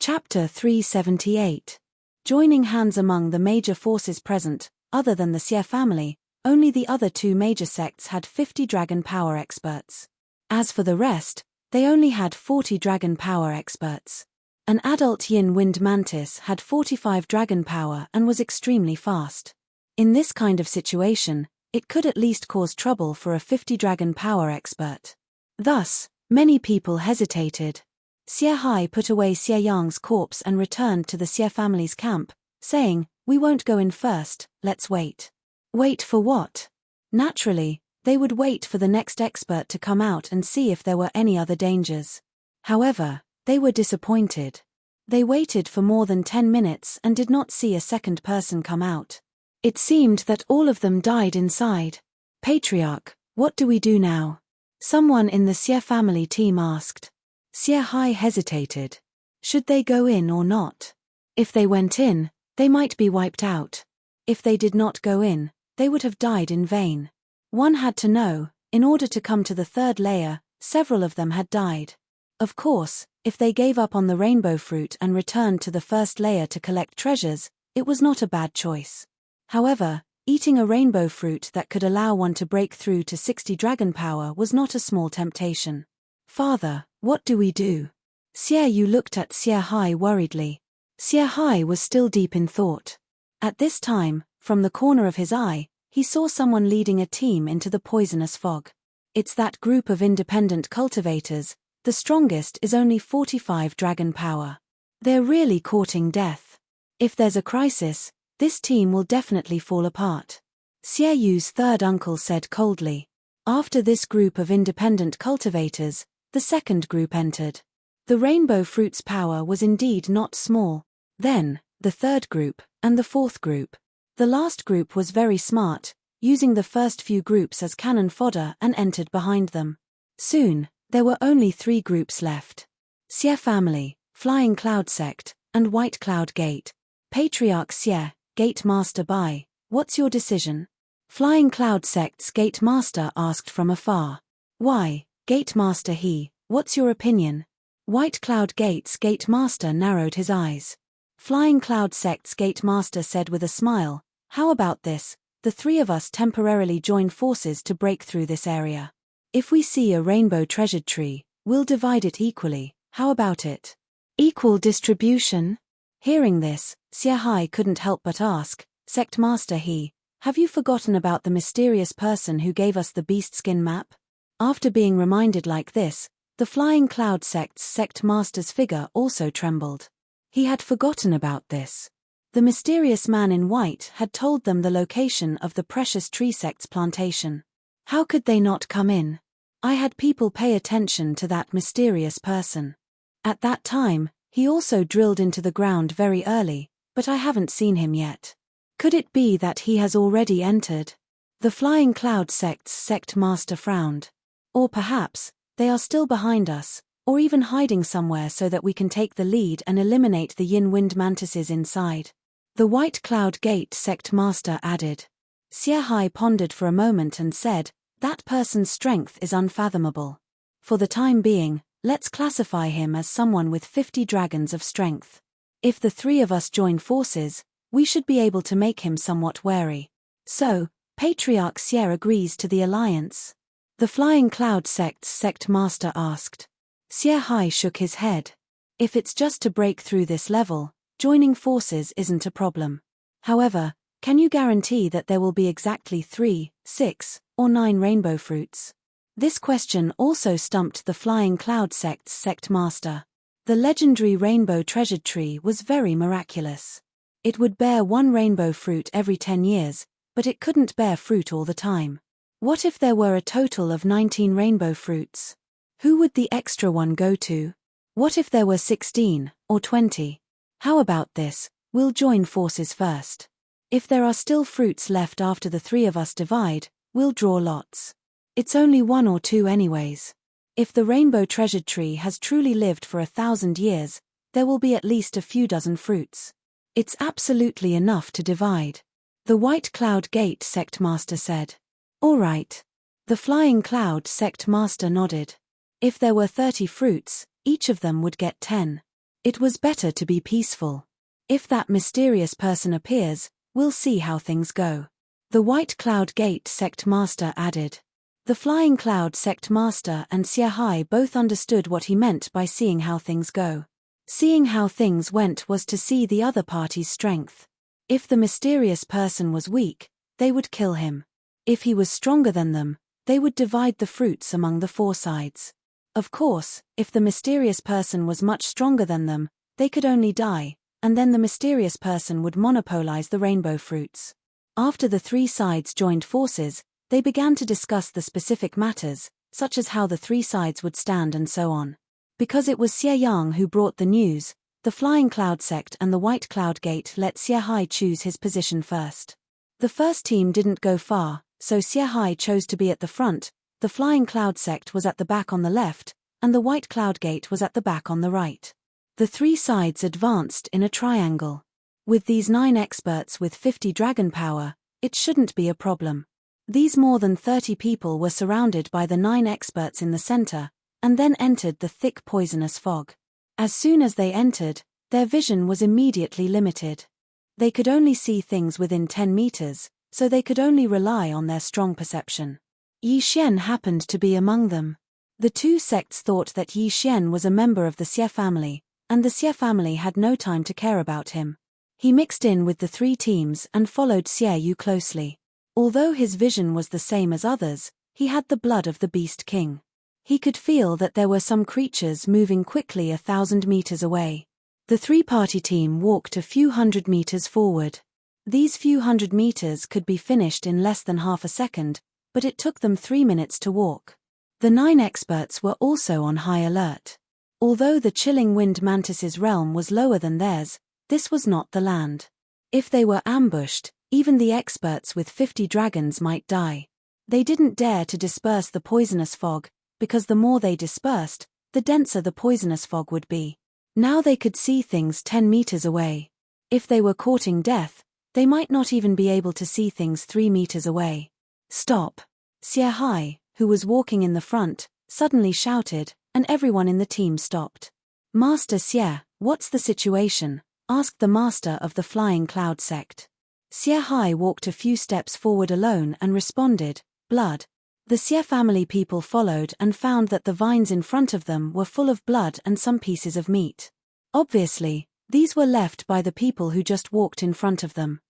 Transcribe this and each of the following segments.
Chapter 378. Joining hands. Among the major forces present, other than the Xie family, only the other two major sects had 50 dragon power experts. As for the rest, they only had 40 dragon power experts. An adult yin wind mantis had 45 dragon power and was extremely fast. In this kind of situation, it could at least cause trouble for a 50 dragon power expert. Thus, many people hesitated. Xie Hai put away Xie Yang's corpse and returned to the Xie family's camp, saying, "We won't go in first, let's wait." Wait for what? Naturally, they would wait for the next expert to come out and see if there were any other dangers. However, they were disappointed. They waited for more than 10 minutes and did not see a second person come out. It seemed that all of them died inside. "Patriarch, what do we do now?" someone in the Xie family team asked. Xie Hai hesitated. Should they go in or not? If they went in, they might be wiped out. If they did not go in, they would have died in vain. One had to know, in order to come to the third layer, several of them had died. Of course, if they gave up on the rainbow fruit and returned to the first layer to collect treasures, it was not a bad choice. However, eating a rainbow fruit that could allow one to break through to 60 dragon power was not a small temptation. "Father, what do we do?" Xie Yu looked at Xie Hai worriedly. Xie Hai was still deep in thought. At this time, from the corner of his eye, he saw someone leading a team into the poisonous fog. It's that group of independent cultivators. The strongest is only 45 dragon power. They're really courting death. If there's a crisis, this team will definitely fall apart. Xie Yu's third uncle said coldly. After this group of independent cultivators, the second group entered. The rainbow fruit's power was indeed not small. Then, the third group, and the fourth group. The last group was very smart, using the first few groups as cannon fodder and entered behind them. Soon, there were only 3 groups left. Xie family, Flying Cloud sect, and White Cloud Gate. Patriarch Xie, Gate Master Bai, what's your decision? Flying Cloud sect's Gate Master asked from afar. Why, Gate Master He, what's your opinion? White Cloud Gate's Gate Master narrowed his eyes. Flying Cloud sect's Gate Master said with a smile, how about this, the 3 of us temporarily join forces to break through this area. If we see a rainbow treasured tree, we'll divide it equally, how about it? Equal distribution? Hearing this, Xie Hai couldn't help but ask, Sect Master He, have you forgotten about the mysterious person who gave us the beast skin map? After being reminded like this, the Flying Cloud sect's Sect Master's figure also trembled. He had forgotten about this. The mysterious man in white had told them the location of the precious tree sect's plantation. How could they not come in? I had people pay attention to that mysterious person. At that time, he also drilled into the ground very early, but I haven't seen him yet. Could it be that he has already entered? The Flying Cloud sect's Sect Master frowned. Or perhaps, they are still behind us, or even hiding somewhere so that we can take the lead and eliminate the yin wind mantises inside. The White Cloud Gate Sect Master added. Xie Hai pondered for a moment and said, that person's strength is unfathomable. For the time being, let's classify him as someone with 50 dragons of strength. If the 3 of us join forces, we should be able to make him somewhat wary. So, Patriarch Xie agrees to the alliance. The Flying Cloud sect's Sect Master asked. Xie Hai shook his head. If it's just to break through this level, joining forces isn't a problem. However, can you guarantee that there will be exactly 3, 6, or 9 rainbow fruits? This question also stumped the Flying Cloud sect's Sect Master. The legendary rainbow treasured tree was very miraculous. It would bear 1 rainbow fruit every 10 years, but it couldn't bear fruit all the time. What if there were a total of 19 rainbow fruits? Who would the extra one go to? What if there were 16, or 20? How about this, we'll join forces first. If there are still fruits left after the 3 of us divide, we'll draw lots. It's only 1 or 2 anyways. If the rainbow treasured tree has truly lived for 1,000 years, there will be at least a few dozen fruits. It's absolutely enough to divide. The White Cloud Gate Sect Master said. All right. The Flying Cloud Sect Master nodded. If there were 30 fruits, each of them would get 10. It was better to be peaceful. If that mysterious person appears, we'll see how things go. The White Cloud Gate Sect Master added. The Flying Cloud Sect Master and Xie Hai both understood what he meant by seeing how things go. Seeing how things went was to see the other party's strength. If the mysterious person was weak, they would kill him. If he was stronger than them, they would divide the fruits among the four sides. Of course, if the mysterious person was much stronger than them, they could only die, and then the mysterious person would monopolize the rainbow fruits. After the three sides joined forces, they began to discuss the specific matters, such as how the three sides would stand and so on. Because it was Xie Yang who brought the news, the Flying Cloud Sect and the White Cloud Gate let Xie Hai choose his position first. The first team didn't go far, so Xie Hai chose to be at the front, the Flying Cloud Sect was at the back on the left, and the White Cloud Gate was at the back on the right. The three sides advanced in a triangle. With these 9 experts with 50 dragon power, it shouldn't be a problem. These more than 30 people were surrounded by the 9 experts in the center, and then entered the thick poisonous fog. As soon as they entered, their vision was immediately limited. They could only see things within 10 meters, so they could only rely on their strong perception. Yi Xian happened to be among them. The two sects thought that Yi Xian was a member of the Xie family, and the Xie family had no time to care about him. He mixed in with the 3 teams and followed Xie Yu closely. Although his vision was the same as others, he had the blood of the Beast King. He could feel that there were some creatures moving quickly 1,000 meters away. The 3-party team walked a few hundred meters forward. These few hundred meters could be finished in less than half a second, but it took them 3 minutes to walk. The 9 experts were also on high alert. Although the chilling wind mantis's realm was lower than theirs, this was not the land. If they were ambushed, even the experts with 50 dragons might die. They didn't dare to disperse the poisonous fog, because the more they dispersed, the denser the poisonous fog would be. Now they could see things 10 meters away. If they were courting death, they might not even be able to see things 3 meters away. Stop! Xie Hai, who was walking in the front, suddenly shouted, and everyone in the team stopped. Master Xie, what's the situation? Asked the master of the Flying Cloud Sect. Xie Hai walked a few steps forward alone and responded, blood. The Xie family people followed and found that the vines in front of them were full of blood and some pieces of meat. Obviously, these were left by the people who just walked in front of them.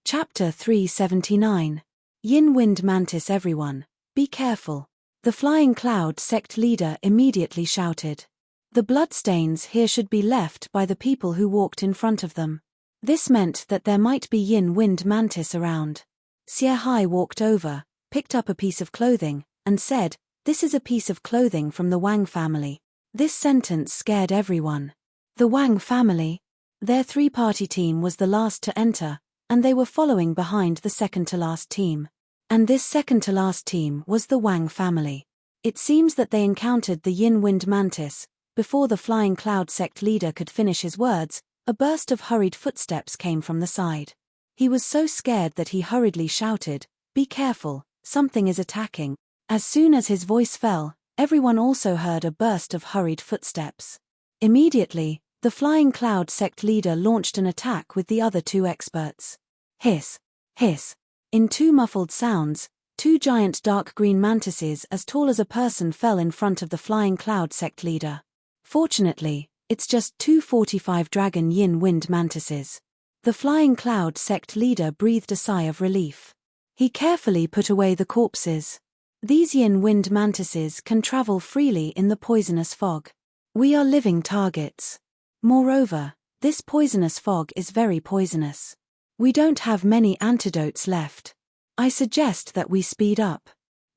Chapter 379. Yin Wind Mantis. Everyone, be careful. The Flying Cloud Sect leader immediately shouted. The bloodstains here should be left by the people who walked in front of them. This meant that there might be Yin Wind Mantis around. Xie Hai walked over, picked up a piece of clothing, and said, "This is a piece of clothing from the Wang family." This sentence scared everyone. The Wang family? Their 3-party team was the last to enter, and they were following behind the second-to-last team. And this second-to-last team was the Wang family. It seems that they encountered the Yin Wind Mantis. Before the Flying Cloud Sect leader could finish his words, a burst of hurried footsteps came from the side. He was so scared that he hurriedly shouted, "Be careful, something is attacking." As soon as his voice fell, everyone also heard a burst of hurried footsteps. Immediately, the Flying Cloud Sect leader launched an attack with the other 2 experts. Hiss! Hiss! In 2 muffled sounds, 2 giant dark green mantises as tall as a person fell in front of the Flying Cloud Sect leader. Fortunately, it's just 2 45 dragon Yin Wind Mantises. The Flying Cloud Sect leader breathed a sigh of relief. He carefully put away the corpses. These Yin Wind Mantises can travel freely in the poisonous fog. We are living targets. Moreover, this poisonous fog is very poisonous. We don't have many antidotes left. I suggest that we speed up.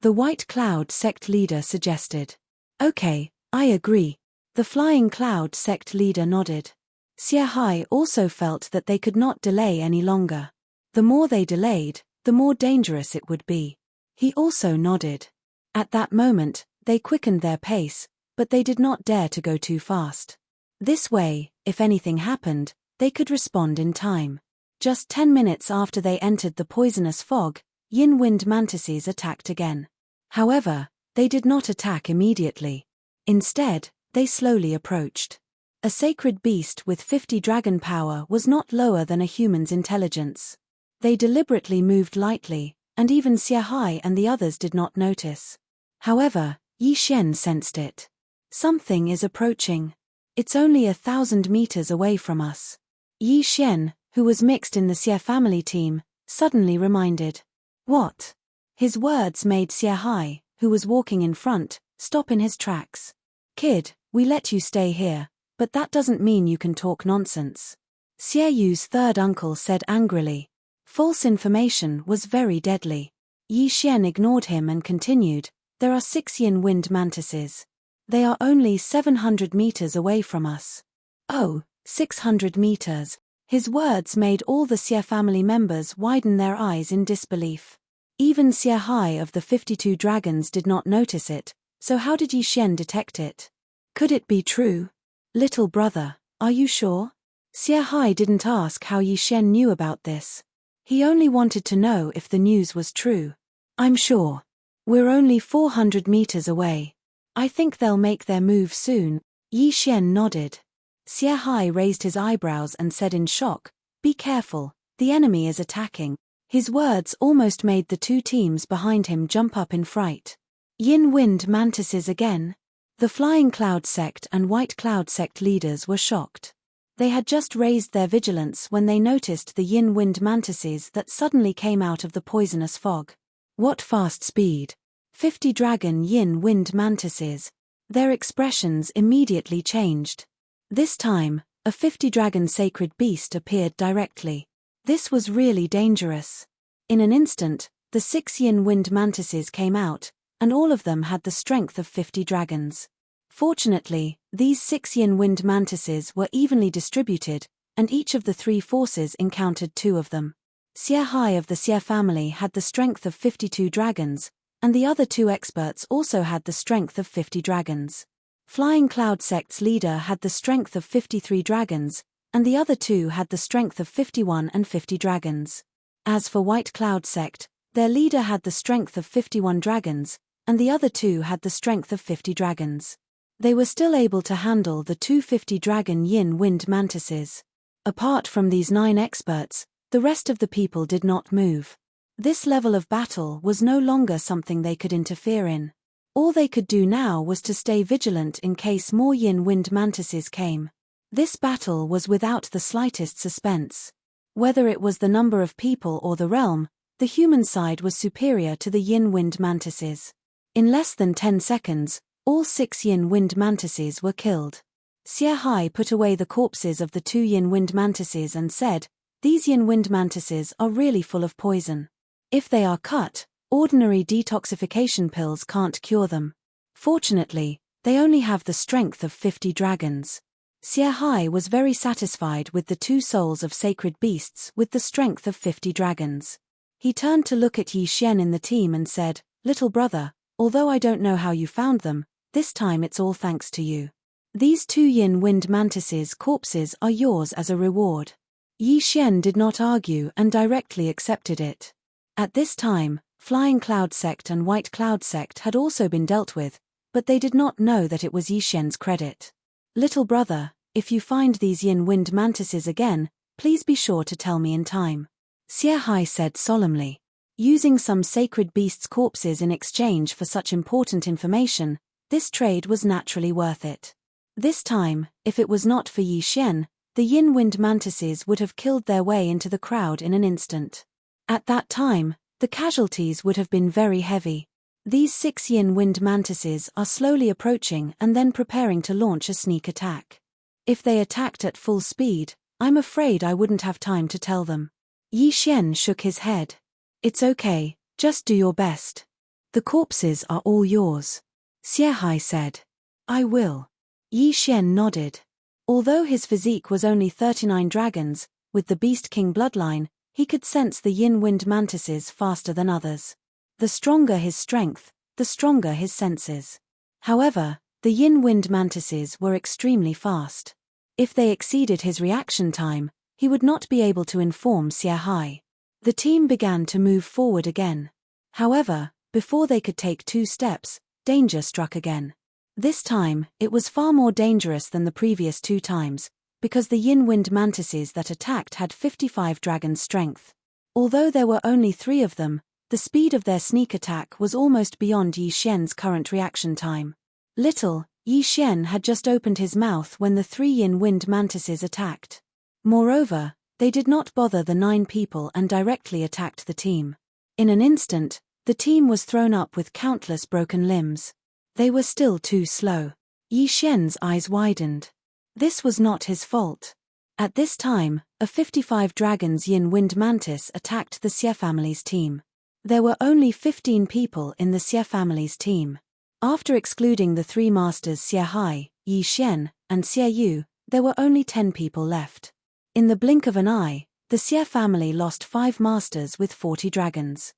The White Cloud Sect leader suggested. Okay, I agree. The Flying Cloud Sect leader nodded. Xie Hai also felt that they could not delay any longer. The more they delayed, the more dangerous it would be. He also nodded. At that moment, they quickened their pace, but they did not dare to go too fast. This way, if anything happened, they could respond in time. Just 10 minutes after they entered the poisonous fog, Yin Wind Mantises attacked again. However, they did not attack immediately. Instead, they slowly approached. A sacred beast with 50 dragon power was not lower than a human's intelligence. They deliberately moved lightly, and even Xie Hai and the others did not notice. However, Yi Xian sensed it. Something is approaching. It's only 1,000 meters away from us. Yi Xian, who was mixed in the Xie family team, suddenly reminded. What? His words made Xie Hai, who was walking in front, stop in his tracks. Kid, we let you stay here, but that doesn't mean you can talk nonsense. Xie Yu's third uncle said angrily. False information was very deadly. Yi Xian ignored him and continued, there are 6 yin wind mantises. They are only 700 meters away from us. Oh, 600 meters. His words made all the Xie family members widen their eyes in disbelief. Even Xie Hai of the 52 dragons did not notice it, so how did Yi Xian detect it? Could it be true? Little brother, are you sure? Xie Hai didn't ask how Yi Xian knew about this. He only wanted to know if the news was true. I'm sure. We're only 400 meters away. I think they'll make their move soon. Yi Xian nodded. Xie Hai raised his eyebrows and said in shock, be careful, the enemy is attacking. His words almost made the 2 teams behind him jump up in fright. Yin wind mantises again? The Flying Cloud sect and White Cloud sect leaders were shocked. They had just raised their vigilance when they noticed the yin wind mantises that suddenly came out of the poisonous fog. What fast speed! 50 dragon yin wind mantises. Their expressions immediately changed. This time, a 50 dragon sacred beast appeared directly. This was really dangerous. In an instant, the 6 yin wind mantises came out, and all of them had the strength of 50 dragons. Fortunately, these 6 yin wind mantises were evenly distributed, and each of the 3 forces encountered 2 of them. Xie Hai of the Xie family had the strength of 52 dragons, and the other 2 experts also had the strength of 50 dragons. Flying Cloud sect's leader had the strength of 53 dragons, and the other 2 had the strength of 51 and 50 dragons. As for White Cloud sect, their leader had the strength of 51 dragons, and the other 2 had the strength of 50 dragons. They were still able to handle the 250 dragon yin wind mantises. Apart from these 9 experts, the rest of the people did not move. This level of battle was no longer something they could interfere in. All they could do now was to stay vigilant in case more yin wind mantises came. This battle was without the slightest suspense. Whether it was the number of people or the realm, the human side was superior to the yin wind mantises. In less than 10 seconds, all 6 yin wind mantises were killed. Xie Hai put away the corpses of the 2 yin wind mantises and said, these yin wind mantises are really full of poison. If they are cut, ordinary detoxification pills can't cure them. Fortunately, they only have the strength of 50 dragons. Xie Hai was very satisfied with the 2 souls of sacred beasts with the strength of 50 dragons. He turned to look at Yi Xian in the team and said, little brother, although I don't know how you found them, this time it's all thanks to you. These 2 yin wind mantises' corpses are yours as a reward. Yi Xian did not argue and directly accepted it. At this time, Flying Cloud sect and White Cloud sect had also been dealt with, but they did not know that it was Yi Xian's credit. Little brother, if you find these yin wind mantises again, please be sure to tell me in time. Xie Hai said solemnly. Using some sacred beasts' corpses in exchange for such important information, this trade was naturally worth it. This time, if it was not for Yi Xian, the yin wind mantises would have killed their way into the crowd in an instant. At that time, the casualties would have been very heavy. These 6 yin wind mantises are slowly approaching and then preparing to launch a sneak attack. If they attacked at full speed, I'm afraid I wouldn't have time to tell them. Yi Xian shook his head. It's okay, just do your best. The corpses are all yours. Xie Hai said. I will. Yi Xian nodded. Although his physique was only 39 dragons, with the Beast King bloodline, he could sense the yin wind mantises faster than others. The stronger his strength, the stronger his senses. However, the yin wind mantises were extremely fast. If they exceeded his reaction time, he would not be able to inform Xie Hai. The team began to move forward again. However, before they could take 2 steps, danger struck again. This time, it was far more dangerous than the previous 2 times, because the yin wind mantises that attacked had 55 dragon strength. Although there were only 3 of them, the speed of their sneak attack was almost beyond Yi Xian's current reaction time. Yi Xian had just opened his mouth when the 3 yin wind mantises attacked. Moreover, they did not bother the 9 people and directly attacked the team. In an instant, the team was thrown up with countless broken limbs. They were still too slow. Yi Xian's eyes widened. This was not his fault. At this time, a 55 dragons yin wind mantis attacked the Xie family's team. There were only 15 people in the Xie family's team. After excluding the 3 masters Xie Hai, Yi Xian, and Xie Yu, there were only 10 people left. In the blink of an eye, the Xie family lost 5 masters with 40 dragons.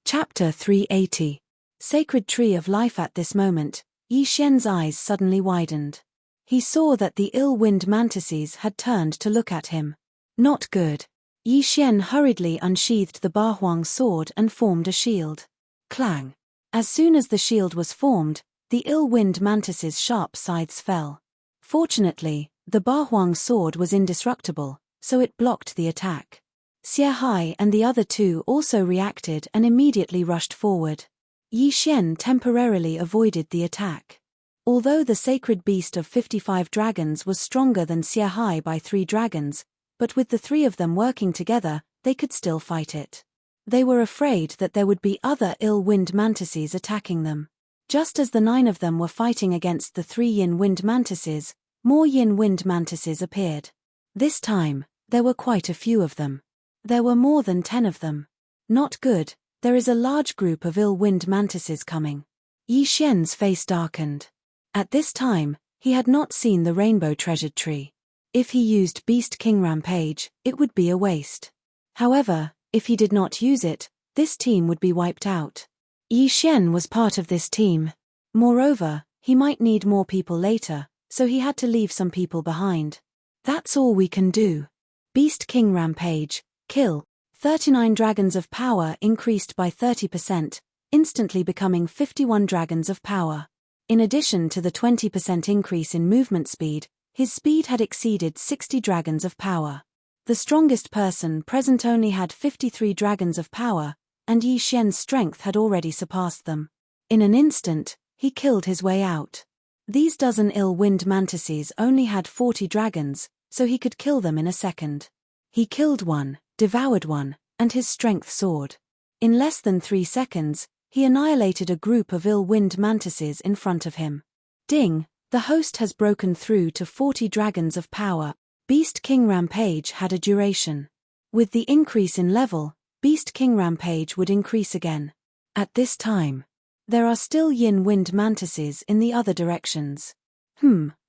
Chapter 380. Sacred Tree of Life. At this moment, Yi Xian's eyes suddenly widened. He saw that the ill-wind mantises had turned to look at him. Not good. Yi Xian hurriedly unsheathed the Bahuang sword and formed a shield. Clang. As soon as the shield was formed, the ill-wind mantises' sharp scythes fell. Fortunately, the Bahuang sword was indestructible, so it blocked the attack. Xie Hai and the other 2 also reacted and immediately rushed forward. Yi Xian temporarily avoided the attack. Although the sacred beast of 55 dragons was stronger than Xie Hai by 3 dragons, but with the 3 of them working together, they could still fight it. They were afraid that there would be other ill-wind mantises attacking them. Just as the 9 of them were fighting against the 3 yin-wind mantises, more yin-wind mantises appeared. This time, there were quite a few of them. There were more than 10 of them. Not good. There is a large group of ill-wind mantises coming. Yi Xian's face darkened. At this time, he had not seen the rainbow treasured tree. If he used Beast King Rampage, it would be a waste. However, if he did not use it, this team would be wiped out. Yi Xian was part of this team. Moreover, he might need more people later, so he had to leave some people behind. That's all we can do. Beast King Rampage, kill. 39 dragons of power increased by 30%, instantly becoming 51 dragons of power. In addition to the 20% increase in movement speed, his speed had exceeded 60 dragons of power. The strongest person present only had 53 dragons of power, and Yi Xian's strength had already surpassed them. In an instant, he killed his way out. These dozen ill-wind mantises only had 40 dragons, so he could kill them in a second. He killed one, devoured one, and his strength soared. In less than 3 seconds, he annihilated a group of ill-wind mantises in front of him. Ding, the host has broken through to 40 dragons of power. Beast King Rampage had a duration. With the increase in level, Beast King Rampage would increase again. At this time, there are still yin-wind mantises in the other directions.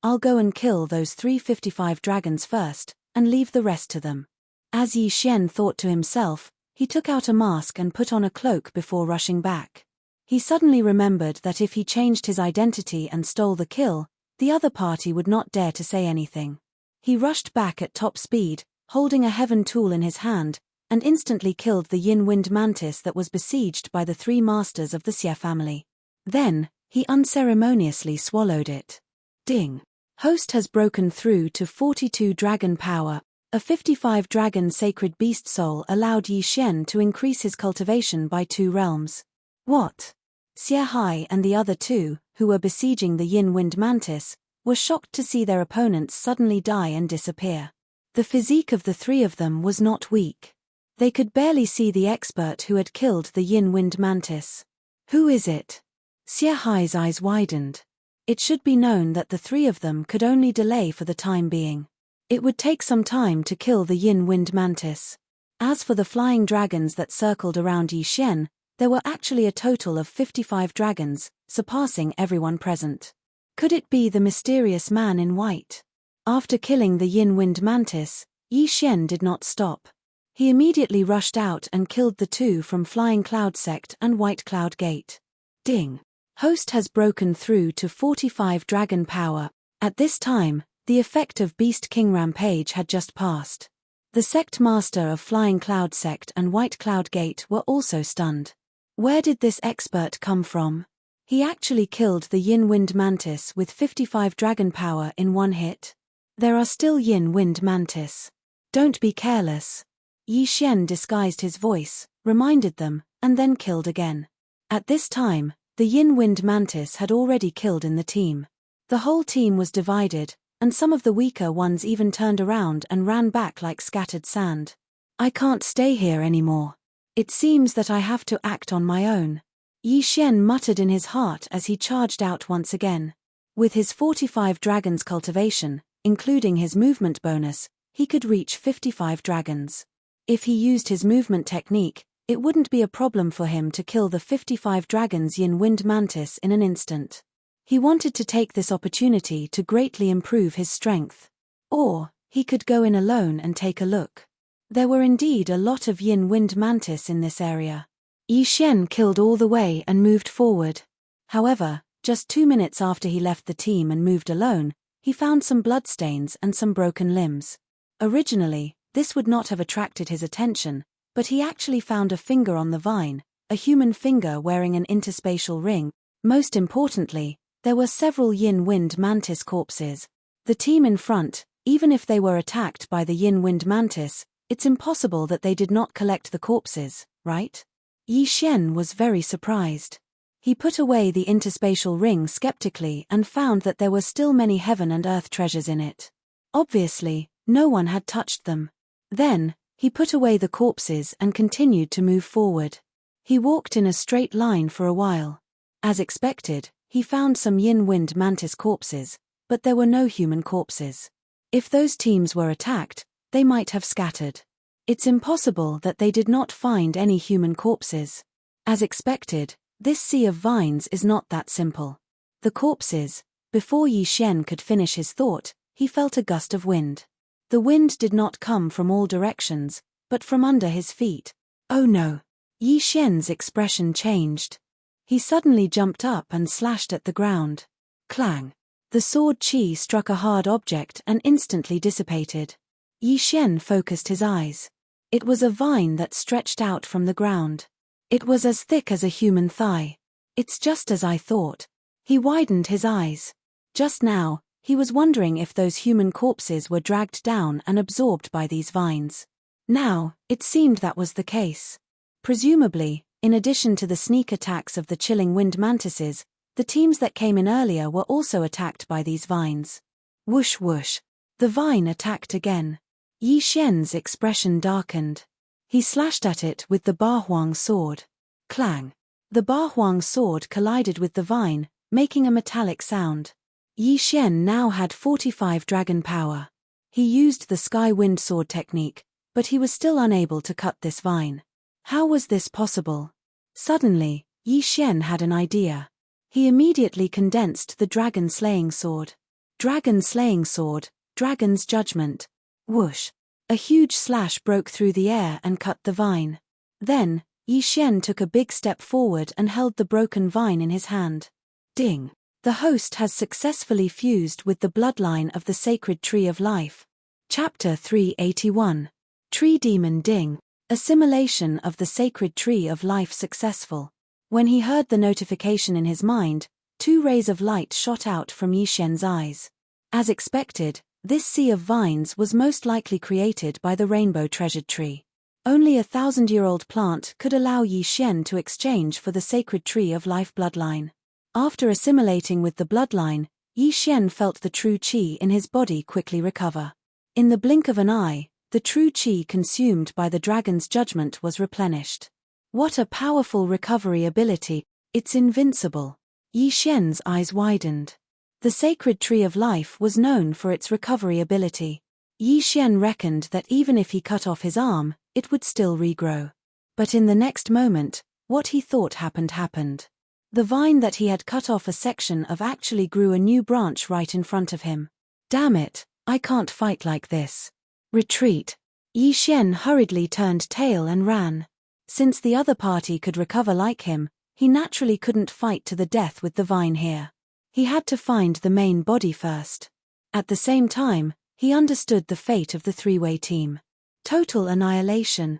I'll go and kill those 355 dragons first, and leave the rest to them. As Yi Xian thought to himself, he took out a mask and put on a cloak before rushing back. He suddenly remembered that if he changed his identity and stole the kill, the other party would not dare to say anything. He rushed back at top speed, holding a heaven tool in his hand, and instantly killed the yin-wind mantis that was besieged by the 3 masters of the Xie family. Then, he unceremoniously swallowed it. Ding. Host has broken through to 42 dragon power. A 55 dragon sacred beast soul allowed Yi Xian to increase his cultivation by 2 realms. What? Xie Hai and the other 2, who were besieging the yin-wind mantis, were shocked to see their opponents suddenly die and disappear. The physique of the 3 of them was not weak. They could barely see the expert who had killed the yin-wind mantis. Who is it? Xie Hai's eyes widened. It should be known that the 3 of them could only delay for the time being. It would take some time to kill the yin-wind mantis. As for the flying dragons that circled around Yi Xian, there were actually a total of 55 dragons, surpassing everyone present. Could it be the mysterious man in white? After killing the yin-wind mantis, Yi Xian did not stop. He immediately rushed out and killed the 2 from Flying Cloud Sect and White Cloud Gate. Ding. Host has broken through to 45 dragon power. At this time, the effect of Beast King Rampage had just passed. The sect master of Flying Cloud Sect and White Cloud Gate were also stunned. Where did this expert come from? He actually killed the Yin Wind Mantis with 55 dragon power in one hit. There are still Yin Wind Mantis. Don't be careless. Yi Xian disguised his voice, reminded them, and then killed again. At this time, the Yin Wind Mantis had already killed in the team. The whole team was divided, and some of the weaker ones even turned around and ran back like scattered sand. I can't stay here anymore. It seems that I have to act on my own. Yi Xian muttered in his heart as he charged out once again. With his 45 dragons cultivation, including his movement bonus, he could reach 55 dragons. If he used his movement technique, it wouldn't be a problem for him to kill the 55 dragons Yin Wind Mantis in an instant. He wanted to take this opportunity to greatly improve his strength. Or, he could go in alone and take a look. There were indeed a lot of Yin Wind Mantis in this area. Yi Xian killed all the way and moved forward. However, just 2 minutes after he left the team and moved alone, he found some bloodstains and some broken limbs. Originally, this would not have attracted his attention, but he actually found a finger on the vine, a human finger wearing an interspatial ring. Most importantly, there were several Yin Wind Mantis corpses. The team in front, even if they were attacked by the Yin Wind Mantis, it's impossible that they did not collect the corpses, right? Yi Xian was very surprised. He put away the interspatial ring skeptically and found that there were still many heaven and earth treasures in it. Obviously, no one had touched them. Then, he put away the corpses and continued to move forward. He walked in a straight line for a while. As expected, he found some Yin Wind Mantis corpses, but there were no human corpses. If those teams were attacked, they might have scattered. It's impossible that they did not find any human corpses. As expected, this sea of vines is not that simple. The corpses. Before Yi Xian could finish his thought, he felt a gust of wind. The wind did not come from all directions, but from under his feet. Oh no! Yi Xian's expression changed. He suddenly jumped up and slashed at the ground. Clang! The sword qi struck a hard object and instantly dissipated. Yi Xian focused his eyes. It was a vine that stretched out from the ground. It was as thick as a human thigh. It's just as I thought. He widened his eyes. Just now, he was wondering if those human corpses were dragged down and absorbed by these vines. Now, it seemed that was the case. Presumably, in addition to the sneak attacks of the chilling wind mantises, the teams that came in earlier were also attacked by these vines. Whoosh whoosh. The vine attacked again. Yi Xian's expression darkened. He slashed at it with the Bahuang sword. Clang! The Bahuang sword collided with the vine, making a metallic sound. Yi Xian now had 45 dragon power. He used the Sky Wind Sword technique, but he was still unable to cut this vine. How was this possible? Suddenly, Yi Xian had an idea. He immediately condensed the Dragon Slaying Sword. Dragon Slaying Sword, Dragon's Judgment. Whoosh! A huge slash broke through the air and cut the vine. Then, Yi Xian took a big step forward and held the broken vine in his hand. Ding! The host has successfully fused with the bloodline of the sacred tree of life. Chapter 381. Tree Demon Ding. Assimilation of the sacred tree of life successful. When he heard the notification in his mind, 2 rays of light shot out from Yi Xian's eyes. As expected, this sea of vines was most likely created by the rainbow treasured tree. Only a 1,000-year-old plant could allow Yi Xian to exchange for the sacred tree of life bloodline. After assimilating with the bloodline, Yi Xian felt the true qi in his body quickly recover. In the blink of an eye, the true qi consumed by the dragon's judgment was replenished. What a powerful recovery ability! It's invincible. Yi Xian's eyes widened. The sacred tree of life was known for its recovery ability. Yi Xian reckoned that even if he cut off his arm, it would still regrow. But in the next moment, what he thought happened. The vine that he had cut off a section of actually grew a new branch right in front of him. Damn it, I can't fight like this. Retreat. Yi Xian hurriedly turned tail and ran. Since the other party could recover like him, he naturally couldn't fight to the death with the vine here. He had to find the main body first. At the same time, he understood the fate of the 3-way team. Total annihilation.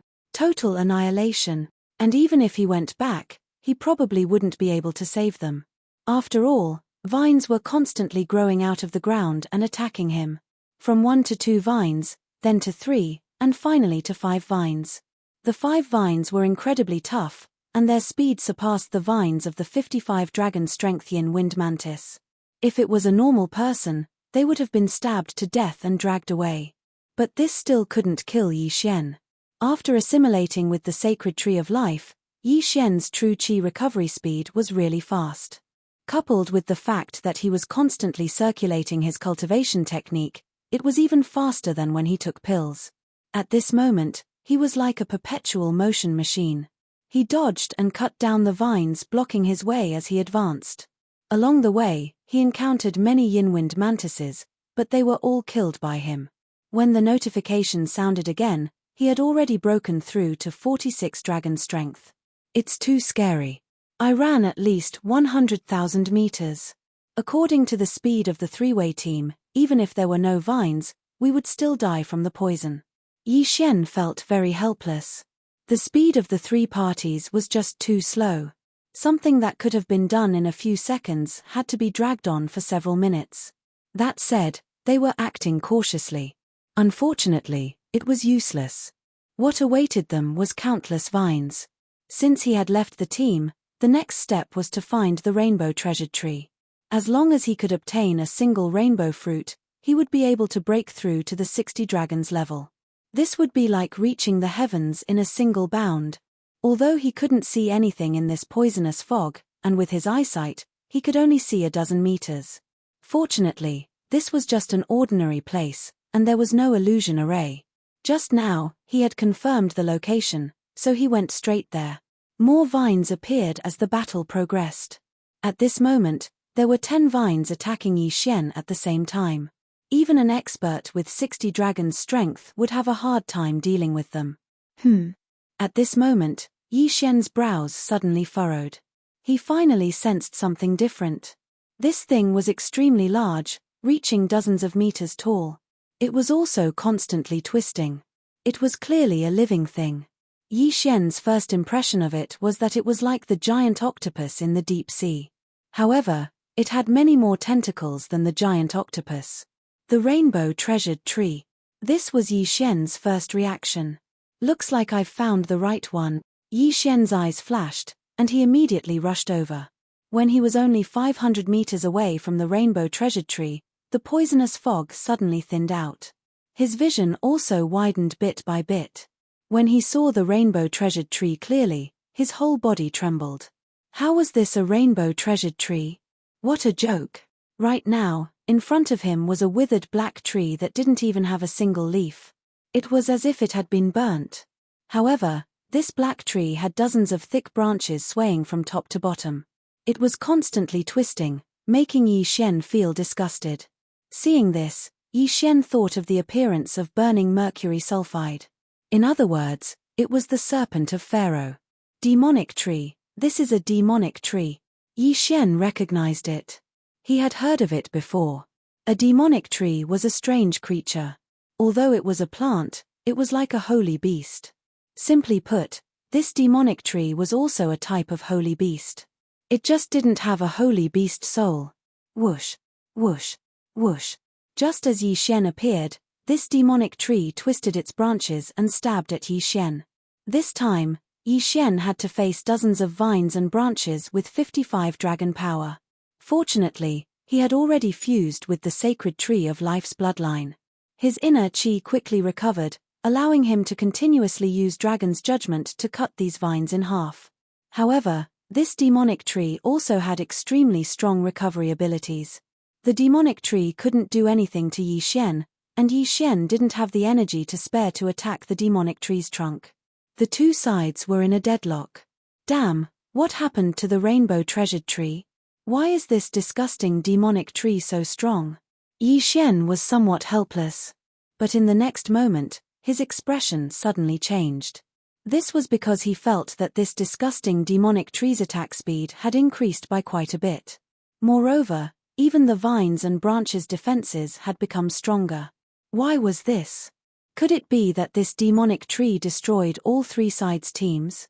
And even if he went back, he probably wouldn't be able to save them. After all, vines were constantly growing out of the ground and attacking him. From 1 to 2 vines, then to 3, and finally to 5 vines. The 5 vines were incredibly tough, and their speed surpassed the vines of the 55 dragon strength yin wind mantis. If it was a normal person, they would have been stabbed to death and dragged away. But this still couldn't kill Yi Xian. After assimilating with the sacred tree of life, Yi Xian's true qi recovery speed was really fast. Coupled with the fact that he was constantly circulating his cultivation technique, it was even faster than when he took pills. At this moment, he was like a perpetual motion machine. He dodged and cut down the vines blocking his way as he advanced. Along the way, he encountered many yin-wind mantises, but they were all killed by him. When the notification sounded again, he had already broken through to 46 dragon strength. It's too scary. I ran at least 100,000 meters. According to the speed of the three-way team, even if there were no vines, we would still die from the poison. Yi Xian felt very helpless. The speed of the 3 parties was just too slow. Something that could have been done in a few seconds had to be dragged on for several minutes. That said, they were acting cautiously. Unfortunately, it was useless. What awaited them was countless vines. Since he had left the team, the next step was to find the rainbow treasured tree. As long as he could obtain a single rainbow fruit, he would be able to break through to the 60 dragons level. This would be like reaching the heavens in a single bound. Although he couldn't see anything in this poisonous fog, and with his eyesight, he could only see a dozen meters. Fortunately, this was just an ordinary place, and there was no illusion array. Just now, he had confirmed the location, so he went straight there. More vines appeared as the battle progressed. At this moment, there were 10 vines attacking Yi Xian at the same time. Even an expert with 60 dragons strength would have a hard time dealing with them. At this moment, Yi Xian's brows suddenly furrowed. He finally sensed something different. This thing was extremely large, reaching dozens of meters tall. It was also constantly twisting. It was clearly a living thing. Yi Xian's first impression of it was that it was like the giant octopus in the deep sea. However, it had many more tentacles than the giant octopus. The rainbow treasured tree. This was Yi Xian's first reaction. Looks like I've found the right one. Yi Xian's eyes flashed, and he immediately rushed over. When he was only 500 meters away from the rainbow treasured tree, the poisonous fog suddenly thinned out. His vision also widened bit by bit. When he saw the rainbow treasured tree clearly, his whole body trembled. How was this a rainbow treasured tree? What a joke! Right now, in front of him was a withered black tree that didn't even have a single leaf. It was as if it had been burnt. However, this black tree had dozens of thick branches swaying from top to bottom. It was constantly twisting, making Yi Xian feel disgusted. Seeing this, Yi Xian thought of the appearance of burning mercury sulfide. In other words, it was the serpent of Pharaoh. Demonic tree. This is a demonic tree. Yi Xian recognized it. He had heard of it before. A demonic tree was a strange creature. Although it was a plant, it was like a holy beast. Simply put, this demonic tree was also a type of holy beast. It just didn't have a holy beast soul. Whoosh, whoosh, whoosh. Just as Yi Xian appeared, this demonic tree twisted its branches and stabbed at Yi Xian. This time, Yi Xian had to face dozens of vines and branches with 55 dragon power. Fortunately, he had already fused with the sacred tree of life's bloodline. His inner qi quickly recovered, allowing him to continuously use Dragon's Judgment to cut these vines in half. However, this demonic tree also had extremely strong recovery abilities. The demonic tree couldn't do anything to Yi Xian, and Yi Xian didn't have the energy to spare to attack the demonic tree's trunk. The two sides were in a deadlock. Damn, what happened to the rainbow treasured tree? Why is this disgusting demonic tree so strong? Yi Xian was somewhat helpless. But in the next moment, his expression suddenly changed. This was because he felt that this disgusting demonic tree's attack speed had increased by quite a bit. Moreover, even the vines and branches' defenses had become stronger. Why was this? Could it be that this demonic tree destroyed all 3 sides' teams?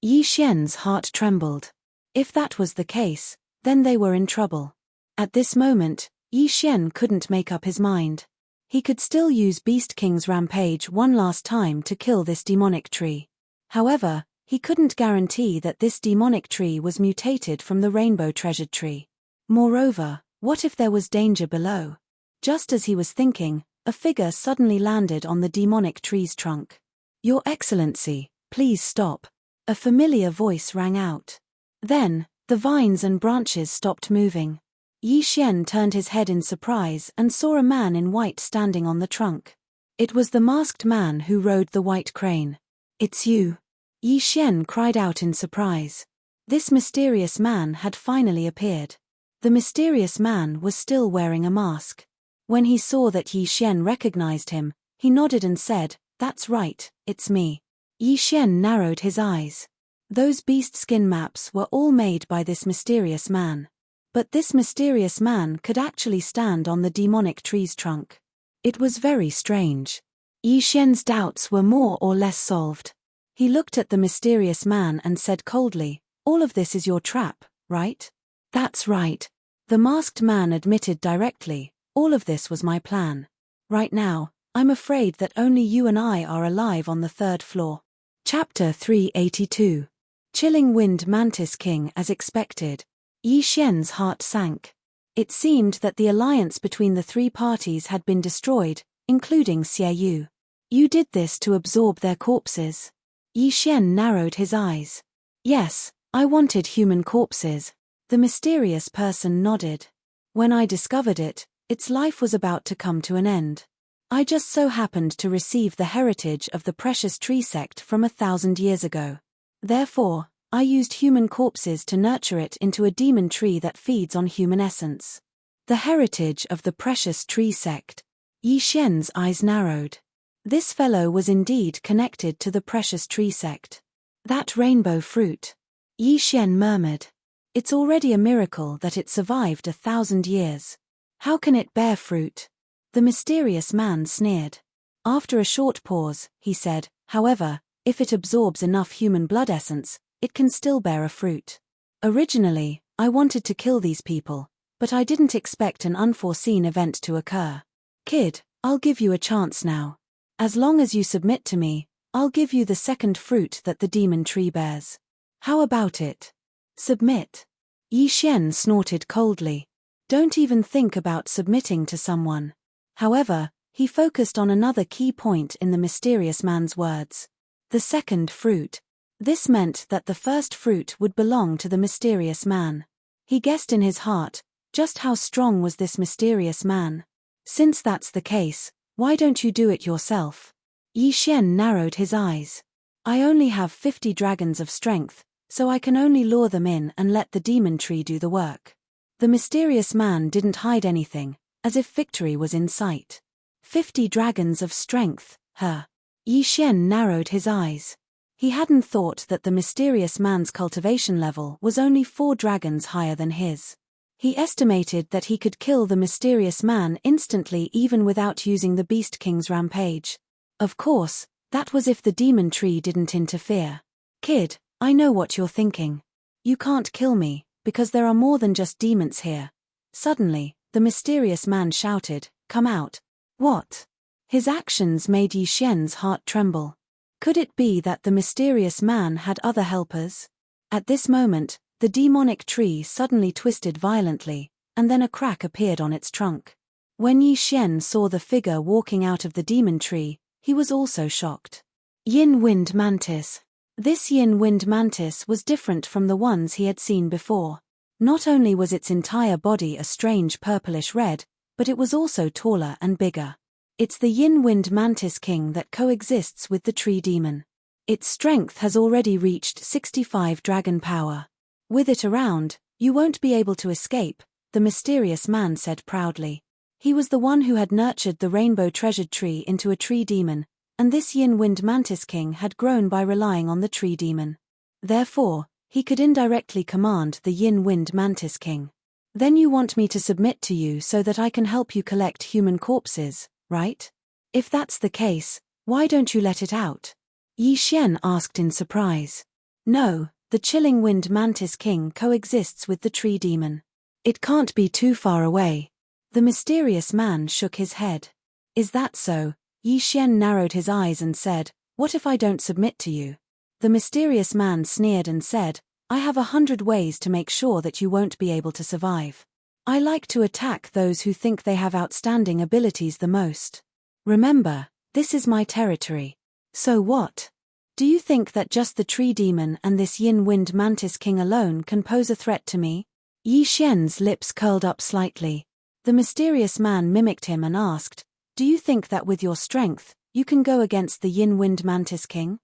Yi Xian's heart trembled. If that was the case, then they were in trouble. At this moment, Yi Xian couldn't make up his mind. He could still use Beast King's rampage one last time to kill this demonic tree. However, he couldn't guarantee that this demonic tree was mutated from the rainbow treasured tree. Moreover, what if there was danger below? Just as he was thinking, a figure suddenly landed on the demonic tree's trunk. "Your Excellency, please stop." A familiar voice rang out. Then, the vines and branches stopped moving. Yi Xian turned his head in surprise and saw a man in white standing on the trunk. It was the masked man who rode the white crane. "It's you!" Yi Xian cried out in surprise. This mysterious man had finally appeared. The mysterious man was still wearing a mask. When he saw that Yi Xian recognized him, he nodded and said, "That's right, it's me." Yi Xian narrowed his eyes. Those beast skin maps were all made by this mysterious man. But this mysterious man could actually stand on the demonic tree's trunk. It was very strange. Yi Xian's doubts were more or less solved. He looked at the mysterious man and said coldly, "All of this is your trap, right?" "That's right." The masked man admitted directly, "All of this was my plan. Right now, I'm afraid that only you and I are alive on the 3rd floor. Chapter 382. Chilling Wind Mantis King. As expected, Yi Xian's heart sank. It seemed that the alliance between the three parties had been destroyed, including Xie Yu. "You did this to absorb their corpses?" Yi Xian narrowed his eyes. "Yes, I wanted human corpses." The mysterious person nodded. "When I discovered it, its life was about to come to an end. I just so happened to receive the heritage of the precious tree sect from 1,000 years ago. Therefore, I used human corpses to nurture it into a demon tree that feeds on human essence." The heritage of the precious tree sect. Yi Xian's eyes narrowed. This fellow was indeed connected to the precious tree sect. "That rainbow fruit," Yi Xian murmured. "It's already a miracle that it survived 1,000 years. How can it bear fruit?" The mysterious man sneered. After a short pause, he said, "However, if it absorbs enough human blood essence, it can still bear a fruit. Originally, I wanted to kill these people, but I didn't expect an unforeseen event to occur. Kid, I'll give you a chance now. As long as you submit to me, I'll give you the second fruit that the demon tree bears. How about it?" "Submit?" Yi Xian snorted coldly. "Don't even think about submitting to someone." However, he focused on another key point in the mysterious man's words. The second fruit. This meant that the first fruit would belong to the mysterious man. He guessed in his heart, just how strong was this mysterious man? "Since that's the case, why don't you do it yourself?" Yi Xian narrowed his eyes. "I only have 50 dragons of strength, so I can only lure them in and let the demon tree do the work." The mysterious man didn't hide anything, as if victory was in sight. 50 dragons of strength, huh? Yi Xian narrowed his eyes. He hadn't thought that the mysterious man's cultivation level was only 4 dragons higher than his. He estimated that he could kill the mysterious man instantly even without using the Beast King's rampage. Of course, that was if the demon tree didn't interfere. "Kid, I know what you're thinking. You can't kill me, because there are more than just demons here." Suddenly, the mysterious man shouted, "Come out." "What?" His actions made Yi Xian's heart tremble. Could it be that the mysterious man had other helpers? At this moment, the demonic tree suddenly twisted violently, and then a crack appeared on its trunk. When Yi Xian saw the figure walking out of the demon tree, he was also shocked. Yin Wind Mantis. This Yin Wind Mantis was different from the ones he had seen before. Not only was its entire body a strange purplish red, but it was also taller and bigger. It's the Yin Wind Mantis King that coexists with the tree demon. Its strength has already reached 65 dragon power. With it around, you won't be able to escape, the mysterious man said proudly. He was the one who had nurtured the rainbow treasured tree into a tree demon, and this Yin Wind Mantis King had grown by relying on the tree demon. Therefore, he could indirectly command the Yin Wind Mantis King. "Then you want me to submit to you so that I can help you collect human corpses, right? If that's the case, why don't you let it out?" Yi Xian asked in surprise. "No, The chilling wind mantis king coexists with the tree demon. It can't be too far away. The mysterious man shook his head. Is that so? Yi Xian narrowed his eyes and said, what if I don't submit to you? The mysterious man sneered and said, I have 100 ways to make sure that you won't be able to survive. I like to attack those who think they have outstanding abilities the most. Remember, this is my territory. So what? Do you think that just the tree demon and this yin wind mantis king alone can pose a threat to me? Yi Xian's lips curled up slightly. The mysterious man mimicked him and asked, do you think that with your strength, you can go against the yin wind mantis king?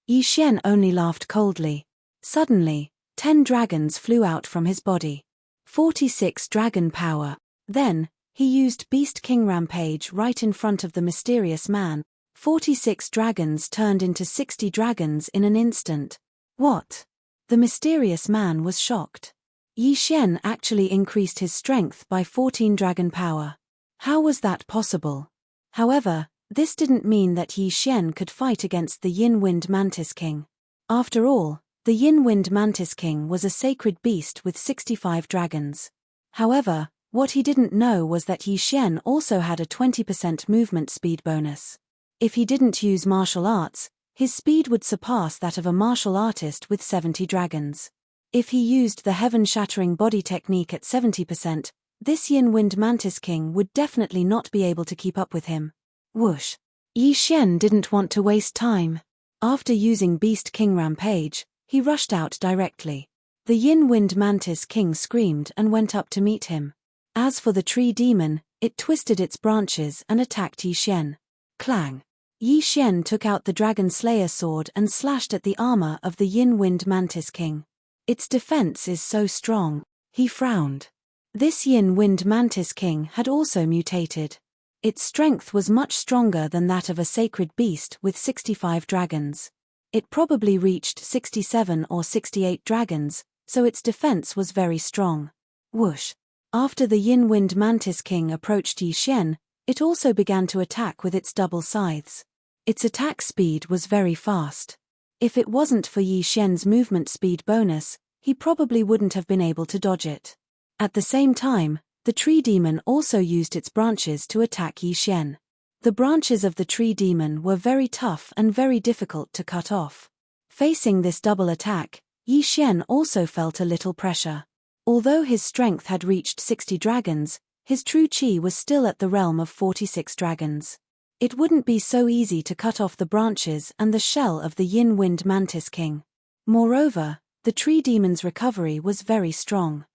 Yi Xian only laughed coldly. Suddenly, 10 dragons flew out from his body. 46 dragon power. Then, he used Beast King Rampage right in front of the mysterious man. 46 dragons turned into 60 dragons in an instant. What? The mysterious man was shocked. Yi Xian actually increased his strength by 14 dragon power. How was that possible? However, this didn't mean that Yi Xian could fight against the Yin Wind Mantis King. After all, the Yin Wind Mantis King was a sacred beast with 65 dragons. However, what he didn't know was that Yi Xian also had a 20% movement speed bonus. If he didn't use martial arts, his speed would surpass that of a martial artist with 70 dragons. If he used the heaven-shattering body technique at 70%, this Yin Wind Mantis King would definitely not be able to keep up with him. Whoosh! Yi Xian didn't want to waste time. After using Beast King Rampage, he rushed out directly. The Yin Wind Mantis King screamed and went up to meet him. As for the tree demon, it twisted its branches and attacked Yi Xian. Clang! Yi Xian took out the Dragon Slayer sword and slashed at the armor of the Yin Wind Mantis King. Its defense is so strong. He frowned. This Yin Wind Mantis King had also mutated. Its strength was much stronger than that of a sacred beast with 65 dragons. It probably reached 67 or 68 dragons, so its defense was very strong. Whoosh! After the Yin Wind Mantis King approached Yi Xian, it also began to attack with its double scythes. Its attack speed was very fast. If it wasn't for Yi Xian's movement speed bonus, he probably wouldn't have been able to dodge it. At the same time, the tree demon also used its branches to attack Yi Xian. The branches of the tree demon were very tough and very difficult to cut off. Facing this double attack, Yi Xian also felt a little pressure. Although his strength had reached 60 dragons, his true chi was still at the realm of 46 dragons. It wouldn't be so easy to cut off the branches and the shell of the Yin Wind Mantis King. Moreover, the tree demon's recovery was very strong.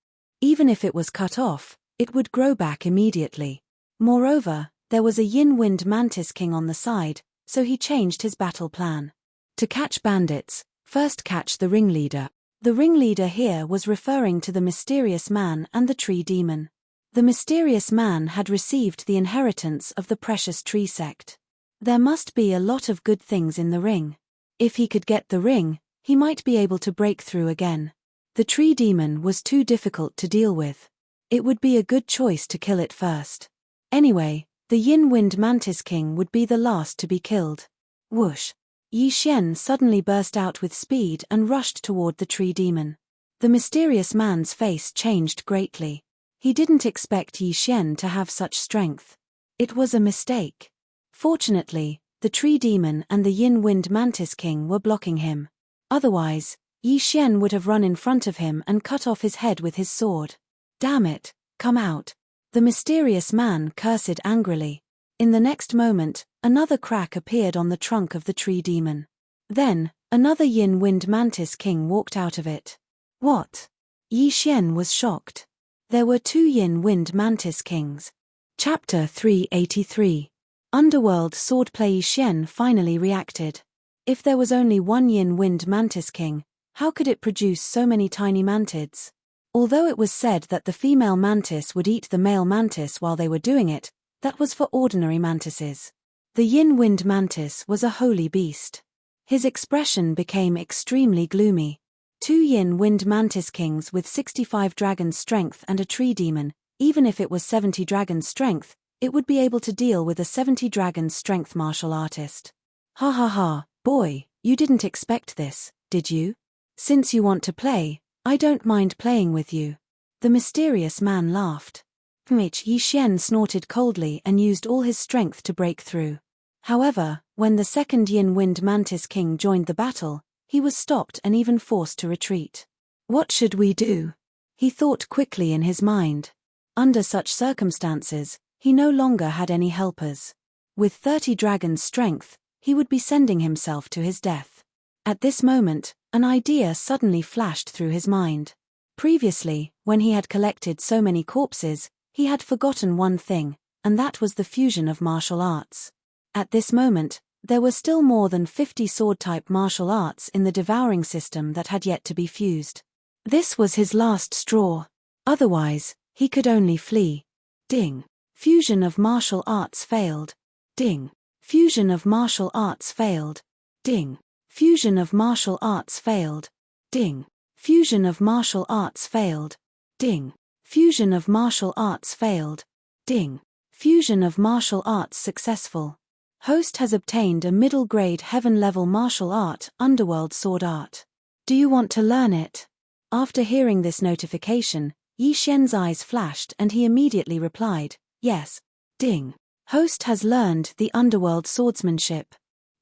Even if it was cut off, it would grow back immediately. Moreover, there was a Yin Wind Mantis King on the side, so he changed his battle plan. To catch bandits, first catch the ringleader. The ringleader here was referring to the mysterious man and the tree demon. The mysterious man had received the inheritance of the precious tree sect. There must be a lot of good things in the ring. If he could get the ring, he might be able to break through again. The tree demon was too difficult to deal with. It would be a good choice to kill it first. Anyway, the Yin Wind Mantis King would be the last to be killed. Whoosh! Yi Xian suddenly burst out with speed and rushed toward the tree demon. The mysterious man's face changed greatly. He didn't expect Yi Xian to have such strength. It was a mistake. Fortunately, the tree demon and the Yin Wind Mantis King were blocking him. Otherwise, Yi Xian would have run in front of him and cut off his head with his sword. Damn it, come out! The mysterious man cursed angrily. In the next moment, another crack appeared on the trunk of the tree demon. Then, another Yin Wind Mantis King walked out of it. What? Yi Xian was shocked. There were 2 Yin Wind Mantis Kings. Chapter 383. Underworld Swordplay. Yi Xian finally reacted. If there was only one Yin Wind Mantis King, how could it produce so many tiny mantids? Although it was said that the female mantis would eat the male mantis while they were doing it, that was for ordinary mantises. The Yin Wind Mantis was a holy beast. His expression became extremely gloomy. 2 Yin Wind Mantis Kings with 65 dragon strength and a tree demon, even if it was 70 dragon strength, it would be able to deal with a 70 dragon strength martial artist. Ha ha ha, boy, you didn't expect this, did you? Since you want to play, I don't mind playing with you. The mysterious man laughed. Yi Xian snorted coldly and used all his strength to break through. However, when the second Yin Wind Mantis King joined the battle, he was stopped and even forced to retreat. What should we do? He thought quickly in his mind. Under such circumstances, he no longer had any helpers. With 30 dragons' strength, he would be sending himself to his death. At this moment, an idea suddenly flashed through his mind. Previously, when he had collected so many corpses, he had forgotten one thing, and that was the fusion of martial arts. At this moment, there were still more than 50 sword-type martial arts in the devouring system that had yet to be fused. This was his last straw. Otherwise, he could only flee. Ding. Fusion of martial arts failed. Ding. Fusion of martial arts failed. Ding. Fusion of martial arts failed. Ding. Fusion of martial arts failed. Ding. Fusion of martial arts failed. Ding. Fusion of martial arts successful. Host has obtained a middle-grade heaven-level martial art, Underworld Sword Art. Do you want to learn it? After hearing this notification, Yi Xian's eyes flashed and he immediately replied, yes. Ding. Host has learned the Underworld Swordsmanship.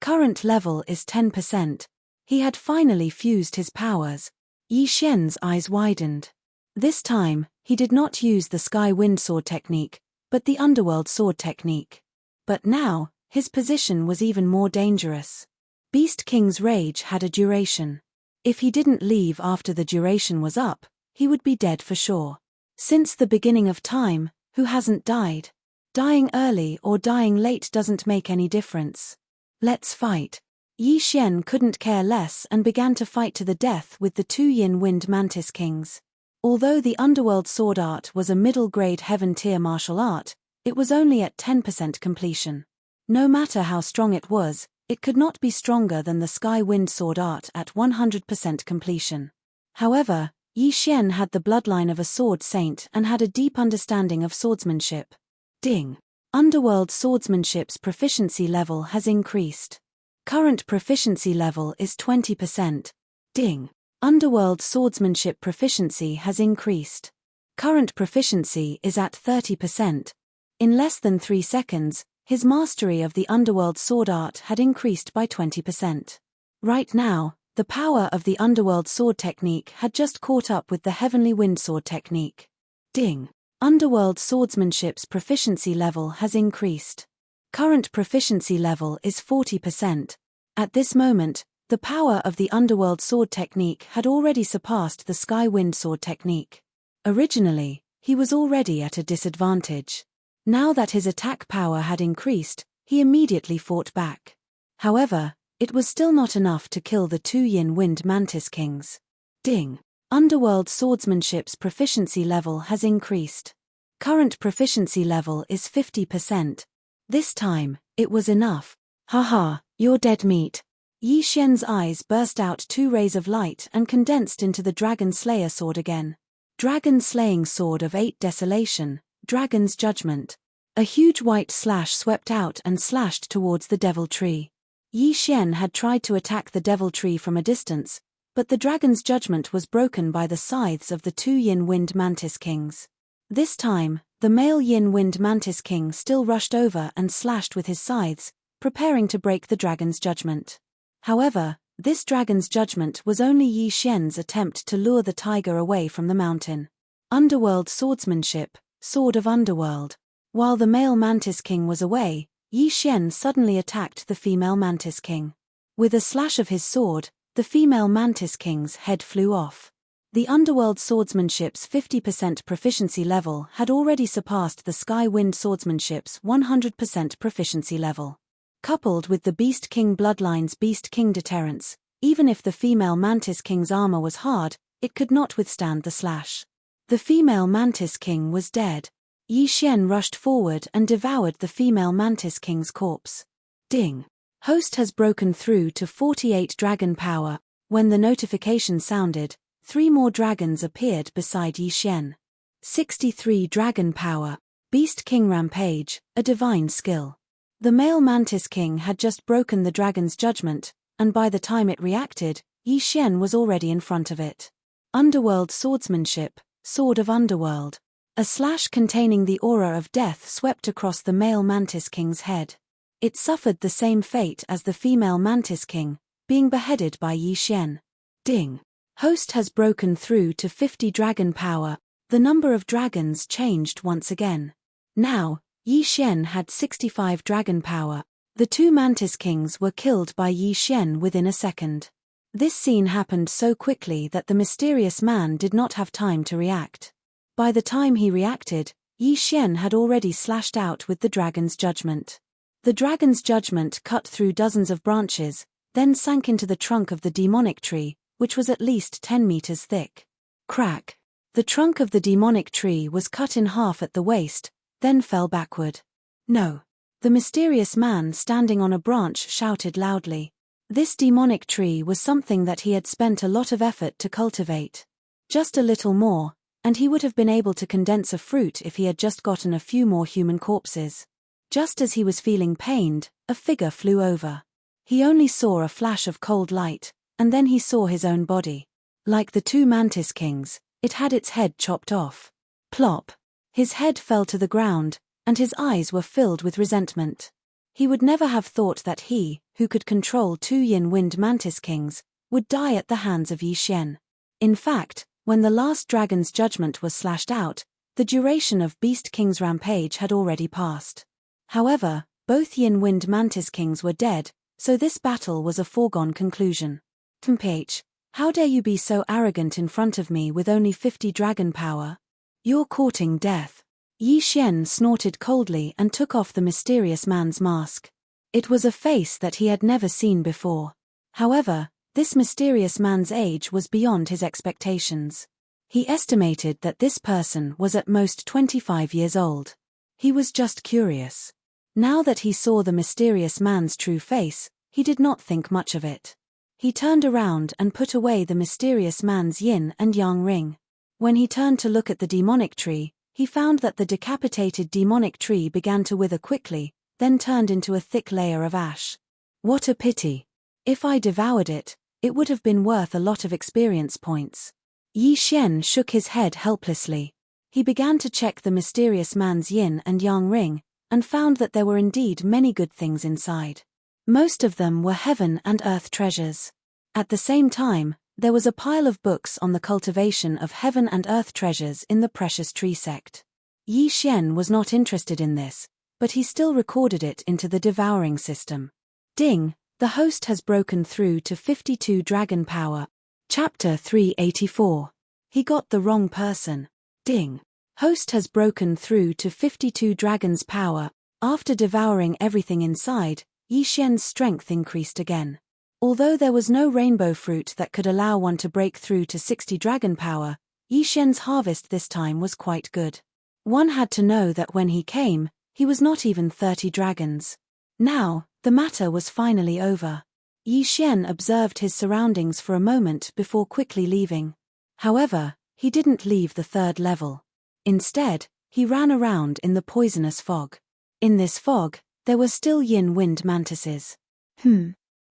Current level is 10%. He had finally fused his powers. Yi Xian's eyes widened. This time, he did not use the Sky Wind Sword technique, but the Underworld Sword technique. But now, his position was even more dangerous. Beast King's rage had a duration. If he didn't leave after the duration was up, he would be dead for sure. Since the beginning of time, who hasn't died? Dying early or dying late doesn't make any difference. Let's fight. Yi Xian couldn't care less and began to fight to the death with the 2 Yin Wind Mantis Kings. Although the Underworld Sword Art was a middle-grade heaven-tier martial art, it was only at 10% completion. No matter how strong it was, it could not be stronger than the Sky Wind Sword Art at 100% completion. However, Yi Xian had the bloodline of a sword saint and had a deep understanding of swordsmanship. Ding. Underworld Swordsmanship's proficiency level has increased. Current proficiency level is 20%. Ding. Underworld Swordsmanship proficiency has increased. Current proficiency is at 30%. In less than 3 seconds, his mastery of the Underworld Sword Art had increased by 20%. Right now, the power of the Underworld Sword technique had just caught up with the Heavenly Wind Sword technique. Ding. Underworld Swordsmanship's proficiency level has increased. Current proficiency level is 40%. At this moment, the power of the Underworld Sword technique had already surpassed the Sky Wind Sword technique. Originally, he was already at a disadvantage. Now that his attack power had increased, he immediately fought back. However, it was still not enough to kill the 2 Yin Wind Mantis Kings. Ding. Underworld Swordsmanship's proficiency level has increased. Current proficiency level is 50%. This time, it was enough. Haha, you're dead meat. Yi Xian's eyes burst out 2 rays of light and condensed into the Dragon Slayer sword again. Dragon Slaying Sword of 8 Desolation, Dragon's Judgment. A huge white slash swept out and slashed towards the Devil Tree. Yi Xian had tried to attack the Devil Tree from a distance, but the Dragon's Judgment was broken by the scythes of the 2 Yin Wind Mantis Kings. This time, the male Yin Wind Mantis King still rushed over and slashed with his scythes, preparing to break the Dragon's Judgment. However, this Dragon's Judgment was only Yi Xian's attempt to lure the tiger away from the mountain. Underworld Swordsmanship, Sword of Underworld. While the male Mantis King was away, Yi Xian suddenly attacked the female Mantis King. With a slash of his sword, the female Mantis King's head flew off. The Underworld Swordsmanship's 50% proficiency level had already surpassed the Sky Wind Swordsmanship's 100% proficiency level. Coupled with the Beast King Bloodline's Beast King deterrence, even if the female Mantis King's armor was hard, it could not withstand the slash. The female Mantis King was dead. Yi Xian rushed forward and devoured the female Mantis King's corpse. Ding. Host has broken through to 48 dragon power. When the notification sounded, 3 more dragons appeared beside Yi Xian. 63 dragon power. Beast King Rampage, a divine skill. The male Mantis King had just broken the Dragon's Judgment, and by the time it reacted, Yi Xian was already in front of it. Underworld swordsmanship, sword of underworld. A slash containing the aura of death swept across the male Mantis King's head. It suffered the same fate as the female Mantis King, being beheaded by Yi Xian. Ding. Host has broken through to 50 dragon power. The number of dragons changed once again. Now, Yi Xian had 65 dragon power. The two Mantis Kings were killed by Yi Xian within a second. This scene happened so quickly that the mysterious man did not have time to react. By the time he reacted, Yi Xian had already slashed out with the dragon's judgment. The dragon's judgment cut through dozens of branches, then sank into the trunk of the demonic tree, which was at least 10 meters thick. Crack! The trunk of the demonic tree was cut in half at the waist, then fell backward. No! The mysterious man standing on a branch shouted loudly. This demonic tree was something that he had spent a lot of effort to cultivate. Just a little more, and he would have been able to condense a fruit if he had just gotten a few more human corpses. Just as he was feeling pained, a figure flew over. He only saw a flash of cold light, and then he saw his own body. Like the two Mantis Kings, it had its head chopped off. Plop! His head fell to the ground, and his eyes were filled with resentment. He would never have thought that he, who could control two Yin-Wind Mantis Kings, would die at the hands of Yi Xian. In fact, when the last dragon's judgment was slashed out, the duration of Beast King's rampage had already passed. However, both Yin-Wind Mantis Kings were dead, so this battle was a foregone conclusion. Temph, how dare you be so arrogant in front of me with only 50 dragon power? You're courting death. Yi Xian snorted coldly and took off the mysterious man's mask. It was a face that he had never seen before. However, this mysterious man's age was beyond his expectations. He estimated that this person was at most 25 years old. He was just curious. Now that he saw the mysterious man's true face, he did not think much of it. He turned around and put away the mysterious man's yin and yang ring. When he turned to look at the demonic tree, he found that the decapitated demonic tree began to wither quickly, then turned into a thick layer of ash. What a pity. If I devoured it, it would have been worth a lot of experience points. Yi Xian shook his head helplessly. He began to check the mysterious man's yin and yang ring, and found that there were indeed many good things inside. Most of them were heaven and earth treasures. At the same time, there was a pile of books on the cultivation of heaven and earth treasures in the precious tree sect. Yi Xian was not interested in this, but he still recorded it into the devouring system. Ding, the host has broken through to 52 dragon power. Chapter 384. He got the wrong person. Ding. Host has broken through to 52 dragon's power. After devouring everything inside, Yi Xian's strength increased again. Although there was no rainbow fruit that could allow one to break through to 60 dragon power, Yi Xian's harvest this time was quite good. One had to know that when he came, he was not even 30 dragons. Now, the matter was finally over. Yi Xian observed his surroundings for a moment before quickly leaving. However, he didn't leave the third level. Instead, he ran around in the poisonous fog. In this fog, there were still Yin-Wind mantises.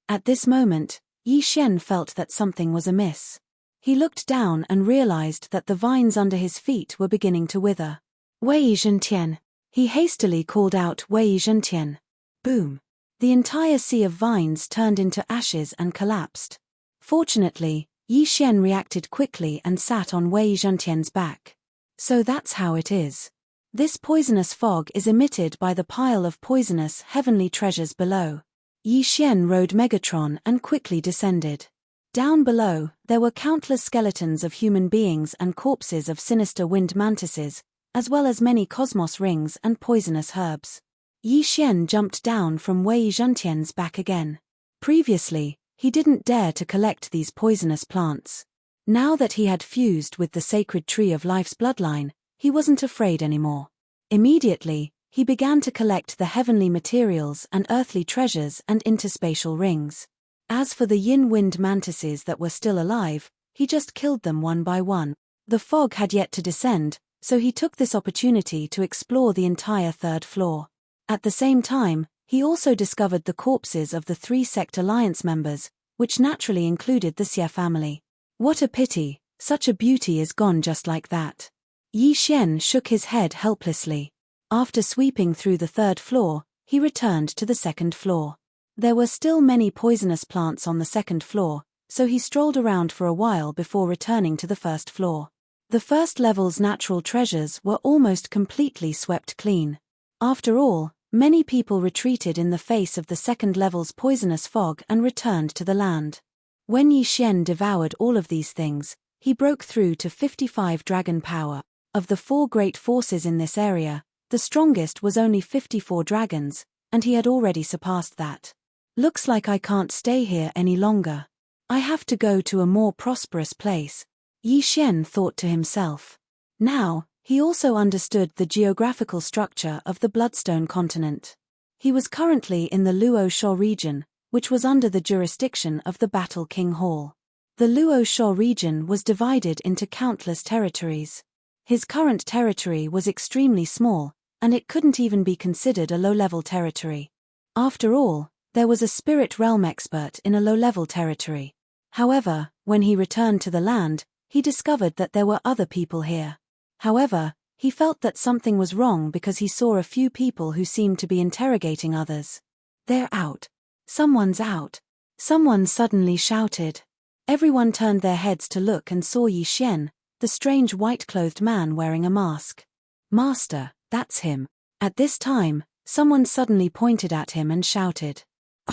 At this moment, Yi Xian felt that something was amiss. He looked down and realized that the vines under his feet were beginning to wither. Wei Zhentian. He hastily called out Wei Zhentian. Boom. The entire sea of vines turned into ashes and collapsed. Fortunately, Yi Xian reacted quickly and sat on Wei Zhentian's back. So that's how it is. This poisonous fog is emitted by the pile of poisonous heavenly treasures below. Yi Xian rode Megatron and quickly descended. Down below, there were countless skeletons of human beings and corpses of sinister wind mantises, as well as many cosmos rings and poisonous herbs. Yi Xian jumped down from Wei Zhentian's back again. Previously, he didn't dare to collect these poisonous plants. Now that he had fused with the sacred tree of life's bloodline, he wasn't afraid anymore. Immediately, he began to collect the heavenly materials and earthly treasures and interspatial rings. As for the yin-wind mantises that were still alive, he just killed them one by one. The fog had yet to descend, so he took this opportunity to explore the entire third floor. At the same time, he also discovered the corpses of the 3 sect alliance members, which naturally included the Xie family. What a pity, such a beauty is gone just like that. Yi Xian shook his head helplessly. After sweeping through the third floor, he returned to the second floor. There were still many poisonous plants on the second floor, so he strolled around for a while before returning to the first floor. The first level's natural treasures were almost completely swept clean. After all, many people retreated in the face of the second level's poisonous fog and returned to the land. When Yi Xian devoured all of these things, he broke through to 55 dragon power. Of the 4 great forces in this area, the strongest was only 54 dragons, and he had already surpassed that. Looks like I can't stay here any longer. I have to go to a more prosperous place, Yi Xian thought to himself. Now, he also understood the geographical structure of the Bloodstone continent. He was currently in the Luo Shu region, which was under the jurisdiction of the Battle King Hall. The Luo Shu region was divided into countless territories. His current territory was extremely small, and it couldn't even be considered a low-level territory. After all, there was a spirit realm expert in a low-level territory. However, when he returned to the land, he discovered that there were other people here. However, he felt that something was wrong because he saw a few people who seemed to be interrogating others. They're out. Someone's out. Someone suddenly shouted. Everyone turned their heads to look and saw Yi Xian, the strange white-clothed man wearing a mask. Master, that's him. At this time, someone suddenly pointed at him and shouted.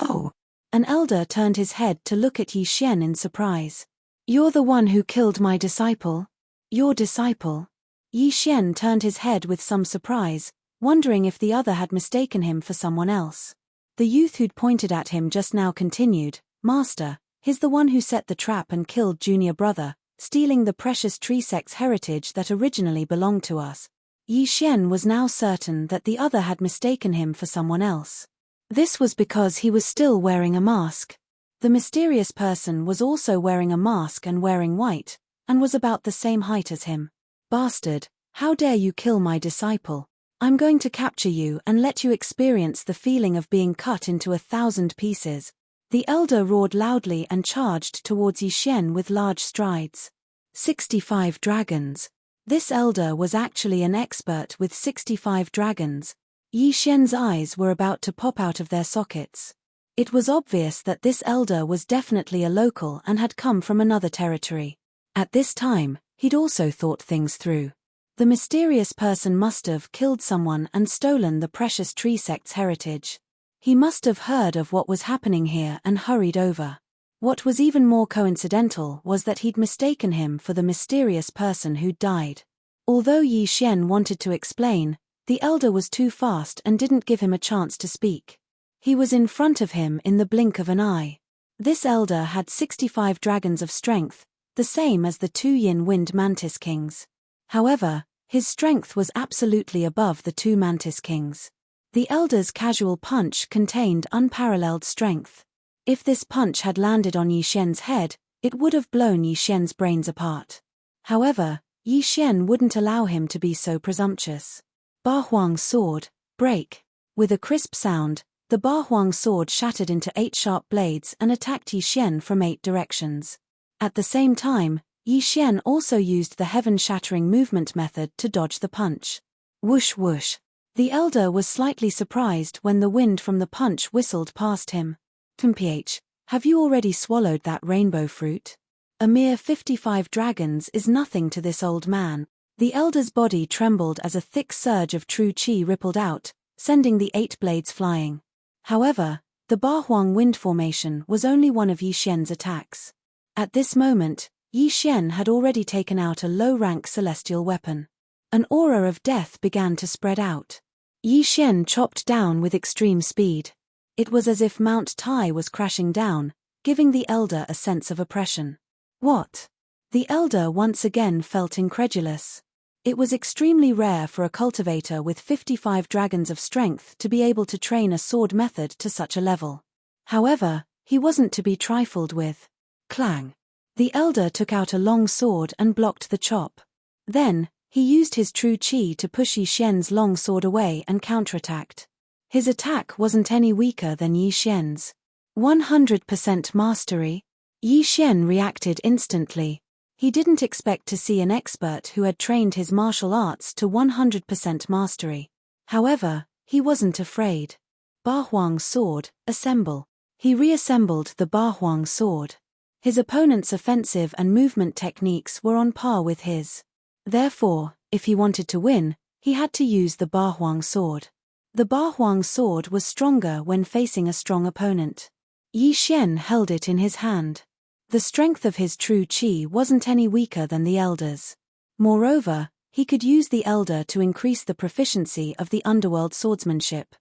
Oh! An elder turned his head to look at Yi Xian in surprise. You're the one who killed my disciple? Your disciple? Yi Xian turned his head with some surprise, wondering if the other had mistaken him for someone else. The youth who'd pointed at him just now continued, Master, he's the one who set the trap and killed junior brother, stealing the precious tree sect's heritage that originally belonged to us. Yi Xian was now certain that the other had mistaken him for someone else. This was because he was still wearing a mask. The mysterious person was also wearing a mask and wearing white, and was about the same height as him. Bastard, how dare you kill my disciple? I'm going to capture you and let you experience the feeling of being cut into 1,000 pieces. The elder roared loudly and charged towards Yi Xian with large strides. 65 dragons. This elder was actually an expert with 65 dragons. Yi Xian's eyes were about to pop out of their sockets. It was obvious that this elder was definitely a local and had come from another territory. At this time, he'd also thought things through. The mysterious person must have killed someone and stolen the precious tree sect's heritage. He must have heard of what was happening here and hurried over. What was even more coincidental was that he'd mistaken him for the mysterious person who'd died. Although Yi Xian wanted to explain, the elder was too fast and didn't give him a chance to speak. He was in front of him in the blink of an eye. This elder had 65 dragons of strength, the same as the 2 Yin Wind Mantis Kings. However, his strength was absolutely above the 2 Mantis Kings. The elder's casual punch contained unparalleled strength. If this punch had landed on Yi Xian's head, it would have blown Yi Xian's brains apart. However, Yi Xian wouldn't allow him to be so presumptuous. Ba Huang's sword, break. With a crisp sound, the Ba Huang sword shattered into 8 sharp blades and attacked Yi Xian from 8 directions. At the same time, Yi Xian also used the heaven-shattering movement method to dodge the punch. Whoosh whoosh. The elder was slightly surprised when the wind from the punch whistled past him. Mph, have you already swallowed that rainbow fruit? A mere 55 dragons is nothing to this old man. The elder's body trembled as a thick surge of true qi rippled out, sending the 8 blades flying. However, the Ba Huang wind formation was only one of Yi Xian's attacks. At this moment, Yi Xian had already taken out a low-rank celestial weapon. An aura of death began to spread out. Yi Xian chopped down with extreme speed. It was as if Mount Tai was crashing down, giving the elder a sense of oppression. What? The elder once again felt incredulous. It was extremely rare for a cultivator with 55 dragons of strength to be able to train a sword method to such a level. However, he wasn't to be trifled with. Clang. The elder took out a long sword and blocked the chop. Then, he used his true qi to push Yi Xian's long sword away and counterattacked. His attack wasn't any weaker than Yi Xian's. 100% mastery? Yi Xian reacted instantly. He didn't expect to see an expert who had trained his martial arts to 100% mastery. However, he wasn't afraid. Ba Huang sword, assemble. He reassembled the Ba Huang sword. His opponent's offensive and movement techniques were on par with his. Therefore, if he wanted to win, he had to use the Ba Huang sword. The Ba Huang sword was stronger when facing a strong opponent. Yi Xian held it in his hand. The strength of his true qi wasn't any weaker than the elder's. Moreover, he could use the elder to increase the proficiency of the underworld swordsmanship.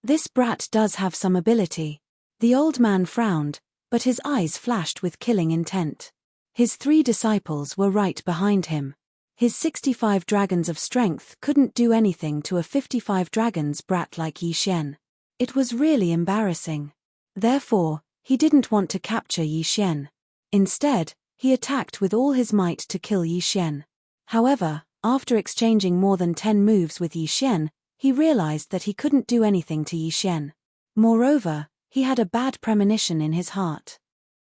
This brat does have some ability. The old man frowned, but his eyes flashed with killing intent. His 3 disciples were right behind him. His 65 dragons of strength couldn't do anything to a 55 dragons brat like Yi Xian. It was really embarrassing. Therefore, he didn't want to capture Yi Xian. Instead, he attacked with all his might to kill Yi Xian. However, after exchanging more than 10 moves with Yi Xian, he realized that he couldn't do anything to Yi Xian. Moreover, he had a bad premonition in his heart.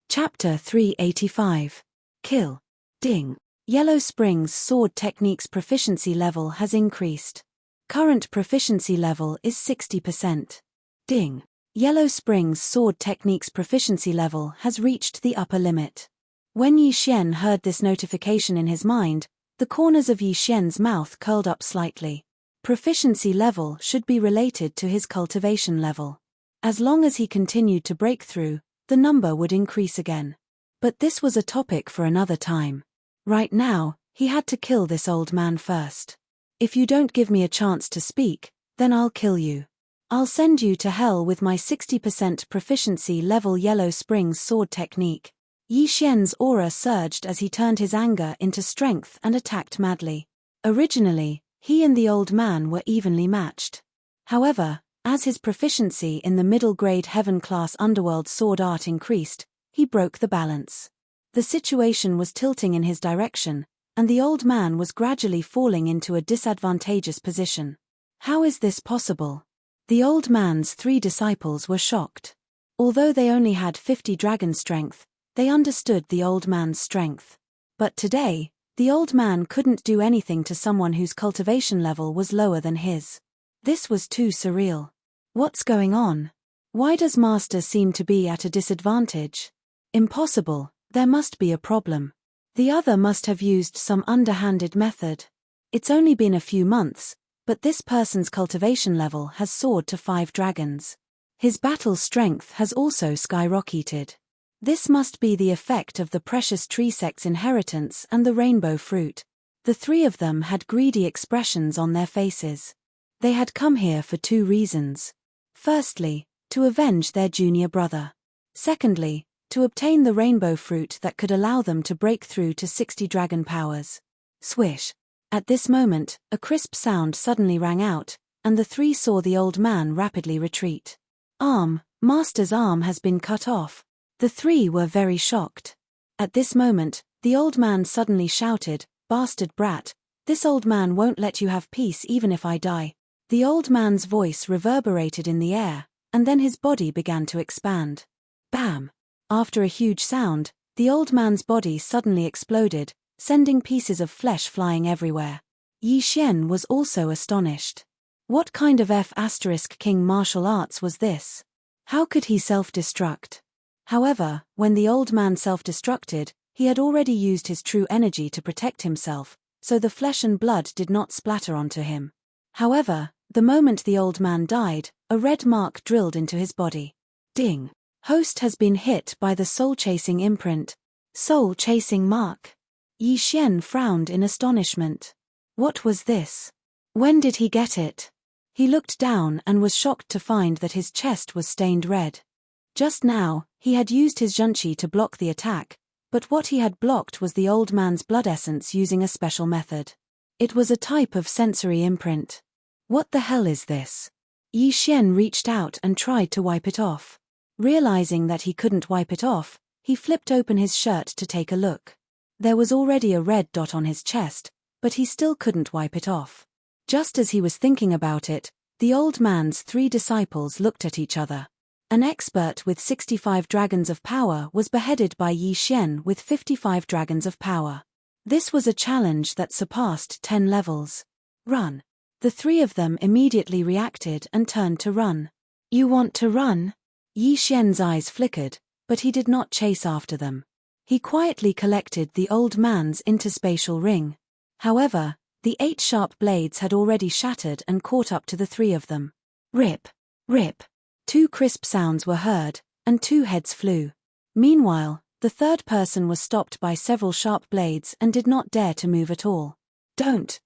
Chapter 385. Kill. Ding. Yellow Spring's sword techniques proficiency level has increased. Current proficiency level is 60%. Ding. Yellow Spring's sword techniques proficiency level has reached the upper limit. When Yi Xian heard this notification in his mind, the corners of Yi Xian's mouth curled up slightly. Proficiency level should be related to his cultivation level. As long as he continued to break through, the number would increase again. But this was a topic for another time. Right now, he had to kill this old man first. If you don't give me a chance to speak, then I'll kill you. I'll send you to hell with my 60% proficiency level Yellow Spring's sword technique. Yi Xian's aura surged as he turned his anger into strength and attacked madly. Originally, he and the old man were evenly matched. However, as his proficiency in the middle-grade heaven-class underworld sword art increased, he broke the balance. The situation was tilting in his direction, and the old man was gradually falling into a disadvantageous position. How is this possible? The old man's 3 disciples were shocked. Although they only had 50 dragon strength, they understood the old man's strength. But today, the old man couldn't do anything to someone whose cultivation level was lower than his. This was too surreal. What's going on? Why does Master seem to be at a disadvantage? Impossible, there must be a problem. The other must have used some underhanded method. It's only been a few months, but this person's cultivation level has soared to 5 dragons. His battle strength has also skyrocketed. This must be the effect of the precious tree sect's inheritance and the rainbow fruit. The 3 of them had greedy expressions on their faces. They had come here for 2 reasons. Firstly, to avenge their junior brother. Secondly, to obtain the rainbow fruit that could allow them to break through to 60 dragon powers. Swish. At this moment, a crisp sound suddenly rang out, and the 3 saw the old man rapidly retreat. Master's arm has been cut off. The 3 were very shocked. At this moment, the old man suddenly shouted, "Bastard brat, this old man won't let you have peace even if I die." The old man's voice reverberated in the air, and then his body began to expand. Bam! After a huge sound, the old man's body suddenly exploded, sending pieces of flesh flying everywhere. Yi Xian was also astonished. What kind of F*King martial arts was this? How could he self-destruct? However, when the old man self-destructed, he had already used his true energy to protect himself, so the flesh and blood did not splatter onto him. However, the moment the old man died, a red mark drilled into his body. Ding! Host has been hit by the soul-chasing imprint. Soul-chasing mark. Yi Xian frowned in astonishment. What was this? When did he get it? He looked down and was shocked to find that his chest was stained red. Just now, he had used his Junqi to block the attack, but what he had blocked was the old man's blood essence using a special method. It was a type of sensory imprint. What the hell is this? Yi Xian reached out and tried to wipe it off. Realizing that he couldn't wipe it off, he flipped open his shirt to take a look. There was already a red dot on his chest, but he still couldn't wipe it off. Just as he was thinking about it, the old man's 3 disciples looked at each other. An expert with 65 dragons of power was beheaded by Yi Xian with 55 dragons of power. This was a challenge that surpassed 10 levels. Run. The three of them immediately reacted and turned to run. You want to run? Yi Xian's eyes flickered, but he did not chase after them. He quietly collected the old man's interspatial ring. However, the 8 sharp blades had already shattered and caught up to the three of them. Rip! Rip! 2 crisp sounds were heard, and 2 heads flew. Meanwhile, the third person was stopped by several sharp blades and did not dare to move at all. Don't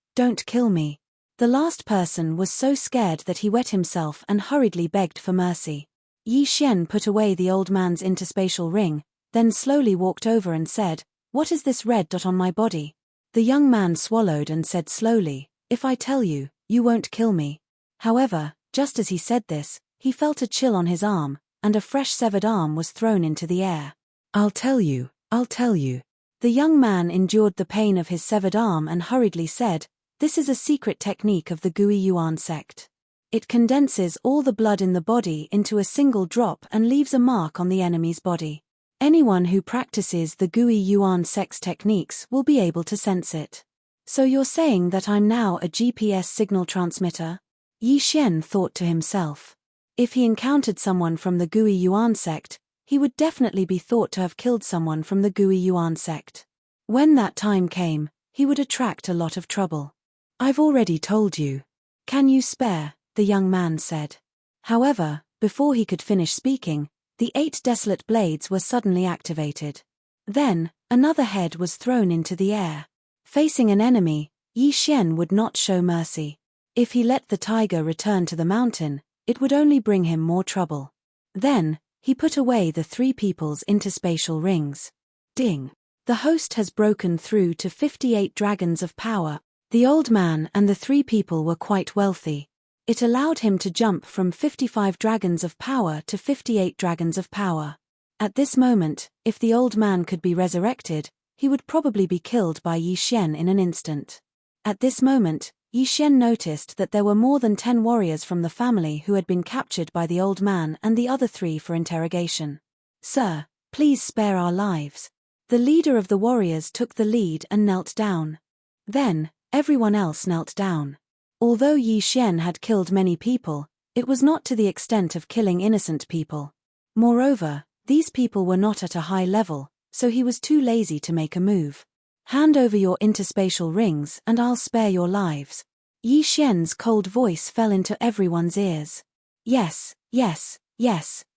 kill me. The last person was so scared that he wet himself and hurriedly begged for mercy. Yi Xian put away the old man's interspatial ring, then slowly walked over and said, "What is this red dot on my body?" The young man swallowed and said slowly, "If I tell you, you won't kill me." However, just as he said this, he felt a chill on his arm, and a fresh severed arm was thrown into the air. I'll tell you. The young man endured the pain of his severed arm and hurriedly said, "This is a secret technique of the Gui Yuan sect. It condenses all the blood in the body into a single drop and leaves a mark on the enemy's body. Anyone who practices the Gui Yuan sect's techniques will be able to sense it." So you're saying that I'm now a GPS signal transmitter? Yi Xian thought to himself. If he encountered someone from the Gui Yuan sect, he would definitely be thought to have killed someone from the Gui Yuan sect. When that time came, he would attract a lot of trouble. I've already told you. Can you spare? The young man said. However, before he could finish speaking, the 8 desolate blades were suddenly activated. Then, another head was thrown into the air. Facing an enemy, Yi Xian would not show mercy. If he let the tiger return to the mountain, it would only bring him more trouble. Then, he put away the 3 people's interspatial rings. Ding! The host has broken through to 58 dragons of power. The old man and the 3 people were quite wealthy. It allowed him to jump from 55 dragons of power to 58 dragons of power. At this moment, if the old man could be resurrected, he would probably be killed by Yi Xian in an instant. At this moment, Yi Xian noticed that there were more than 10 warriors from the family who had been captured by the old man and the other 3 for interrogation. "Sir, please spare our lives." The leader of the warriors took the lead and knelt down. Then, everyone else knelt down. Although Yi Xian had killed many people, it was not to the extent of killing innocent people. Moreover, these people were not at a high level, so he was too lazy to make a move. "Hand over your interspatial rings and I'll spare your lives." Yi Xian's cold voice fell into everyone's ears. Yes.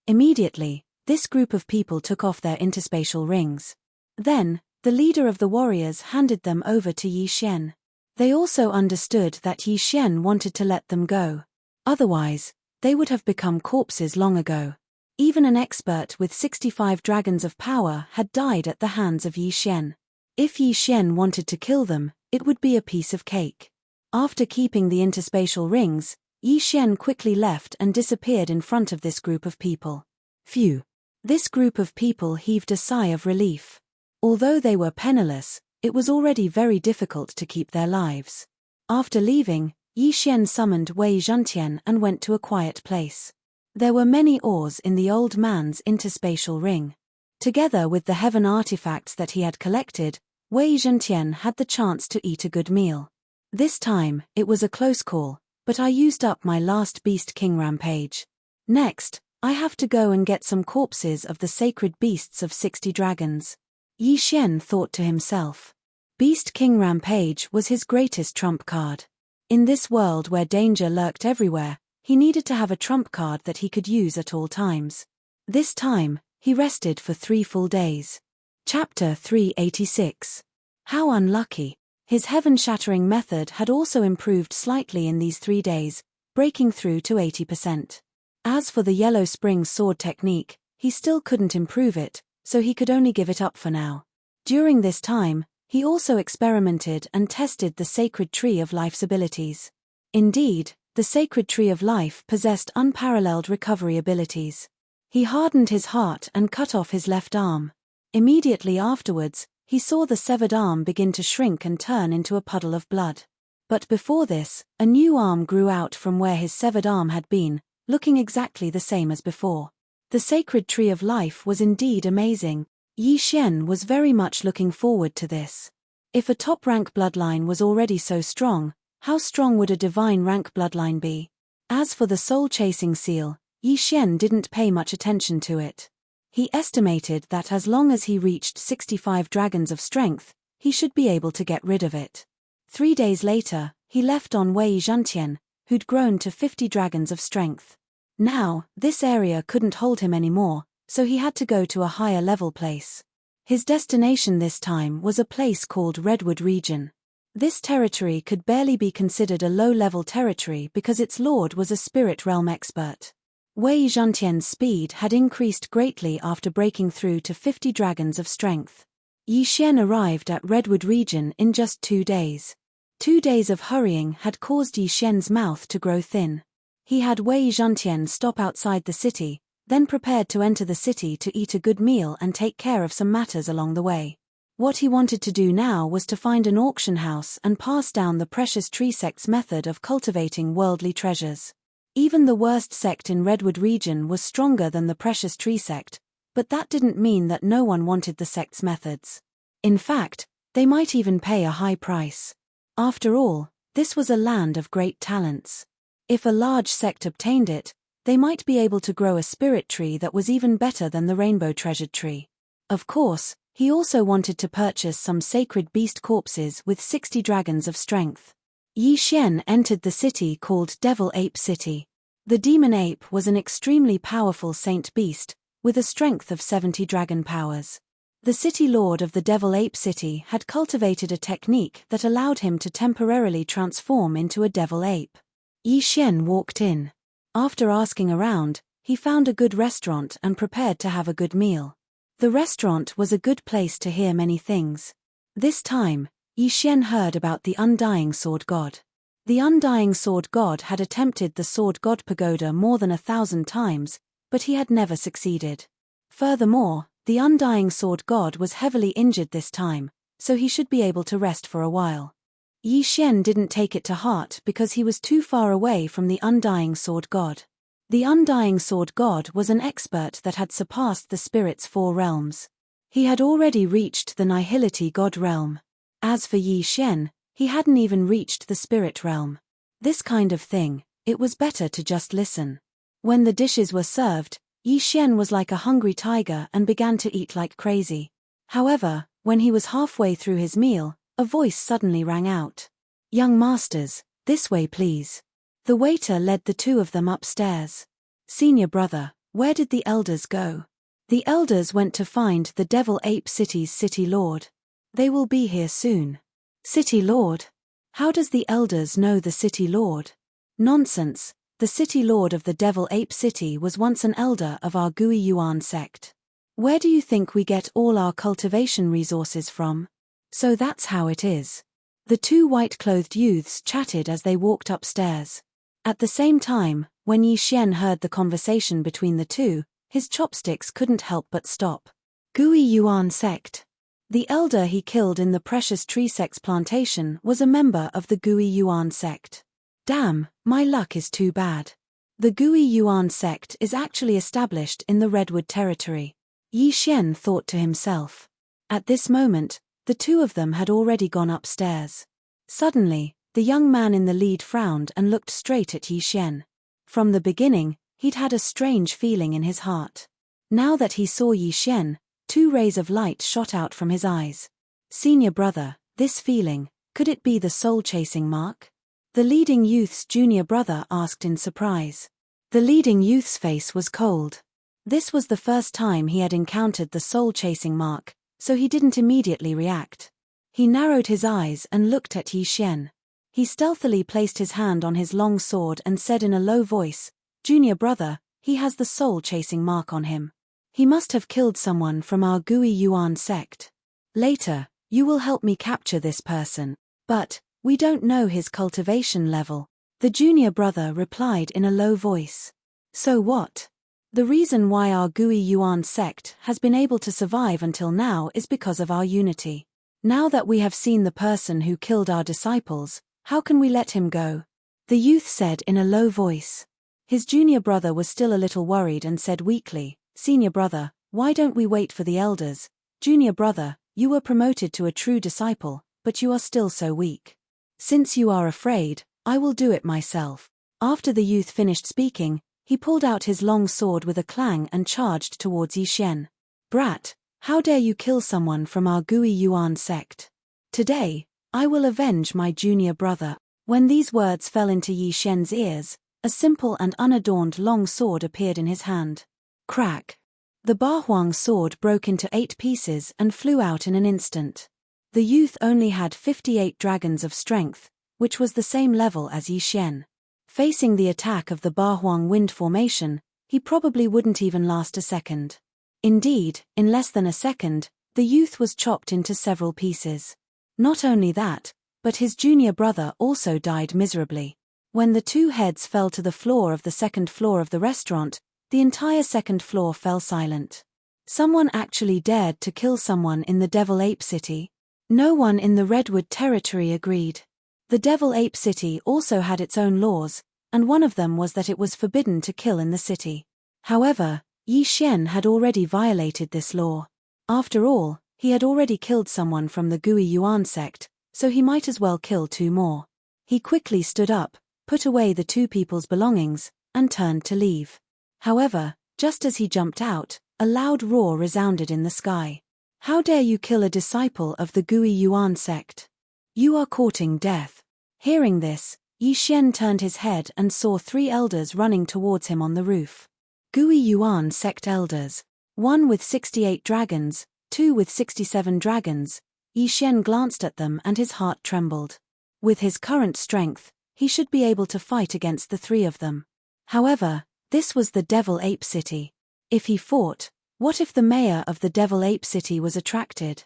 Immediately, this group of people took off their interspatial rings. Then, the leader of the warriors handed them over to Yi Xian. They also understood that Yi Xian wanted to let them go. Otherwise, they would have become corpses long ago. Even an expert with 65 dragons of power had died at the hands of Yi Xian. If Yi Xian wanted to kill them, it would be a piece of cake. After keeping the interspatial rings, Yi Xian quickly left and disappeared in front of this group of people. Phew! This group of people heaved a sigh of relief. Although they were penniless, it was already very difficult to keep their lives. After leaving, Yi Xian summoned Wei Zhentian and went to a quiet place. There were many ores in the old man's interspatial ring. Together with the heaven artifacts that he had collected, Wei Zhentian had the chance to eat a good meal. This time, it was a close call, but I used up my last Beast King rampage. Next, I have to go and get some corpses of the sacred beasts of 60 dragons. Yi Xian thought to himself. Beast King rampage was his greatest trump card. In this world where danger lurked everywhere, he needed to have a trump card that he could use at all times. This time, he rested for 3 full days. Chapter 386. How unlucky. His heaven-shattering method had also improved slightly in these 3 days, breaking through to 80%. As for the Yellow Spring sword technique, he still couldn't improve it, so he could only give it up for now. During this time, he also experimented and tested the Sacred Tree of Life's abilities. Indeed, the Sacred Tree of Life possessed unparalleled recovery abilities. He hardened his heart and cut off his left arm. Immediately afterwards, he saw the severed arm begin to shrink and turn into a puddle of blood. But before this, a new arm grew out from where his severed arm had been, looking exactly the same as before. The sacred tree of life was indeed amazing. Yi Xian was very much looking forward to this. If a top-rank bloodline was already so strong, how strong would a divine rank bloodline be? As for the soul-chasing seal, Yi Xian didn't pay much attention to it. He estimated that as long as he reached 65 dragons of strength, he should be able to get rid of it. 3 days later, he left on Wei Zhantian, who'd grown to 50 dragons of strength. Now, this area couldn't hold him anymore, so he had to go to a higher level place. His destination this time was a place called Redwood Region. This territory could barely be considered a low-level territory because its lord was a spirit realm expert. Wei Zhantian's speed had increased greatly after breaking through to 50 dragons of strength. Yi Xian arrived at Redwood Region in just 2 days. 2 days of hurrying had caused Yi Xian's mouth to grow thin. He had Wei Zhantian stop outside the city, then prepared to enter the city to eat a good meal and take care of some matters along the way. What he wanted to do now was to find an auction house and pass down the precious tree sect's method of cultivating worldly treasures. Even the worst sect in Redwood Region was stronger than the precious tree sect, but that didn't mean that no one wanted the sect's methods. In fact, they might even pay a high price. After all, this was a land of great talents. If a large sect obtained it, they might be able to grow a spirit tree that was even better than the rainbow treasured tree. Of course, he also wanted to purchase some sacred beast corpses with 60 dragons of strength. Yi Xian entered the city called Devil Ape City. The demon ape was an extremely powerful saint beast, with a strength of 70 dragon powers. The city lord of the Devil Ape City had cultivated a technique that allowed him to temporarily transform into a devil ape. Yi Xian walked in. After asking around, he found a good restaurant and prepared to have a good meal. The restaurant was a good place to hear many things. This time, Yi Xian heard about the Undying Sword God. The Undying Sword God had attempted the Sword God Pagoda more than 1,000 times, but he had never succeeded. Furthermore, the Undying Sword God was heavily injured this time, so he should be able to rest for a while. Yi Xian didn't take it to heart because he was too far away from the Undying Sword God. The Undying Sword God was an expert that had surpassed the spirit's 4 realms. He had already reached the Nihility God realm. As for Yi Xian, he hadn't even reached the spirit realm. This kind of thing, it was better to just listen. When the dishes were served, Yi Xian was like a hungry tiger and began to eat like crazy. However, when he was halfway through his meal, a voice suddenly rang out. "Young masters, this way please." The waiter led the 2 of them upstairs. "Senior brother, where did the elders go?" "The elders went to find the Devil Ape City's city lord. They will be here soon." "City lord? How does the elders know the city lord?" "Nonsense, the city lord of the Devil Ape City was once an elder of our Gui Yuan sect. Where do you think we get all our cultivation resources from? So that's how it is." The 2 white-clothed youths chatted as they walked upstairs. At the same time, when Yi Xian heard the conversation between the 2, his chopsticks couldn't help but stop. Gui Yuan sect. The elder he killed in the precious tree sect's plantation was a member of the Gui Yuan sect. Damn, my luck is too bad. The Gui Yuan sect is actually established in the Redwood territory. Yi Xian thought to himself. At this moment, the 2 of them had already gone upstairs. Suddenly, the young man in the lead frowned and looked straight at Yi Xian. From the beginning, he'd had a strange feeling in his heart. Now that he saw Yi Xian, 2 rays of light shot out from his eyes. "Senior brother, this feeling, could it be the soul-chasing mark?" The leading youth's junior brother asked in surprise. The leading youth's face was cold. This was the first time he had encountered the soul-chasing mark, so he didn't immediately react. He narrowed his eyes and looked at Yi Xian. He stealthily placed his hand on his long sword and said in a low voice, "Junior brother, he has the soul-chasing mark on him. He must have killed someone from our Gui Yuan sect. Later, you will help me capture this person. But, we don't know his cultivation level." The junior brother replied in a low voice. "So what? The reason why our Gui Yuan sect has been able to survive until now is because of our unity. Now that we have seen the person who killed our disciples, how can we let him go?" The youth said in a low voice. His junior brother was still a little worried and said weakly, Senior brother, why don't we wait for the elders? Junior brother, you were promoted to a true disciple, but you are still so weak. Since you are afraid, I will do it myself. After the youth finished speaking, he pulled out his long sword with a clang and charged towards Yi Shen. Brat, how dare you kill someone from our Gui Yuan sect? Today, I will avenge my junior brother. When these words fell into Yi Shen's ears, a simple and unadorned long sword appeared in his hand. Crack! The Bahuang sword broke into 8 pieces and flew out in an instant. The youth only had 58 dragons of strength, which was the same level as Yi Shen. Facing the attack of the Bahuang wind formation, he probably wouldn't even last a second. Indeed, in less than a second, the youth was chopped into several pieces. Not only that, but his junior brother also died miserably. When the 2 heads fell to the floor of the second floor of the restaurant, the entire second floor fell silent. Someone actually dared to kill someone in the Devil Ape City? No one in the Redwood territory agreed. The Devil Ape City also had its own laws, and one of them was that it was forbidden to kill in the city. However, Yi Shen had already violated this law. After all, he had already killed someone from the Gui Yuan sect, so he might as well kill 2 more. He quickly stood up, put away the 2 people's belongings, and turned to leave. However, just as he jumped out, a loud roar resounded in the sky. How dare you kill a disciple of the Gui Yuan sect? You are courting death. Hearing this, Yi Shen turned his head and saw 3 elders running towards him on the roof. Gui Yuan sect elders. 1 with 68 dragons, 2 with 67 dragons. Yi Shen glanced at them and his heart trembled. With his current strength, he should be able to fight against the 3 of them. However, this was the Devil Ape City. If he fought, what if the mayor of the Devil Ape City was attracted?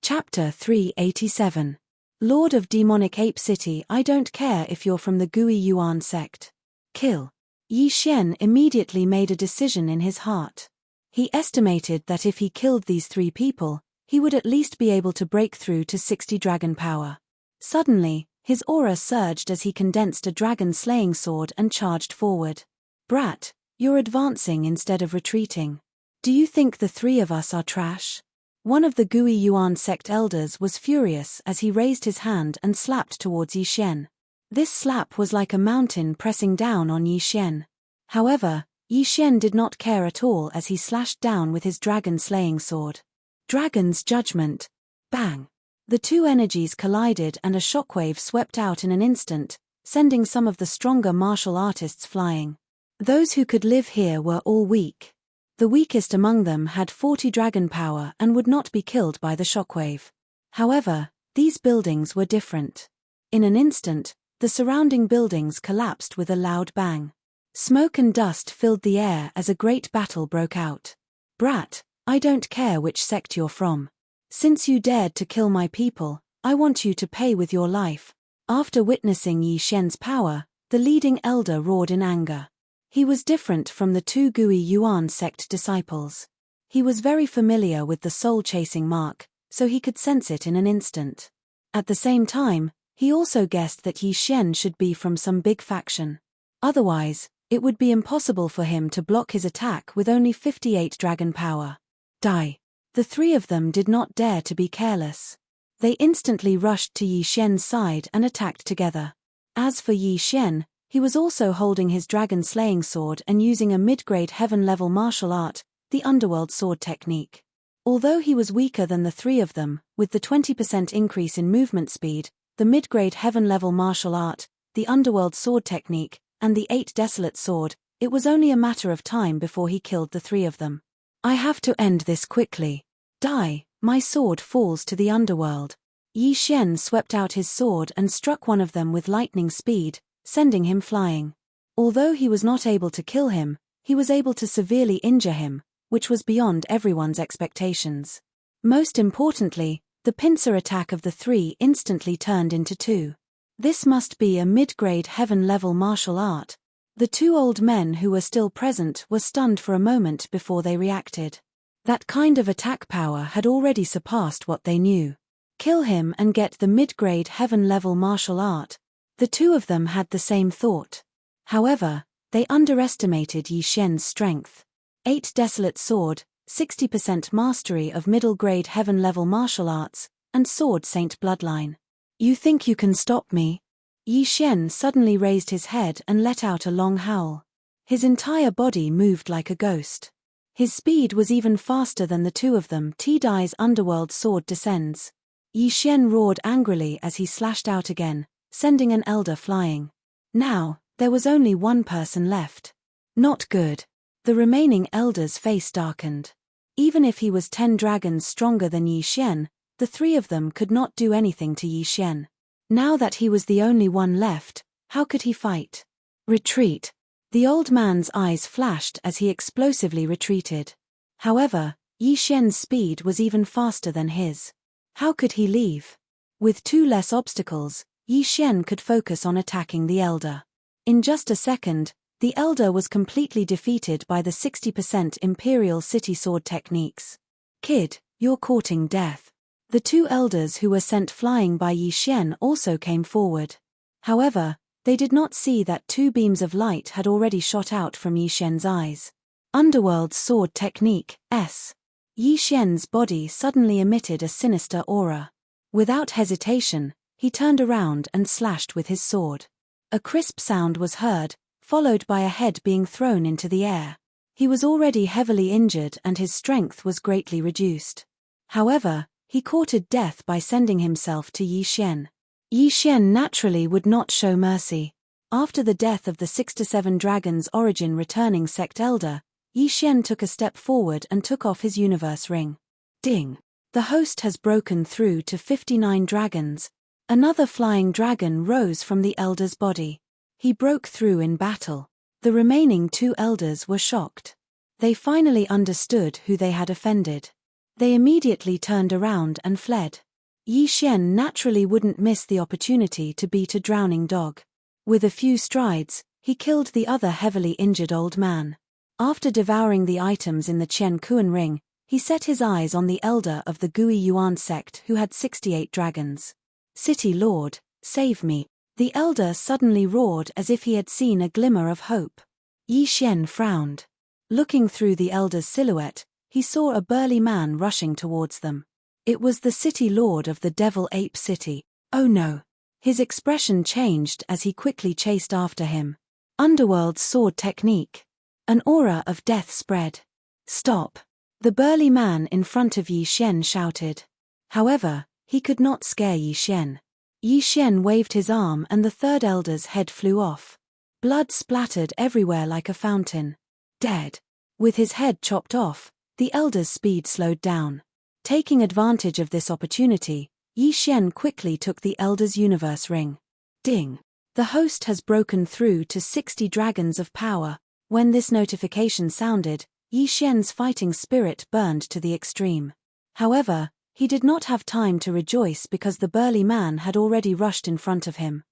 Chapter 387. Lord of Demonic Ape City, I don't care if you're from the Gui Yuan sect. Kill. Yi Shen immediately made a decision in his heart. He estimated that if he killed these 3 people, he would at least be able to break through to 60 dragon power. Suddenly, his aura surged as he condensed a dragon-slaying sword and charged forward. Brat, you're advancing instead of retreating. Do you think the 3 of us are trash? One of the Gui Yuan sect elders was furious as he raised his hand and slapped towards Yi Shen. This slap was like a mountain pressing down on Yi Shen. However, Yi Shen did not care at all as he slashed down with his dragon-slaying sword. Dragon's Judgment. Bang! The 2 energies collided and a shockwave swept out in an instant, sending some of the stronger martial artists flying. Those who could live here were all weak. The weakest among them had 40 dragon power and would not be killed by the shockwave. However, these buildings were different. In an instant, the surrounding buildings collapsed with a loud bang. Smoke and dust filled the air as a great battle broke out. Brat, I don't care which sect you're from. Since you dared to kill my people, I want you to pay with your life. After witnessing Yi Shen's power, the leading elder roared in anger. He was different from the 2 Gui Yuan sect disciples. He was very familiar with the soul-chasing mark, so he could sense it in an instant. At the same time, he also guessed that Yi Shen should be from some big faction. Otherwise, it would be impossible for him to block his attack with only 58 dragon power. Die. The 3 of them did not dare to be careless. They instantly rushed to Yi Shen's side and attacked together. As for Yi Shen, he was also holding his dragon-slaying sword and using a mid-grade heaven-level martial art, the underworld sword technique. Although he was weaker than the 3 of them, with the 20% increase in movement speed, the mid-grade heaven-level martial art, the underworld sword technique, and the 8 desolate sword, it was only a matter of time before he killed the 3 of them. I have to end this quickly. Die, my sword falls to the underworld. Yi Shen swept out his sword and struck one of them with lightning speed, sending him flying. Although he was not able to kill him, he was able to severely injure him, which was beyond everyone's expectations. Most importantly, the pincer attack of the 3 instantly turned into 2. This must be a mid-grade heaven-level martial art. The 2 old men who were still present were stunned for a moment before they reacted. That kind of attack power had already surpassed what they knew. Kill him and get the mid-grade heaven-level martial art. The 2 of them had the same thought. However, they underestimated Yi Shen's strength. 8 desolate sword, 60% mastery of middle-grade heaven-level martial arts, and sword saint bloodline. You think you can stop me? Yi Xian suddenly raised his head and let out a long howl. His entire body moved like a ghost. His speed was even faster than the two of them. T-Dai's underworld sword descends. Yi Xian roared angrily as he slashed out again, sending an elder flying. Now, there was only one person left. Not good. The remaining elder's face darkened. Even if he was 10 dragons stronger than Yi Xian, the three of them could not do anything to Yi Xian. Now that he was the only one left, how could he fight? Retreat. The old man's eyes flashed as he explosively retreated. However, Yi Xian's speed was even faster than his. How could he leave? With 2 less obstacles, Yi Xian could focus on attacking the elder. In just a second, the elder was completely defeated by the 60% Imperial City Sword techniques. Kid, you're courting death. The 2 elders who were sent flying by Yi Xian also came forward. However, they did not see that 2 beams of light had already shot out from Yi Xian's eyes. Underworld Sword Technique, S. Yi Xian's body suddenly emitted a sinister aura. Without hesitation, he turned around and slashed with his sword. A crisp sound was heard, followed by a head being thrown into the air. He was already heavily injured and his strength was greatly reduced. However, he courted death by sending himself to Yi Xian. Yi Xian naturally would not show mercy. After the death of the 6 to 7 dragons origin returning sect elder, Yi Xian took a step forward and took off his universe ring. Ding! The host has broken through to 59 dragons. Another flying dragon rose from the elder's body. He broke through in battle. The remaining 2 elders were shocked. They finally understood who they had offended. They immediately turned around and fled. Yi Xian naturally wouldn't miss the opportunity to beat a drowning dog. With a few strides, he killed the other heavily injured old man. After devouring the items in the Qian Kuan ring, he set his eyes on the elder of the Gui Yuan sect who had 68 dragons. City Lord, save me. The elder suddenly roared as if he had seen a glimmer of hope. Yi Xian frowned. Looking through the elder's silhouette, he saw a burly man rushing towards them. It was the City Lord of the Devil Ape City. Oh no! His expression changed as he quickly chased after him. Underworld Sword Technique. An aura of death spread. Stop! The burly man in front of Yi Xian shouted. However, he could not scare Yi Xian. Yi Xian waved his arm and the third elder's head flew off. Blood splattered everywhere like a fountain. Dead. With his head chopped off, the elder's speed slowed down. Taking advantage of this opportunity, Yi Xian quickly took the elder's universe ring. Ding! The host has broken through to 60 dragons of power. When this notification sounded, Yi Xian's fighting spirit burned to the extreme. However, he did not have time to rejoice because the burly man had already rushed in front of him.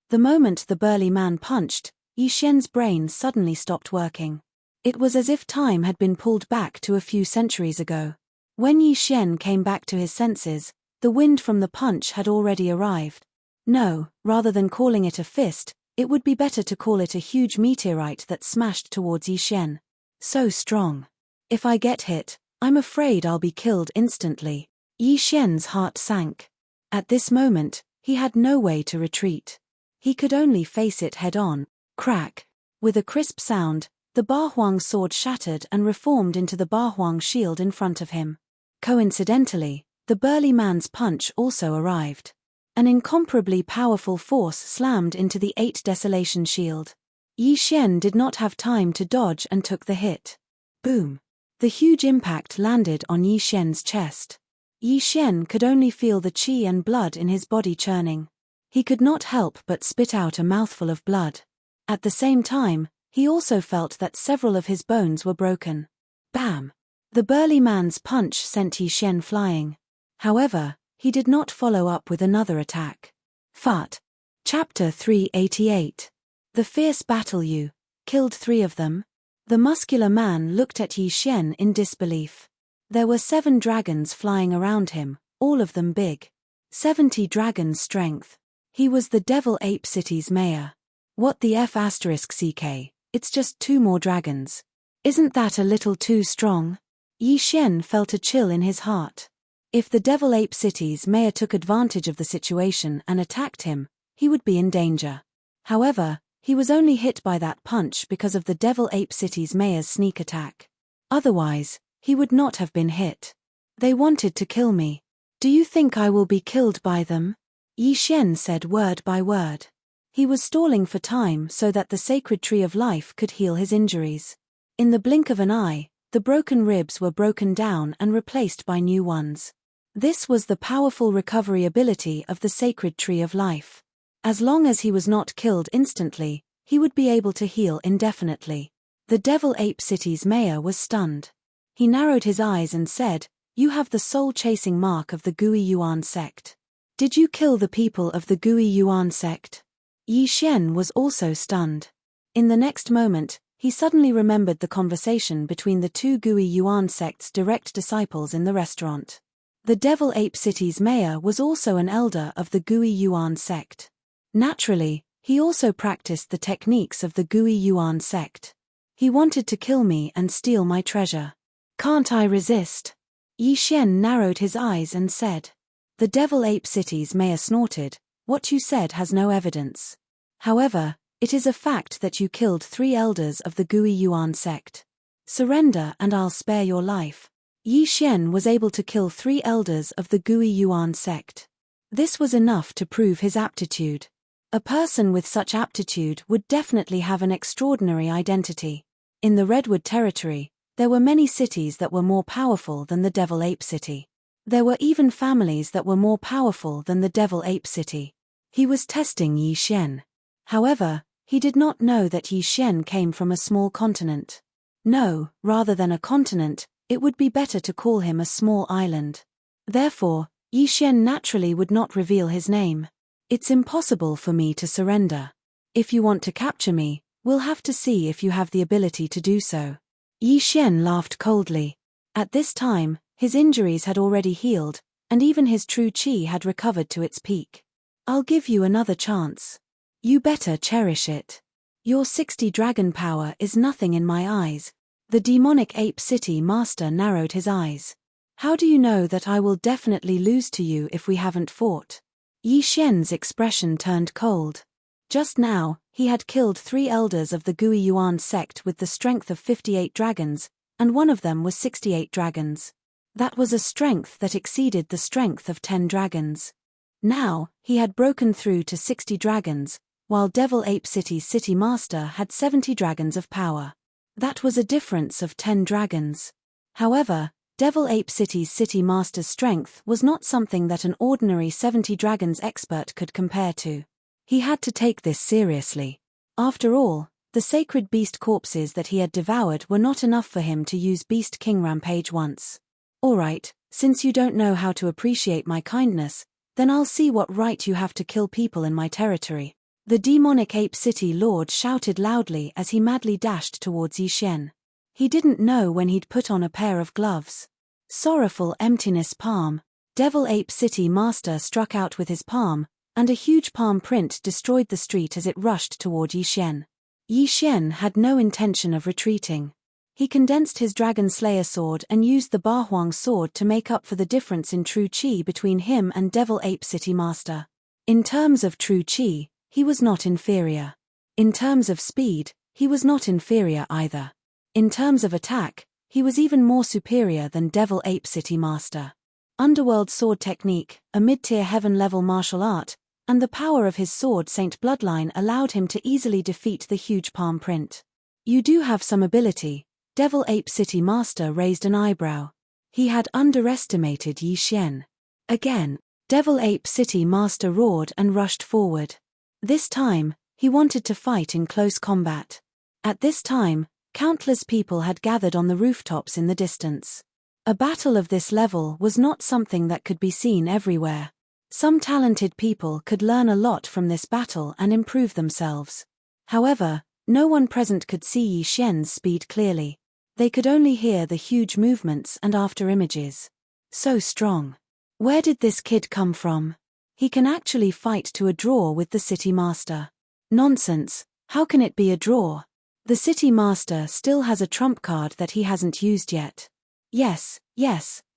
The moment the burly man punched, Yi Xian's brain suddenly stopped working. It was as if time had been pulled back to a few centuries ago. When Yi Xian came back to his senses, the wind from the punch had already arrived. No, rather than calling it a fist, it would be better to call it a huge meteorite that smashed towards Yi Xian. So strong. If I get hit, I'm afraid I'll be killed instantly. Yi Xian's heart sank. At this moment, he had no way to retreat. He could only face it head-on. Crack! With a crisp sound, the Ba Huang sword shattered and reformed into the Ba Huang shield in front of him. Coincidentally, the burly man's punch also arrived. An incomparably powerful force slammed into the 8 Desolation shield. Yi Xian did not have time to dodge and took the hit. Boom! The huge impact landed on Yi Xian's chest. Yi Xian could only feel the qi and blood in his body churning. He could not help but spit out a mouthful of blood. At the same time, he also felt that several of his bones were broken. Bam! The burly man's punch sent Yi Xian flying. However, he did not follow up with another attack. Fut. Chapter 388. The fierce battle you killed 3 of them? The muscular man looked at Yi Xian in disbelief. There were 7 dragons flying around him, all of them big. 70 dragons strength. He was the Devil Ape City's mayor. What the F***ck? It's just 2 more dragons. Isn't that a little too strong? Yi Xian felt a chill in his heart. If the Devil Ape City's mayor took advantage of the situation and attacked him, he would be in danger. However, he was only hit by that punch because of the Devil Ape City's mayor's sneak attack. Otherwise, he would not have been hit. They wanted to kill me. Do you think I will be killed by them? Yi Xian said word by word. He was stalling for time so that the sacred tree of life could heal his injuries. In the blink of an eye, the broken ribs were broken down and replaced by new ones. This was the powerful recovery ability of the sacred tree of life. As long as he was not killed instantly, he would be able to heal indefinitely. The Devil Ape City's mayor was stunned. He narrowed his eyes and said, "You have the soul-chasing mark of the Gui Yuan sect. Did you kill the people of the Gui Yuan sect?" Yi Xian was also stunned. In the next moment, he suddenly remembered the conversation between the two Gui Yuan sect's direct disciples in the restaurant. The Devil Ape City's mayor was also an elder of the Gui Yuan sect. Naturally, he also practiced the techniques of the Gui Yuan sect. He wanted to kill me and steal my treasure. Can't I resist? Yi Xian narrowed his eyes and said. The Devil Ape City's mayor snorted, "What you said has no evidence. However, it is a fact that you killed 3 elders of the Gui Yuan sect. Surrender and I'll spare your life." Yi Xian was able to kill 3 elders of the Gui Yuan sect. This was enough to prove his aptitude. A person with such aptitude would definitely have an extraordinary identity. In the Redwood territory, there were many cities that were more powerful than the Devil Ape City. There were even families that were more powerful than the Devil Ape City. He was testing Yi Xian. However, he did not know that Yi Xian came from a small continent. No, rather than a continent, it would be better to call him a small island. Therefore, Yi Xian naturally would not reveal his name. It's impossible for me to surrender. If you want to capture me, we'll have to see if you have the ability to do so. Yi Xian laughed coldly. At this time, his injuries had already healed, and even his true qi had recovered to its peak. I'll give you another chance. You better cherish it. Your 60 dragon power is nothing in my eyes. The demonic ape city master narrowed his eyes. How do you know that I will definitely lose to you if we haven't fought? Yi Xian's expression turned cold. Just now, he had killed 3 elders of the Gui Yuan sect with the strength of 58 dragons, and one of them was 68 dragons. That was a strength that exceeded the strength of 10 dragons. Now, he had broken through to 60 dragons, while Devil Ape City's city master had 70 dragons of power. That was a difference of 10 dragons. However, Devil Ape City's city master's strength was not something that an ordinary 70 dragons expert could compare to. He had to take this seriously. After all, the sacred beast corpses that he had devoured were not enough for him to use Beast King Rampage once. Alright, since you don't know how to appreciate my kindness, then I'll see what right you have to kill people in my territory. The demonic ape city lord shouted loudly as he madly dashed towards Yi Xian. He didn't know when he'd put on a pair of gloves. Sorrowful emptiness palm. Devil Ape City master struck out with his palm, and a huge palm print destroyed the street as it rushed toward Yi Xian. Yi Xian had no intention of retreating. He condensed his Dragon Slayer sword and used the Ba Huang sword to make up for the difference in true qi between him and Devil Ape City master. In terms of true qi, he was not inferior. In terms of speed, he was not inferior either. In terms of attack, he was even more superior than Devil Ape City master. Underworld sword technique, a mid-tier heaven-level martial art, and the power of his sword Saint Bloodline allowed him to easily defeat the huge palm print. You do have some ability. Devil Ape City master raised an eyebrow. He had underestimated Yi Xian. Again, Devil Ape City master roared and rushed forward. This time, he wanted to fight in close combat. At this time, countless people had gathered on the rooftops in the distance. A battle of this level was not something that could be seen everywhere. Some talented people could learn a lot from this battle and improve themselves. However, no one present could see Yi Xian's speed clearly. They could only hear the huge movements and after images. So strong. Where did this kid come from? He can actually fight to a draw with the city master. Nonsense, how can it be a draw? The city master still has a trump card that he hasn't used yet. Yes,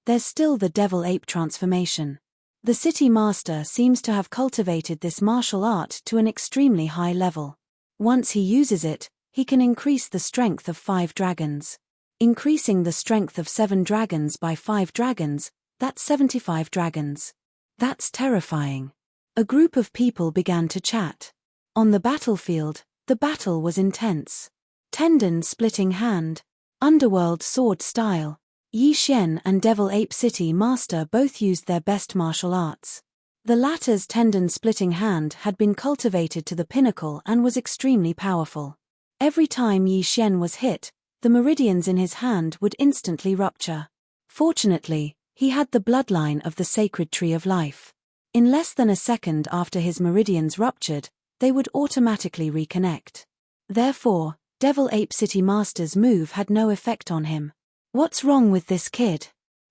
there's still the devil ape transformation. The city master seems to have cultivated this martial art to an extremely high level. Once he uses it, he can increase the strength of 5 dragons. Increasing the strength of 7 dragons by 5 dragons, that's 75 dragons. That's terrifying. A group of people began to chat. On the battlefield, the battle was intense. Tendon splitting hand. Underworld sword style. Yi Xian and Devil Ape City Master both used their best martial arts. The latter's tendon splitting hand had been cultivated to the pinnacle and was extremely powerful. Every time Yi Xian was hit, the meridians in his hand would instantly rupture. Fortunately, he had the bloodline of the sacred tree of life. In less than a second after his meridians ruptured, they would automatically reconnect. Therefore, Devil Ape City Master's move had no effect on him. What's wrong with this kid?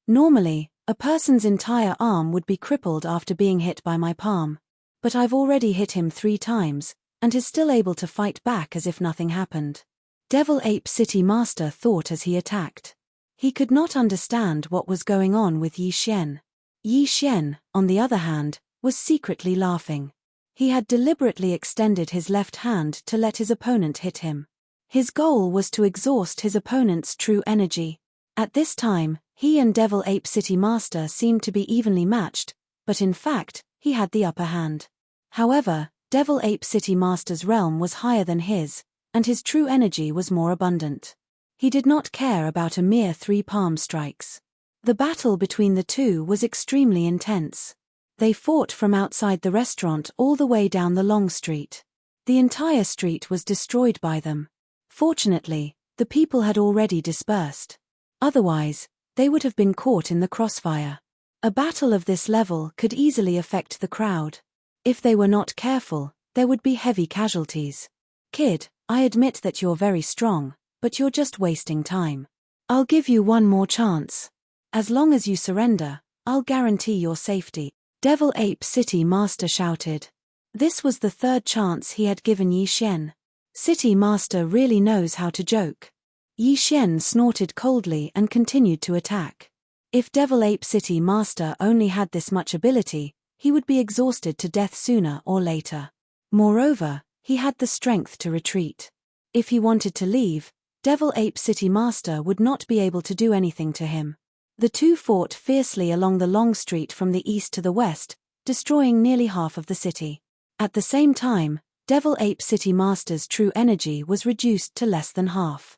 Normally, a person's entire arm would be crippled after being hit by my palm. But I've already hit him 3 times, and is still able to fight back as if nothing happened. Devil Ape City Master thought as he attacked. He could not understand what was going on with Yi Xian. Yi Xian, on the other hand, was secretly laughing. He had deliberately extended his left hand to let his opponent hit him. His goal was to exhaust his opponent's true energy. At this time, he and Devil Ape City Master seemed to be evenly matched, but in fact, he had the upper hand. However, Devil Ape City Master's realm was higher than his, and his true energy was more abundant. He did not care about a mere 3 palm strikes. The battle between the two was extremely intense. They fought from outside the restaurant all the way down the long street. The entire street was destroyed by them. Fortunately, the people had already dispersed. Otherwise, they would have been caught in the crossfire. A battle of this level could easily affect the crowd. If they were not careful, there would be heavy casualties. Kid, I admit that you're very strong, but you're just wasting time. I'll give you one more chance. As long as you surrender, I'll guarantee your safety. Devil Ape City Master shouted. This was the 3rd chance he had given Yi Xian. City Master really knows how to joke. Yi Xian snorted coldly and continued to attack. If Devil Ape City Master only had this much ability, he would be exhausted to death sooner or later. Moreover, he had the strength to retreat. If he wanted to leave, Devil Ape City Master would not be able to do anything to him. The two fought fiercely along the long street from the east to the west, destroying nearly half of the city. At the same time, Devil Ape City Master's true energy was reduced to less than half.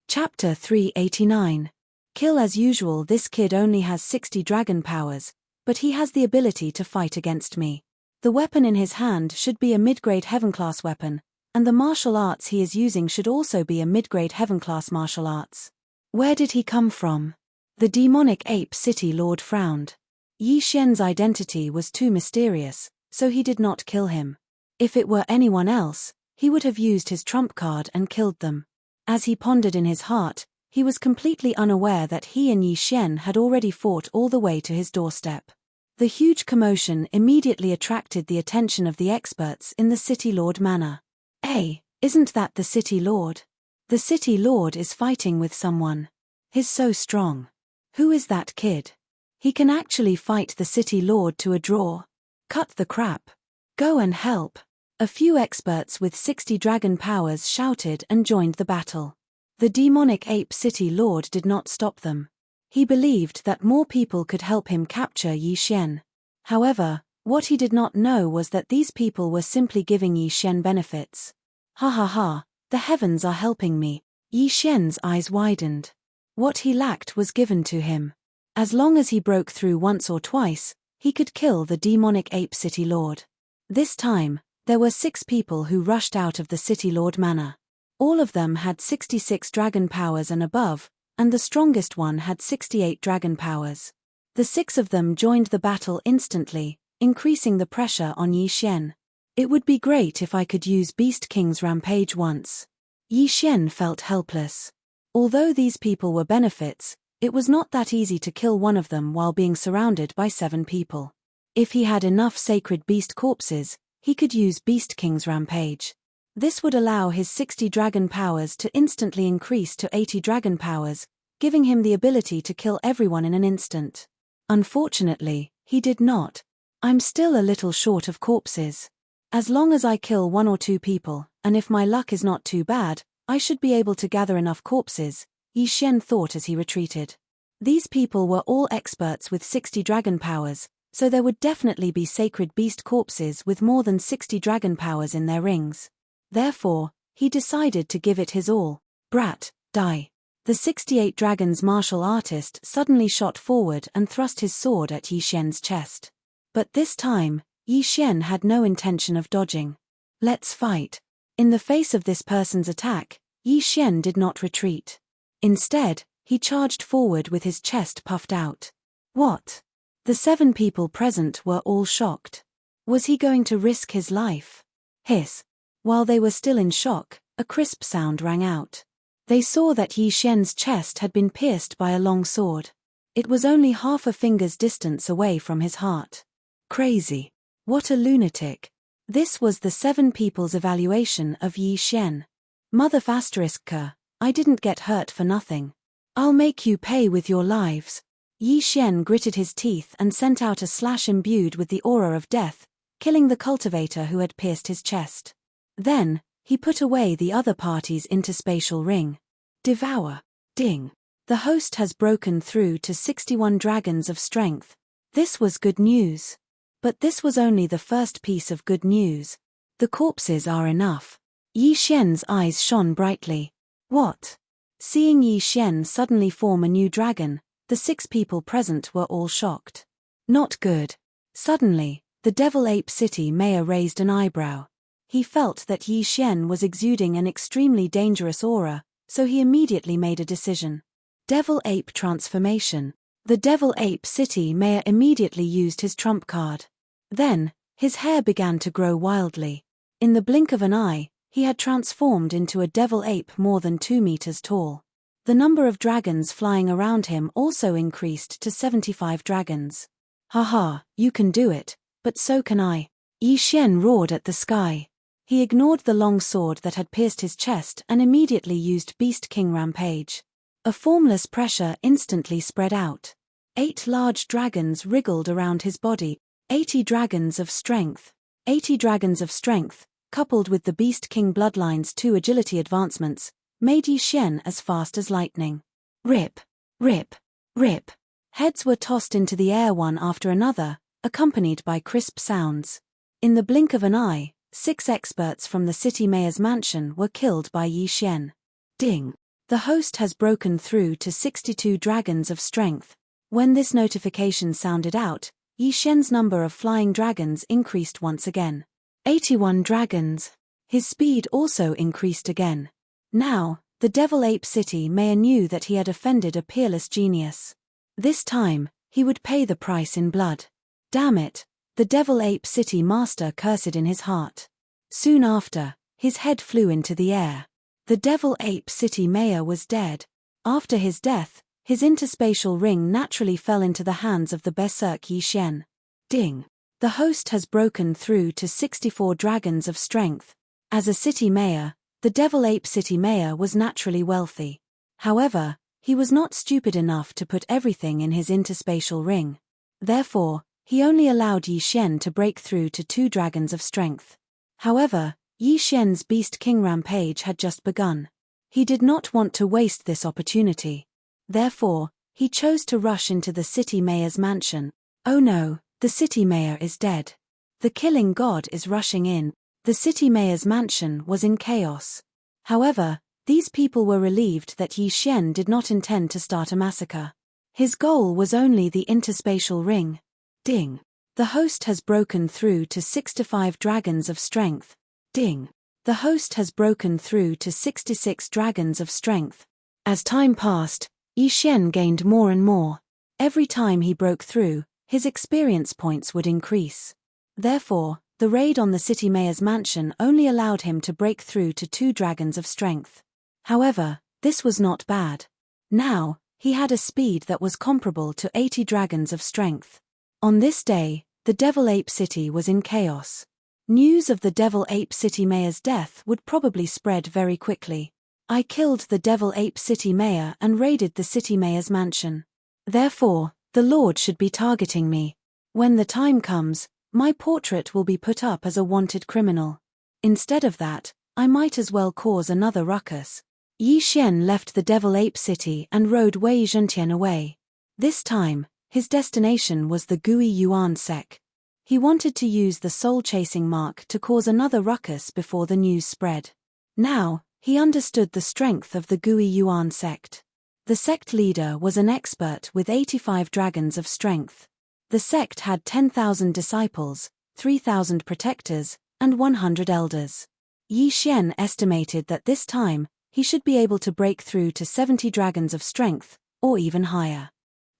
Chapter 389. Kill as usual. This kid only has 60 dragon powers, but he has the ability to fight against me. The weapon in his hand should be a mid-grade heaven-class weapon, and the martial arts he is using should also be a mid-grade heaven-class martial arts. Where did he come from? The demonic ape city lord frowned. Yi Xian's identity was too mysterious, so he did not kill him. If it were anyone else, he would have used his trump card and killed them. As he pondered in his heart, he was completely unaware that he and Yi Xian had already fought all the way to his doorstep. The huge commotion immediately attracted the attention of the experts in the City Lord Manor. Hey, isn't that the City Lord? The City Lord is fighting with someone. He's so strong. Who is that kid? He can actually fight the City Lord to a draw. Cut the crap. Go and help. A few experts with 60 dragon powers shouted and joined the battle. The demonic ape city lord did not stop them. He believed that more people could help him capture Yi Xian. However, what he did not know was that these people were simply giving Yi Xian benefits. Ha ha ha, the heavens are helping me. Yi Xian's eyes widened. What he lacked was given to him. As long as he broke through once or twice, he could kill the demonic ape city lord. This time, there were 6 people who rushed out of the City Lord Manor. All of them had 66 dragon powers and above, and the strongest one had 68 dragon powers. The 6 of them joined the battle instantly, increasing the pressure on Yi Xian. It would be great if I could use Beast King's rampage once. Yi Xian felt helpless. Although these people were benefits, it was not that easy to kill one of them while being surrounded by 7 people. If he had enough sacred beast corpses, he could use Beast King's rampage. This would allow his 60 dragon powers to instantly increase to 80 dragon powers, giving him the ability to kill everyone in an instant. Unfortunately, he did not. I'm still a little short of corpses. As long as I kill 1 or 2 people, and if my luck is not too bad, I should be able to gather enough corpses, Yi Xian thought as he retreated. These people were all experts with 60 dragon powers, so there would definitely be sacred beast corpses with more than 60 dragon powers in their rings. Therefore, he decided to give it his all. Brat, die. The 68 Dragons martial artist suddenly shot forward and thrust his sword at Yi Xian's chest. But this time, Yi Xian had no intention of dodging. Let's fight. In the face of this person's attack, Yi Xian did not retreat. Instead, he charged forward with his chest puffed out. What? The 7 people present were all shocked. Was he going to risk his life? Hiss. While they were still in shock, a crisp sound rang out. They saw that Yi Xian's chest had been pierced by a long sword. It was only half a finger's distance away from his heart. Crazy. What a lunatic. This was the 7 people's evaluation of Yi Xian. Mother **K, I didn't get hurt for nothing. I'll make you pay with your lives. Yi Xian gritted his teeth and sent out a slash imbued with the aura of death, killing the cultivator who had pierced his chest. Then, he put away the other party's interspatial ring. Devour. Ding. The host has broken through to 61 dragons of strength. This was good news. But this was only the first piece of good news. The corpses are enough. Yi Xian's eyes shone brightly. What? Seeing Yi Xian suddenly form a new dragon, the 6 people present were all shocked. Not good. Suddenly, the Devil Ape City mayor raised an eyebrow. He felt that Yi Xian was exuding an extremely dangerous aura, so he immediately made a decision. Devil Ape transformation. The Devil Ape City mayor immediately used his trump card. Then, his hair began to grow wildly. In the blink of an eye, he had transformed into a devil ape more than 2 meters tall. The number of dragons flying around him also increased to 75 dragons. Haha, you can do it, but so can I. Yi Xian roared at the sky. He ignored the long sword that had pierced his chest and immediately used Beast King Rampage. A formless pressure instantly spread out. 8 large dragons wriggled around his body. 80 dragons of strength. 80 dragons of strength, coupled with the Beast King Bloodline's 2 agility advancements, made Yi Xian as fast as lightning. Rip, rip, rip. Heads were tossed into the air one after another, accompanied by crisp sounds. In the blink of an eye, 6 experts from the city mayor's mansion were killed by Yi Xian. Ding. The host has broken through to 62 dragons of strength. When this notification sounded out, Yi Xian's number of flying dragons increased once again. 81 dragons. His speed also increased again. Now, the Devil Ape City mayor knew that he had offended a peerless genius. This time, he would pay the price in blood. Damn it, the Devil Ape City master cursed in his heart. Soon after, his head flew into the air. The Devil Ape City mayor was dead. After his death, his interspatial ring naturally fell into the hands of the berserk Yi Xian. Ding. The host has broken through to 64 dragons of strength. As a city mayor, the Devil Ape City mayor was naturally wealthy. However, he was not stupid enough to put everything in his interspatial ring. Therefore, he only allowed Yi Xian to break through to 2 dragons of strength. However, Yi Xian's Beast King Rampage had just begun. He did not want to waste this opportunity. Therefore, he chose to rush into the city mayor's mansion. Oh no, the city mayor is dead. The killing god is rushing in. The city mayor's mansion was in chaos. However, these people were relieved that Yi Xian did not intend to start a massacre. His goal was only the interspatial ring. Ding. The host has broken through to 65 dragons of strength. Ding. The host has broken through to 66 dragons of strength. As time passed, Yi Xian gained more and more. Every time he broke through, his experience points would increase. Therefore, the raid on the city mayor's mansion only allowed him to break through to 2 dragons of strength. However, this was not bad. Now, he had a speed that was comparable to 80 dragons of strength. On this day, the Devil Ape City was in chaos. News of the Devil Ape City Mayor's death would probably spread very quickly. I killed the Devil Ape City Mayor and raided the City Mayor's mansion. Therefore, the Lord should be targeting me. When the time comes, my portrait will be put up as a wanted criminal. Instead of that, I might as well cause another ruckus. Yi Xian left the Devil Ape City and rode Wei Zhentian away. This time, his destination was the Gui Yuan sect. He wanted to use the soul-chasing mark to cause another ruckus before the news spread. Now, he understood the strength of the Gui Yuan sect. The sect leader was an expert with 85 dragons of strength. The sect had 10,000 disciples, 3,000 protectors, and 100 elders. Yi Xian estimated that this time, he should be able to break through to 70 dragons of strength, or even higher.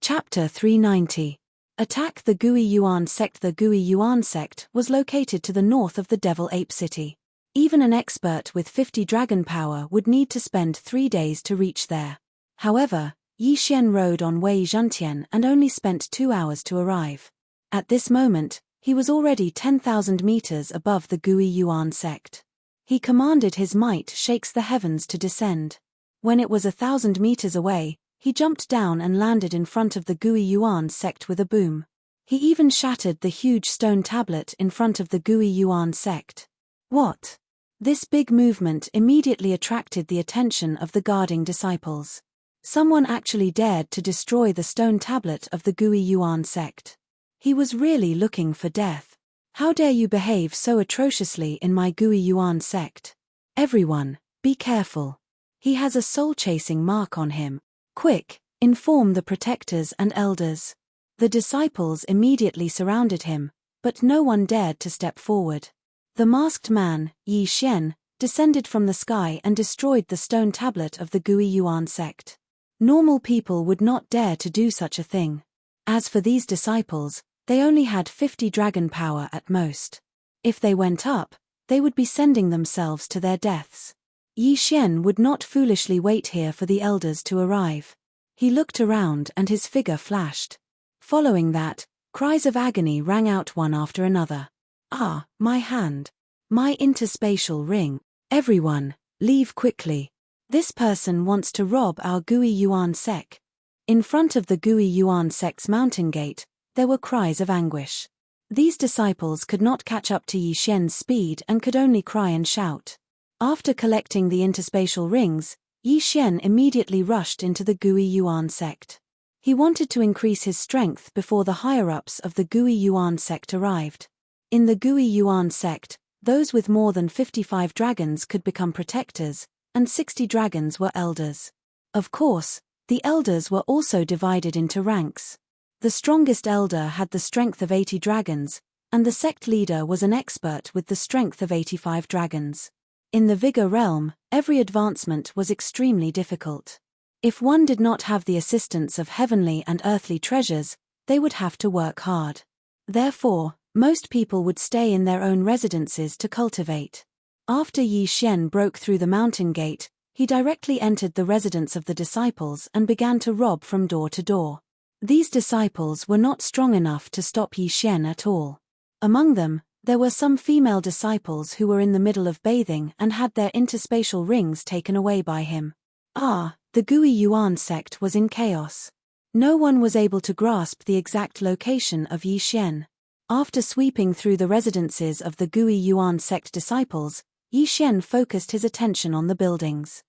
Chapter 390. Attack the Gui Yuan sect. The Gui Yuan sect was located to the north of the Devil Ape City. Even an expert with 50 dragon power would need to spend 3 days to reach there. However, Yi Xian rode on Wei Zhentian and only spent 2 hours to arrive. At this moment, he was already 10,000 meters above the Gui Yuan sect. He commanded his might shakes the heavens to descend. When it was 1,000 meters away, he jumped down and landed in front of the Gui Yuan sect with a boom. He even shattered the huge stone tablet in front of the Gui Yuan sect. What? This big movement immediately attracted the attention of the guarding disciples. Someone actually dared to destroy the stone tablet of the Gui Yuan sect. He was really looking for death. How dare you behave so atrociously in my Gui Yuan sect? Everyone, be careful. He has a soul-chasing mark on him. Quick, inform the protectors and elders. The disciples immediately surrounded him, but no one dared to step forward. The masked man, Yi Xian, descended from the sky and destroyed the stone tablet of the Gui Yuan sect. Normal people would not dare to do such a thing. As for these disciples, they only had 50 dragon power at most. If they went up, they would be sending themselves to their deaths. Yi Xian would not foolishly wait here for the elders to arrive. He looked around and his figure flashed. Following that, cries of agony rang out one after another. Ah, my hand. My interspatial ring. Everyone, leave quickly. This person wants to rob our Gui Yuan sect. In front of the Gui Yuan sect's mountain gate, there were cries of anguish. These disciples could not catch up to Yi Xian's speed and could only cry and shout. After collecting the interspatial rings, Yi Xian immediately rushed into the Gui Yuan sect. He wanted to increase his strength before the higher-ups of the Gui Yuan sect arrived. In the Gui Yuan sect, those with more than 55 dragons could become protectors, and 60 dragons were elders. Of course, the elders were also divided into ranks. The strongest elder had the strength of 80 dragons, and the sect leader was an expert with the strength of 85 dragons. In the Vigor realm, every advancement was extremely difficult. If one did not have the assistance of heavenly and earthly treasures, they would have to work hard. Therefore, most people would stay in their own residences to cultivate. After Yi Xian broke through the mountain gate, he directly entered the residence of the disciples and began to rob from door to door. These disciples were not strong enough to stop Yi Xian at all. Among them, there were some female disciples who were in the middle of bathing and had their interspatial rings taken away by him. The Gui Yuan sect was in chaos. No one was able to grasp the exact location of Yi Xian. After sweeping through the residences of the Gui Yuan sect disciples, Yi Xian focused his attention on the buildings.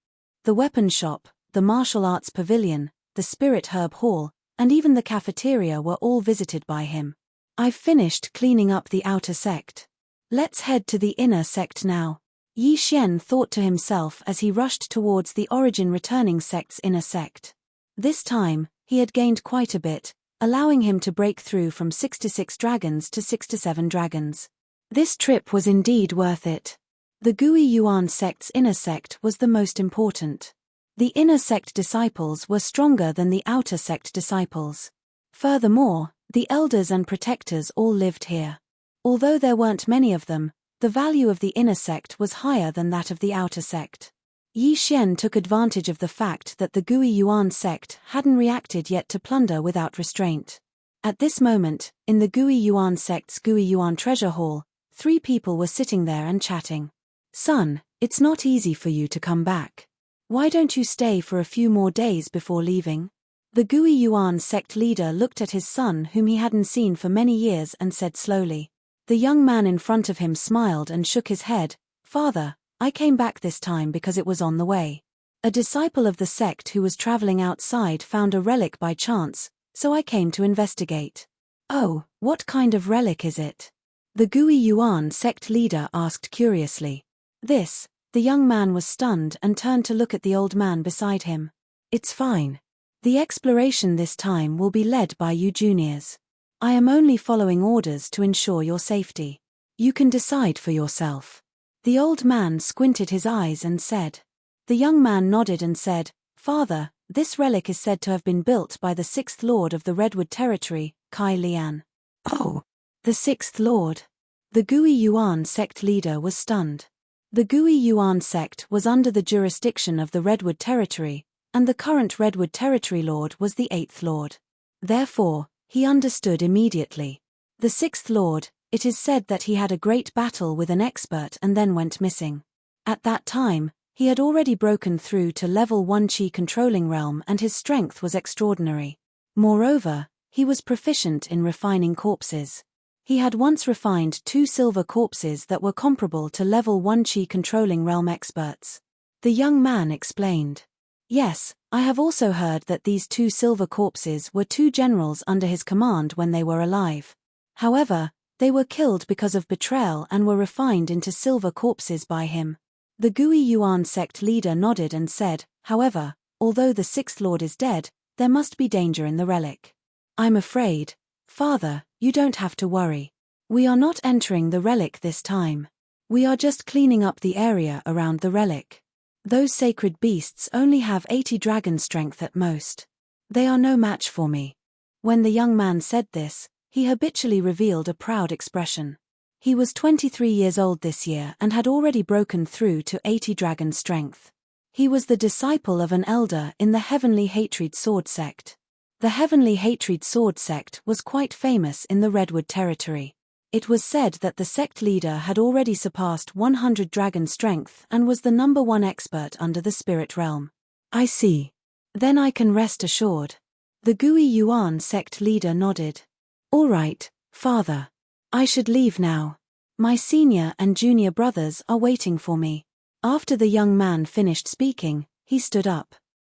The weapon shop, the martial arts pavilion, the spirit herb hall, and even the cafeteria were all visited by him. I've finished cleaning up the outer sect. Let's head to the inner sect now. Yi Xian thought to himself as he rushed towards the origin returning sect's inner sect. This time, he had gained quite a bit, allowing him to break through from 66 dragons to 67 dragons. This trip was indeed worth it. The Gui Yuan sect's inner sect was the most important. The inner sect disciples were stronger than the outer sect disciples. Furthermore, the elders and protectors all lived here. Although there weren't many of them, the value of the inner sect was higher than that of the outer sect. Yi Xian took advantage of the fact that the Gui Yuan sect hadn't reacted yet to plunder without restraint. At this moment, in the Gui Yuan sect's Gui Yuan treasure hall, 3 people were sitting there and chatting. "Son, it's not easy for you to come back. Why don't you stay for a few more days before leaving?" The Gui Yuan sect leader looked at his son whom he hadn't seen for many years and said slowly. The young man in front of him smiled and shook his head. "Father, I came back this time because it was on the way. A disciple of the sect who was traveling outside found a relic by chance, so I came to investigate." "Oh, what kind of relic is it?" The Gui Yuan sect leader asked curiously. "This." The young man was stunned and turned to look at the old man beside him. "It's fine. The exploration this time will be led by you juniors. I am only following orders to ensure your safety. You can decide for yourself." The old man squinted his eyes and said. The young man nodded and said, "Father, this relic is said to have been built by the 6th Lord of the Redwood Territory, Kai Lian." "Oh, the 6th Lord." The Gui Yuan sect leader was stunned. The Gui Yuan sect was under the jurisdiction of the Redwood Territory, and the current Redwood Territory Lord was the 8th Lord. Therefore, he understood immediately. The 6th Lord, it is said that he had a great battle with an expert and then went missing. At that time, he had already broken through to level 1 Qi controlling realm and his strength was extraordinary. Moreover, he was proficient in refining corpses. He had once refined 2 silver corpses that were comparable to level 1 Qi controlling realm experts. The young man explained. "Yes, I have also heard that these 2 silver corpses were 2 generals under his command when they were alive. However, they were killed because of betrayal and were refined into silver corpses by him." The Gui Yuan sect leader nodded and said, "However, although the 6th Lord is dead, there must be danger in the relic." "I'm afraid, Father, you don't have to worry. We are not entering the relic this time. We are just cleaning up the area around the relic. Those sacred beasts only have 80 dragon strength at most. They are no match for me." When the young man said this, he habitually revealed a proud expression. He was 23 years old this year and had already broken through to 80 dragon strength. He was the disciple of an elder in the Heavenly Hatred Sword sect. The Heavenly Hatred Sword sect was quite famous in the Redwood Territory. It was said that the sect leader had already surpassed 100 dragon strength and was the number 1 expert under the spirit realm. "I see. Then I can rest assured." The Gui Yuan sect leader nodded. "All right, Father. I should leave now. My senior and junior brothers are waiting for me." After the young man finished speaking, he stood up.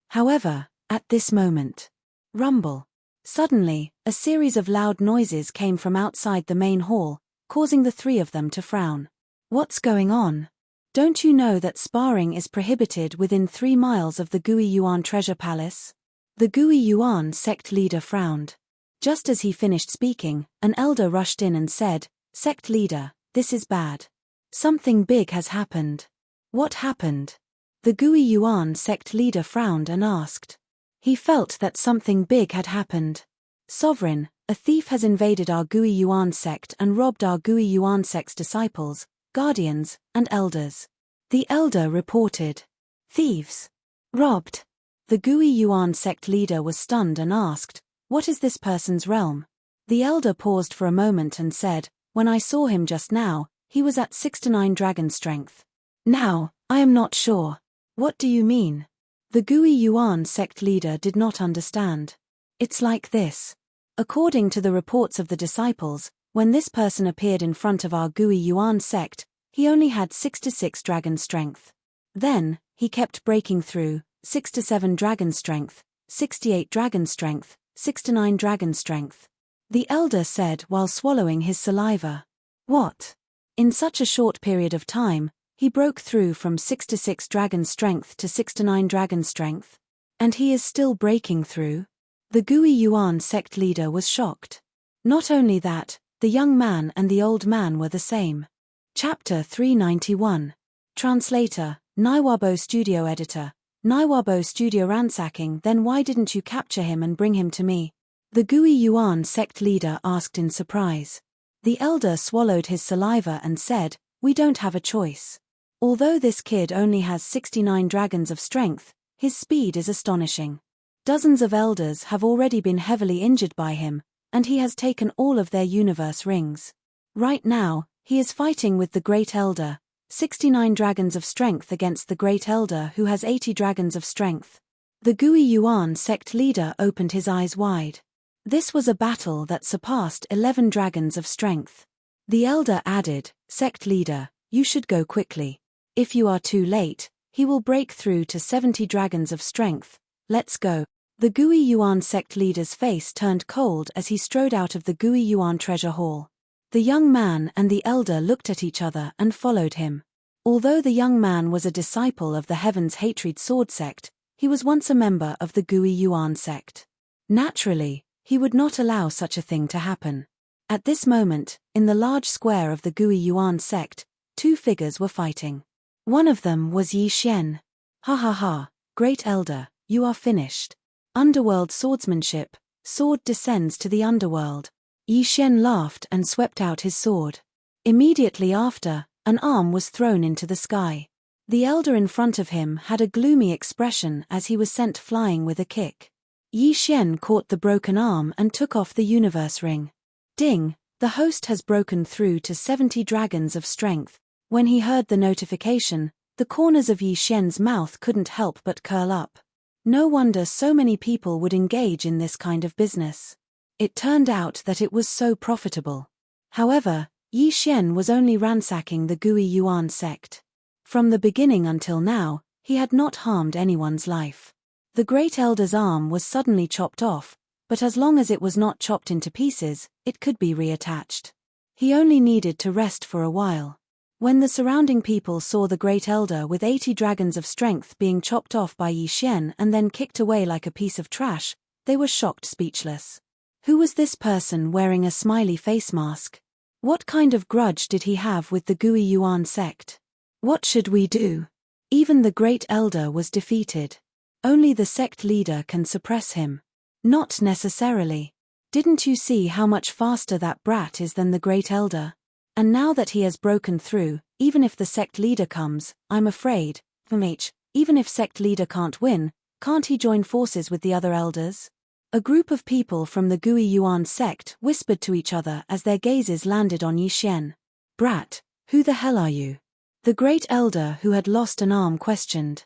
However, at this moment, rumble. Suddenly, a series of loud noises came from outside the main hall, causing the 3 of them to frown. "What's going on? Don't you know that sparring is prohibited within 3 miles of the Gui Yuan treasure palace?" The Gui Yuan sect leader frowned. Just as he finished speaking, an elder rushed in and said, "Sect leader, this is bad. Something big has happened." "What happened?" The Gui Yuan sect leader frowned and asked. He felt that something big had happened. "Sovereign, a thief has invaded our Gui Yuan sect and robbed our Gui Yuan sect's disciples, guardians, and elders." The elder reported. "Thieves? Robbed?" The Gui Yuan sect leader was stunned and asked, "What is this person's realm?" The elder paused for a moment and said, "When I saw him just now, he was at 6 to 9 dragon strength. Now, I am not sure." "What do you mean?" The Gui Yuan sect leader did not understand. "It's like this. According to the reports of the disciples, when this person appeared in front of our Gui Yuan sect, he only had 6 to 6 dragon strength. Then, he kept breaking through, 6 to 7 dragon strength, 68 dragon strength, 6 to 9 dragon strength." The elder said while swallowing his saliva. "What? In such a short period of time, he broke through from 6 to 6 dragon strength to 6 to 9 dragon strength? And he is still breaking through?" The Gui Yuan sect leader was shocked. Not only that, the young man and the old man were the same. Chapter 391. Translator, Naiwabo Studio Editor. Naiwabo Studio Ransacking. "Then why didn't you capture him and bring him to me?" The Gui Yuan sect leader asked in surprise. The elder swallowed his saliva and said, "We don't have a choice. Although this kid only has 69 dragons of strength, his speed is astonishing. Dozens of elders have already been heavily injured by him, and he has taken all of their universe rings. Right now, He is fighting with the Great Elder, 69 dragons of strength against the Great Elder who has 80 dragons of strength. The Gui Yuan sect leader opened his eyes wide. This was a battle that surpassed 11 dragons of strength. The elder added, "Sect leader, you should go quickly. If you are too late, he will break through to 70 dragons of strength. Let's go." The Gui Yuan sect leader's face turned cold as he strode out of the Gui Yuan treasure hall. The young man and the elder looked at each other and followed him. Although the young man was a disciple of the Heaven's Hatred Sword sect, he was once a member of the Gui Yuan sect. Naturally, he would not allow such a thing to happen. At this moment, in the large square of the Gui Yuan sect, two figures were fighting. One of them was Yi Xian. "Ha ha ha, Great Elder, you are finished. Underworld swordsmanship, sword descends to the underworld." Yi Xian laughed and swept out his sword. Immediately after, an arm was thrown into the sky. The elder in front of him had a gloomy expression as he was sent flying with a kick. Yi Xian caught the broken arm and took off the universe ring. Ding, the host has broken through to 70 dragons of strength. When he heard the notification, the corners of Yi Xian's mouth couldn't help but curl up. No wonder so many people would engage in this kind of business. It turned out that it was so profitable. However, Yi Xian was only ransacking the Gui Yuan sect. From the beginning until now, he had not harmed anyone's life. The Great Elder's arm was suddenly chopped off, but as long as it was not chopped into pieces, it could be reattached. He only needed to rest for a while. When the surrounding people saw the Great Elder with 80 dragons of strength being chopped off by Yi Xian and then kicked away like a piece of trash, they were shocked speechless. Who was this person wearing a smiley face mask? What kind of grudge did he have with the Gui Yuan sect? What should we do? Even the Great Elder was defeated. Only the sect leader can suppress him. Not necessarily. Didn't you see how much faster that brat is than the Great Elder? And now that he has broken through, even if the sect leader comes, I'm afraid, even if sect leader can't win, can't he join forces with the other elders? A group of people from the Gui Yuan sect whispered to each other as their gazes landed on Yi Xian. "Brat, who the hell are you?" The Great Elder who had lost an arm questioned.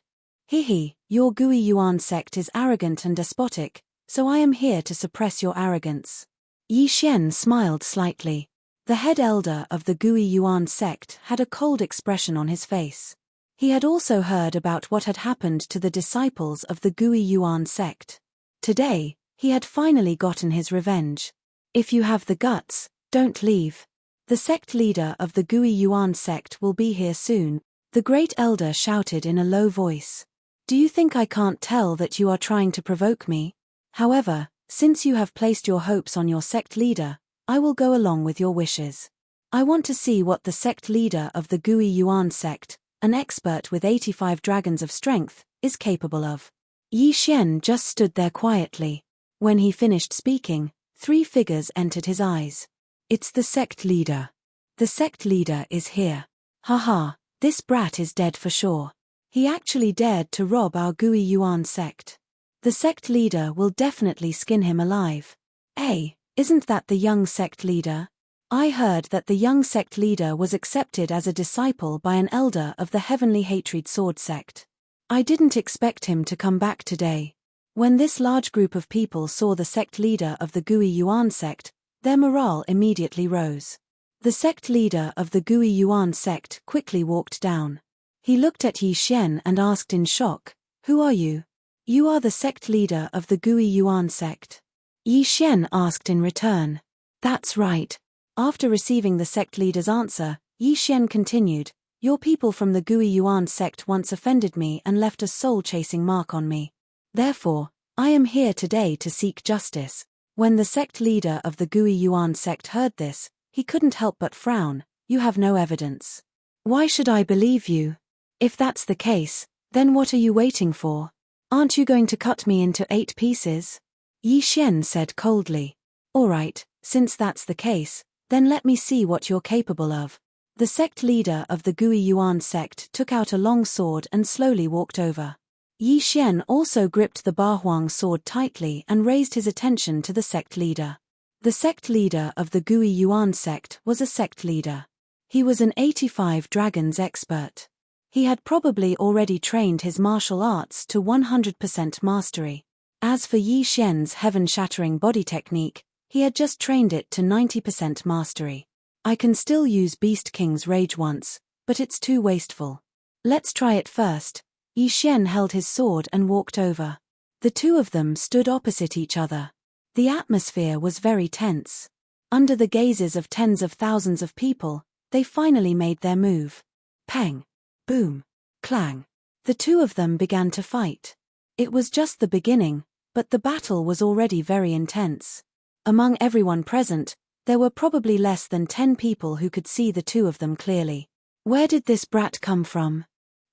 "Hihi, your Gui Yuan sect is arrogant and despotic, so I am here to suppress your arrogance." Yi Xian smiled slightly. The head elder of the Gui Yuan sect had a cold expression on his face. He had also heard about what had happened to the disciples of the Gui Yuan sect. Today, he had finally gotten his revenge. "If you have the guts, don't leave. The sect leader of the Gui Yuan sect will be here soon," the Great Elder shouted in a low voice. "Do you think I can't tell that you are trying to provoke me? However, since you have placed your hopes on your sect leader, I will go along with your wishes. I want to see what the sect leader of the Gui Yuan sect, an expert with 85 dragons of strength, is capable of." Yi Xian just stood there quietly. When he finished speaking, three figures entered his eyes. "It's the sect leader. The sect leader is here. Haha, this brat is dead for sure. He actually dared to rob our Gui Yuan sect. The sect leader will definitely skin him alive. Hey, isn't that the young sect leader? I heard that the young sect leader was accepted as a disciple by an elder of the Heavenly Hatred Sword sect. I didn't expect him to come back today." When this large group of people saw the sect leader of the Gui Yuan sect, their morale immediately rose. The sect leader of the Gui Yuan sect quickly walked down. He looked at Yi Xian and asked in shock, "Who are you?" "You are the sect leader of the Gui Yuan sect." Yi Xian asked in return. "That's right." After receiving the sect leader's answer, Yi Xian continued, "Your people from the Gui Yuan sect once offended me and left a soul-chasing mark on me. Therefore, I am here today to seek justice." When the sect leader of the Gui Yuan sect heard this, he couldn't help but frown. "You have no evidence. Why should I believe you? If that's the case, then what are you waiting for? Aren't you going to cut me into 8 pieces? Yi Xian said coldly. "All right, since that's the case, then let me see what you're capable of." The sect leader of the Gui Yuan sect took out a long sword and slowly walked over. Yi Xian also gripped the Bahuang sword tightly and raised his attention to the sect leader. The sect leader of the Gui Yuan sect was a sect leader. He was an 85 dragons expert. He had probably already trained his martial arts to 100% mastery. As for Yi Xian's heaven-shattering body technique, he had just trained it to 90% mastery. I can still use Beast King's Rage once, but it's too wasteful. Let's try it first. Yi Xian held his sword and walked over. The two of them stood opposite each other. The atmosphere was very tense. Under the gazes of tens of thousands of people, they finally made their move. Peng. Boom. Clang. The two of them began to fight. It was just the beginning, but the battle was already very intense. Among everyone present, there were probably less than 10 people who could see the two of them clearly. Where did this brat come from?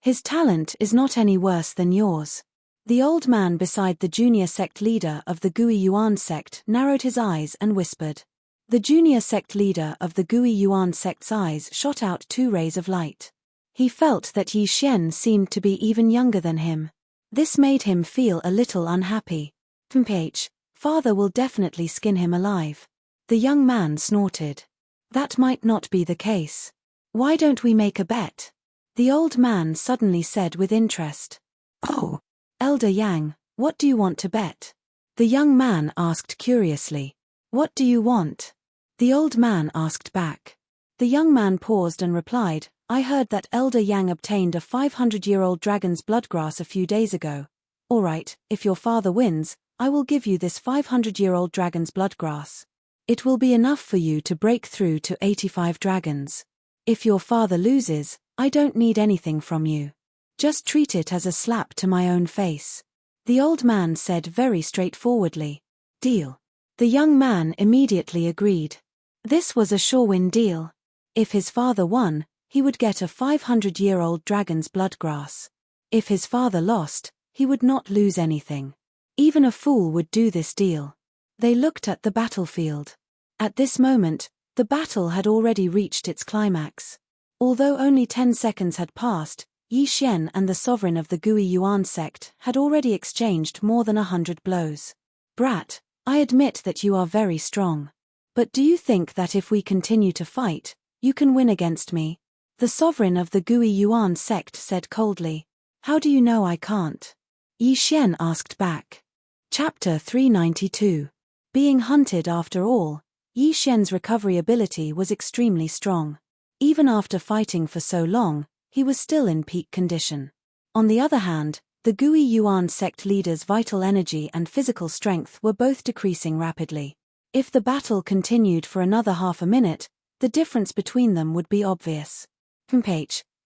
His talent is not any worse than yours. The old man beside the junior sect leader of the Gui Yuan sect narrowed his eyes and whispered. The junior sect leader of the Gui Yuan sect's eyes shot out 2 rays of light. He felt that Yi Xian seemed to be even younger than him. This made him feel a little unhappy. Father will definitely skin him alive. The young man snorted. That might not be the case. Why don't we make a bet? The old man suddenly said with interest. Oh, Elder Yang, what do you want to bet? The young man asked curiously. What do you want? The old man asked back. The young man paused and replied, I heard that Elder Yang obtained a 500-year-old dragon's bloodgrass a few days ago. All right, if your father wins, I will give you this 500-year-old dragon's bloodgrass. It will be enough for you to break through to 85 dragons. If your father loses, I don't need anything from you. Just treat it as a slap to my own face. The old man said very straightforwardly. Deal. The young man immediately agreed. This was a sure-win deal. If his father won, he would get a 500-year-old dragon's bloodgrass. If his father lost, he would not lose anything. Even a fool would do this deal. They looked at the battlefield. At this moment, the battle had already reached its climax. Although only 10 seconds had passed, Yi Xian and the sovereign of the Gui Yuan sect had already exchanged more than 100 blows. Brat, I admit that you are very strong. But do you think that if we continue to fight, you can win against me? The sovereign of the Gui Yuan sect said coldly. How do you know I can't? Yi Xian asked back. Chapter 392. Being hunted after all, Yi Xian's recovery ability was extremely strong. Even after fighting for so long, he was still in peak condition. On the other hand, the Gui Yuan sect leader's vital energy and physical strength were both decreasing rapidly. If the battle continued for another half a minute, the difference between them would be obvious.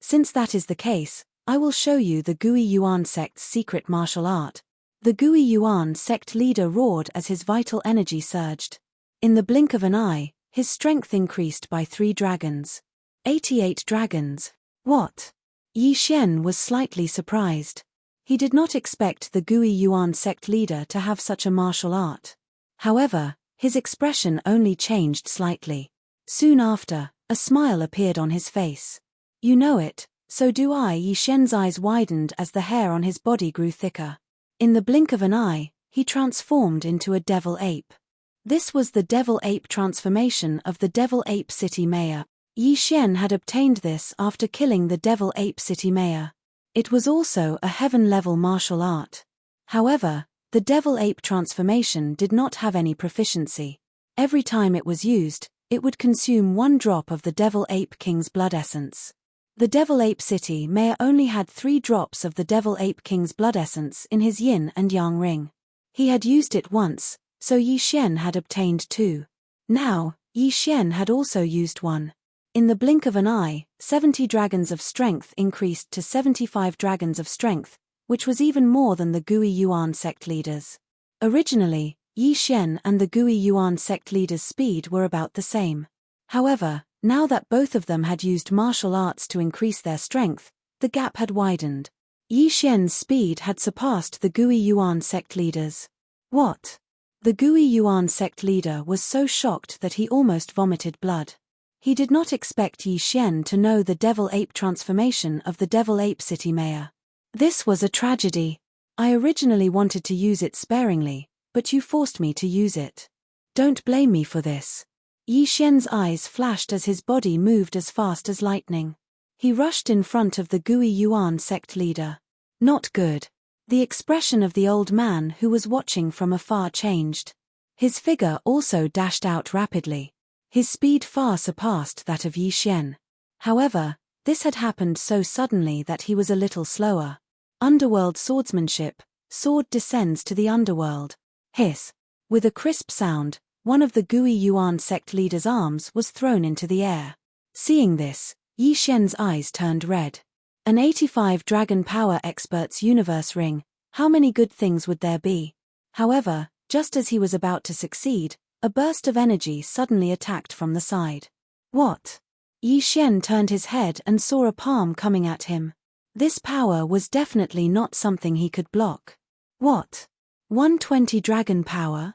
Since that is the case, I will show you the Gui Yuan sect's secret martial art. The Gui Yuan sect leader roared as his vital energy surged. In the blink of an eye, his strength increased by 3 dragons. 88 dragons. What? Yi Xian was slightly surprised. He did not expect the Gui Yuan sect leader to have such a martial art. However, his expression only changed slightly. Soon after, a smile appeared on his face. You know it, so do I. Yi Xian's eyes widened as the hair on his body grew thicker. In the blink of an eye, he transformed into a devil ape. This was the devil ape transformation of the devil ape city mayor. Yi Xian had obtained this after killing the devil ape city mayor. It was also a heaven-level martial art. However, the devil ape transformation did not have any proficiency. Every time it was used, it would consume 1 drop of the devil ape king's blood essence. The devil ape city mayor only had 3 drops of the devil ape king's blood essence in his yin and yang ring. He had used it once, so Yi Xian had obtained 2. Now, Yi Xian had also used 1. In the blink of an eye, 70 dragons of strength increased to 75 dragons of strength, which was even more than the Gui Yuan sect leaders. Originally, Yi Xian and the Gui Yuan sect leaders' speed were about the same. However, now that both of them had used martial arts to increase their strength, the gap had widened. Yi Xian's speed had surpassed the Gui Yuan sect leaders. What? The Gui Yuan sect leader was so shocked that he almost vomited blood. He did not expect Yi Xian to know the devil ape transformation of the devil ape city mayor. This was a tragedy. I originally wanted to use it sparingly, but you forced me to use it. Don't blame me for this. Yi Xian's eyes flashed as his body moved as fast as lightning. He rushed in front of the Gui Yuan sect leader. Not good. The expression of the old man who was watching from afar changed. His figure also dashed out rapidly. His speed far surpassed that of Yi Xian. However, this had happened so suddenly that he was a little slower. Underworld swordsmanship, sword descends to the underworld. Hiss. With a crisp sound, one of the Gui Yuan sect leader's arms was thrown into the air. Seeing this, Yi Xian's eyes turned red. An 85 Dragon Power Expert's Universe Ring, how many good things would there be? However, just as he was about to succeed, a burst of energy suddenly attacked from the side. What? Yi Xian turned his head and saw a palm coming at him. This power was definitely not something he could block. What? 120 Dragon Power?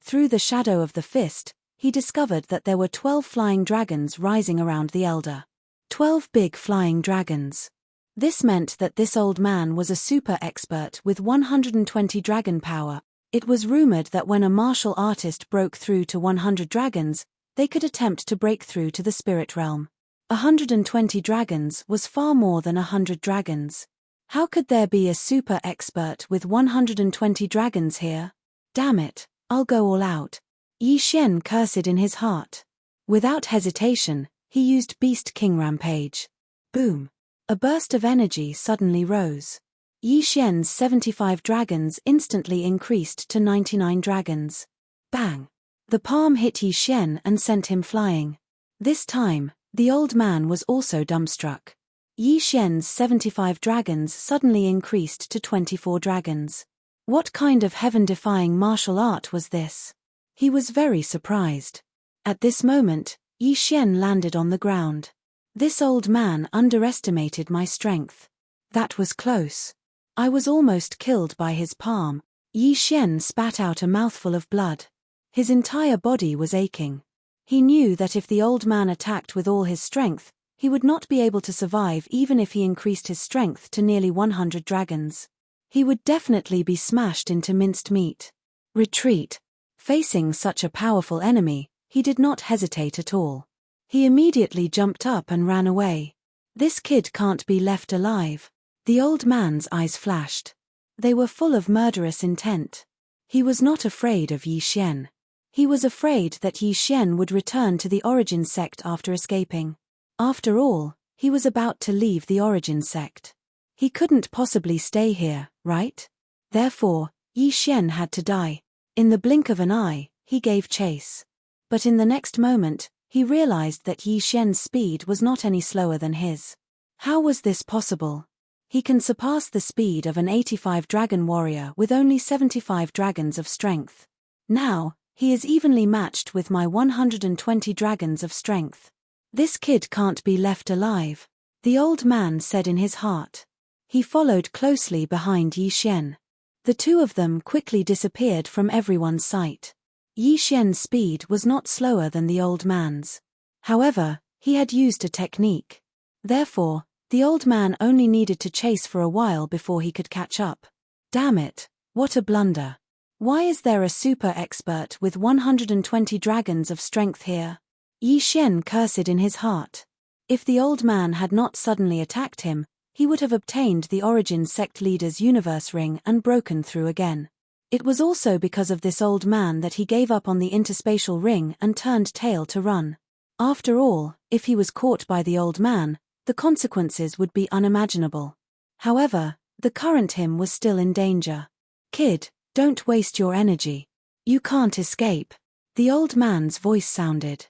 Through the shadow of the fist, he discovered that there were 12 flying dragons rising around the elder. 12 big flying dragons. This meant that this old man was a super expert with 120 dragon power. It was rumored that when a martial artist broke through to 100 dragons, they could attempt to break through to the spirit realm. 120 dragons was far more than 100 dragons. How could there be a super expert with 120 dragons here? Damn it, I'll go all out. Yi Xian cursed in his heart. Without hesitation, he used Beast King Rampage. Boom. A burst of energy suddenly rose. Yi Xian's 75 dragons instantly increased to 99 dragons. Bang! The palm hit Yi Xian and sent him flying. This time, the old man was also dumbstruck. Yi Xian's 75 dragons suddenly increased to 24 dragons. What kind of heaven-defying martial art was this? He was very surprised. At this moment, Yi Xian landed on the ground. This old man underestimated my strength. That was close. I was almost killed by his palm. Yi Xian spat out a mouthful of blood. His entire body was aching. He knew that if the old man attacked with all his strength, he would not be able to survive even if he increased his strength to nearly 100 dragons. He would definitely be smashed into minced meat. Retreat. Facing such a powerful enemy, he did not hesitate at all. He immediately jumped up and ran away. This kid can't be left alive. The old man's eyes flashed. They were full of murderous intent. He was not afraid of Yi Xian. He was afraid that Yi Xian would return to the Origin sect after escaping. After all, he was about to leave the Origin sect. He couldn't possibly stay here, right? Therefore, Yi Xian had to die. In the blink of an eye, he gave chase. But in the next moment, he realized that Yi Xian's speed was not any slower than his. How was this possible? He can surpass the speed of an 85 dragon warrior with only 75 dragons of strength. Now, he is evenly matched with my 120 dragons of strength. This kid can't be left alive, the old man said in his heart. He followed closely behind Yi Xian. The two of them quickly disappeared from everyone's sight. Yi Xian's speed was not slower than the old man's. However, he had used a technique. Therefore, the old man only needed to chase for a while before he could catch up. Damn it, what a blunder. Why is there a super expert with 120 dragons of strength here? Yi Xian cursed in his heart. If the old man had not suddenly attacked him, he would have obtained the Origin sect leader's universe ring and broken through again. It was also because of this old man that he gave up on the interspatial ring and turned tail to run. After all, if he was caught by the old man, the consequences would be unimaginable. However, the current him was still in danger. Kid, don't waste your energy. You can't escape. The old man's voice sounded.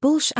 Bullsh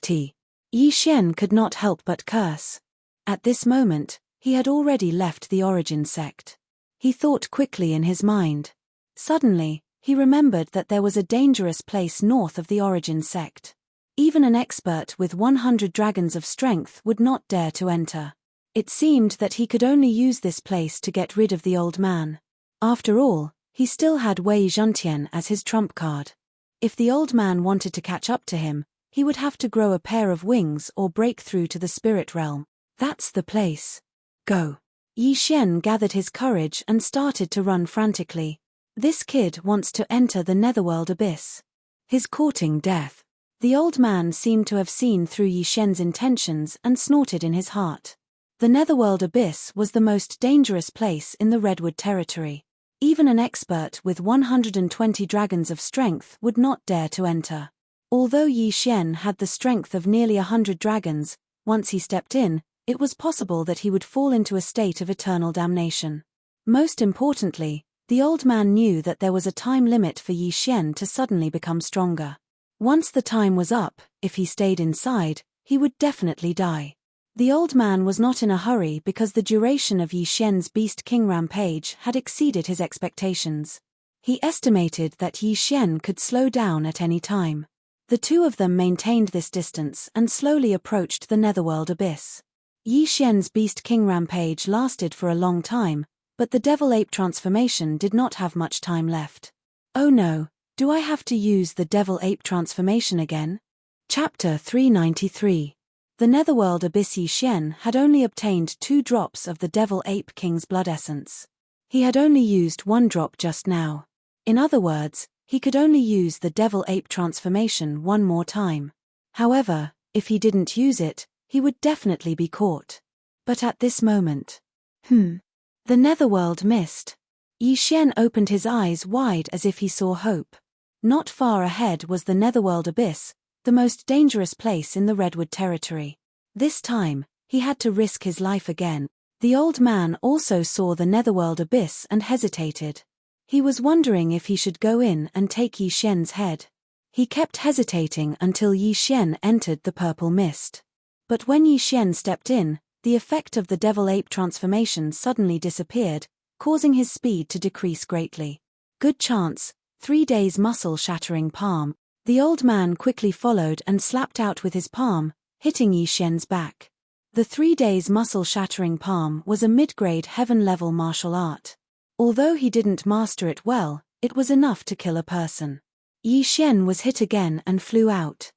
*T. Yi Xian could not help but curse. At this moment, he had already left the Origin sect. He thought quickly in his mind. Suddenly, he remembered that there was a dangerous place north of the Origin sect. Even an expert with 100 dragons of strength would not dare to enter. It seemed that he could only use this place to get rid of the old man. After all, he still had Wei Zhentian as his trump card. If the old man wanted to catch up to him, he would have to grow a pair of wings or break through to the spirit realm. That's the place. Go. Yi Xian gathered his courage and started to run frantically. This kid wants to enter the netherworld abyss. He's courting death. The old man seemed to have seen through Yi Shen's intentions and snorted in his heart. The Netherworld Abyss was the most dangerous place in the Redwood territory. Even an expert with 120 dragons of strength would not dare to enter. Although Yi Shen had the strength of nearly 100 dragons, once he stepped in, it was possible that he would fall into a state of eternal damnation. Most importantly, the old man knew that there was a time limit for Yi Shen to suddenly become stronger. Once the time was up, if he stayed inside, he would definitely die. The old man was not in a hurry because the duration of Yi Shen's Beast King rampage had exceeded his expectations. He estimated that Yi Shen could slow down at any time. The two of them maintained this distance and slowly approached the Netherworld Abyss. Yi Shen's Beast King rampage lasted for a long time, but the Devil Ape transformation did not have much time left. Oh no, do I have to use the Devil Ape transformation again? Chapter 393. The Netherworld Abyss. Yi Shen had only obtained 2 drops of the Devil Ape King's blood essence. He had only used 1 drop just now. In other words, he could only use the Devil Ape transformation 1 more time. However, if he didn't use it, he would definitely be caught. But at this moment... The Netherworld mist. Yi Shen opened his eyes wide as if he saw hope. Not far ahead was the Netherworld Abyss, the most dangerous place in the Redwood territory. This time, he had to risk his life again. The old man also saw the Netherworld Abyss and hesitated. He was wondering if he should go in and take Yi Shen's head. He kept hesitating until Yi Shen entered the purple mist. But when Yi Shen stepped in, the effect of the Devil Ape transformation suddenly disappeared, causing his speed to decrease greatly. Good chance, 3 days muscle-shattering palm. The old man quickly followed and slapped out with his palm, hitting Yi Shen's back. The 3 days muscle-shattering palm was a mid-grade heaven-level martial art. Although he didn't master it well, it was enough to kill a person. Yi Shen was hit again and flew out.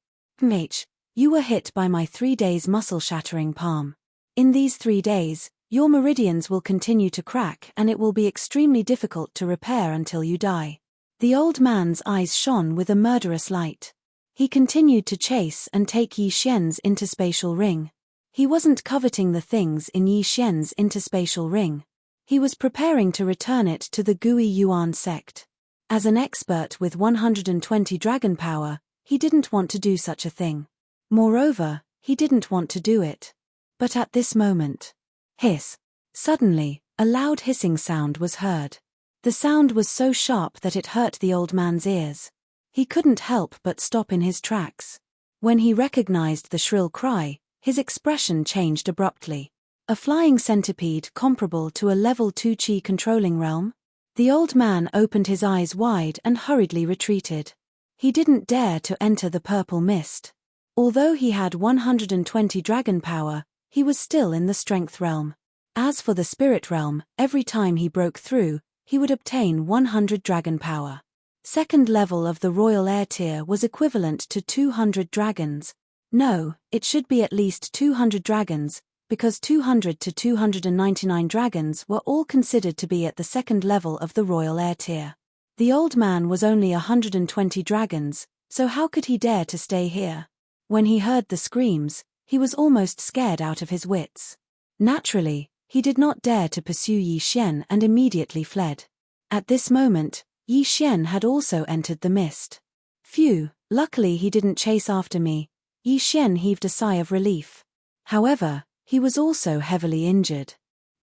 You were hit by my 3 days muscle-shattering palm. In these 3 days, your meridians will continue to crack and it will be extremely difficult to repair until you die. The old man's eyes shone with a murderous light. He continued to chase and take Yi Shen's interspatial ring. He wasn't coveting the things in Yi Shen's interspatial ring. He was preparing to return it to the Gui Yuan sect. As an expert with 120 dragon power, he didn't want to do such a thing. Moreover, he didn't want to do it. But at this moment... Hiss! Suddenly, a loud hissing sound was heard. The sound was so sharp that it hurt the old man's ears. He couldn't help but stop in his tracks. When he recognized the shrill cry, his expression changed abruptly. A flying centipede comparable to a level 2 Qi controlling realm? The old man opened his eyes wide and hurriedly retreated. He didn't dare to enter the purple mist. Although he had 120 dragon power, he was still in the strength realm. As for the spirit realm, every time he broke through, he would obtain 100 dragon power. Second level of the royal air tier was equivalent to 200 dragons. No, it should be at least 200 dragons, because 200 to 299 dragons were all considered to be at the second level of the royal air tier. The old man was only 120 dragons, so how could he dare to stay here? When he heard the screams, he was almost scared out of his wits. Naturally, he did not dare to pursue Yi Shen and immediately fled. At this moment, Yi Shen had also entered the mist. Phew, luckily he didn't chase after me. Yi Shen heaved a sigh of relief. However, he was also heavily injured.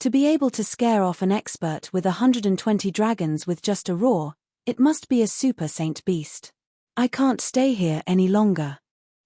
To be able to scare off an expert with 120 dragons with just a roar, it must be a super saint beast. I can't stay here any longer.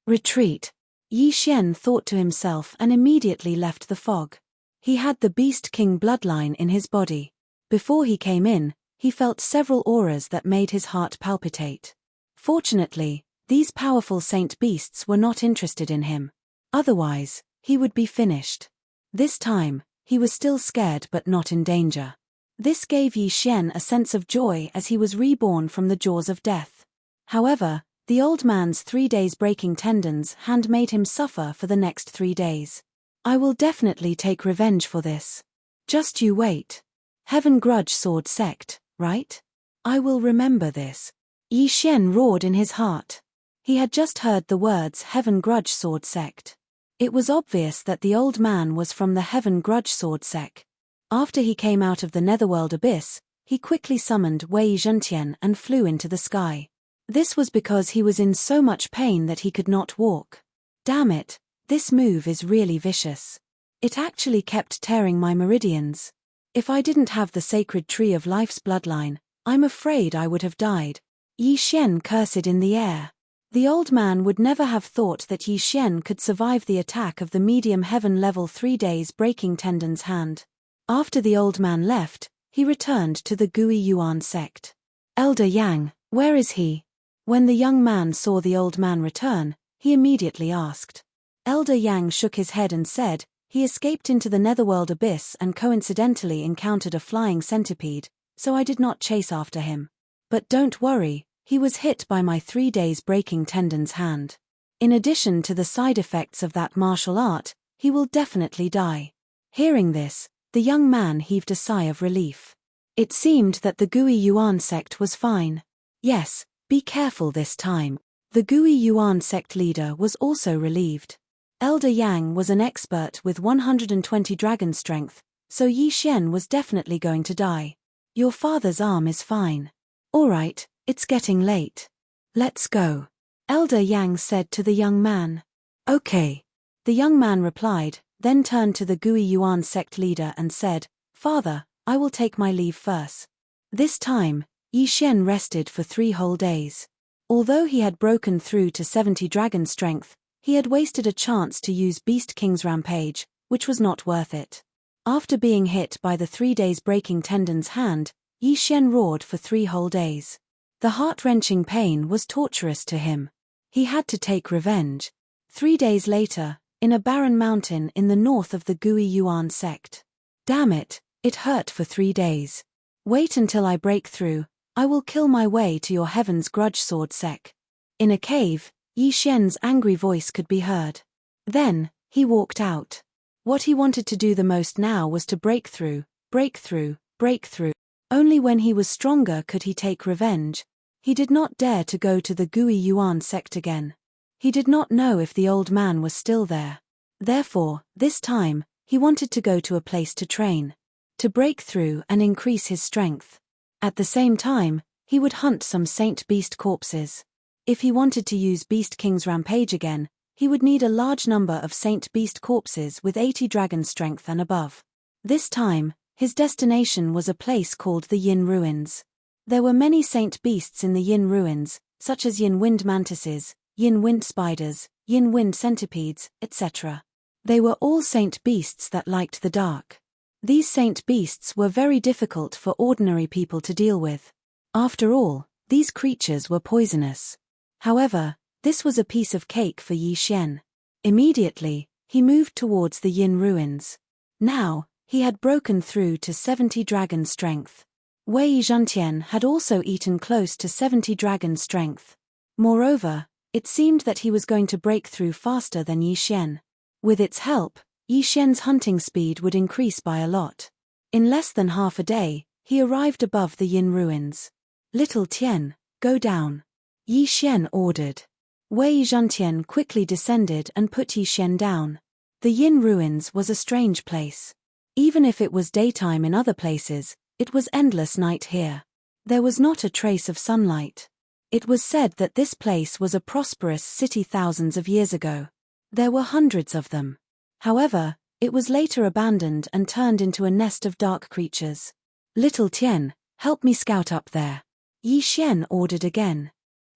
Retreat. Yi Shen thought to himself and immediately left the fog. He had the Beast King bloodline in his body. Before he came in, he felt several auras that made his heart palpitate. Fortunately, these powerful saint beasts were not interested in him. Otherwise, he would be finished. This time, he was still scared but not in danger. This gave Yi Shen a sense of joy as he was reborn from the jaws of death. However, the old man's 3 days breaking tendons hand made him suffer for the next 3 days. I will definitely take revenge for this. Just you wait. Heaven Grudge Sword Sect, right? I will remember this. Yi Shen roared in his heart. He had just heard the words Heaven Grudge Sword Sect. It was obvious that the old man was from the Heaven Grudge Sword Sect. After he came out of the netherworld abyss, he quickly summoned Wei Zhentian and flew into the sky. This was because he was in so much pain that he could not walk. Damn it, this move is really vicious. It actually kept tearing my meridians. If I didn't have the sacred tree of life's bloodline, I'm afraid I would have died. Yi Xian cursed in the air. The old man would never have thought that Yi Xian could survive the attack of the medium heaven level 3 days breaking Tendon's hand. After the old man left, he returned to the Gui Yuan sect. Elder Yang, where is he? When the young man saw the old man return, he immediately asked. Elder Yang shook his head and said, he escaped into the netherworld abyss and coincidentally encountered a flying centipede, so I did not chase after him. But don't worry, he was hit by my 3 days breaking Tendon's hand. In addition to the side effects of that martial art, he will definitely die. Hearing this, the young man heaved a sigh of relief. It seemed that the Gui Yuan sect was fine. Yes, be careful this time. The Gui Yuan sect leader was also relieved. Elder Yang was an expert with 120 dragon strength, so Yi Xian was definitely going to die. Your father's arm is fine. Alright, it's getting late. Let's go. Elder Yang said to the young man. Okay. The young man replied, then turned to the Gui Yuan sect leader and said, Father, I will take my leave first. This time, Yi Xian rested for 3 whole days. Although he had broken through to 70 dragon strength, he had wasted a chance to use Beast King's Rampage, which was not worth it. After being hit by the 3 days breaking Tendon's hand, Yi Xian roared for 3 whole days. The heart-wrenching pain was torturous to him. He had to take revenge. 3 days later, in a barren mountain in the north of the Gui Yuan sect. Damn it, it hurt for 3 days. Wait until I break through, I will kill my way to your Heaven's Grudge Sword sect. In a cave, Yi Xian's angry voice could be heard. Then, he walked out. What he wanted to do the most now was to break through, break through, break through. Only when he was stronger could he take revenge. He did not dare to go to the Gui Yuan sect again. He did not know if the old man was still there. Therefore, this time, he wanted to go to a place to train. To break through and increase his strength. At the same time, he would hunt some Saint Beast corpses. If he wanted to use Beast King's Rampage again, he would need a large number of Saint Beast corpses with 80 dragon strength and above. This time, his destination was a place called the Yin Ruins. There were many Saint Beasts in the Yin Ruins, such as Yin Wind Mantises, Yin Wind Spiders, Yin Wind Centipedes, etc. They were all Saint Beasts that liked the dark. These Saint Beasts were very difficult for ordinary people to deal with. After all, these creatures were poisonous. However, this was a piece of cake for Yi Xian. Immediately, he moved towards the Yin Ruins. Now, he had broken through to 70 dragon strength. Wei Zhentian had also eaten close to 70 dragon strength. Moreover, it seemed that he was going to break through faster than Yi Xian. With its help, Yi Xian's hunting speed would increase by a lot. In less than half a day, he arrived above the Yin Ruins. Little Tian, go down. Yi Xian ordered. Wei Zhentian quickly descended and put Yi Xian down. The Yin Ruins was a strange place. Even if it was daytime in other places, it was endless night here. There was not a trace of sunlight. It was said that this place was a prosperous city thousands of years ago. There were hundreds of them. However, it was later abandoned and turned into a nest of dark creatures. Little Tian, help me scout up there. Yi Xian ordered again.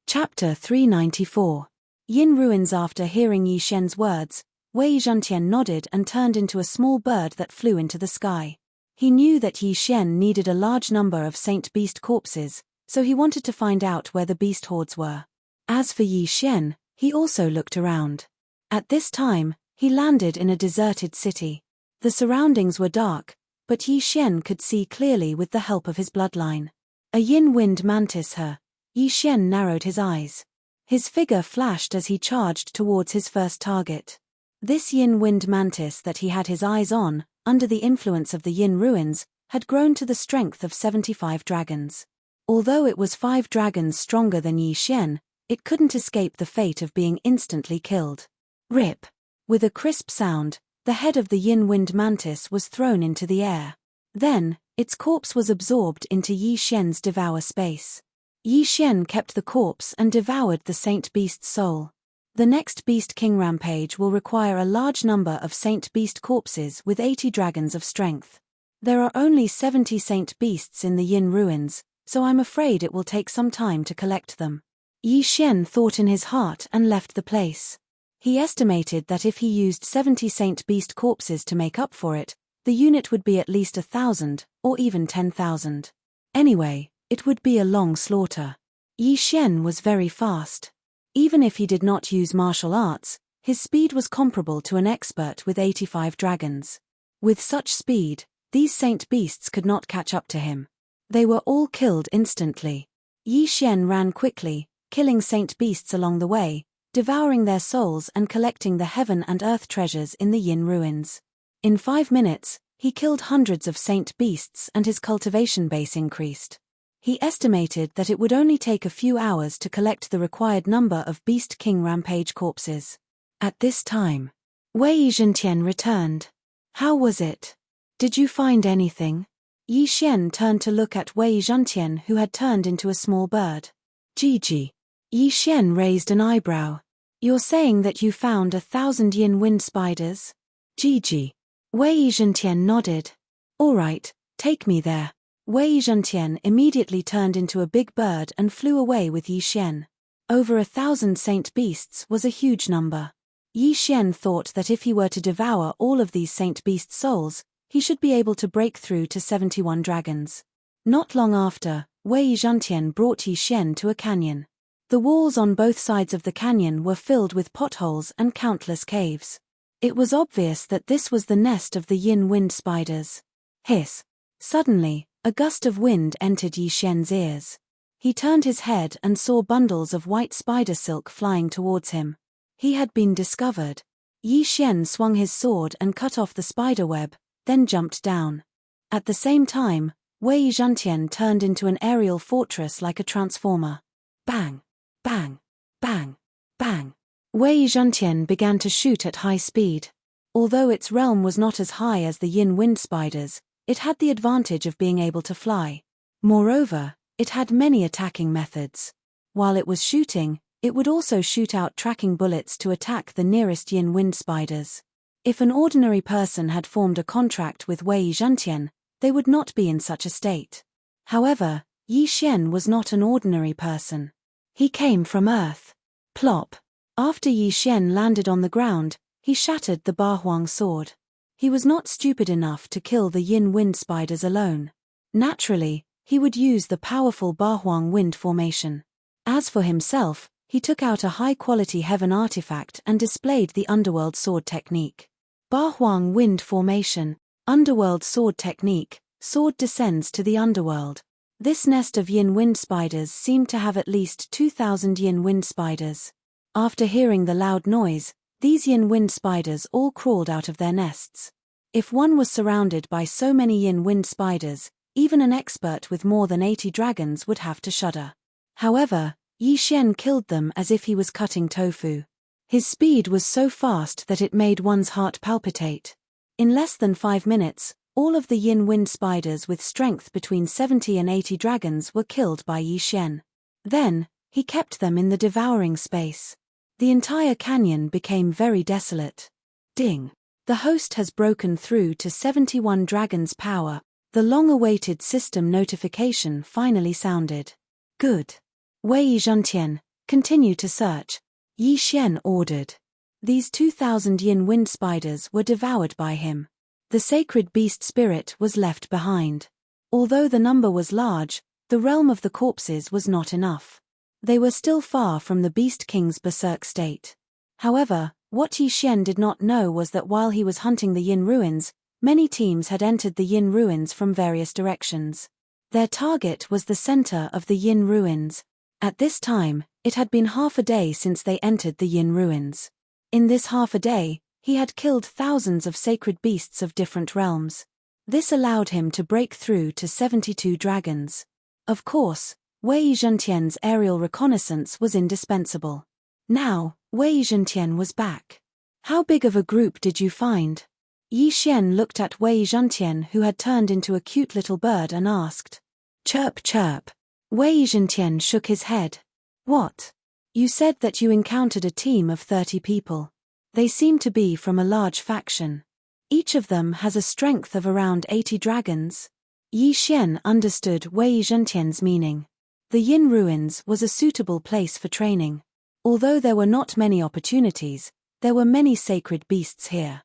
Chapter 394. Yin Ruins. After hearing Yi Xian's words, Wei Zhentian nodded and turned into a small bird that flew into the sky. He knew that Yi Xian needed a large number of Saint Beast corpses, so he wanted to find out where the beast hordes were. As for Yi Xian, he also looked around. At this time, he landed in a deserted city. The surroundings were dark, but Yi Xian could see clearly with the help of his bloodline. A Yin Wind Mantis her. Yi Xian narrowed his eyes. His figure flashed as he charged towards his first target. This Yin Wind Mantis that he had his eyes on, under the influence of the Yin Ruins, had grown to the strength of 75 dragons. Although it was 5 dragons stronger than Yi Xian, it couldn't escape the fate of being instantly killed. Rip! With a crisp sound, the head of the yin wind mantis was thrown into the air. Then, its corpse was absorbed into Yi Xian's devour space. Yi Xian kept the corpse and devoured the saint beast's soul. The next Beast King rampage will require a large number of saint beast corpses with 80 dragons of strength. There are only 70 saint beasts in the yin ruins, so I'm afraid it will take some time to collect them. Yi Xian thought in his heart and left the place. He estimated that if he used 70 saint beast corpses to make up for it, the unit would be at least 1,000, or even 10,000. Anyway, it would be a long slaughter. Yi Xian was very fast. Even if he did not use martial arts, his speed was comparable to an expert with 85 dragons. With such speed, these saint beasts could not catch up to him. They were all killed instantly. Yi Xian ran quickly, killing saint beasts along the way, devouring their souls and collecting the heaven and earth treasures in the yin ruins. In 5 minutes, he killed hundreds of saint beasts and his cultivation base increased. He estimated that it would only take a few hours to collect the required number of Beast King rampage corpses. At this time, Wei Zhentian returned. How was it? Did you find anything? Yi Xian turned to look at Wei Zhentian, who had turned into a small bird. Gigi. Yi Xian raised an eyebrow. You're saying that you found 1,000 yin wind spiders? Gigi. Wei Zhentian nodded. All right, take me there. Wei Zhentian immediately turned into a big bird and flew away with Yi Xian. Over 1,000 saint beasts was a huge number. Yi Xian thought that if he were to devour all of these saint beast souls, he should be able to break through to 71 dragons. Not long after, Wei Zhentian brought Yi Xian to a canyon. The walls on both sides of the canyon were filled with potholes and countless caves. It was obvious that this was the nest of the yin wind spiders. Hiss! Suddenly, a gust of wind entered Yi Xian's ears. He turned his head and saw bundles of white spider silk flying towards him. He had been discovered. Yi Xian swung his sword and cut off the spider web, then jumped down. At the same time, Wei Zhentian turned into an aerial fortress like a transformer. Bang! Bang! Bang! Bang! Wei Zhentian began to shoot at high speed. Although its realm was not as high as the yin wind spiders, it had the advantage of being able to fly. Moreover, it had many attacking methods. While it was shooting, it would also shoot out tracking bullets to attack the nearest yin wind spiders. If an ordinary person had formed a contract with Wei Zhentian, they would not be in such a state. However, Yi Xian was not an ordinary person. He came from Earth. Plop! After Yi Xian landed on the ground, he shattered the Ba Huang sword. He was not stupid enough to kill the yin wind spiders alone. Naturally, he would use the powerful Ba Huang wind formation. As for himself, he took out a high-quality heaven artifact and displayed the underworld sword technique. Ba Huang wind formation, underworld sword technique, sword descends to the underworld. This nest of yin wind spiders seemed to have at least 2,000 yin wind spiders. After hearing the loud noise, these yin wind spiders all crawled out of their nests. If one was surrounded by so many yin wind spiders, even an expert with more than 80 dragons would have to shudder. However, Yi Xian killed them as if he was cutting tofu. His speed was so fast that it made one's heart palpitate. In less than 5 minutes, all of the yin wind spiders with strength between 70 and 80 dragons were killed by Yi Xian. Then, he kept them in the devouring space. The entire canyon became very desolate. Ding! The host has broken through to 71 dragons' power. The long-awaited system notification finally sounded. Good. Wei Zhentian, continue to search. Yi Xian ordered. These 2,000 yin wind spiders were devoured by him. The sacred beast spirit was left behind. Although the number was large, the realm of the corpses was not enough. They were still far from the Beast King's berserk state. However, what Yi Xian did not know was that while he was hunting the yin ruins, many teams had entered the yin ruins from various directions. Their target was the center of the yin ruins. At this time, it had been half a day since they entered the yin ruins. In this half a day, he had killed thousands of sacred beasts of different realms. This allowed him to break through to 72 dragons. Of course, Wei Zhentian's aerial reconnaissance was indispensable. Now, Wei Zhentian was back. How big of a group did you find? Yi Xian looked at Wei Zhentian, who had turned into a cute little bird, and asked. Chirp chirp. Wei Zhentian shook his head. What? You said that you encountered a team of 30 people. They seem to be from a large faction. Each of them has a strength of around 80 dragons. Yi Xian understood Wei Zhentian's meaning. The Yin Ruins was a suitable place for training. Although there were not many opportunities, there were many sacred beasts here.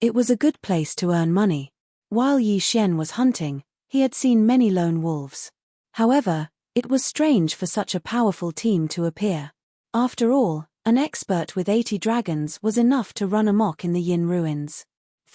It was a good place to earn money. While Yi Xian was hunting, he had seen many lone wolves. However, it was strange for such a powerful team to appear. After all, an expert with 80 dragons was enough to run amok in the Yin Ruins.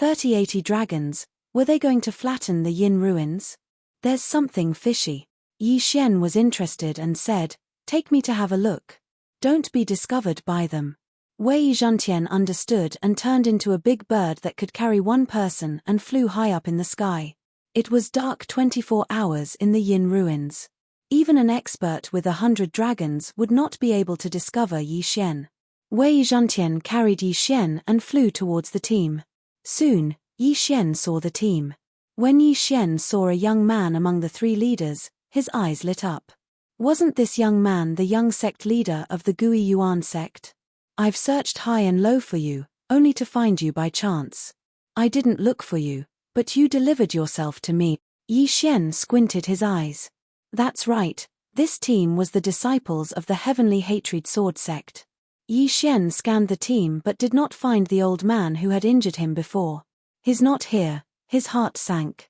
80 dragons, were they going to flatten the Yin Ruins? There's something fishy. Yi Xian was interested and said, Take me to have a look. Don't be discovered by them. Wei Zhentian understood and turned into a big bird that could carry one person and flew high up in the sky. It was dark 24 hours in the Yin Ruins. Even an expert with 100 dragons would not be able to discover Yi Xian. Wei Zhentian carried Yi Xian and flew towards the team. Soon, Yi Xian saw the team. When Yi Xian saw a young man among the 3 leaders, his eyes lit up. Wasn't this young man the young sect leader of the Gui Yuan sect? I've searched high and low for you, only to find you by chance. I didn't look for you, but you delivered yourself to me. Yi Xian squinted his eyes. That's right, this team was the disciples of the Heavenly Hatred Sword sect. Yi Xian scanned the team but did not find the old man who had injured him before. He's not here, his heart sank.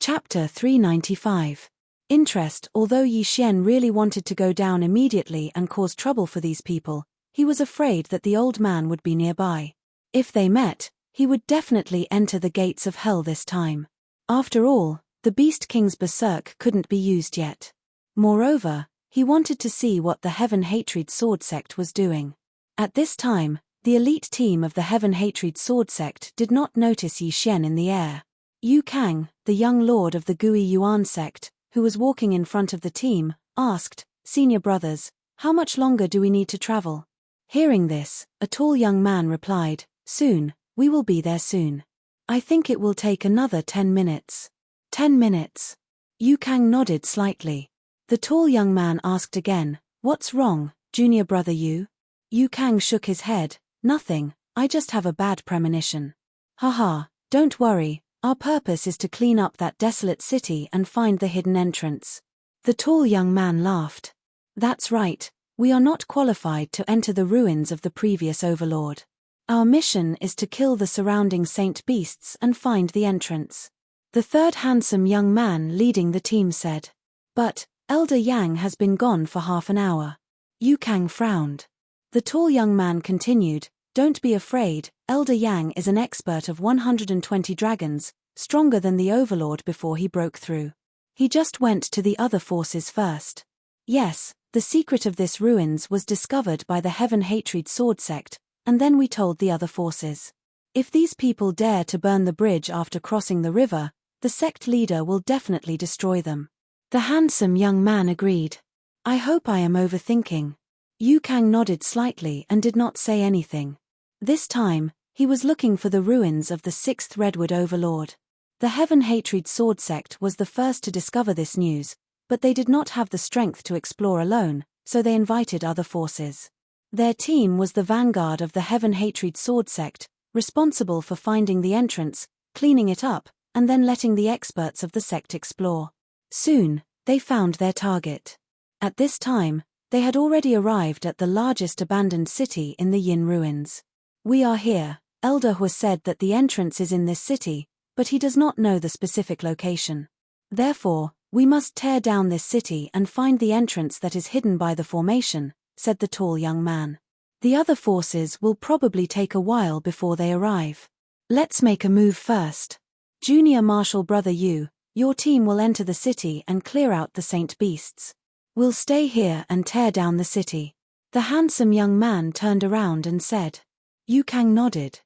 Chapter 395. Interest. Although Yi Xian really wanted to go down immediately and cause trouble for these people, he was afraid that the old man would be nearby. If they met, he would definitely enter the gates of hell this time. After all, the Beast King's berserk couldn't be used yet. Moreover, he wanted to see what the Heaven Hatred Sword sect was doing. At this time, the elite team of the Heaven Hatred Sword sect did not notice Yi Xian in the air. Yu Kang, the young lord of the Gui Yuan sect, who was walking in front of the team, asked, Senior brothers, how much longer do we need to travel? Hearing this, a tall young man replied, Soon, we will be there soon. I think it will take another 10 minutes. 10 minutes. Yu Kang nodded slightly. The tall young man asked again, What's wrong, junior brother Yu? Yu Kang shook his head, Nothing, I just have a bad premonition. Haha, don't worry, our purpose is to clean up that desolate city and find the hidden entrance. The tall young man laughed. That's right, we are not qualified to enter the ruins of the previous overlord. Our mission is to kill the surrounding saint beasts and find the entrance. The third handsome young man leading the team said. But, Elder Yang has been gone for half an hour. Yu Kang frowned. The tall young man continued, Don't be afraid, Elder Yang is an expert of 120 dragons, stronger than the overlord before he broke through. He just went to the other forces first. Yes, the secret of this ruins was discovered by the Heaven Hatred Sword sect, and then we told the other forces. If these people dare to burn the bridge after crossing the river, the sect leader will definitely destroy them. The handsome young man agreed. I hope I am overthinking. Yu Kang nodded slightly and did not say anything. This time, he was looking for the ruins of the 6th Redwood Overlord. The Heaven Hatred Sword sect was the first to discover this news, but they did not have the strength to explore alone, so they invited other forces. Their team was the vanguard of the Heaven Hatred Sword sect, responsible for finding the entrance, cleaning it up, and then letting the experts of the sect explore. Soon, they found their target. At this time, they had already arrived at the largest abandoned city in the Yin Ruins. We are here. Elder Hua said that the entrance is in this city, but he does not know the specific location. Therefore, we must tear down this city and find the entrance that is hidden by the formation, said the tall young man. The other forces will probably take a while before they arrive. Let's make a move first. Junior Marshal Brother Yu, your team will enter the city and clear out the saint beasts. We'll stay here and tear down the city. The handsome young man turned around and said. Yu Kang nodded.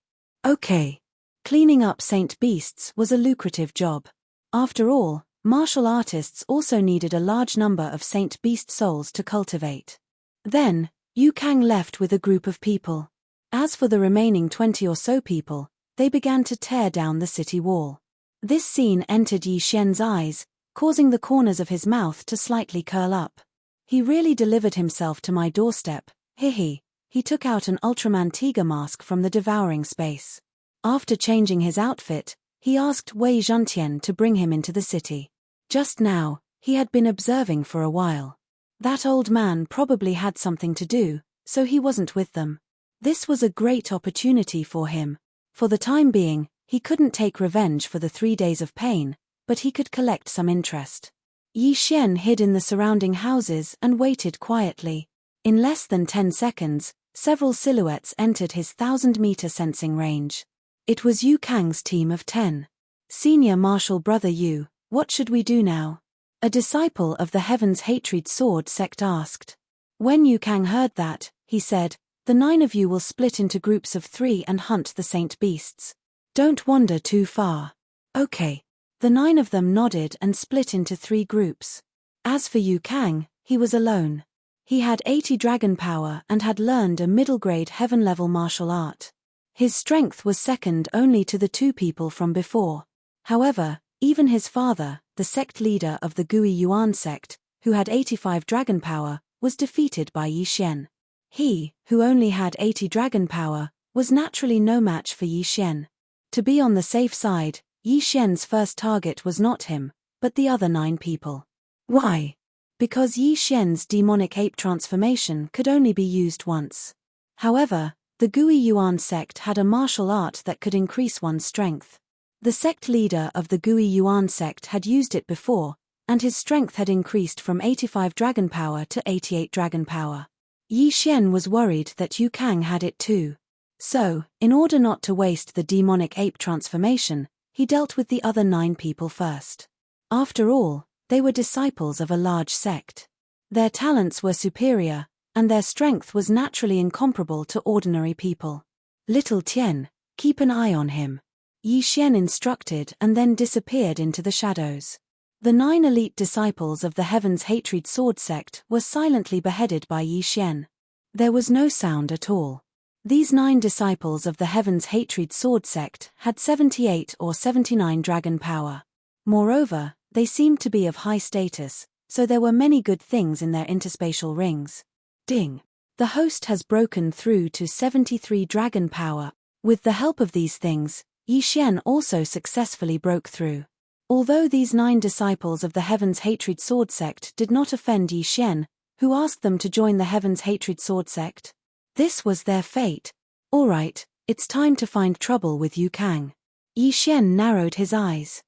Okay. Cleaning up saint beasts was a lucrative job. After all, Martial artists also needed a large number of saint beast souls to cultivate. Then, Yu Kang left with a group of people. As for the remaining 20 or so people, they began to tear down the city wall. This scene entered Yi Xian's eyes, causing the corners of his mouth to slightly curl up. He really delivered himself to my doorstep, he took out an Ultraman tiger mask from the devouring space. After changing his outfit, he asked Wei Zhentian to bring him into the city. Just now, he had been observing for a while. That old man probably had something to do, so he wasn't with them. This was a great opportunity for him. For the time being, he couldn't take revenge for the 3 days of pain, but he could collect some interest. Yi Xian hid in the surrounding houses and waited quietly. In less than 10 seconds, several silhouettes entered his 1,000-meter sensing range. It was Yu Kang's team of 10. Senior Martial Brother Yu, what should we do now? A disciple of the Heaven's Hatred Sword sect asked. When Yu Kang heard that, he said, "The 9 of you will split into groups of 3 and hunt the saint beasts. Don't wander too far." Okay. The 9 of them nodded and split into 3 groups. As for Yu Kang, he was alone. He had 80 dragon power and had learned a middle-grade heaven-level martial art. His strength was second only to the 2 people from before. However, even his father, the sect leader of the Gui Yuan sect, who had 85 dragon power, was defeated by Yi Xian. He, who only had 80 dragon power, was naturally no match for Yi Xian. To be on the safe side, Yi Xian's first target was not him, but the other 9 people. Why? Because Yi Xian's demonic ape transformation could only be used once. However, the Gui Yuan sect had a martial art that could increase one's strength. The sect leader of the Gui Yuan sect had used it before, and his strength had increased from 85 dragon power to 88 dragon power. Yi Xian was worried that Yu Kang had it too. So, in order not to waste the demonic ape transformation, he dealt with the other 9 people first. After all, they were disciples of a large sect. Their talents were superior, and their strength was naturally incomparable to ordinary people. Little Tian, keep an eye on him. Yi Xian instructed and then disappeared into the shadows. The 9 elite disciples of the Heaven's Hatred Sword sect were silently beheaded by Yi Xian. There was no sound at all. These 9 disciples of the Heaven's Hatred Sword sect had 78 or 79 dragon power. Moreover, they seemed to be of high status, so there were many good things in their interspatial rings. Ding! The host has broken through to 73 dragon power. With the help of these things, Yi Xian also successfully broke through. Although these 9 disciples of the Heaven's Hatred Sword sect did not offend Yi Xian, who asked them to join the Heaven's Hatred Sword sect. This was their fate. Alright, it's time to find trouble with Yu Kang. Yi Xian narrowed his eyes.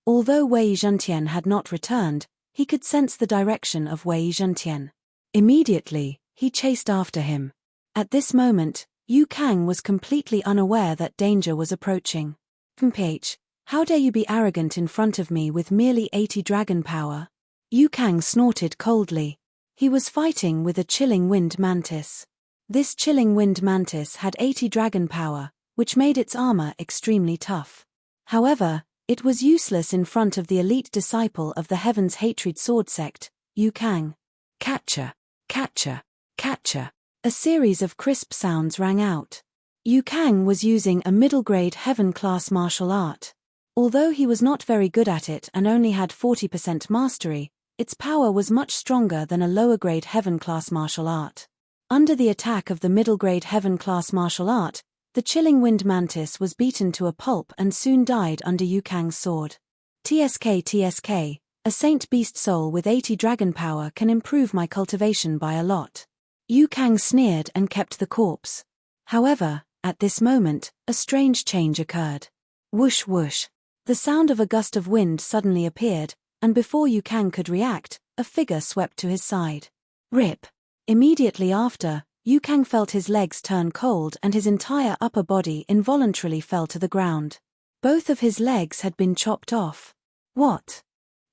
Although Wei Zhentian had not returned, he could sense the direction of Wei Zhentian. Immediately, he chased after him. At this moment, Yu Kang was completely unaware that danger was approaching. "Mph, how dare you be arrogant in front of me with merely 80 dragon power?" Yu Kang snorted coldly. He was fighting with a chilling wind mantis. This chilling wind mantis had 80 dragon power, which made its armor extremely tough. However, it was useless in front of the elite disciple of the Heaven's Hatred Sword sect, Yu Kang. Catcher, catcher, catcher. A series of crisp sounds rang out. Yu Kang was using a middle-grade heaven-class martial art. Although he was not very good at it and only had 40% mastery, its power was much stronger than a lower-grade heaven-class martial art. Under the attack of the middle-grade heaven-class martial art, the chilling wind mantis was beaten to a pulp and soon died under Yu Kang's sword. TSK, a saint beast soul with 80 dragon power can improve my cultivation by a lot. Yu Kang sneered and kept the corpse. However, at this moment, a strange change occurred. Whoosh whoosh. The sound of a gust of wind suddenly appeared, and before Yu Kang could react, a figure swept to his side. Rip. Immediately after, Yu Kang felt his legs turn cold and his entire upper body involuntarily fell to the ground. Both of his legs had been chopped off. What?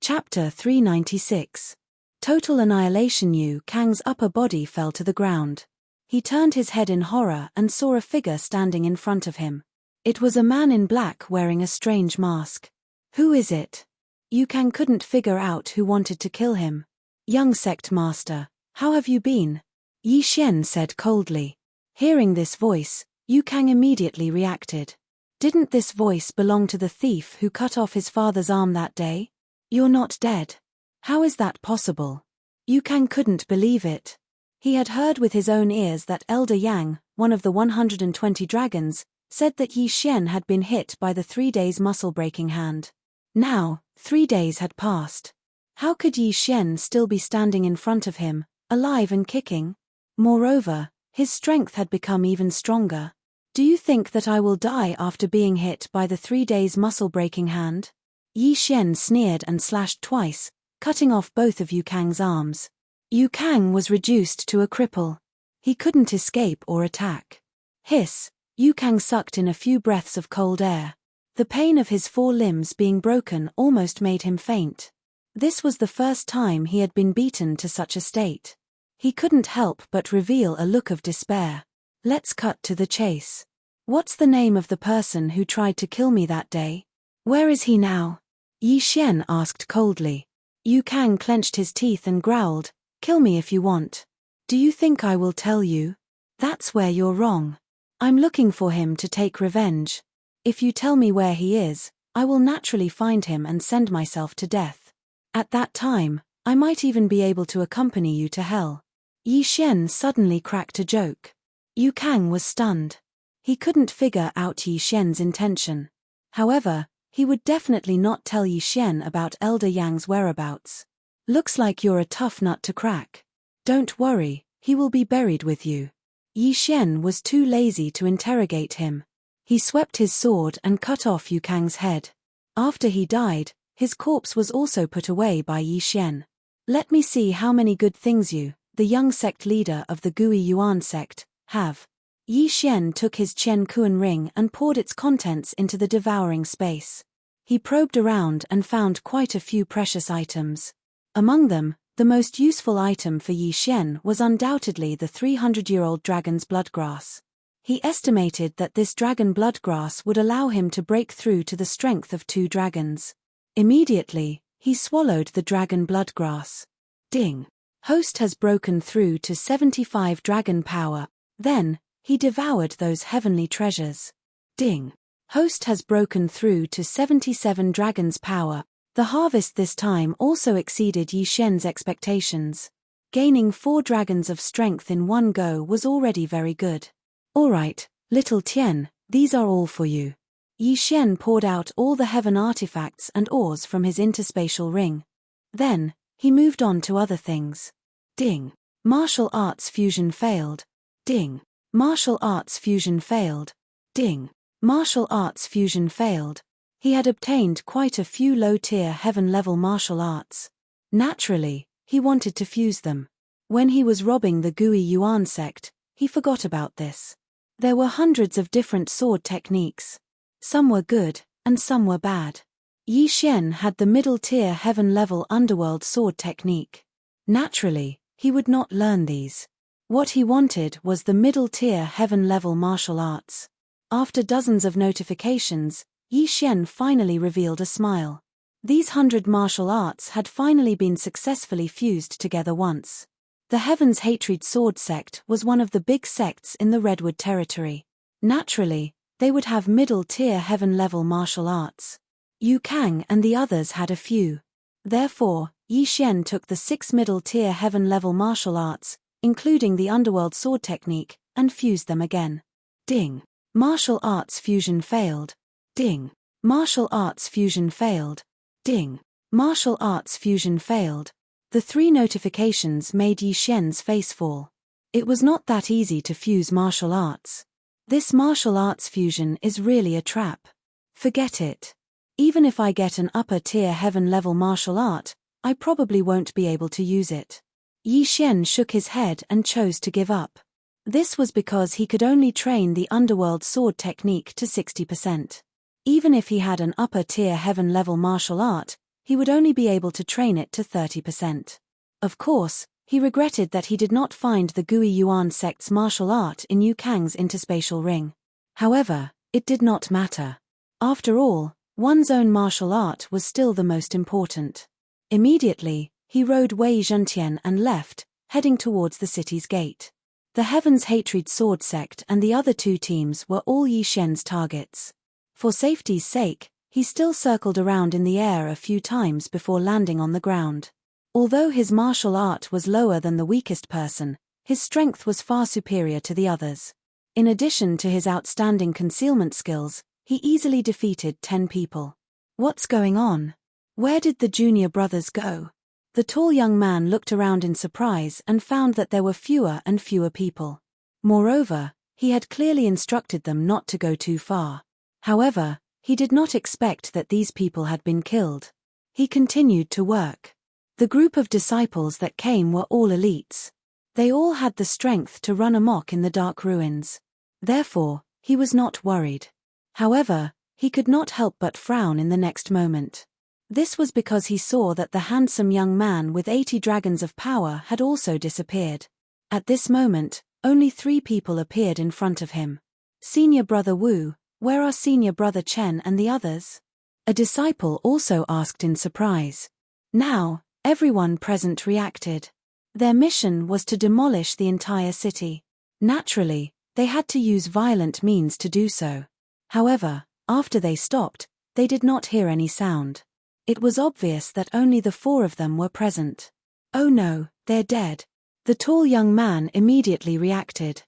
Chapter 396. Total annihilation. Yu Kang's upper body fell to the ground. He turned his head in horror and saw a figure standing in front of him. It was a man in black wearing a strange mask. Who is it? Yukang couldn't figure out who wanted to kill him. Young sect master, how have you been? Yi Xian said coldly. Hearing this voice, Yukang immediately reacted. Didn't this voice belong to the thief who cut off his father's arm that day? You're not dead. How is that possible? Yukang couldn't believe it. He had heard with his own ears that Elder Yang, one of the 120 dragons, said that Yi Xian had been hit by the 3 days muscle-breaking hand. Now, 3 days had passed. How could Yi Xian still be standing in front of him, alive and kicking? Moreover, his strength had become even stronger. Do you think that I will die after being hit by the 3 days muscle-breaking hand? Yi Xian sneered and slashed twice, cutting off both of Yukang's arms. Yukang was reduced to a cripple. He couldn't escape or attack. Hiss, Yukang sucked in a few breaths of cold air. The pain of his 4 limbs being broken almost made him faint. This was the first time he had been beaten to such a state. He couldn't help but reveal a look of despair. Let's cut to the chase. What's the name of the person who tried to kill me that day? Where is he now? Yi Xian asked coldly. Yukang clenched his teeth and growled, kill me if you want. Do you think I will tell you? That's where you're wrong. I'm looking for him to take revenge. If you tell me where he is, I will naturally find him and send myself to death. At that time, I might even be able to accompany you to hell. Yi Xian suddenly cracked a joke. Yukang was stunned. He couldn't figure out Yi Xian's intention. However, he would definitely not tell Yi Xian about Elder Yang's whereabouts. Looks like you're a tough nut to crack. Don't worry, he will be buried with you. Yi Xian was too lazy to interrogate him. He swept his sword and cut off Yukang's head. After he died, his corpse was also put away by Yi Xian. Let me see how many good things you, the young sect leader of the Gui Yuan sect, have. Yi Xian took his Chen Kuan ring and poured its contents into the devouring space. He probed around and found quite a few precious items. Among them, the most useful item for Yi Xian was undoubtedly the 300-year-old dragon's bloodgrass. He estimated that this dragon bloodgrass would allow him to break through to the strength of 2 dragons. Immediately, he swallowed the dragon bloodgrass. Ding! Host has broken through to 75 dragon power. Then, he devoured those heavenly treasures. Ding! Host has broken through to 77 dragons power. The harvest this time also exceeded Yi Xian's expectations. Gaining 4 dragons of strength in one go was already very good. Alright, little Tian, these are all for you. Yi Xian poured out all the heaven artifacts and ores from his interspatial ring. Then, he moved on to other things. Ding! Martial arts fusion failed. Ding! Martial arts fusion failed. Ding! Martial arts fusion failed. He had obtained quite a few low-tier heaven-level martial arts. Naturally, he wanted to fuse them. When he was robbing the Gui Yuan sect, he forgot about this. There were hundreds of different sword techniques. Some were good, and some were bad. Yi Xian had the middle-tier heaven-level underworld sword technique. Naturally, he would not learn these. What he wanted was the middle-tier heaven-level martial arts. After dozens of notifications, Yi Xian finally revealed a smile. These 100 martial arts had finally been successfully fused together once. The Heaven's Hatred Sword sect was one of the big sects in the Redwood territory. Naturally, they would have middle-tier heaven-level martial arts. Yukang and the others had a few. Therefore, Yi Xian took the 6 middle-tier heaven-level martial arts, including the underworld sword technique, and fused them again. Ding! Martial arts fusion failed. Ding! Martial arts fusion failed. Ding! Martial arts fusion failed. The 3 notifications made Yi Xian's face fall. It was not that easy to fuse martial arts. This martial arts fusion is really a trap. Forget it. Even if I get an upper-tier heaven-level martial art, I probably won't be able to use it. Yi Xian shook his head and chose to give up. This was because he could only train the underworld sword technique to 60%. Even if he had an upper-tier heaven-level martial art, he would only be able to train it to 30%. Of course, he regretted that he did not find the Gui Yuan sect's martial art in Yukang's interspatial ring. However, it did not matter. After all, One's own martial art was still the most important. Immediately, he rode Wei Zhentian and left, heading towards the city's gate. The Heaven's Hatred Sword Sect and the other two teams were all Yi Xian's targets. For safety's sake, he still circled around in the air a few times before landing on the ground. Although his martial art was lower than the weakest person, his strength was far superior to the others. In addition to his outstanding concealment skills, he easily defeated 10 people. What's going on? Where did the junior brothers go? The tall young man looked around in surprise and found that there were fewer and fewer people. Moreover, he had clearly instructed them not to go too far. However, he did not expect that these people had been killed. He continued to work. The group of disciples that came were all elites. They all had the strength to run amok in the dark ruins. Therefore, he was not worried. However, he could not help but frown in the next moment. This was because he saw that the handsome young man with 80 dragons of power had also disappeared. At this moment, only 3 people appeared in front of him. Senior brother Wu, where are senior brother Chen and the others? A disciple also asked in surprise. Now, everyone present reacted. Their mission was to demolish the entire city. Naturally, they had to use violent means to do so. However, after they stopped, they did not hear any sound. It was obvious that only the 4 of them were present. Oh no, they're dead. The tall young man immediately reacted.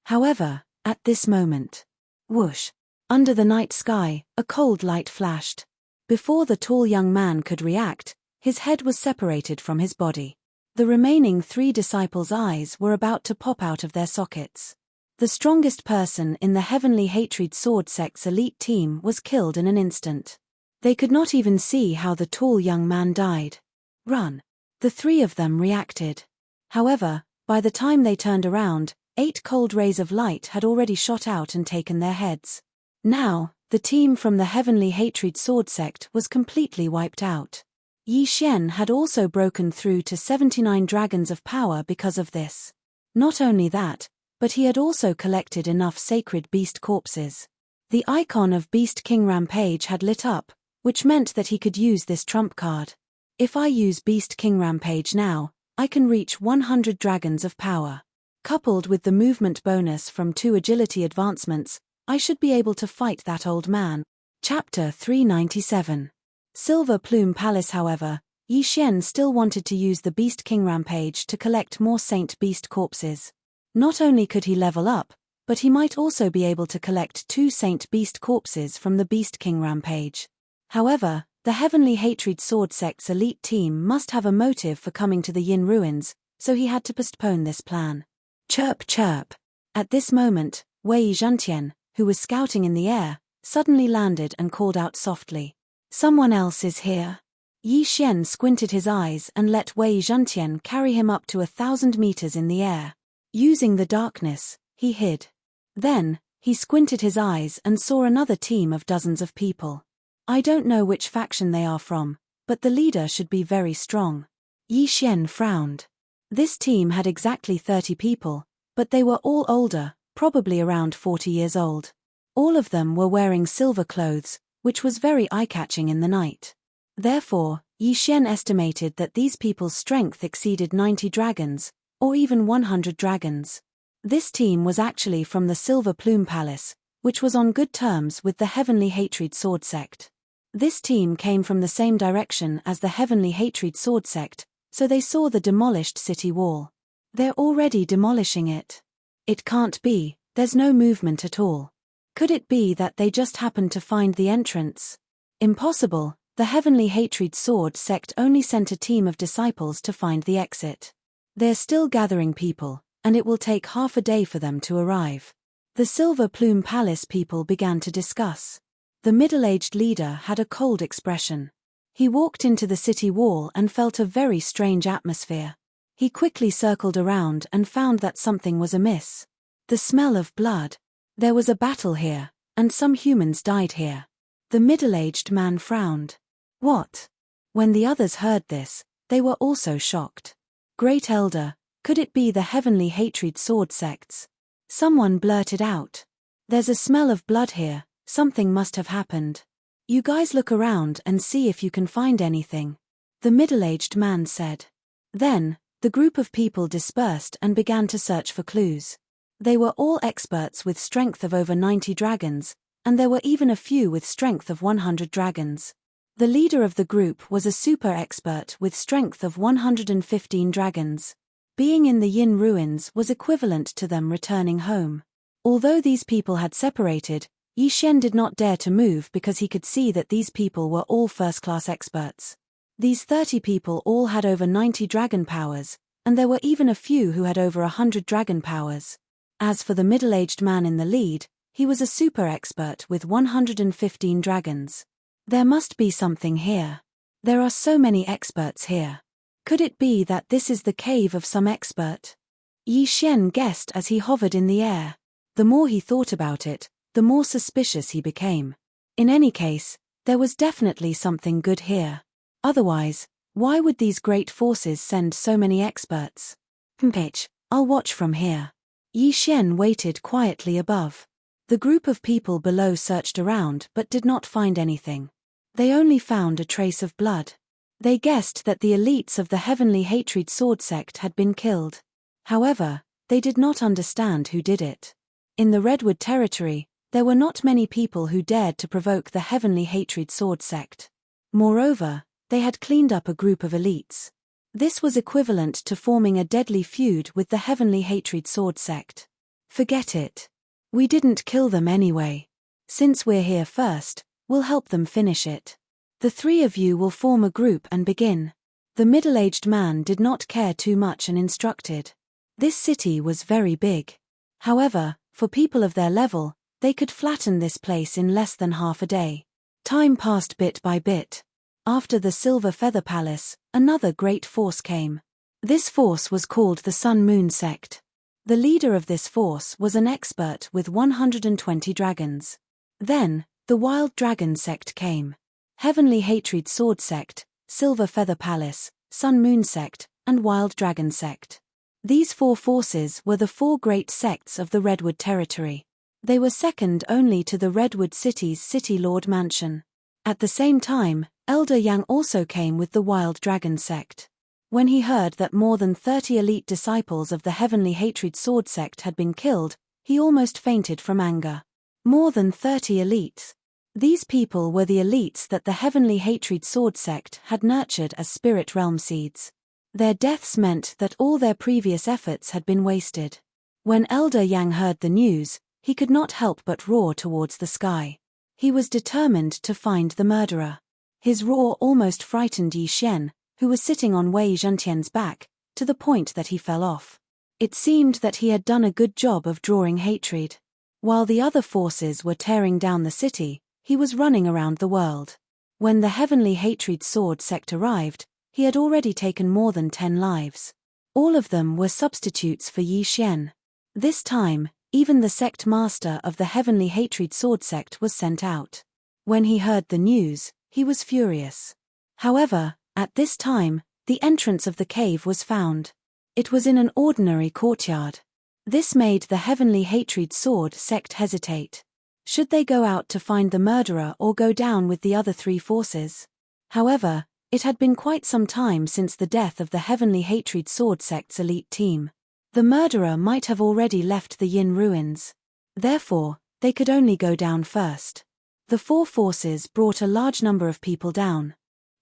However, at this moment, whoosh, under the night sky, a cold light flashed. Before the tall young man could react, his head was separated from his body. The remaining 3 disciples' eyes were about to pop out of their sockets. The strongest person in the Heavenly Hatred Sword Sect's elite team was killed in an instant. They could not even see how the tall young man died. Run. The 3 of them reacted. However, by the time they turned around, 8 cold rays of light had already shot out and taken their heads. Now, the team from the Heavenly Hatred Sword Sect was completely wiped out. Yi Xian had also broken through to 79 dragons of power because of this. Not only that, but he had also collected enough sacred beast corpses. The icon of Beast King Rampage had lit up, which meant that he could use this trump card. If I use Beast King Rampage now, I can reach 100 dragons of power. Coupled with the movement bonus from 2 agility advancements, I should be able to fight that old man. Chapter 397. Silver Plume Palace. However, Yi Xian still wanted to use the Beast King Rampage to collect more Saint Beast corpses. Not only could he level up, but he might also be able to collect 2 Saint Beast corpses from the Beast King Rampage. However, the Heavenly Hatred Sword Sect's elite team must have a motive for coming to the Yin Ruins, so he had to postpone this plan. Chirp chirp. At this moment, Wei Zhentian, who was scouting in the air, suddenly landed and called out softly. Someone else is here. Yi Xian squinted his eyes and let Wei Zhentian carry him up to 1,000 meters in the air. Using the darkness, he hid. Then, he squinted his eyes and saw another team of dozens of people. I don't know which faction they are from, but the leader should be very strong. Yi Xian frowned. This team had exactly 30 people, but they were all older, probably around 40 years old. All of them were wearing silver clothes, which was very eye-catching in the night. Therefore, Yi Xian estimated that these people's strength exceeded 90 dragons, or even 100 dragons. This team was actually from the Silver Plume Palace, which was on good terms with the Heavenly Hatred Sword Sect. This team came from the same direction as the Heavenly Hatred Sword Sect, so they saw the demolished city wall. They're already demolishing it. It can't be, there's no movement at all. Could it be that they just happened to find the entrance? Impossible, the Heavenly Hatred Sword Sect only sent a team of disciples to find the exit. They're still gathering people, and it will take half a day for them to arrive. The Silver Plume Palace people began to discuss. The middle-aged leader had a cold expression. He walked into the city wall and felt a very strange atmosphere. He quickly circled around and found that something was amiss. The smell of blood. There was a battle here, and some humans died here. The middle-aged man frowned. What? When the others heard this, they were also shocked. Great Elder, could it be the Heavenly Hatred Sword Sects? Someone blurted out. There's a smell of blood here, something must have happened. You guys look around and see if you can find anything," the middle-aged man said. Then, the group of people dispersed and began to search for clues. They were all experts with strength of over 90 dragons, and there were even a few with strength of 100 dragons. The leader of the group was a super expert with strength of 115 dragons. Being in the Yin ruins was equivalent to them returning home. Although these people had separated, Yi Xian did not dare to move because he could see that these people were all first-class experts. These 30 people all had over 90 dragon powers, and there were even a few who had over 100 dragon powers. As for the middle-aged man in the lead, he was a super expert with 115 dragons. There must be something here. There are so many experts here. Could it be that this is the cave of some expert? Yi Xian guessed as he hovered in the air. The more he thought about it, the more suspicious he became. In any case, there was definitely something good here. Otherwise, why would these great forces send so many experts? I'll watch from here. Yi Xian waited quietly above. The group of people below searched around but did not find anything. They only found a trace of blood. They guessed that the elites of the Heavenly Hatred Sword sect had been killed. However, they did not understand who did it. In the Redwood territory, there were not many people who dared to provoke the Heavenly Hatred Sword sect. Moreover, they had cleaned up a group of elites. This was equivalent to forming a deadly feud with the Heavenly Hatred Sword sect. Forget it. We didn't kill them anyway. Since we're here first, we'll help them finish it. The three of you will form a group and begin. The middle-aged man did not care too much and instructed. This city was very big. However, for people of their level, they could flatten this place in less than half a day. Time passed bit by bit. After the Silver Feather Palace, another great force came. This force was called the Sun Moon Sect. The leader of this force was an expert with 120 dragons. Then, the Wild Dragon Sect came. Heavenly Hatred Sword Sect, Silver Feather Palace, Sun Moon Sect, and Wild Dragon Sect. These four forces were the four great sects of the Redwood territory. They were second only to the Redwood City's City Lord Mansion. At the same time, Elder Yang also came with the Wild Dragon Sect. When he heard that more than 30 elite disciples of the Heavenly Hatred Sword Sect had been killed, he almost fainted from anger. More than 30 elites. These people were the elites that the Heavenly Hatred Sword sect had nurtured as spirit realm seeds. Their deaths meant that all their previous efforts had been wasted. When Elder Yang heard the news, he could not help but roar towards the sky. He was determined to find the murderer. His roar almost frightened Yi Xian, who was sitting on Wei Zhentian's back, to the point that he fell off. It seemed that he had done a good job of drawing hatred. While the other forces were tearing down the city, he was running around the world. When the Heavenly Hatred Sword sect arrived, he had already taken more than 10 lives. All of them were substitutes for Yi Xian. This time, even the sect master of the Heavenly Hatred Sword sect was sent out. When he heard the news, he was furious. However, at this time, the entrance of the cave was found. It was in an ordinary courtyard. This made the Heavenly Hatred Sword sect hesitate. Should they go out to find the murderer or go down with the other three forces? However, it had been quite some time since the death of the Heavenly Hatred Sword sect's elite team. The murderer might have already left the Yin ruins. Therefore, they could only go down first. The four forces brought a large number of people down.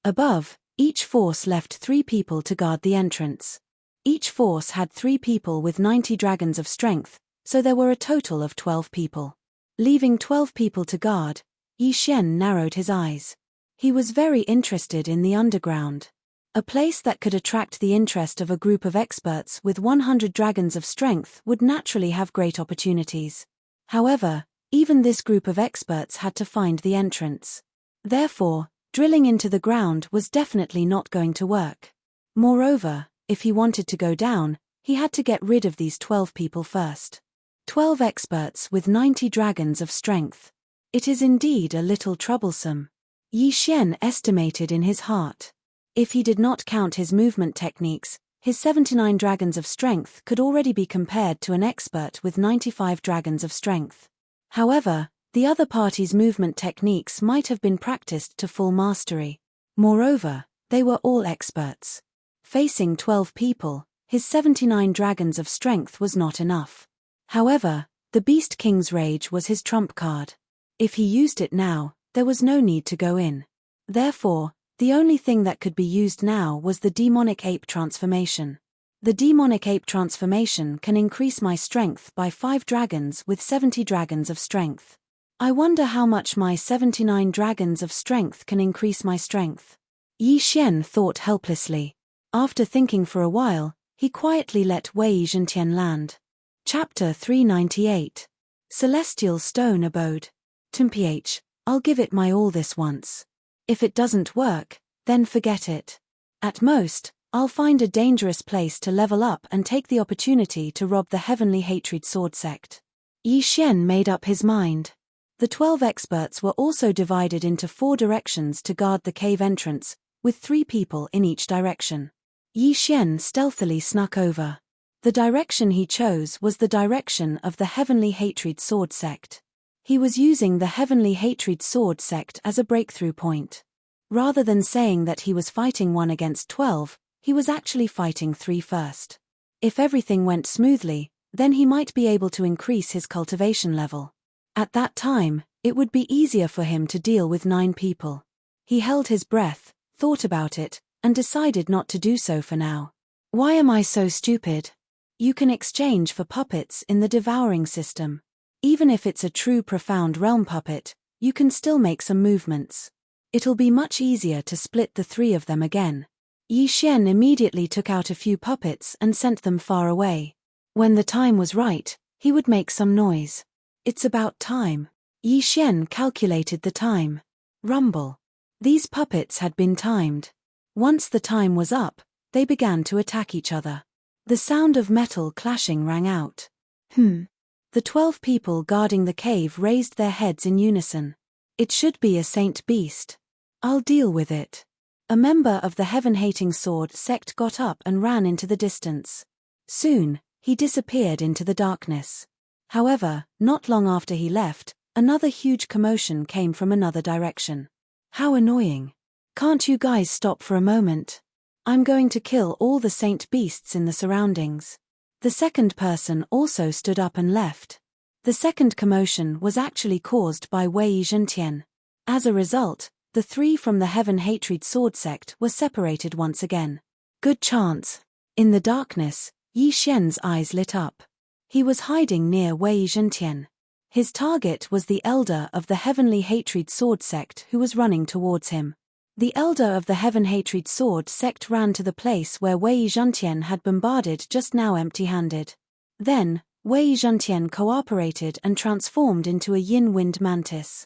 Above, each force left 3 people to guard the entrance. Each force had 3 people with 90 dragons of strength, so there were a total of 12 people. Leaving 12 people to guard, Yi Xian narrowed his eyes. He was very interested in the underground. A place that could attract the interest of a group of experts with 100 dragons of strength would naturally have great opportunities. However, even this group of experts had to find the entrance. Therefore, drilling into the ground was definitely not going to work. Moreover, if he wanted to go down, he had to get rid of these 12 people first. 12 experts with 90 dragons of strength. It is indeed a little troublesome. Yi Xian estimated in his heart. If he did not count his movement techniques, his 79 dragons of strength could already be compared to an expert with 95 dragons of strength. However, The other party's movement techniques might have been practiced to full mastery. Moreover, they were all experts. Facing 12 people, his 79 dragons of strength was not enough. However, the Beast King's rage was his trump card. If he used it now, there was no need to go in. Therefore, the only thing that could be used now was the demonic ape transformation. The demonic ape transformation can increase my strength by 5 dragons with 70 dragons of strength. I wonder how much my 79 dragons of strength can increase my strength. Yi Xian thought helplessly. After thinking for a while, he quietly let Wei Zhentian land. Chapter 398. Celestial Stone Abode. Tumphh, I'll give it my all this once. If it doesn't work, then forget it. At most, I'll find a dangerous place to level up and take the opportunity to rob the Heavenly Hatred Sword Sect. Yi Xian made up his mind. The 12 experts were also divided into 4 directions to guard the cave entrance, with 3 people in each direction. Yi Xian stealthily snuck over. The direction he chose was the direction of the Heavenly Hatred Sword Sect. He was using the Heavenly Hatred Sword Sect as a breakthrough point. Rather than saying that he was fighting 1 against 12, he was actually fighting 3 first. If everything went smoothly, then he might be able to increase his cultivation level. At that time, it would be easier for him to deal with 9 people. He held his breath, thought about it, and decided not to do so for now. Why am I so stupid? You can exchange for puppets in the devouring system. Even if it's a true profound realm puppet, you can still make some movements. It'll be much easier to split the 3 of them again. Yi Xian immediately took out a few puppets and sent them far away. When the time was right, he would make some noise. It's about time. Yi Xian calculated the time. Rumble. These puppets had been timed. Once the time was up, they began to attack each other. The sound of metal clashing rang out. The 12 people guarding the cave raised their heads in unison. It should be a saint beast. I'll deal with it. A member of the heaven-hating sword sect got up and ran into the distance. Soon, he disappeared into the darkness. However, not long after he left, another huge commotion came from another direction. How annoying. Can't you guys stop for a moment? I'm going to kill all the saint beasts in the surroundings. The second person also stood up and left. The second commotion was actually caused by Wei Zhentian. As a result, the 3 from the Heaven Hatred Sword Sect were separated once again. Good chance. In the darkness, Yi Xian's eyes lit up. He was hiding near Wei Zhentian. His target was the elder of the Heavenly Hatred Sword Sect who was running towards him. The elder of the Heaven Hatred Sword Sect ran to the place where Wei Zhentian had bombarded just now empty-handed. Then, Wei Zhentian cooperated and transformed into a yin wind mantis.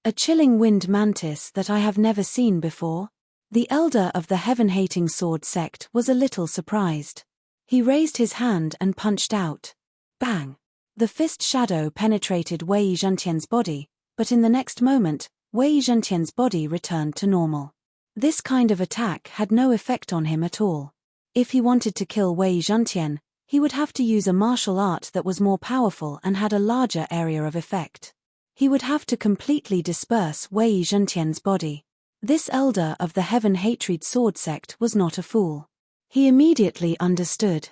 A chilling wind mantis that I have never seen before. The elder of the Heaven-hating Sword Sect was a little surprised. He raised his hand and punched out. Bang! The fist shadow penetrated Wei Zhentian's body, but in the next moment, Wei Zhentian's body returned to normal. This kind of attack had no effect on him at all. If he wanted to kill Wei Zhentian, he would have to use a martial art that was more powerful and had a larger area of effect. He would have to completely disperse Wei Zhentian's body. This elder of the Heaven Hatred Sword Sect was not a fool. He immediately understood.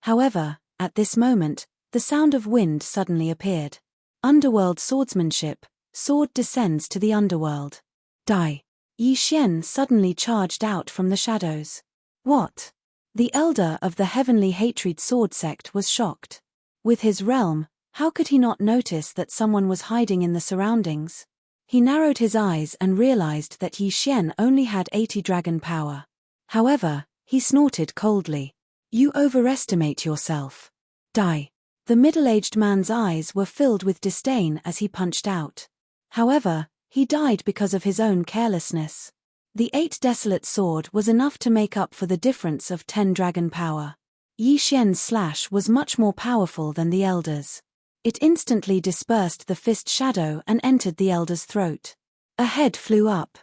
However, at this moment, the sound of wind suddenly appeared. Underworld swordsmanship. Sword descends to the underworld. Die. Yi Xian suddenly charged out from the shadows. What? The elder of the Heavenly Hatred Sword Sect was shocked. With his realm, how could he not notice that someone was hiding in the surroundings? He narrowed his eyes and realized that Yi Xian only had 80 dragon power. However, he snorted coldly. You overestimate yourself. Die. The middle-aged man's eyes were filled with disdain as he punched out. However, he died because of his own carelessness. The 8 desolate sword was enough to make up for the difference of 10 dragon power. Yi Xian's slash was much more powerful than the elder's. It instantly dispersed the fist shadow and entered the elder's throat. A head flew up.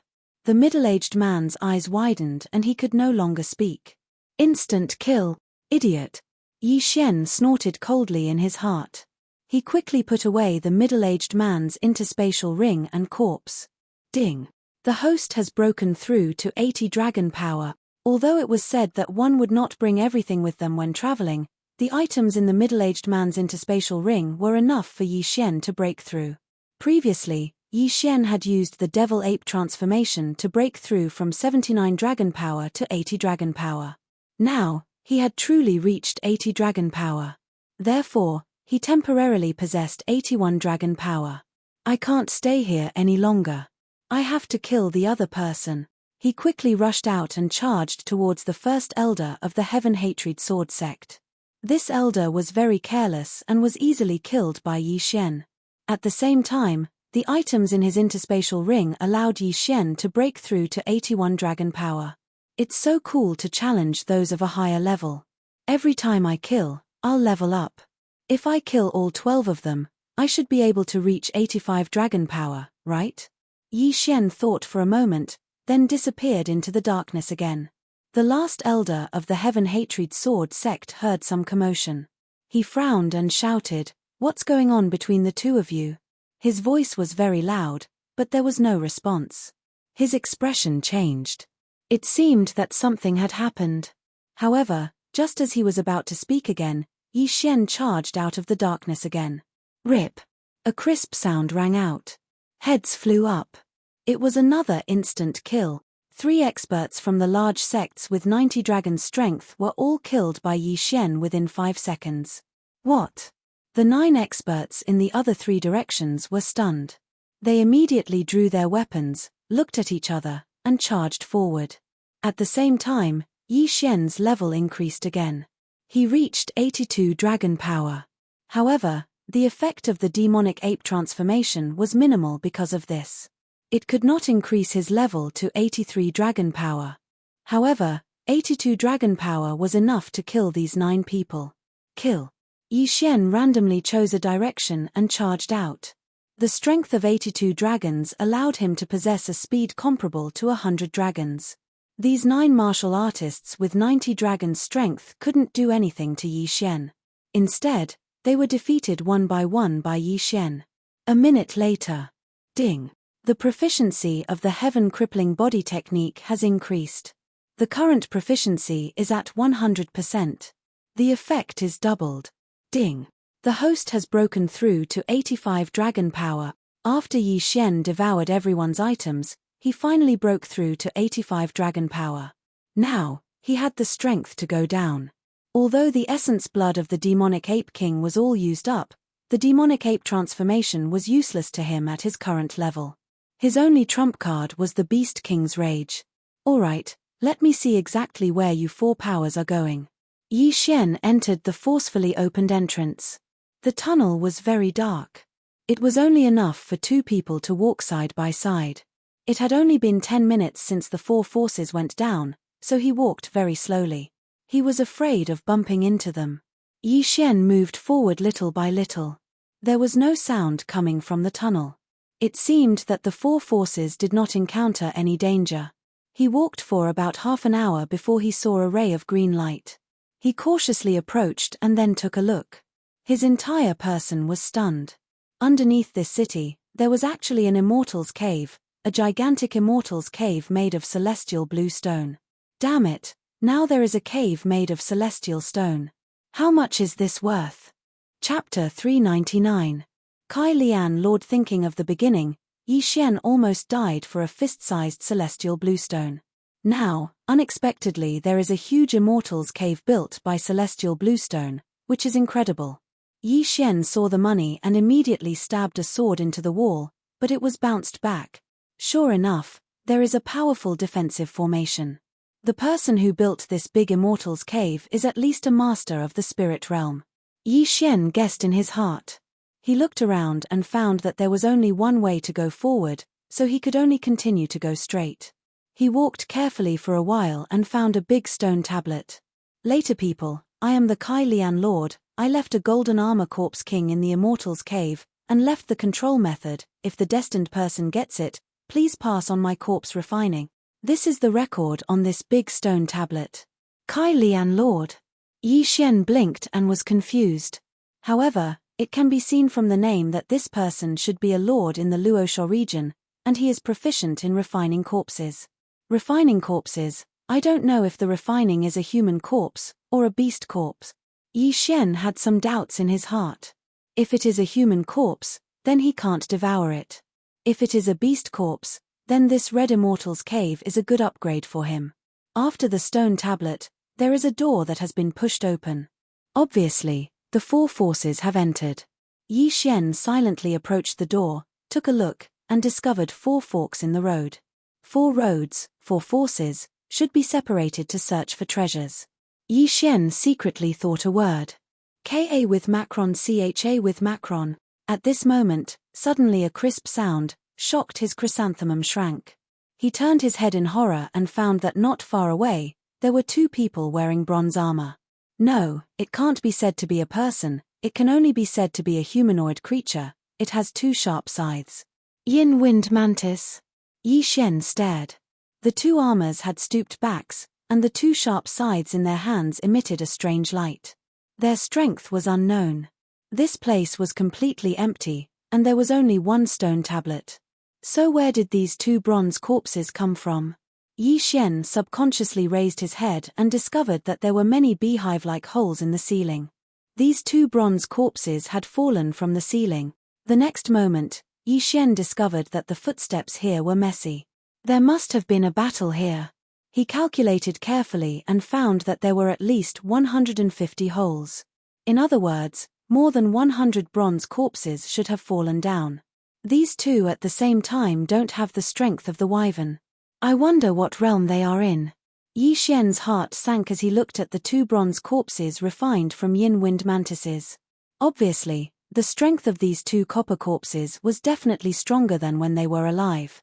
The middle-aged man's eyes widened and he could no longer speak. Instant kill, idiot. Yi Xian snorted coldly in his heart. He quickly put away the middle-aged man's interspatial ring and corpse. Ding! The host has broken through to 80 dragon power. Although it was said that one would not bring everything with them when traveling, the items in the middle-aged man's interspatial ring were enough for Yi Xian to break through. Previously, Yi Xian had used the devil ape transformation to break through from 79 dragon power to 80 dragon power. Now, he had truly reached 80 dragon power. Therefore, he temporarily possessed 81 dragon power. I can't stay here any longer. I have to kill the other person. He quickly rushed out and charged towards the first elder of the Heaven Hatred Sword sect. This elder was very careless and was easily killed by Yi Xian. At the same time, the items in his interspatial ring allowed Yi Xian to break through to 81 dragon power. It's so cool to challenge those of a higher level. Every time I kill, I'll level up. If I kill all 12 of them, I should be able to reach 85 dragon power, right? Yi Xian thought for a moment, then disappeared into the darkness again. The last elder of the Heaven Hatred Sword sect heard some commotion. He frowned and shouted, "What's going on between the two of you?" His voice was very loud, but there was no response. His expression changed. It seemed that something had happened. However, just as he was about to speak again, Yi Xian charged out of the darkness again. Rip! A crisp sound rang out. Heads flew up. It was another instant kill. 3 experts from the large sects with 90 dragon strength were all killed by Yi Xian within 5 seconds. What? The 9 experts in the other 3 directions were stunned. They immediately drew their weapons, looked at each other, and charged forward. At the same time, Yi Xian's level increased again. He reached 82 dragon power. However, the effect of the demonic ape transformation was minimal because of this. It could not increase his level to 83 dragon power. However, 82 dragon power was enough to kill these 9 people. Kill. Yi Xian randomly chose a direction and charged out. The strength of 82 dragons allowed him to possess a speed comparable to 100 dragons. These 9 martial artists with 90 dragon strength couldn't do anything to Yi Xian. Instead, they were defeated one by Yi Xian. A minute later. Ding! The proficiency of the Heaven Crippling Body technique has increased. The current proficiency is at 100%. The effect is doubled. Ding! The host has broken through to 85 dragon power. After Yi Xian devoured everyone's items, he finally broke through to 85 dragon power. Now, he had the strength to go down. Although the essence blood of the demonic ape king was all used up, the demonic ape transformation was useless to him at his current level. His only trump card was the Beast King's Rage. Alright, let me see exactly where you 4 powers are going. Yi Xian entered the forcefully opened entrance. The tunnel was very dark. It was only enough for 2 people to walk side by side. It had only been 10 minutes since the 4 forces went down, so he walked very slowly. He was afraid of bumping into them. Yi Xian moved forward little by little. There was no sound coming from the tunnel. It seemed that the 4 forces did not encounter any danger. He walked for about half an hour before he saw a ray of green light. He cautiously approached and then took a look. His entire person was stunned. Underneath this city, there was actually an immortal's cave, a gigantic immortal's cave made of celestial blue stone. Damn it, now there is a cave made of celestial stone. How much is this worth? Chapter 399. Kai Lian Lord. Thinking of the beginning, Yi Xian almost died for a fist-sized celestial bluestone. Now, unexpectedly there is a huge immortal's cave built by celestial bluestone, which is incredible. Yi Xian saw the money and immediately stabbed a sword into the wall, but it was bounced back. Sure enough, there is a powerful defensive formation. The person who built this big immortal's cave is at least a master of the spirit realm. Yi Xian guessed in his heart. He looked around and found that there was only one way to go forward, so he could only continue to go straight. He walked carefully for a while and found a big stone tablet. Later people, I am the Kai Lian Lord. I left a golden armor corpse king in the immortal's cave, and left the control method. If the destined person gets it, please pass on my corpse refining. This is the record on this big stone tablet. Kai Lian Lord. Yi Xian blinked and was confused. However, It can be seen from the name that this person should be a lord in the Luosha region, and he is proficient in refining corpses. Refining corpses, I don't know if the refining is a human corpse, or a beast corpse. Yi Xian had some doubts in his heart. If it is a human corpse, then he can't devour it. If it is a beast corpse, then this Red Immortal's cave is a good upgrade for him. After the stone tablet, there is a door that has been pushed open. Obviously, the four forces have entered. Yi Xian silently approached the door, took a look, and discovered 4 forks in the road. 4 roads, 4 forces, should be separated to search for treasures. Yi Xian secretly thought a word. Ka with Macron Cha with Macron. At this moment, suddenly a crisp sound, shocked his chrysanthemum shrank. He turned his head in horror and found that not far away, there were 2 people wearing bronze armor. No, it can't be said to be a person, it can only be said to be a humanoid creature, it has 2 sharp scythes. Yin Wind Mantis. Yi Xian stared. The 2 armors had stooped backs, and the 2 sharp scythes in their hands emitted a strange light. Their strength was unknown. This place was completely empty, and there was only 1 stone tablet. So where did these 2 bronze corpses come from? Yi Xian subconsciously raised his head and discovered that there were many beehive-like holes in the ceiling. These 2 bronze corpses had fallen from the ceiling. The next moment, Yi Xian discovered that the footsteps here were messy. There must have been a battle here. He calculated carefully and found that there were at least 150 holes. In other words, more than 100 bronze corpses should have fallen down. These 2 at the same time don't have the strength of the wyvern. I wonder what realm they are in. Yi Xian's heart sank as he looked at the 2 bronze corpses refined from yin wind mantises. Obviously, the strength of these 2 copper corpses was definitely stronger than when they were alive.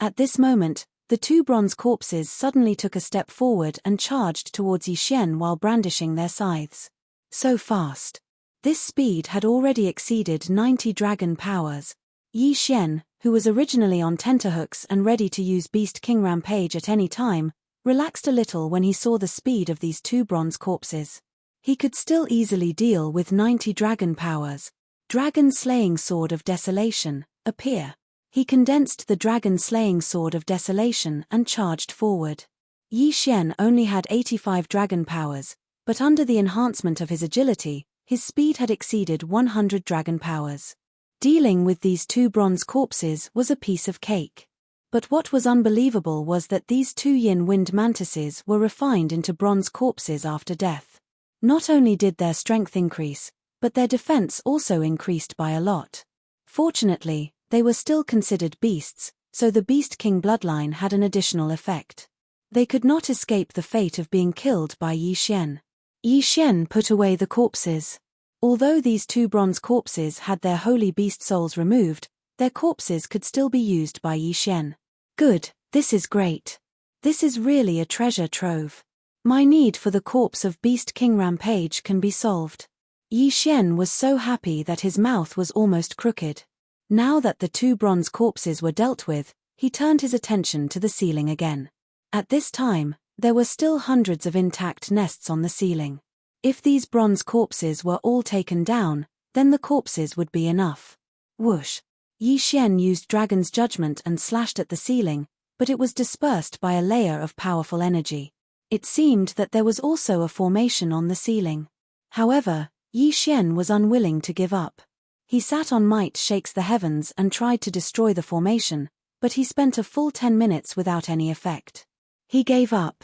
At this moment, the 2 bronze corpses suddenly took a step forward and charged towards Yi Xian while brandishing their scythes. So fast. This speed had already exceeded 90 dragon powers. Yi Xian, who was originally on tenterhooks and ready to use Beast King Rampage at any time, relaxed a little when he saw the speed of these 2 bronze corpses. He could still easily deal with 90 dragon powers. Dragon Slaying Sword of Desolation, appear. He condensed the Dragon Slaying Sword of Desolation and charged forward. Yi Xian only had 85 dragon powers, but under the enhancement of his agility, his speed had exceeded 100 dragon powers. Dealing with these 2 bronze corpses was a piece of cake. But what was unbelievable was that these 2 yin wind mantises were refined into bronze corpses after death. Not only did their strength increase, but their defense also increased by a lot. Fortunately, they were still considered beasts, so the Beast King bloodline had an additional effect. They could not escape the fate of being killed by Yi Xian. Yi Xian put away the corpses. Although these 2 bronze corpses had their holy beast souls removed, their corpses could still be used by Yi Xian. Good, this is great. This is really a treasure trove. My need for the corpse of Beast King Rampage can be solved. Yi Xian was so happy that his mouth was almost crooked. Now that the 2 bronze corpses were dealt with, he turned his attention to the ceiling again. At this time, there were still hundreds of intact nests on the ceiling. If these bronze corpses were all taken down, then the corpses would be enough. Whoosh! Yi Xian used Dragon's Judgment and slashed at the ceiling, but it was dispersed by a layer of powerful energy. It seemed that there was also a formation on the ceiling. However, Yi Xian was unwilling to give up. He sat on Might Shakes the Heavens and tried to destroy the formation, but he spent a full 10 minutes without any effect. He gave up.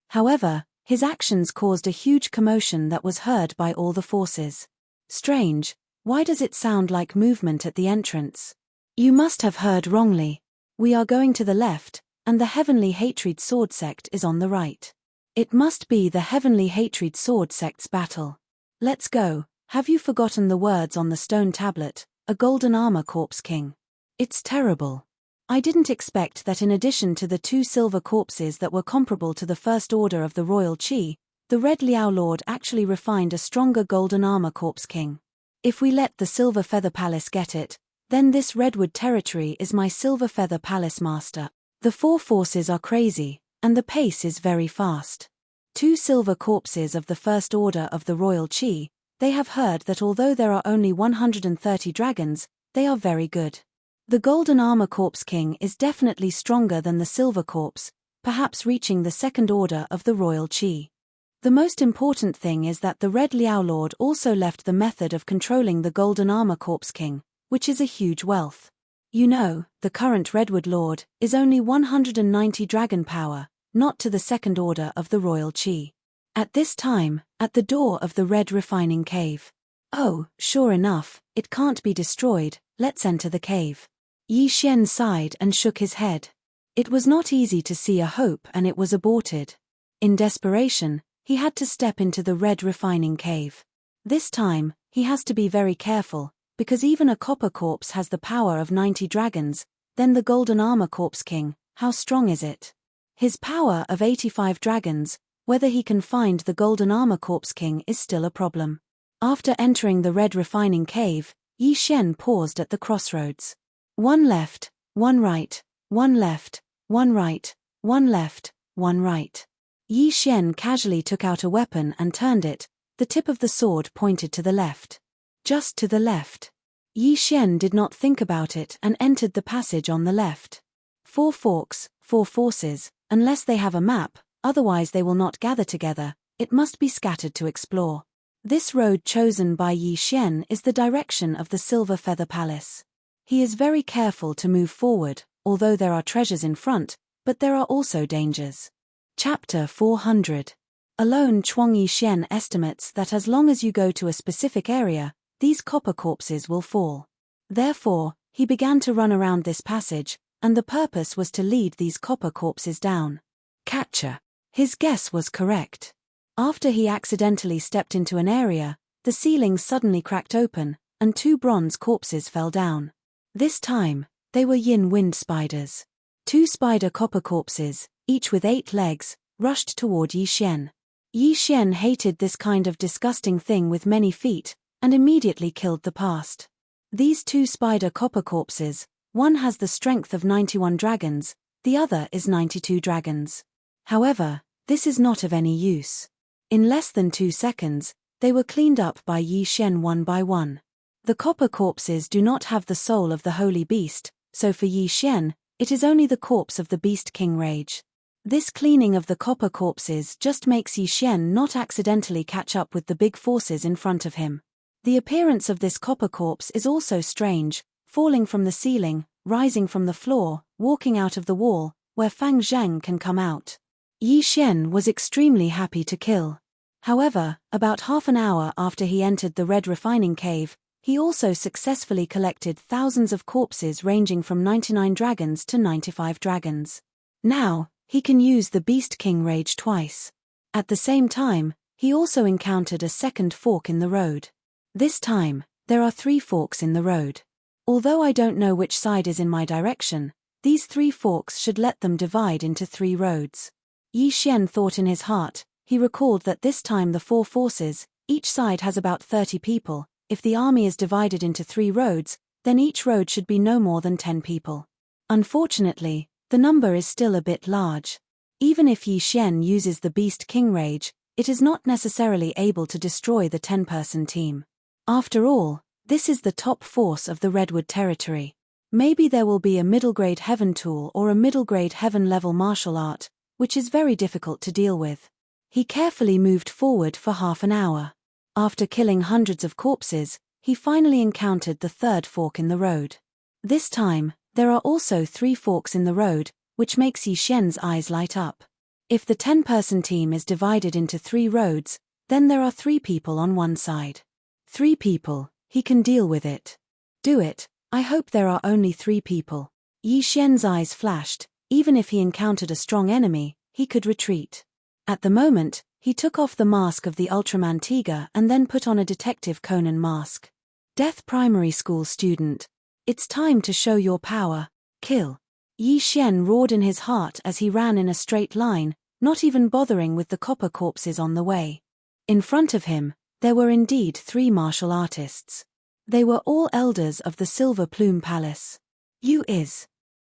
However, his actions caused a huge commotion that was heard by all the forces. Strange, why does it sound like movement at the entrance? You must have heard wrongly. We are going to the left, and the Heavenly Hatred Sword Sect is on the right. It must be the Heavenly Hatred Sword Sect's battle. Let's go. Have you forgotten the words on the stone tablet, a golden armor corpse king? It's terrible. I didn't expect that in addition to the 2 silver corpses that were comparable to the First Order of the Royal Qi, the Red Liao Lord actually refined a stronger golden armor corpse king. If we let the Silver Feather Palace get it, then this Redwood territory is my Silver Feather Palace master. The 4 forces are crazy, and the pace is very fast. 2 silver corpses of the First Order of the Royal Qi, they have heard that although there are only 130 dragons, they are very good. The Golden Armor Corpse King is definitely stronger than the Silver Corpse, perhaps reaching the second order of the royal chi. The most important thing is that the Red Liao Lord also left the method of controlling the Golden Armor Corpse King, which is a huge wealth. You know, the current Redwood Lord is only 190 dragon power, not to the second order of the royal chi. At this time, at the door of the Red Refining Cave. Oh, sure enough, it can't be destroyed, let's enter the cave. Yi Xian sighed and shook his head. It was not easy to see a hope and it was aborted. In desperation, he had to step into the Red Refining Cave. This time, he has to be very careful, because even a copper corpse has the power of 90 dragons, then the Golden Armor Corpse King, how strong is it? His power of 85 dragons, whether he can find the Golden Armor Corpse King is still a problem. After entering the Red Refining Cave, Yi Xian paused at the crossroads. One left, one right, one left, one right, one left, one right. Yi Xian casually took out a weapon and turned it, the tip of the sword pointed to the left. Just to the left. Yi Xian did not think about it and entered the passage on the left. 4 forks, 4 forces, unless they have a map, otherwise they will not gather together, it must be scattered to explore. This road chosen by Yi Xian is the direction of the Silver Feather Palace. He is very careful to move forward, although there are treasures in front, but there are also dangers. Chapter 400. Alone Chuang Yi Xian estimates that as long as you go to a specific area, these copper corpses will fall. Therefore, he began to run around this passage, and the purpose was to lead these copper corpses down. Catcher. His guess was correct. After he accidentally stepped into an area, the ceiling suddenly cracked open, and 2 bronze corpses fell down. This time, they were yin wind spiders. 2 spider copper corpses, each with 8 legs, rushed toward Yi Xian. Yi Xian hated this kind of disgusting thing with many feet, and immediately killed the past. These 2 spider copper corpses, one has the strength of 91 dragons, the other is 92 dragons. However, this is not of any use. In less than 2 seconds, they were cleaned up by Yi Xian one by one. The copper corpses do not have the soul of the holy beast, so for Yi Xian, it is only the corpse of the Beast King Rage. This cleaning of the copper corpses just makes Yi Xian not accidentally catch up with the big forces in front of him. The appearance of this copper corpse is also strange, falling from the ceiling, rising from the floor, walking out of the wall, where Fang Zhang can come out. Yi Xian was extremely happy to kill. However, about half an hour after he entered the Red Refining Cave, he also successfully collected thousands of corpses ranging from 99 dragons to 95 dragons. Now, he can use the Beast King Rage twice. At the same time, he also encountered a second fork in the road. This time, there are 3 forks in the road. Although I don't know which side is in my direction, these 3 forks should let them divide into 3 roads. Yi Xian thought in his heart. He recalled that this time the 4 forces, each side has about 30 people. If the army is divided into 3 roads, then each road should be no more than 10 people. Unfortunately, the number is still a bit large. Even if Yi Xian uses the Beast King Rage, it is not necessarily able to destroy the 10-person team. After all, this is the top force of the Redwood territory. Maybe there will be a middle-grade heaven tool or a middle-grade heaven-level martial art, which is very difficult to deal with. He carefully moved forward for half an hour. After killing hundreds of corpses, he finally encountered the 3rd fork in the road. This time, there are also 3 forks in the road, which makes Yi Xian's eyes light up. If the 10-person team is divided into 3 roads, then there are 3 people on one side. 3 people, he can deal with it. Do it, I hope there are only 3 people. Yi Xian's eyes flashed, even if he encountered a strong enemy, he could retreat. At the moment, he took off the mask of the Ultraman Tiger and then put on a Detective Conan mask. Death Primary School student. It's time to show your power. Kill. Yi Xian roared in his heart as he ran in a straight line, not even bothering with the copper corpses on the way. In front of him, there were indeed 3 martial artists. They were all elders of the Silver Plume Palace.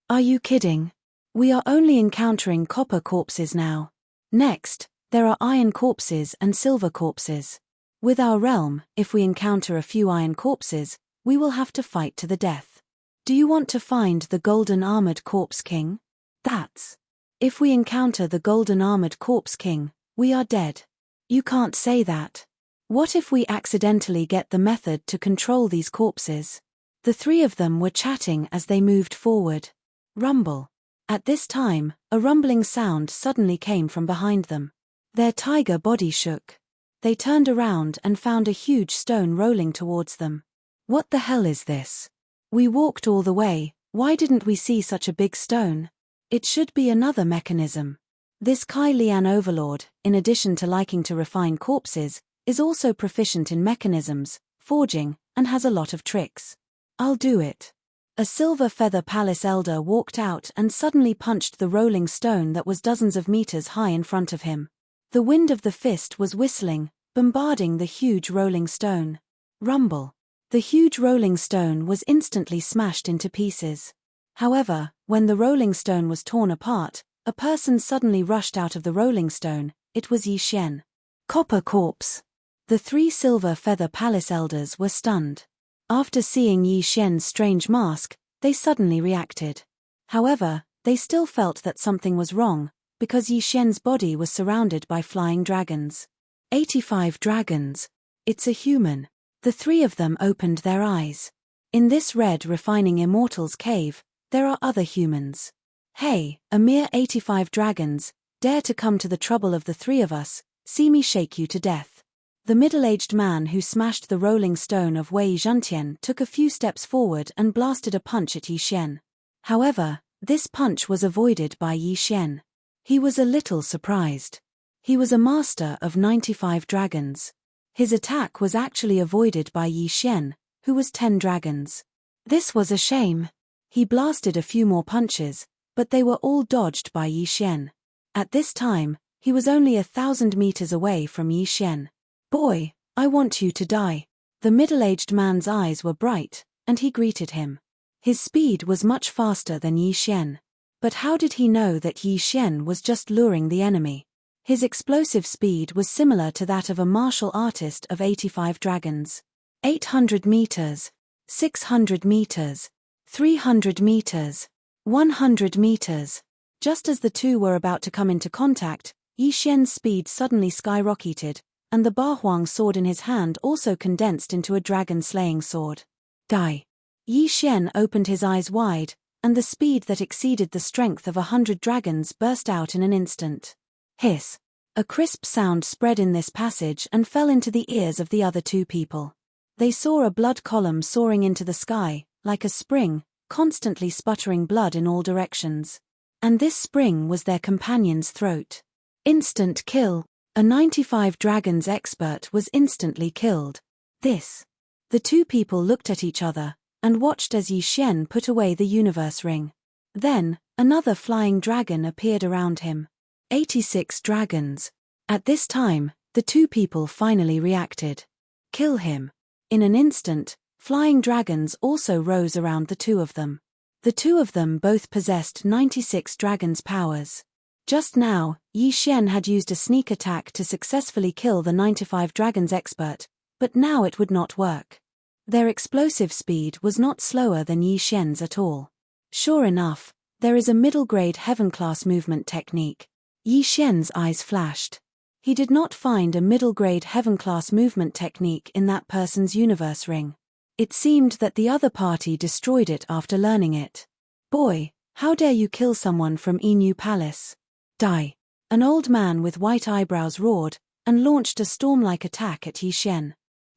Are you kidding? We are only encountering copper corpses now. Next, there are iron corpses and silver corpses. With our realm, if we encounter a few iron corpses, we will have to fight to the death. Do you want to find the golden armored corpse king? That's. If we encounter the golden armored corpse king, we are dead. You can't say that. What if we accidentally get the method to control these corpses? The three of them were chatting as they moved forward. Rumble. At this time, a rumbling sound suddenly came from behind them. Their tiger body shook. They turned around and found a huge stone rolling towards them. What the hell is this? We walked all the way, why didn't we see such a big stone? It should be another mechanism. This Kai Lian overlord, in addition to liking to refine corpses, is also proficient in mechanisms, forging, and has a lot of tricks. I'll do it. A silver feather palace elder walked out and suddenly punched the rolling stone that was dozens of meters high in front of him. The wind of the fist was whistling, bombarding the huge rolling stone. Rumble. The huge rolling stone was instantly smashed into pieces. However, when the rolling stone was torn apart, a person suddenly rushed out of the rolling stone. It was Yi Xian. Copper corpse. The three silver feather palace elders were stunned. After seeing Yi Xian's strange mask, they suddenly reacted. However, they still felt that something was wrong, because Yi Xian's body was surrounded by flying dragons. 85 dragons. It's a human. The three of them opened their eyes. In this red refining immortal's cave, there are other humans. Hey, a mere 85 dragons, dare to come to the trouble of the three of us, see me shake you to death. The middle-aged man who smashed the rolling stone of Wei Zhentian took a few steps forward and blasted a punch at Yi Xian. However, this punch was avoided by Yi Xian. He was a little surprised. He was a master of 95 dragons. His attack was actually avoided by Yi Xian, who was 10 dragons. This was a shame. He blasted a few more punches, but they were all dodged by Yi Xian. At this time, he was only 1,000 meters away from Yi Xian. Boy, I want you to die. The middle-aged man's eyes were bright, and he greeted him. His speed was much faster than Yi Xian. But how did he know that Yi Xian was just luring the enemy? His explosive speed was similar to that of a martial artist of 85 dragons. 800 meters, 600 meters, 300 meters, 100 meters. Just as the two were about to come into contact, Yi Xian's speed suddenly skyrocketed, and the Ba Huang sword in his hand also condensed into a dragon-slaying sword. Die. Yi Xian opened his eyes wide, and the speed that exceeded the strength of 100 dragons burst out in an instant. Hiss. A crisp sound spread in this passage and fell into the ears of the other two people. They saw a blood column soaring into the sky, like a spring, constantly sputtering blood in all directions. And this spring was their companion's throat. Instant kill. A 95 dragons expert was instantly killed. This. The two people looked at each other, and watched as Yi Xian put away the universe ring. Then, another flying dragon appeared around him. 86 dragons. At this time, the two people finally reacted. Kill him. In an instant, flying dragons also rose around the two of them. The two of them both possessed 96 dragons' powers. Just now, Yi Xian had used a sneak attack to successfully kill the 95 dragons expert, but now it would not work. Their explosive speed was not slower than Yi Xian's at all. Sure enough, there is a middle-grade heaven-class movement technique. Yi Xian's eyes flashed. He did not find a middle-grade heaven-class movement technique in that person's universe ring. It seemed that the other party destroyed it after learning it. Boy, how dare you kill someone from Inu Palace? Die. An old man with white eyebrows roared, and launched a storm-like attack at Yi Xian.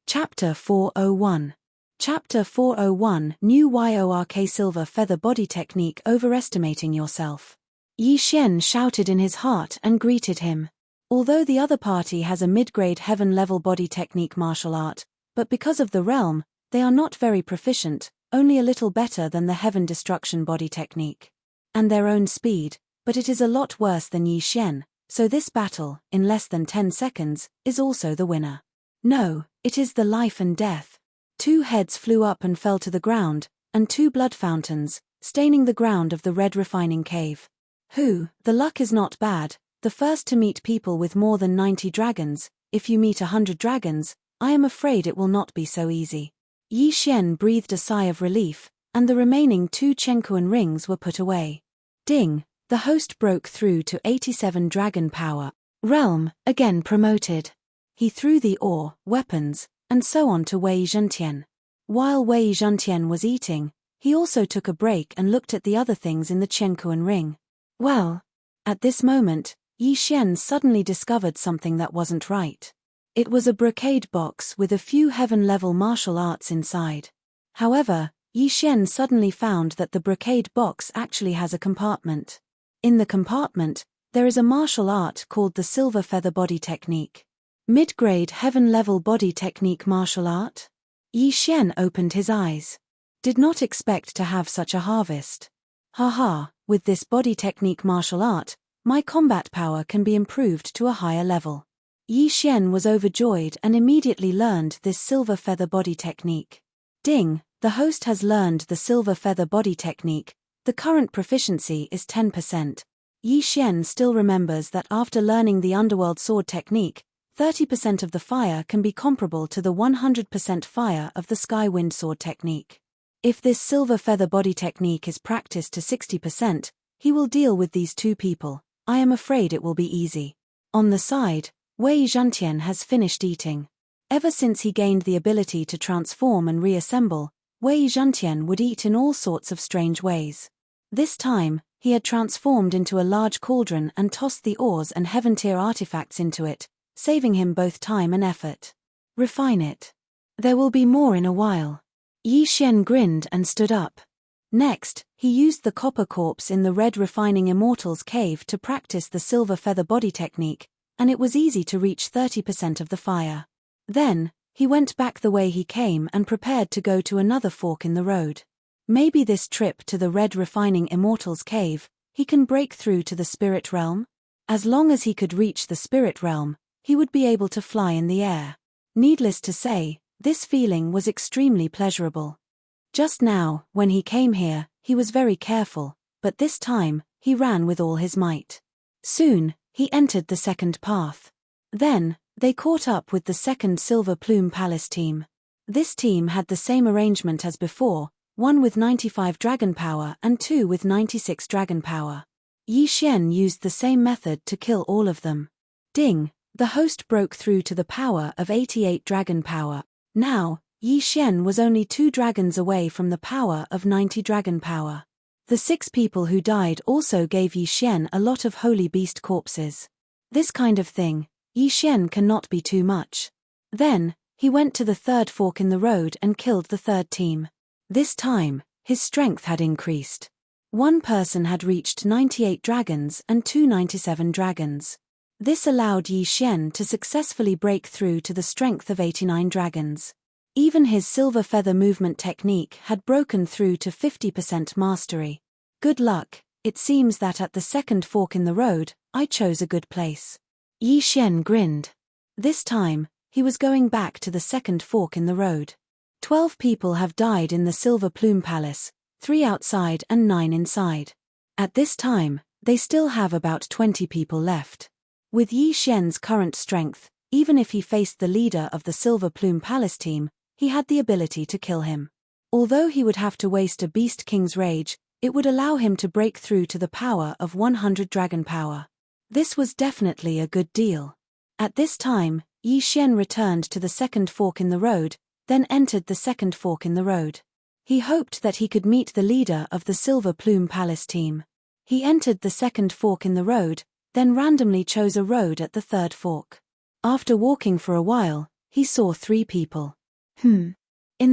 Chapter 401. Chapter 401 New YORK Silver Feather Body Technique Overestimating Yourself. Yi Xian shouted in his heart and greeted him. Although the other party has a mid-grade heaven-level body technique martial art, but because of the realm, they are not very proficient, only a little better than the heaven destruction body technique. And their own speed, but it is a lot worse than Yi Xian, so this battle, in less than 10 seconds, is also the winner. No, it is the life and death. 2 heads flew up and fell to the ground, and 2 blood fountains, staining the ground of the red refining cave. The luck is not bad, the first to meet people with more than 90 dragons. If you meet 100 dragons, I am afraid it will not be so easy. Yi Xian breathed a sigh of relief, and the remaining 2 Chenkuan rings were put away. Ding! The host broke through to 87 dragon power. Realm, again promoted. He threw the ore, weapons, and so on to Wei Zhentian. While Wei Zhentian was eating, he also took a break and looked at the other things in the Chenkuan ring. Well, at this moment, Yi Xian suddenly discovered something that wasn't right. It was a brocade box with a few heaven-level martial arts inside. However, Yi Xian suddenly found that the brocade box actually has a compartment. In the compartment, there is a martial art called the Silver Feather Body Technique. Mid-grade heaven-level body technique martial art? Yi Xian opened his eyes. Did not expect to have such a harvest. Haha, with this body technique martial art, my combat power can be improved to a higher level. Yi Xian was overjoyed and immediately learned this Silver Feather Body Technique. Ding! The host has learned the Silver Feather Body Technique. The current proficiency is 10%. Yi Xian still remembers that after learning the Underworld Sword Technique, 30% of the fire can be comparable to the 100% fire of the Sky Wind Sword Technique. If this Silver Feather Body Technique is practiced to 60%, he will deal with these 2 people. I am afraid it will be easy. On the side, Wei Zhentian has finished eating. Ever since he gained the ability to transform and reassemble, Wei Zhentian would eat in all sorts of strange ways. This time, he had transformed into a large cauldron and tossed the ores and heaven-tier artifacts into it, saving him both time and effort. Refine it. There will be more in a while. Yi Xian grinned and stood up. Next, he used the copper corpse in the Red Refining Immortal's cave to practice the Silver Feather Body Technique, and it was easy to reach 30% of the fire. Then, he went back the way he came and prepared to go to another fork in the road. Maybe this trip to the Red Refining Immortal's cave, he can break through to the spirit realm? As long as he could reach the spirit realm, he would be able to fly in the air. Needless to say, this feeling was extremely pleasurable. Just now, when he came here, he was very careful, but this time, he ran with all his might. Soon, he entered the second path. Then, they caught up with the second Silver Plume Palace team. This team had the same arrangement as before, 1 with 95 dragon power and 2 with 96 dragon power. Yi Xian used the same method to kill all of them. Ding! The host broke through to the power of 88 dragon power. Now, Yi Xian was only 2 dragons away from the power of 90 dragon power. The 6 people who died also gave Yi Xian a lot of holy beast corpses. This kind of thing, Yi Xian cannot be too much. Then, he went to the third fork in the road and killed the third team. This time, his strength had increased. One person had reached 98 dragons and 297 dragons. This allowed Yi Xian to successfully break through to the strength of 89 dragons. Even his Silver Feather movement technique had broken through to 50% mastery. Good luck, it seems that at the second fork in the road, I chose a good place. Yi Xian grinned. This time, he was going back to the second fork in the road. 12 people have died in the Silver Plume Palace, 3 outside and 9 inside. At this time, they still have about 20 people left. With Yi Xian's current strength, even if he faced the leader of the Silver Plume Palace team, he had the ability to kill him. Although he would have to waste a Beast King's Rage, it would allow him to break through to the power of 100 dragon power. This was definitely a good deal. At this time, Yi Xian returned to the second fork in the road, then entered the second fork in the road. He hoped that he could meet the leader of the Silver Plume Palace team. He entered the second fork in the road, then randomly chose a road at the third fork. After walking for a while, he saw 3 people. In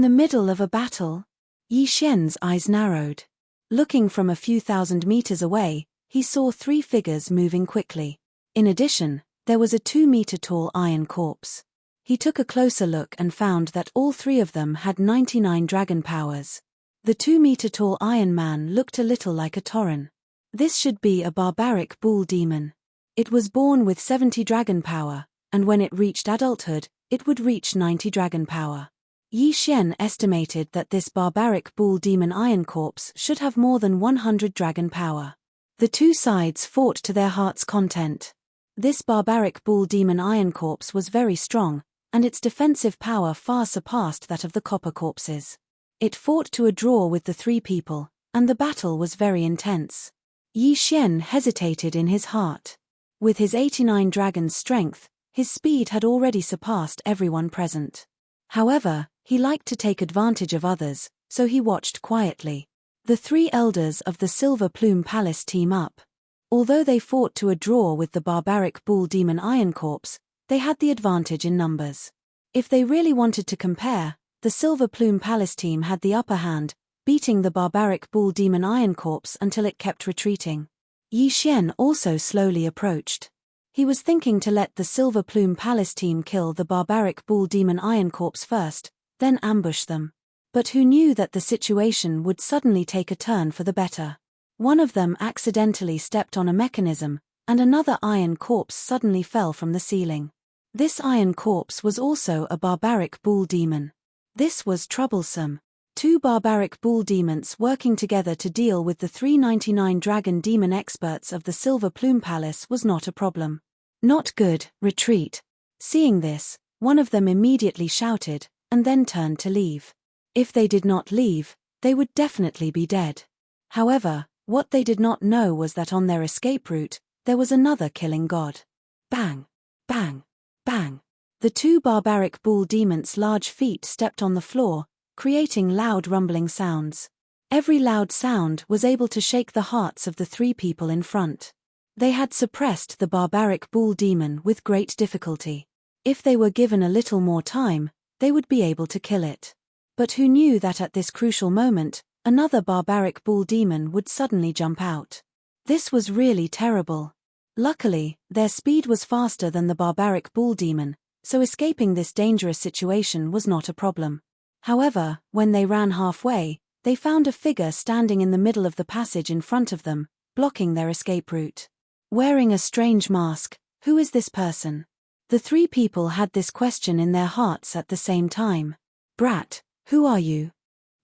the middle of a battle? Yi Xian's eyes narrowed. Looking from a few thousand meters away, he saw 3 figures moving quickly. In addition, there was a 2-meter-tall iron corpse. He took a closer look and found that all 3 of them had 99 dragon powers. The 2-meter-tall Iron Man looked a little like a Tauren. This should be a barbaric bull demon. It was born with 70 dragon power, and when it reached adulthood, it would reach 90 dragon power. Yi Xian estimated that this barbaric bull demon Iron Corpse should have more than 100 dragon power. The 2 sides fought to their heart's content. This barbaric bull demon Iron Corpse was very strong, and its defensive power far surpassed that of the copper corpses. It fought to a draw with the three people, and the battle was very intense. Yi Xian hesitated in his heart. With his 89 dragon's strength, his speed had already surpassed everyone present. However, he liked to take advantage of others, so he watched quietly. The three elders of the Silver Plume Palace team up. Although they fought to a draw with the barbaric bull demon Iron Corpse, they had the advantage in numbers. If they really wanted to compare, the Silver Plume Palace team had the upper hand, beating the barbaric bull demon Iron Corpse until it kept retreating. Yi Xian also slowly approached. He was thinking to let the Silver Plume Palace team kill the barbaric bull demon Iron Corpse first, then ambush them. But who knew that the situation would suddenly take a turn for the better? One of them accidentally stepped on a mechanism, and another Iron Corpse suddenly fell from the ceiling. This Iron Corpse was also a barbaric bull demon. This was troublesome. Two barbaric bull demons working together to deal with the 399 dragon demon experts of the Silver Plume Palace was not a problem. Not good, retreat. Seeing this, one of them immediately shouted, and then turned to leave. If they did not leave, they would definitely be dead. However, what they did not know was that on their escape route, there was another killing god. Bang! Bang! Bang! The two barbaric bull demons' large feet stepped on the floor, creating loud rumbling sounds. Every loud sound was able to shake the hearts of the three people in front. They had suppressed the barbaric bull demon with great difficulty. If they were given a little more time, they would be able to kill it. But who knew that at this crucial moment, another barbaric bull demon would suddenly jump out? This was really terrible. Luckily, their speed was faster than the barbaric bull demon, so escaping this dangerous situation was not a problem. However, when they ran halfway, they found a figure standing in the middle of the passage in front of them, blocking their escape route. Wearing a strange mask, who is this person? The three people had this question in their hearts at the same time. Brat, who are you?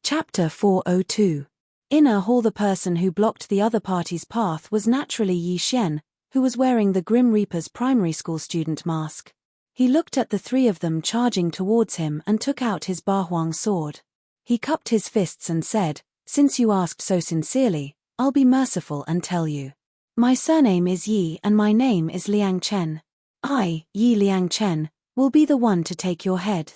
Chapter 402. Inner hall. The person who blocked the other party's path was naturally Yi Xian, who was wearing the Grim Reaper's primary school student mask. He looked at the three of them charging towards him and took out his Bahuang sword. He cupped his fists and said, "Since you asked so sincerely, I'll be merciful and tell you. My surname is Yi and my name is Liang Chen. I, Yi Liang Chen, will be the one to take your head."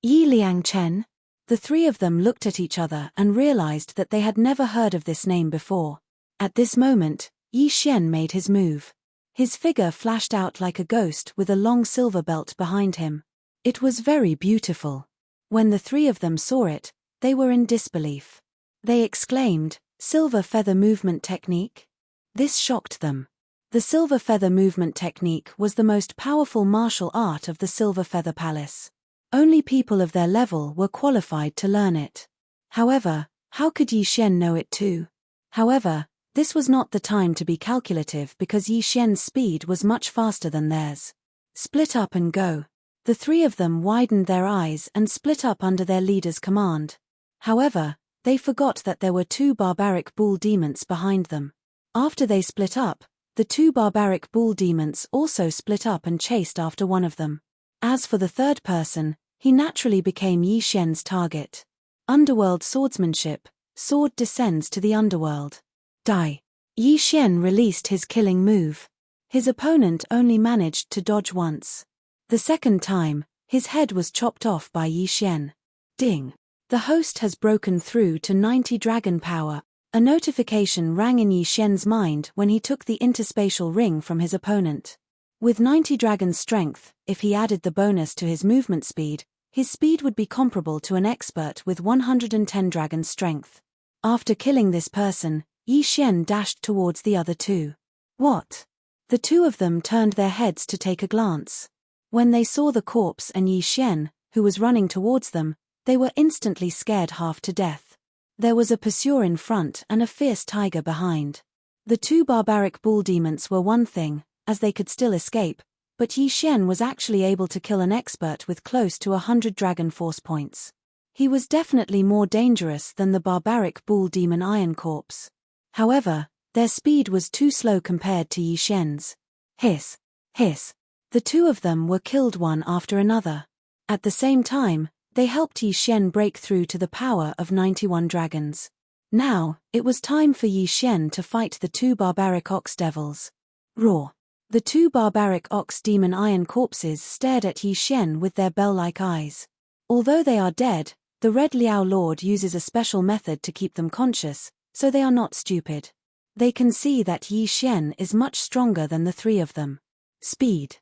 Yi Liang Chen? The three of them looked at each other and realized that they had never heard of this name before. At this moment, Yi Xian made his move. His figure flashed out like a ghost with a long silver belt behind him. It was very beautiful. When the three of them saw it, they were in disbelief. They exclaimed, "Silver feather movement technique?" This shocked them. The silver feather movement technique was the most powerful martial art of the Silver Feather Palace. Only people of their level were qualified to learn it. However, how could Yi Xian know it too? However, this was not the time to be calculative because Yi Xian's speed was much faster than theirs. Split up and go. The three of them widened their eyes and split up under their leader's command. However, they forgot that there were two barbaric bull demons behind them. After they split up, the two barbaric bull demons also split up and chased after one of them. As for the third person, he naturally became Yi Xian's target. Underworld swordsmanship, sword descends to the underworld. Die. Yi Xian released his killing move. His opponent only managed to dodge once. The second time, his head was chopped off by Yi Xian. Ding. The host has broken through to 90 dragon power. A notification rang in Yi Xian's mind when he took the interspatial ring from his opponent. With 90 dragon strength, if he added the bonus to his movement speed, his speed would be comparable to an expert with 110 dragon strength. After killing this person, Yi Xian dashed towards the other two. What? The two of them turned their heads to take a glance. When they saw the corpse and Yi Xian, who was running towards them, they were instantly scared half to death. There was a pursuer in front and a fierce tiger behind. The two barbaric bull demons were one thing, as they could still escape, but Yi Xian was actually able to kill an expert with close to 100 dragon force points. He was definitely more dangerous than the barbaric bull demon Iron Corpse. However, their speed was too slow compared to Yi Xian's. Hiss! Hiss! The two of them were killed one after another. At the same time, they helped Yi Xian break through to the power of 91 dragons. Now, it was time for Yi Xian to fight the two barbaric ox devils. Roar! The two barbaric ox demon iron corpses stared at Yi Xian with their bell-like eyes. Although they are dead, the Red Liao Lord uses a special method to keep them conscious, so they are not stupid. They can see that Yi Xian is much stronger than the three of them. Speed.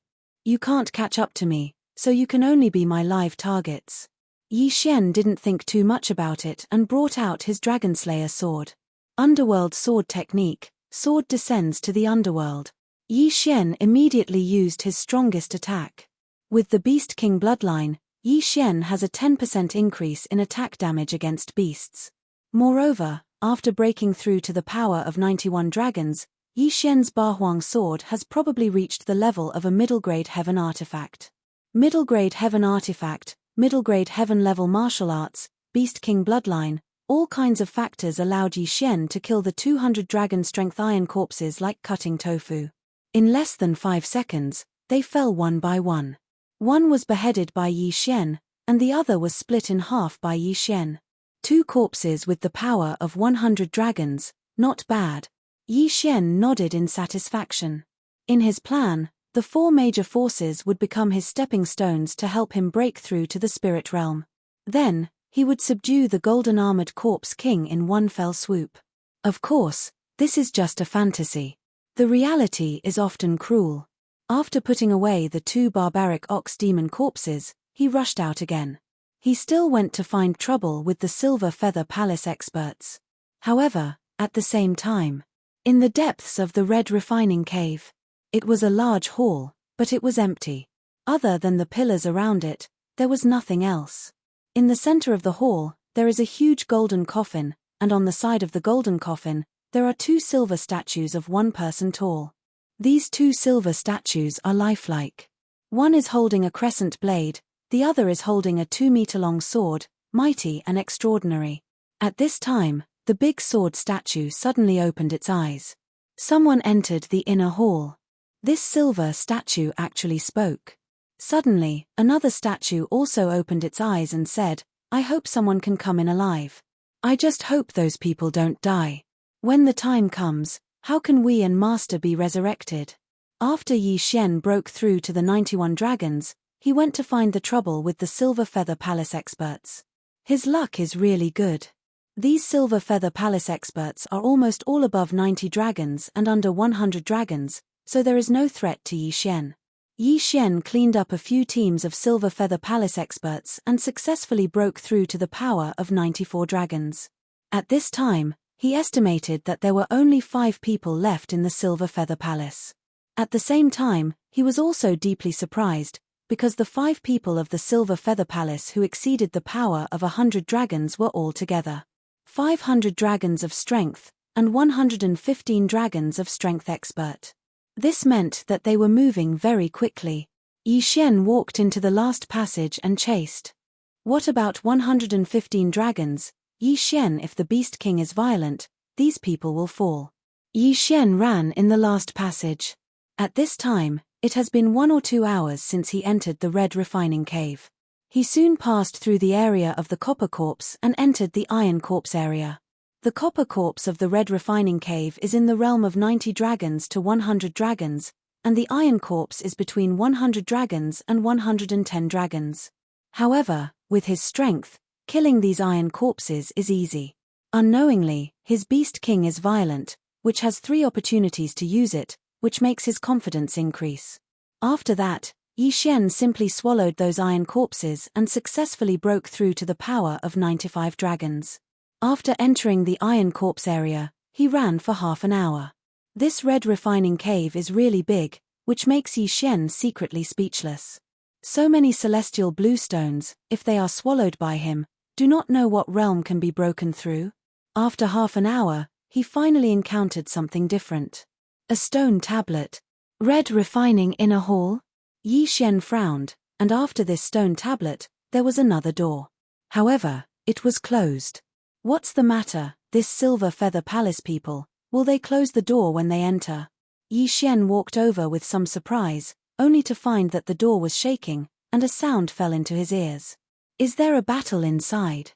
You can't catch up to me, so you can only be my live targets. Yi Xian didn't think too much about it and brought out his Dragonslayer sword. Underworld sword technique, sword descends to the underworld. Yi Xian immediately used his strongest attack. With the Beast King bloodline, Yi Xian has a 10% increase in attack damage against beasts. Moreover, after breaking through to the power of 91 dragons, Yi Xian's Bahuang sword has probably reached the level of a middle-grade heaven artifact. Middle-grade heaven artifact, middle-grade heaven-level martial arts, Beast King bloodline, all kinds of factors allowed Yi Xian to kill the 200 dragon-strength iron corpses like cutting tofu. In less than 5 seconds, they fell one by one. One was beheaded by Yi Xian, and the other was split in half by Yi Xian. 2 corpses with the power of 100 dragons, not bad. Yi Xian nodded in satisfaction. In his plan, the 4 major forces would become his stepping stones to help him break through to the spirit realm. Then, he would subdue the golden-armored corpse king in one fell swoop. Of course, this is just a fantasy. The reality is often cruel. After putting away the 2 barbaric ox demon corpses, he rushed out again. He still went to find trouble with the Silver Feather Palace experts. However, at the same time, in the depths of the Red Refining Cave, it was a large hall, but it was empty. Other than the pillars around it, there was nothing else. In the center of the hall, there is a huge golden coffin, and on the side of the golden coffin, there are 2 silver statues of 1 person tall. These 2 silver statues are lifelike. One is holding a crescent blade, the other is holding a 2-meter-long sword, mighty and extraordinary. At this time, the big sword statue suddenly opened its eyes. Someone entered the inner hall. This silver statue actually spoke. Suddenly, another statue also opened its eyes and said, "I hope someone can come in alive. I just hope those people don't die. When the time comes, how can we and Master be resurrected?" After Yi Xian broke through to the 91 dragons, he went to find the trouble with the Silver Feather Palace experts. His luck is really good. These Silver Feather Palace experts are almost all above 90 dragons and under 100 dragons, so there is no threat to Yi Xian. Yi Xian cleaned up a few teams of Silver Feather Palace experts and successfully broke through to the power of 94 dragons. At this time, he estimated that there were only 5 people left in the Silver Feather Palace. At the same time, he was also deeply surprised, because the 5 people of the Silver Feather Palace who exceeded the power of 100 dragons were all together. 500 dragons of strength, and 115 dragons of strength expert. This meant that they were moving very quickly. Yi Xian walked into the last passage and chased. What about 115 dragons? Yi Xian, if the Beast King is violent, these people will fall. Yi Xian ran in the last passage. At this time, it has been 1 or 2 hours since he entered the Red Refining Cave. He soon passed through the area of the Copper Corpse and entered the Iron Corpse area. The Copper Corpse of the Red Refining Cave is in the realm of 90 dragons to 100 dragons, and the Iron Corpse is between 100 dragons and 110 dragons. However, with his strength, killing these iron corpses is easy. Unknowingly, his Beast King is violent, which has 3 opportunities to use it, which makes his confidence increase. After that, Yi Xian simply swallowed those iron corpses and successfully broke through to the power of 95 dragons. After entering the Iron Corpse area, he ran for half an hour. This Red Refining Cave is really big, which makes Yi Xian secretly speechless. So many celestial blue stones, if they are swallowed by him, do not know what realm can be broken through. After half an hour, he finally encountered something different. A stone tablet. Red Refining Inner Hall? Yi Xian frowned, and after this stone tablet, there was another door. However, it was closed. What's the matter, this Silver Feather Palace people? Will they close the door when they enter? Yi Xian walked over with some surprise, only to find that the door was shaking, and a sound fell into his ears. Is there a battle inside?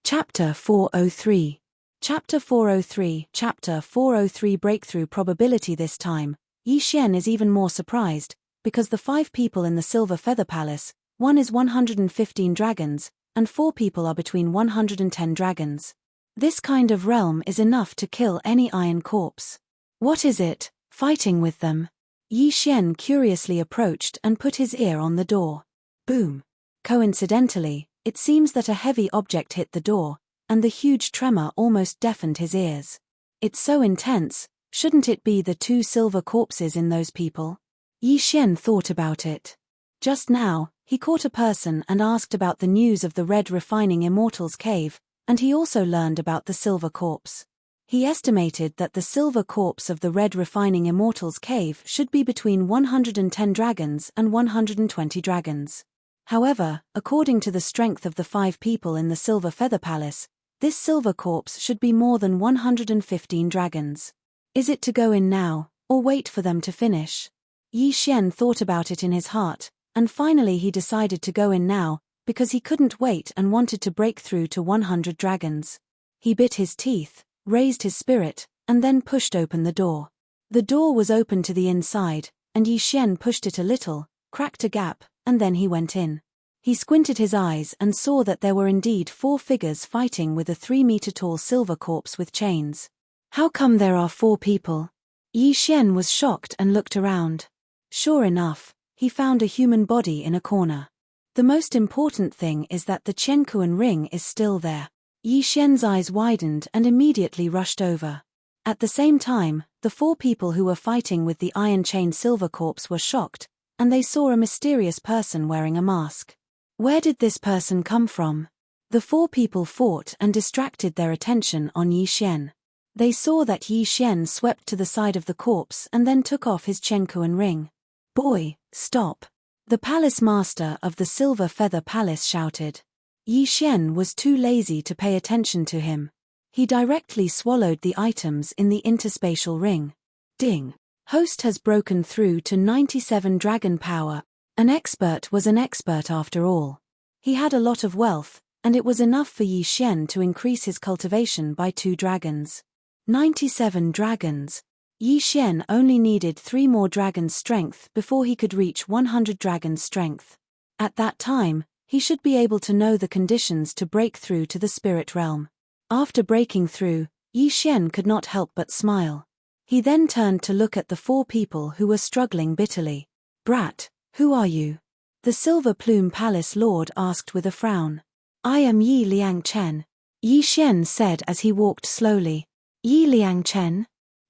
Chapter 403. Chapter 403. Chapter 403. Breakthrough probability. This time, Yi Xian is even more surprised, because the 5 people in the Silver Feather Palace, one is 115 dragons, and 4 people are between 110 dragons. This kind of realm is enough to kill any iron corpse. What is it, fighting with them? Yi Xian curiously approached and put his ear on the door. Boom. Coincidentally, it seems that a heavy object hit the door, and the huge tremor almost deafened his ears. It's so intense, shouldn't it be the 2 silver corpses in those people? Yi Xian thought about it. Just now, he caught a person and asked about the news of the Red Refining Immortals cave, and he also learned about the silver corpse. He estimated that the silver corpse of the Red Refining Immortals cave should be between 110 dragons and 120 dragons. However, according to the strength of the 5 people in the Silver Feather Palace, this silver corpse should be more than 115 dragons. Is it to go in now, or wait for them to finish? Yi Xian thought about it in his heart, and finally he decided to go in now, because he couldn't wait and wanted to break through to 100 dragons. He bit his teeth, raised his spirit, and then pushed open the door. The door was open to the inside, and Yi Xian pushed it a little, cracked a gap, and then he went in. He squinted his eyes and saw that there were indeed 4 figures fighting with a 3-meter-tall silver corpse with chains. How come there are 4 people? Yi Xian was shocked and looked around. Sure enough, he found a human body in a corner. The most important thing is that the Qiankuan ring is still there. Yi Xian's eyes widened and immediately rushed over. At the same time, the 4 people who were fighting with the iron-chained silver corpse were shocked, and they saw a mysterious person wearing a mask. Where did this person come from? The 4 people fought and distracted their attention on Yi Xian. They saw that Yi Xian swept to the side of the corpse and then took off his Qiankuan ring. Boy, stop! The palace master of the Silver Feather Palace shouted. Yi Xian was too lazy to pay attention to him. He directly swallowed the items in the interspatial ring. Ding! Host has broken through to 97 dragon power. An expert was an expert after all. He had a lot of wealth, and it was enough for Yi Xian to increase his cultivation by 2 dragons. 97 dragons. Yi Xian only needed 3 more dragons' strength before he could reach 100 dragons' strength. At that time, he should be able to know the conditions to break through to the spirit realm. After breaking through, Yi Xian could not help but smile. He then turned to look at the 4 people who were struggling bitterly. Brat, who are you? The Silver Plume Palace Lord asked with a frown. I am Yi Liangchen. Yi Xian said as he walked slowly. Yi Liangchen?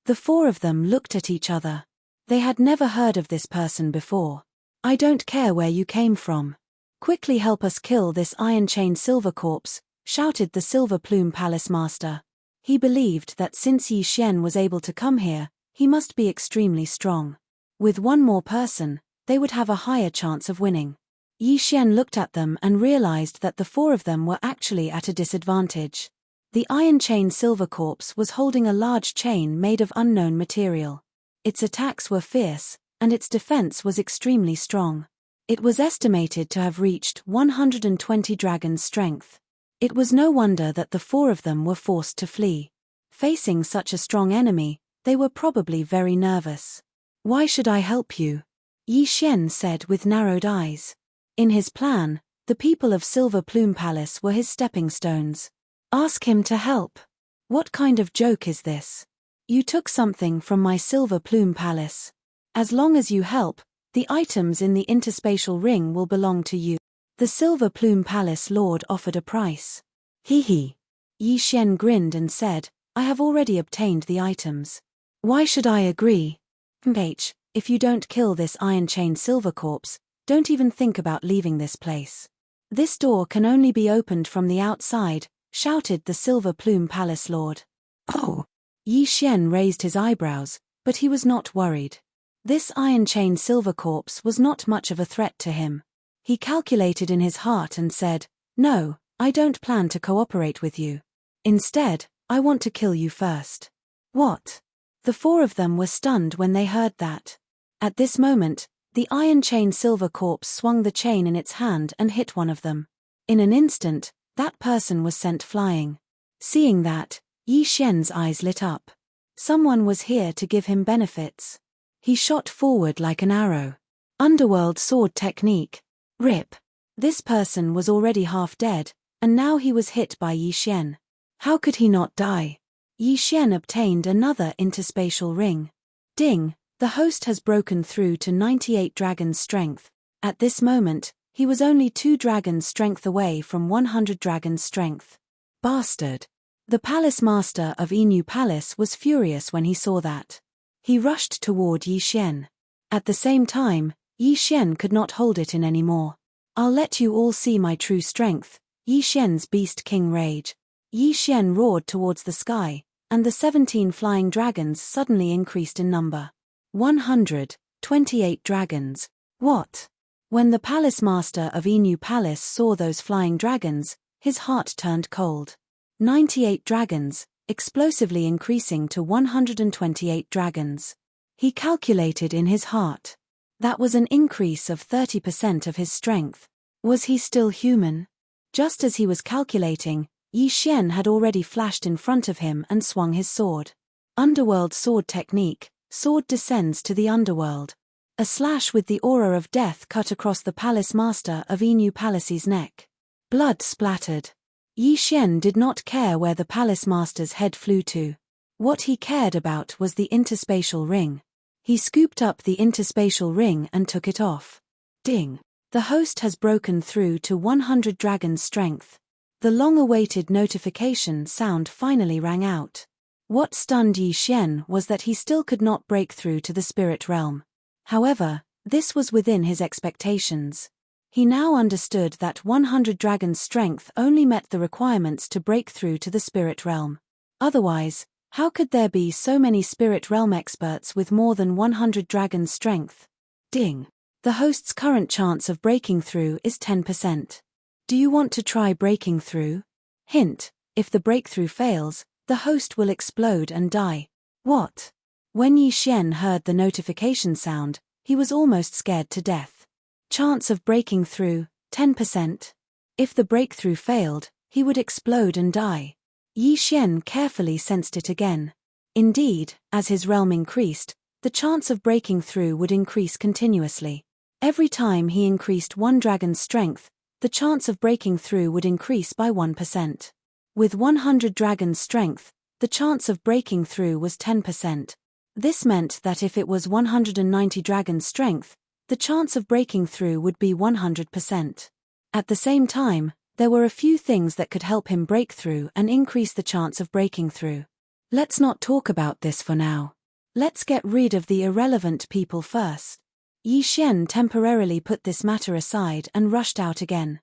The 4 of them looked at each other. They had never heard of this person before. I don't care where you came from. Quickly help us kill this iron-chained silver corpse, shouted the Silver Plume Palace Master. He believed that since Yi Xian was able to come here, he must be extremely strong. With 1 more person, they would have a higher chance of winning. Yi Xian looked at them and realized that the 4 of them were actually at a disadvantage. The iron-chained silver corpse was holding a large chain made of unknown material. Its attacks were fierce, and its defense was extremely strong. It was estimated to have reached 120 dragons' strength. It was no wonder that the 4 of them were forced to flee. Facing such a strong enemy, they were probably very nervous. Why should I help you? Yi Xian said with narrowed eyes. In his plan, the people of Silver Plume Palace were his stepping stones. Ask him to help. What kind of joke is this? You took something from my Silver Plume Palace. As long as you help, the items in the interspatial ring will belong to you. The Silver Plume Palace Lord offered a price. Hee hee. Yi Xian grinned and said, I have already obtained the items. Why should I agree? If you don't kill this iron-chained silver corpse, don't even think about leaving this place. This door can only be opened from the outside, shouted the Silver Plume Palace Lord. Oh! Yi Xian raised his eyebrows, but he was not worried. This iron-chained silver corpse was not much of a threat to him. He calculated in his heart and said, No, I don't plan to cooperate with you. Instead, I want to kill you first. What? The 4 of them were stunned when they heard that. At this moment, The iron-chained silver corpse swung the chain in its hand and hit one of them. In an instant, that person was sent flying. Seeing that, Yi Xian's eyes lit up. Someone was here to give him benefits. He shot forward like an arrow. Underworld sword technique. Rip. This person was already half dead, and now he was hit by Yi Xian. How could he not die? Yi Xian obtained another interspatial ring. Ding, the host has broken through to 98 dragon's strength. At this moment, he was only 2 dragon's strength away from 100 dragon's strength. Bastard. The palace master of Inu Palace was furious when he saw that. He rushed toward Yi Xian. At the same time, Yi Xian could not hold it in anymore. I'll let you all see my true strength, Yi Xian's Beast King rage. Yi Xian roared towards the sky, and the 17 flying dragons suddenly increased in number. 128 dragons. What? When the palace master of Inu Palace saw those flying dragons, his heart turned cold. 98 dragons, explosively increasing to 128 dragons. He calculated in his heart. That was an increase of 30% of his strength. Was he still human? Just as he was calculating, Yi Xian had already flashed in front of him and swung his sword. Underworld sword technique, sword descends to the underworld. A slash with the aura of death cut across the palace master of Inu Palace's neck. Blood splattered. Yi Xian did not care where the palace master's head flew to. What he cared about was the interspatial ring. He scooped up the interspatial ring and took it off. Ding! The host has broken through to 100 dragon's strength. The long-awaited notification sound finally rang out. What stunned Yi Xian was that he still could not break through to the spirit realm. However, this was within his expectations. He now understood that 100 dragon's strength only met the requirements to break through to the spirit realm. Otherwise, how could there be so many spirit realm experts with more than 100 dragon's strength? Ding! The host's current chance of breaking through is 10%. Do you want to try breaking through? Hint: if the breakthrough fails, the host will explode and die. What? When Yi Xian heard the notification sound, he was almost scared to death. Chance of breaking through, 10%. If the breakthrough failed, he would explode and die. Yi Xian carefully sensed it again. Indeed, as his realm increased, the chance of breaking through would increase continuously. Every time he increased 1 dragon's strength, the chance of breaking through would increase by 1%. With 100 dragon's strength, the chance of breaking through was 10%. This meant that if it was 190 dragon's strength, the chance of breaking through would be 100%. At the same time, there were a few things that could help him break through and increase the chance of breaking through. Let's not talk about this for now. Let's get rid of the irrelevant people first. Yi Xian temporarily put this matter aside and rushed out again.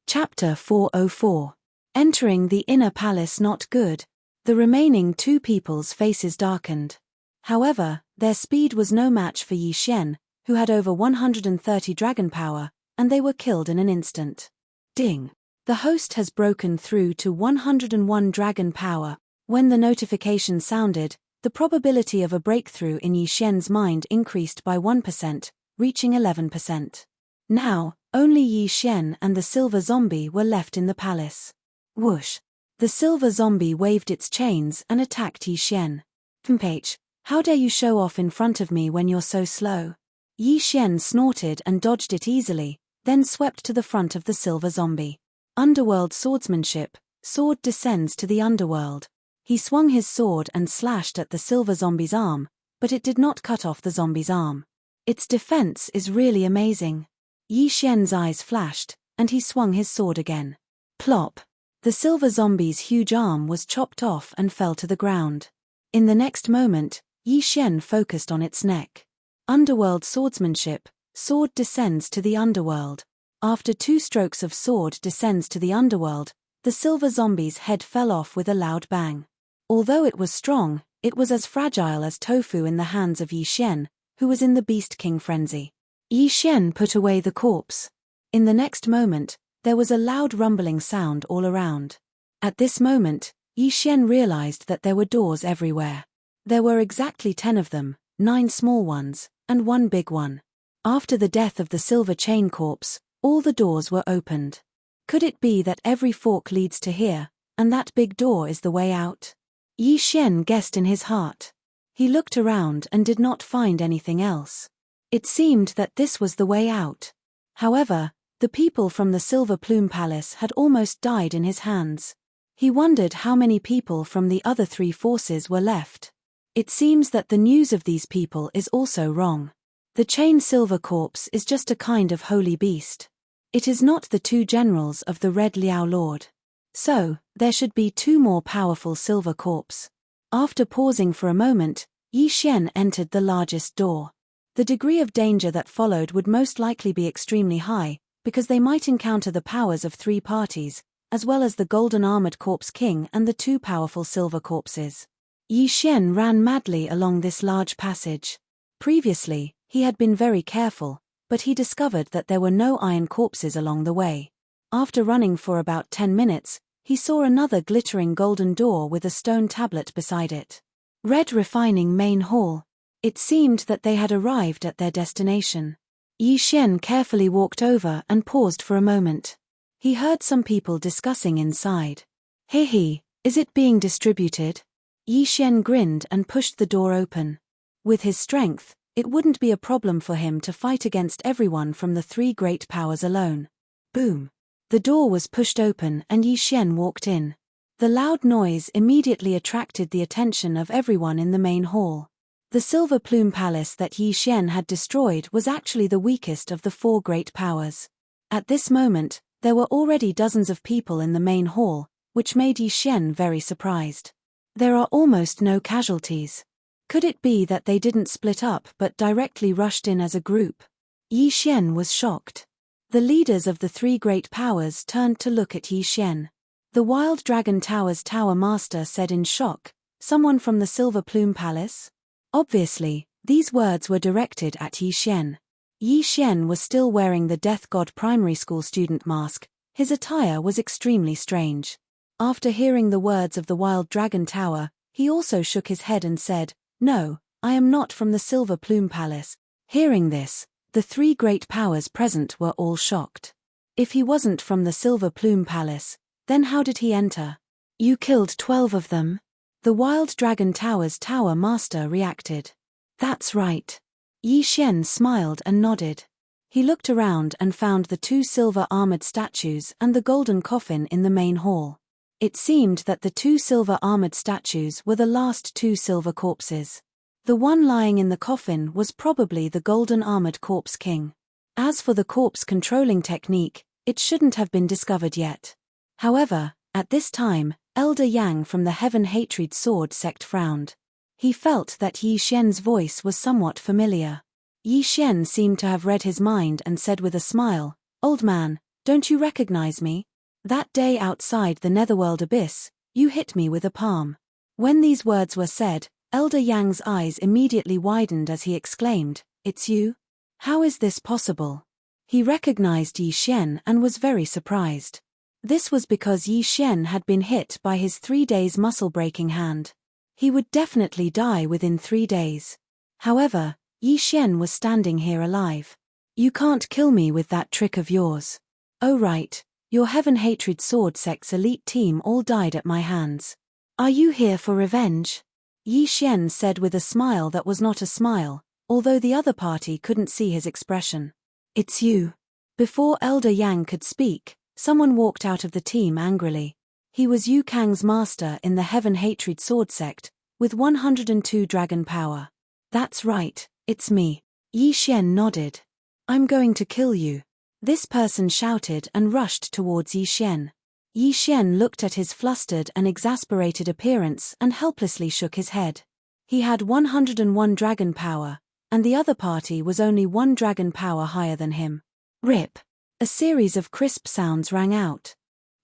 Chapter 404. Entering the inner palace not good. The remaining 2 people's faces darkened. However, their speed was no match for Yi Xian, who had over 130 dragon power, and they were killed in an instant. Ding! The host has broken through to 101 dragon power. When the notification sounded, the probability of a breakthrough in Yi Xian's mind increased by 1%, reaching 11%. Now, only Yi Xian and the silver zombie were left in the palace. Whoosh! The silver zombie waved its chains and attacked Yi Xian. Mph, how dare you show off in front of me when you're so slow? Yi Xian snorted and dodged it easily, then swept to the front of the silver zombie. Underworld swordsmanship, sword descends to the underworld. He swung his sword and slashed at the silver zombie's arm, but it did not cut off the zombie's arm. Its defense is really amazing. Yi Xian's eyes flashed, and he swung his sword again. Plop! The silver zombie's huge arm was chopped off and fell to the ground. In the next moment, Yi Xian focused on its neck. Underworld swordsmanship, sword descends to the underworld. After 2 strokes of sword descends to the underworld, the silver zombie's head fell off with a loud bang. Although it was strong, it was as fragile as tofu in the hands of Yi Xian, who was in the Beast King frenzy. Yi Xian put away the corpse. In the next moment, there was a loud rumbling sound all around. At this moment, Yi Xian realized that there were doors everywhere. There were exactly 10 of them, 9 small ones, and 1 big one. After the death of the Silver Chain Corpse, all the doors were opened. Could it be that every fork leads to here, and that big door is the way out? Yi Xian guessed in his heart. He looked around and did not find anything else. It seemed that this was the way out. However, the people from the Silver Plume Palace had almost died in his hands. He wondered how many people from the other three forces were left. It seems that the news of these people is also wrong. The Chain Silver Corpse is just a kind of holy beast. It is not the two generals of the Red Liao Lord. So, there should be two more powerful Silver Corpse. After pausing for a moment, Yi Xian entered the largest door. The degree of danger that followed would most likely be extremely high, because they might encounter the powers of three parties, as well as the Golden Armored Corpse King and the two powerful Silver Corpses. Yi Xian ran madly along this large passage. Previously, he had been very careful, but he discovered that there were no iron corpses along the way. After running for about 10 minutes, he saw another glittering golden door with a stone tablet beside it. Red Refining Main Hall. It seemed that they had arrived at their destination. Yi Xian carefully walked over and paused for a moment. He heard some people discussing inside. He, is it being distributed? Yi Xian grinned and pushed the door open. With his strength, it wouldn't be a problem for him to fight against everyone from the three great powers alone. Boom. The door was pushed open and Yi Xian walked in. The loud noise immediately attracted the attention of everyone in the main hall. The Silver Plume Palace that Yi Xian had destroyed was actually the weakest of the four great powers. At this moment, there were already dozens of people in the main hall, which made Yi Xian very surprised. There are almost no casualties. Could it be that they didn't split up but directly rushed in as a group? Yi Xian was shocked. The leaders of the three great powers turned to look at Yi Xian. The Wild Dragon Tower's Tower Master said in shock, "Someone from the Silver Plume Palace?" Obviously, these words were directed at Yi Xian. Yi Xian was still wearing the Death God Primary School student mask. His attire was extremely strange. After hearing the words of the Wild Dragon Tower, he also shook his head and said, "No, I am not from the Silver Plume Palace." Hearing this, the three great powers present were all shocked. If he wasn't from the Silver Plume Palace, then how did he enter? "You killed 12 of them?" The Wild Dragon Tower's Tower Master reacted. "That's right." Yi Xian smiled and nodded. He looked around and found the two silver-armored statues and the golden coffin in the main hall. It seemed that the two silver-armored statues were the last two silver corpses. The one lying in the coffin was probably the Golden Armored Corpse King. As for the corpse controlling technique, it shouldn't have been discovered yet. However, at this time, Elder Yang from the Heaven-Hatred Sword sect frowned. He felt that Yi Xian's voice was somewhat familiar. Yi Xian seemed to have read his mind and said with a smile, "Old man, don't you recognize me? That day outside the Netherworld Abyss, you hit me with a palm." When these words were said, Elder Yang's eyes immediately widened as he exclaimed, "It's you? How is this possible?" He recognized Yi Xian and was very surprised. This was because Yi Xian had been hit by his 3 days muscle-breaking hand. He would definitely die within 3 days. However, Yi Xian was standing here alive. "You can't kill me with that trick of yours." "Oh right, your Heaven-Hatred Sword sect's elite team all died at my hands. Are you here for revenge?" Yi Xian said with a smile that was not a smile, although the other party couldn't see his expression. "It's you." Before Elder Yang could speak, someone walked out of the team angrily. He was Yu Kang's master in the Heaven-Hatred Sword sect, with 102 dragon power. "That's right, it's me." Yi Xian nodded. "I'm going to kill you." This person shouted and rushed towards Yi Xian. Yi Xian looked at his flustered and exasperated appearance and helplessly shook his head. He had 101 dragon power, and the other party was only 1 dragon power higher than him. Rip! A series of crisp sounds rang out.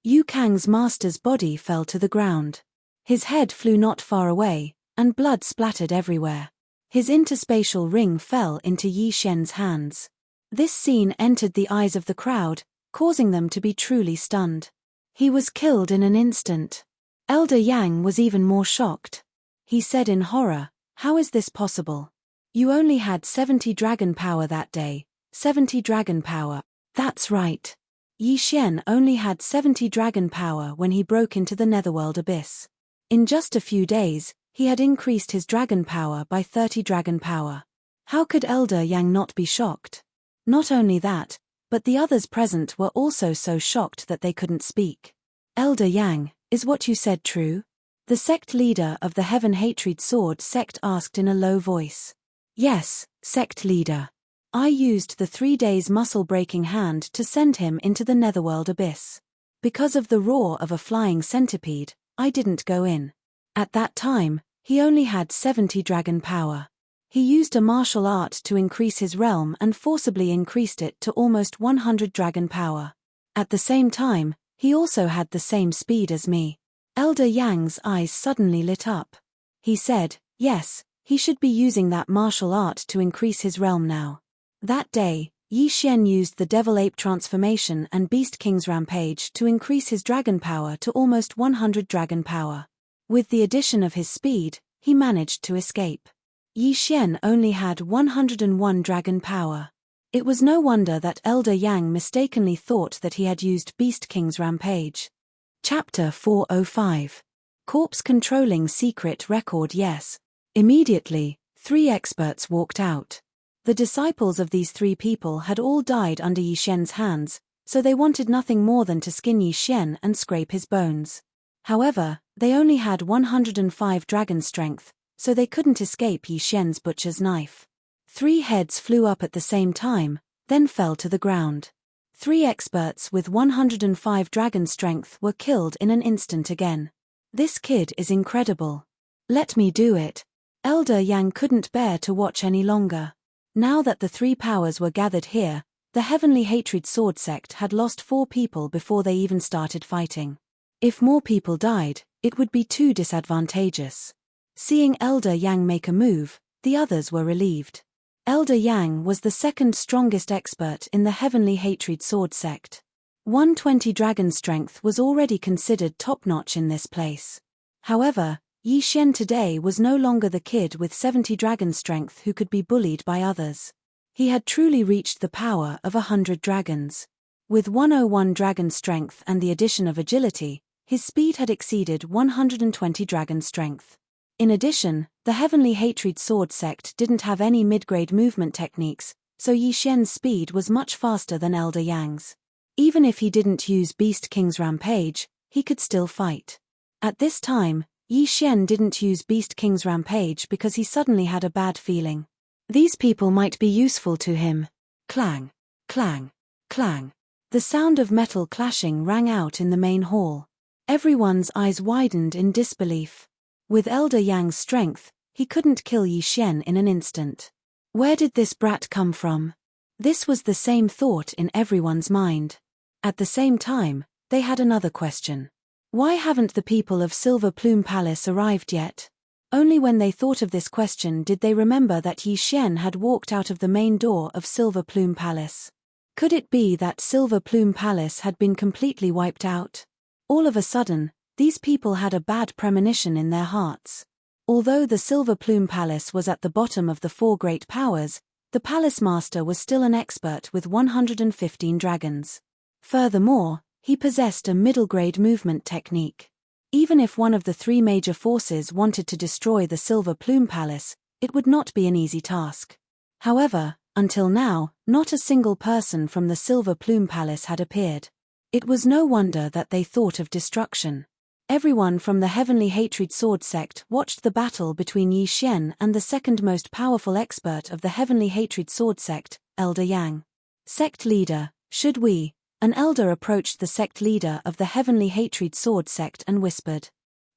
Yu Kang's master's body fell to the ground. His head flew not far away, and blood splattered everywhere. His interspatial ring fell into Yi Xian's hands. This scene entered the eyes of the crowd, causing them to be truly stunned. He was killed in an instant. Elder Yang was even more shocked. He said in horror, "How is this possible? You only had 70 dragon power that day, 70 dragon power. That's right. Yi Xian only had 70 dragon power when he broke into the netherworld abyss. In just a few days, he had increased his dragon power by 30 dragon power. How could Elder Yang not be shocked? Not only that, but the others present were also so shocked that they couldn't speak. Elder Yang, is what you said true? The sect leader of the Heaven Hatred Sword sect asked in a low voice. Yes, sect leader. I used the 3 days muscle-breaking hand to send him into the netherworld abyss. Because of the roar of a flying centipede, I didn't go in. At that time, he only had 70 dragon power. He used a martial art to increase his realm and forcibly increased it to almost 100 dragon power. At the same time, he also had the same speed as me. Elder Yang's eyes suddenly lit up. He said, yes, he should be using that martial art to increase his realm now. That day, Yi Xian used the Devil Ape transformation and Beast King's rampage to increase his dragon power to almost 100 dragon power. With the addition of his speed, he managed to escape. Yi Xian only had 101 dragon power. It was no wonder that Elder Yang mistakenly thought that he had used Beast King's rampage. Chapter 405. Corpse Controlling Secret Record. Yes. Immediately, 3 experts walked out. The disciples of these 3 people had all died under Yi Xian's hands, so they wanted nothing more than to skin Yi Xian and scrape his bones. However, they only had 105 dragon strength, so they couldn't escape Yi Xian's butcher's knife. 3 heads flew up at the same time, then fell to the ground. 3 experts with 105 dragon strength were killed in an instant again. This kid is incredible. Let me do it. Elder Yang couldn't bear to watch any longer. Now that the 3 powers were gathered here, the Heavenly Hatred Sword sect had lost 4 people before they even started fighting. If more people died, it would be too disadvantageous. Seeing Elder Yang make a move, the others were relieved. Elder Yang was the second strongest expert in the Heavenly Hatred Sword sect. 120 dragon strength was already considered top-notch in this place. However, Yi Xian today was no longer the kid with 70 dragon strength who could be bullied by others. He had truly reached the power of 100 dragons. With 101 dragon strength and the addition of agility, his speed had exceeded 120 dragon strength. In addition, the Heavenly Hatred Sword sect didn't have any mid-grade movement techniques, so Yi Xian's speed was much faster than Elder Yang's. Even if he didn't use Beast King's rampage, he could still fight. At this time, Yi Xian didn't use Beast King's rampage because he suddenly had a bad feeling. These people might be useful to him. Clang, clang, clang. The sound of metal clashing rang out in the main hall. Everyone's eyes widened in disbelief. With Elder Yang's strength, he couldn't kill Yi Xian in an instant. Where did this brat come from? This was the same thought in everyone's mind. At the same time, they had another question. Why haven't the people of Silver Plume Palace arrived yet? Only when they thought of this question did they remember that Yi Xian had walked out of the main door of Silver Plume Palace. Could it be that Silver Plume Palace had been completely wiped out? All of a sudden, these people had a bad premonition in their hearts. Although the Silver Plume Palace was at the bottom of the 4 great powers, the palace master was still an expert with 115 dragons. Furthermore, he possessed a middle-grade movement technique. Even if one of the 3 major forces wanted to destroy the Silver Plume Palace, it would not be an easy task. However, until now, not a single person from the Silver Plume Palace had appeared. It was no wonder that they thought of destruction. Everyone from the Heavenly Hatred Sword sect watched the battle between Yi Xian and the second most powerful expert of the Heavenly Hatred Sword sect, Elder Yang. Sect leader, should we? An elder approached the sect leader of the Heavenly Hatred Sword sect and whispered.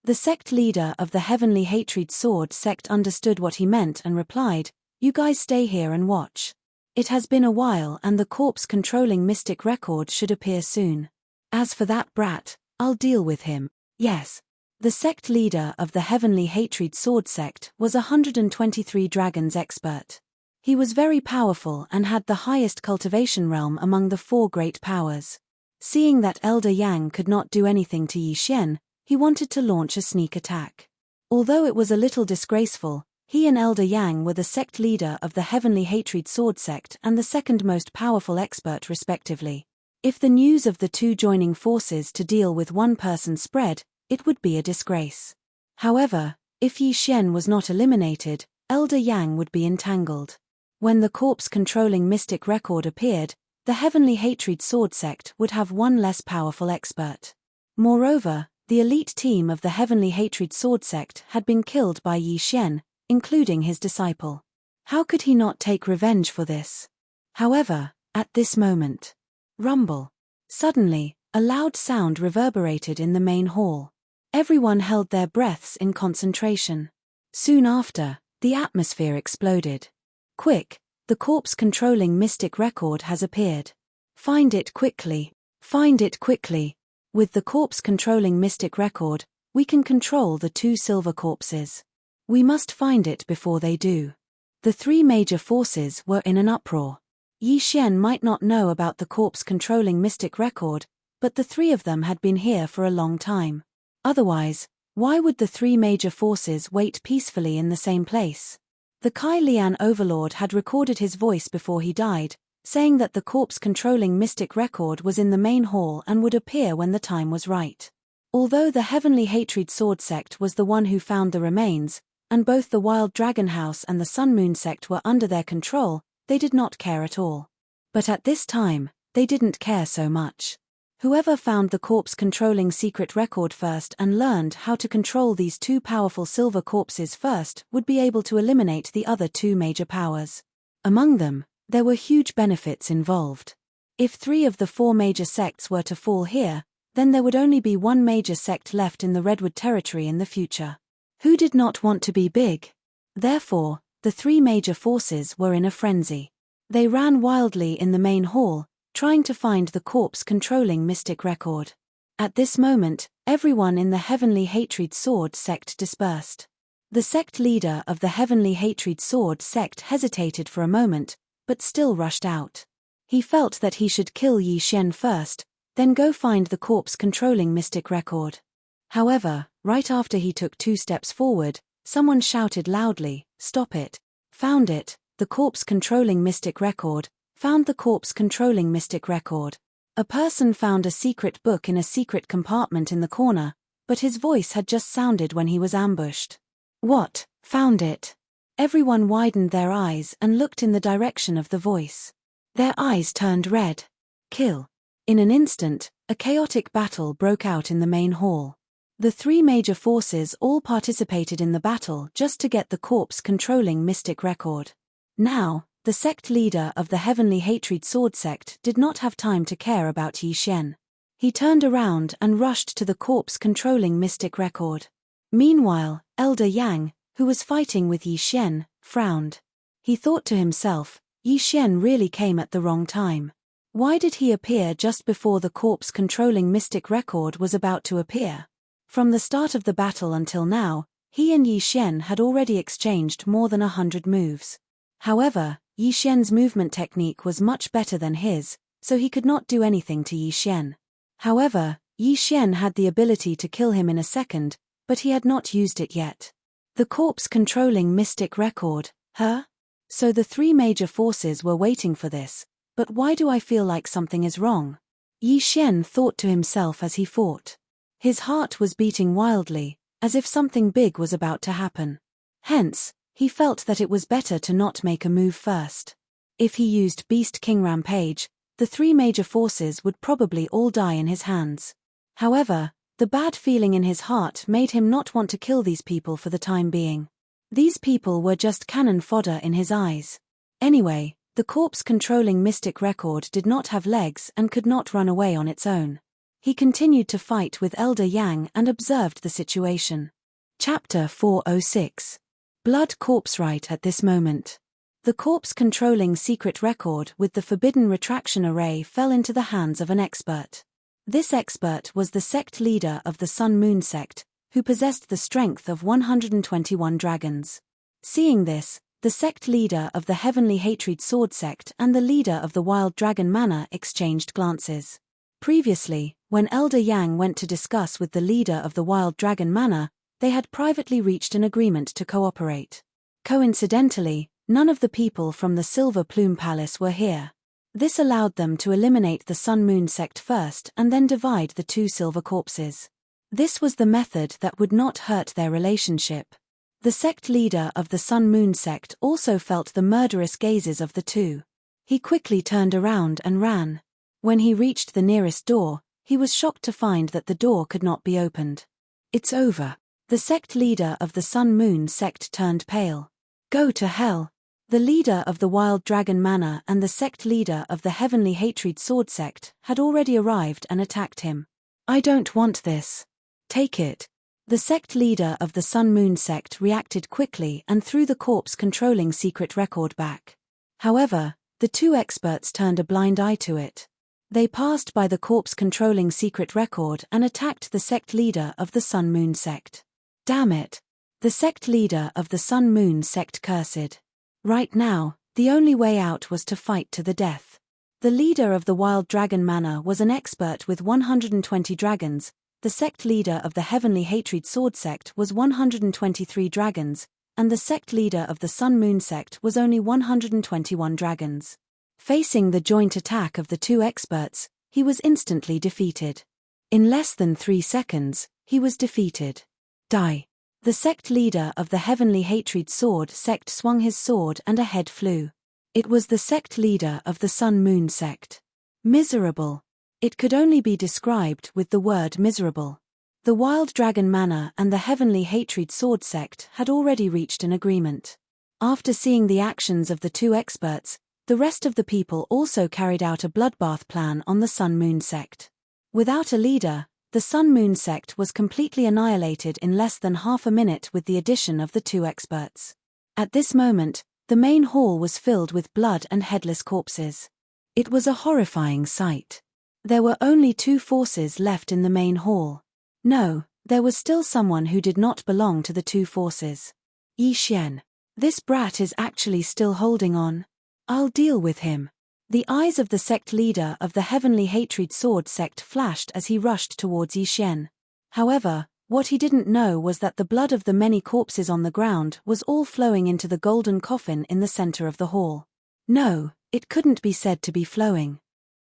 The sect leader of the Heavenly Hatred Sword sect understood what he meant and replied, "You guys stay here and watch. It has been a while and the corpse controlling mystic record should appear soon. As for that brat, I'll deal with him." Yes. The sect leader of the Heavenly Hatred Sword sect was 123 dragons expert. He was very powerful and had the highest cultivation realm among the 4 great powers. Seeing that Elder Yang could not do anything to Yi Xian, he wanted to launch a sneak attack. Although it was a little disgraceful, He and Elder Yang were the sect leader of the Heavenly Hatred Sword sect and the second most powerful expert respectively. If the news of the two joining forces to deal with one person spread, it would be a disgrace. However, if Yi Xian was not eliminated, Elder Yang would be entangled. When the corpse-controlling mystic record appeared, the Heavenly Hatred Sword sect would have one less powerful expert. Moreover, the elite team of the Heavenly Hatred Sword sect had been killed by Yi Xian, including his disciple. How could he not take revenge for this? However, at this moment, rumble. Suddenly, a loud sound reverberated in the main hall. Everyone held their breaths in concentration. Soon after, the atmosphere exploded. Quick, the corpse-controlling mystic record has appeared. Find it quickly. Find it quickly. With the corpse-controlling mystic record, we can control the two silver corpses. We must find it before they do. The three major forces were in an uproar. Yi Xian might not know about the corpse-controlling mystic record, but the three of them had been here for a long time. Otherwise, why would the three major forces wait peacefully in the same place? The Kai Lian overlord had recorded his voice before he died, saying that the corpse-controlling mystic record was in the main hall and would appear when the time was right. Although the Heavenly Hatred Sword sect was the one who found the remains, and both the Wild Dragon House and the Sun Moon sect were under their control, they did not care at all. But at this time, they didn't care so much. Whoever found the corpse-controlling secret record first and learned how to control these two powerful silver corpses first would be able to eliminate the other two major powers. Among them, there were huge benefits involved. If 3 of the 4 major sects were to fall here, then there would only be one major sect left in the Redwood territory in the future. Who did not want to be big? Therefore, the 3 major forces were in a frenzy. They ran wildly in the main hall, trying to find the corpse-controlling mystic record. At this moment, everyone in the Heavenly Hatred Sword sect dispersed. The sect leader of the Heavenly Hatred Sword sect hesitated for a moment, but still rushed out. He felt that he should kill Yi Xian first, then go find the corpse-controlling mystic record. However, right after he took 2 steps forward, someone shouted loudly, "Stop it! Found it, the corpse-controlling mystic record, found the corpse-controlling mystic record." A person found a secret book in a secret compartment in the corner, but his voice had just sounded when he was ambushed. What? Found it? Everyone widened their eyes and looked in the direction of the voice. Their eyes turned red. Kill. In an instant, a chaotic battle broke out in the main hall. The 3 major forces all participated in the battle just to get the corpse-controlling mystic record. Now, the sect leader of the Heavenly Hatred Sword sect did not have time to care about Yi Xian. He turned around and rushed to the corpse-controlling mystic record. Meanwhile, Elder Yang, who was fighting with Yi Xian, frowned. He thought to himself, Yi Xian really came at the wrong time. Why did he appear just before the corpse-controlling mystic record was about to appear? From the start of the battle until now, he and Yi Xian had already exchanged more than 100 moves. However, Yi Xian's movement technique was much better than his, so he could not do anything to Yi Xian. However, Yi Xian had the ability to kill him in a second, but he had not used it yet. The corpse-controlling mystic record, huh? So the 3 major forces were waiting for this, but why do I feel like something is wrong? Yi Xian thought to himself as he fought. His heart was beating wildly, as if something big was about to happen. Hence, he felt that it was better to not make a move first. If he used Beast King Rampage, the 3 major forces would probably all die in his hands. However, the bad feeling in his heart made him not want to kill these people for the time being. These people were just cannon fodder in his eyes. Anyway, the corpse-controlling mystic record did not have legs and could not run away on its own. He continued to fight with Elder Yang and observed the situation. Chapter 406. Blood Corpse. Right at this moment, the corpse-controlling secret record with the forbidden retraction array fell into the hands of an expert. This expert was the sect leader of the Sun Moon sect, who possessed the strength of 121 dragons. Seeing this, the sect leader of the Heavenly Hatred Sword sect and the leader of the Wild Dragon Manor exchanged glances. Previously, when Elder Yang went to discuss with the leader of the Wild Dragon Manor, they had privately reached an agreement to cooperate. Coincidentally, none of the people from the Silver Plume Palace were here. This allowed them to eliminate the Sun-Moon sect first and then divide the two silver corpses. This was the method that would not hurt their relationship. The sect leader of the Sun-Moon sect also felt the murderous gazes of the two. He quickly turned around and ran. When he reached the nearest door, he was shocked to find that the door could not be opened. It's over. The sect leader of the Sun-Moon sect turned pale. Go to hell. The leader of the Wild Dragon Manor and the sect leader of the Heavenly Hatred Sword sect had already arrived and attacked him. I don't want this. Take it. The sect leader of the Sun-Moon sect reacted quickly and threw the corpse-controlling secret record back. However, the two experts turned a blind eye to it. They passed by the corpse-controlling secret record and attacked the sect leader of the Sun-Moon sect. Damn it. The sect leader of the Sun-Moon sect cursed. Right now, the only way out was to fight to the death. The leader of the Wild Dragon Manor was an expert with 120 dragons, the sect leader of the Heavenly Hatred Sword sect was 123 dragons, and the sect leader of the Sun-Moon sect was only 121 dragons. Facing the joint attack of the two experts, he was instantly defeated. In less than 3 seconds, he was defeated. Die. The sect leader of the Heavenly Hatred Sword sect swung his sword and a head flew. It was the sect leader of the Sun-Moon sect. Miserable. It could only be described with the word miserable. The Wild Dragon Manor and the Heavenly Hatred Sword sect had already reached an agreement. After seeing the actions of the two experts, the rest of the people also carried out a bloodbath plan on the Sun-Moon sect. Without a leader, the Sun-Moon sect was completely annihilated in less than half a minute with the addition of the two experts. At this moment, the main hall was filled with blood and headless corpses. It was a horrifying sight. There were only 2 forces left in the main hall. No, there was still someone who did not belong to the 2 forces. Yi Xian. This brat is actually still holding on. I'll deal with him. The eyes of the sect leader of the Heavenly Hatred Sword sect flashed as he rushed towards Yi Xian. However, what he didn't know was that the blood of the many corpses on the ground was all flowing into the golden coffin in the center of the hall. No, it couldn't be said to be flowing.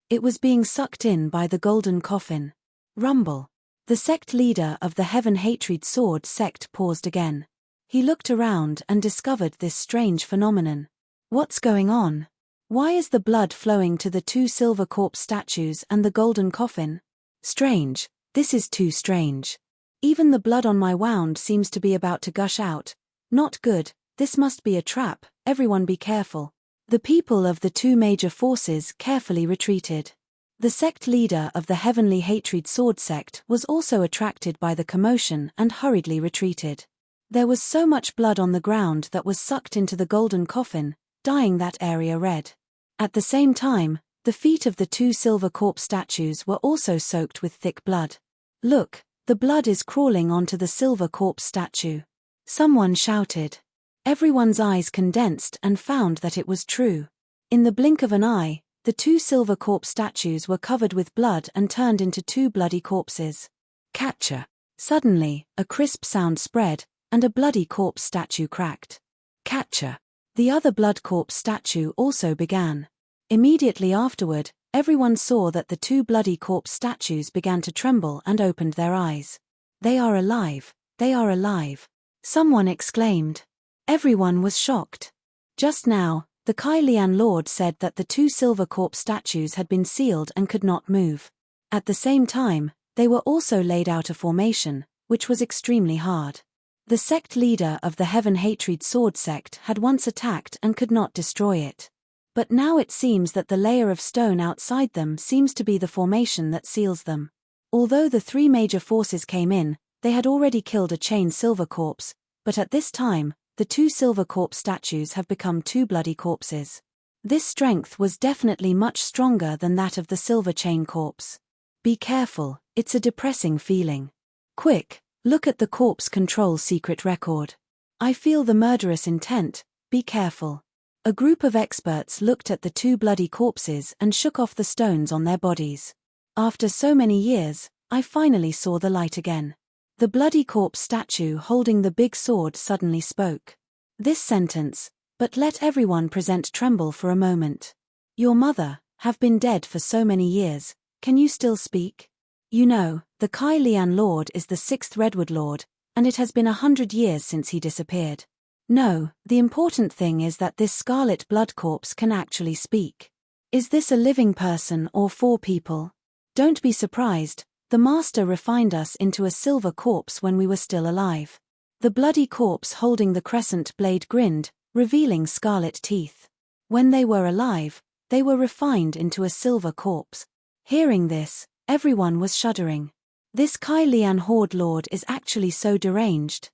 It was being sucked in by the golden coffin. Rumble. The sect leader of the Heaven Hatred Sword sect paused again. He looked around and discovered this strange phenomenon. What's going on? Why is the blood flowing to the 2 silver corpse statues and the golden coffin? Strange, this is too strange. Even the blood on my wound seems to be about to gush out. Not good, this must be a trap, everyone be careful. The people of the 2 major forces carefully retreated. The sect leader of the Heavenly Hatred Sword sect was also attracted by the commotion and hurriedly retreated. There was so much blood on the ground that was sucked into the golden coffin, dyeing that area red. At the same time, the feet of the 2 silver corpse statues were also soaked with thick blood. Look, the blood is crawling onto the silver corpse statue. Someone shouted. Everyone's eyes condensed and found that it was true. In the blink of an eye, the 2 silver corpse statues were covered with blood and turned into 2 bloody corpses. Catcher. Suddenly, a crisp sound spread, and a bloody corpse statue cracked. Catcher. The other blood corpse statue also began. Immediately afterward, everyone saw that the 2 bloody corpse statues began to tremble and opened their eyes. They are alive, they are alive. Someone exclaimed. Everyone was shocked. Just now, the Kai Lian Lord said that the 2 silver corpse statues had been sealed and could not move. At the same time, they were also laid out a formation, which was extremely hard. The sect leader of the Heaven Hatred Sword sect had once attacked and could not destroy it. But now it seems that the layer of stone outside them seems to be the formation that seals them. Although the 3 major forces came in, they had already killed a chain silver corpse, but at this time, the 2 silver corpse statues have become 2 bloody corpses. This strength was definitely much stronger than that of the silver chain corpse. Be careful, it's a depressing feeling. Quick, look at the corpse control secret record. I feel the murderous intent, be careful. A group of experts looked at the 2 bloody corpses and shook off the stones on their bodies. After so many years, I finally saw the light again. The bloody corpse statue holding the big sword suddenly spoke. This sentence, "But let everyone present tremble for a moment. Your mother, have been dead for so many years, can you still speak? You know, the Kai Lian Lord is the 6th Redwood Lord, and it has been 100 years since he disappeared. No, the important thing is that this scarlet blood corpse can actually speak. Is this a living person or 4 people? Don't be surprised, the master refined us into a silver corpse when we were still alive." The bloody corpse holding the crescent blade grinned, revealing scarlet teeth. When they were alive, they were refined into a silver corpse. Hearing this, everyone was shuddering. This Kai Lian Horde Lord is actually so deranged.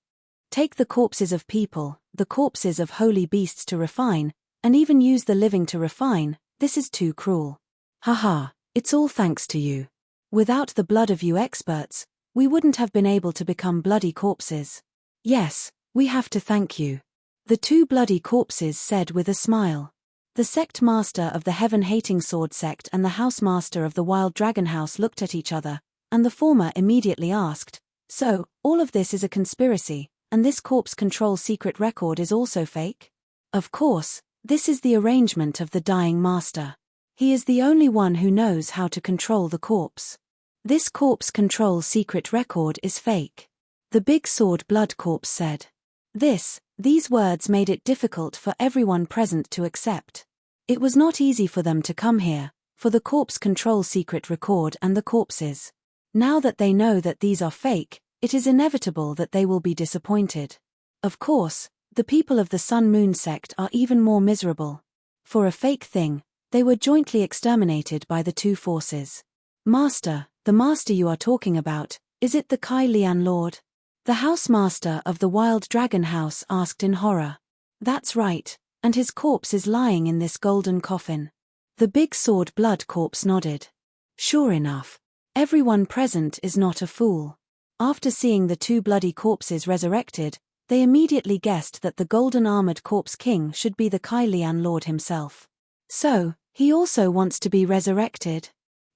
Take the corpses of people, the corpses of holy beasts to refine, and even use the living to refine, this is too cruel. Haha, it's all thanks to you. Without the blood of you experts, we wouldn't have been able to become bloody corpses. Yes, we have to thank you. The 2 bloody corpses said with a smile. The sect master of the heaven-hating sword sect and the house master of the wild dragon house looked at each other, and the former immediately asked, "So, all of this is a conspiracy, and this corpse control secret record is also fake?" Of course, this is the arrangement of the dying master. He is the only one who knows how to control the corpse. This corpse control secret record is fake. The big sword blood corpse said. These words made it difficult for everyone present to accept. It was not easy for them to come here, for the corpse control secret record and the corpses. Now that they know that these are fake, it is inevitable that they will be disappointed. Of course, the people of the Sun Moon sect are even more miserable. For a fake thing, they were jointly exterminated by the 2 forces. Master, the master you are talking about, is it the Kai Lian Lord? The house master of the wild dragon house asked in horror. That's right, and his corpse is lying in this golden coffin. The big sword blood corpse nodded. Sure enough. Everyone present is not a fool. After seeing the 2 bloody corpses resurrected, they immediately guessed that the golden armored corpse king should be the Kai Lian Lord himself. So, he also wants to be resurrected.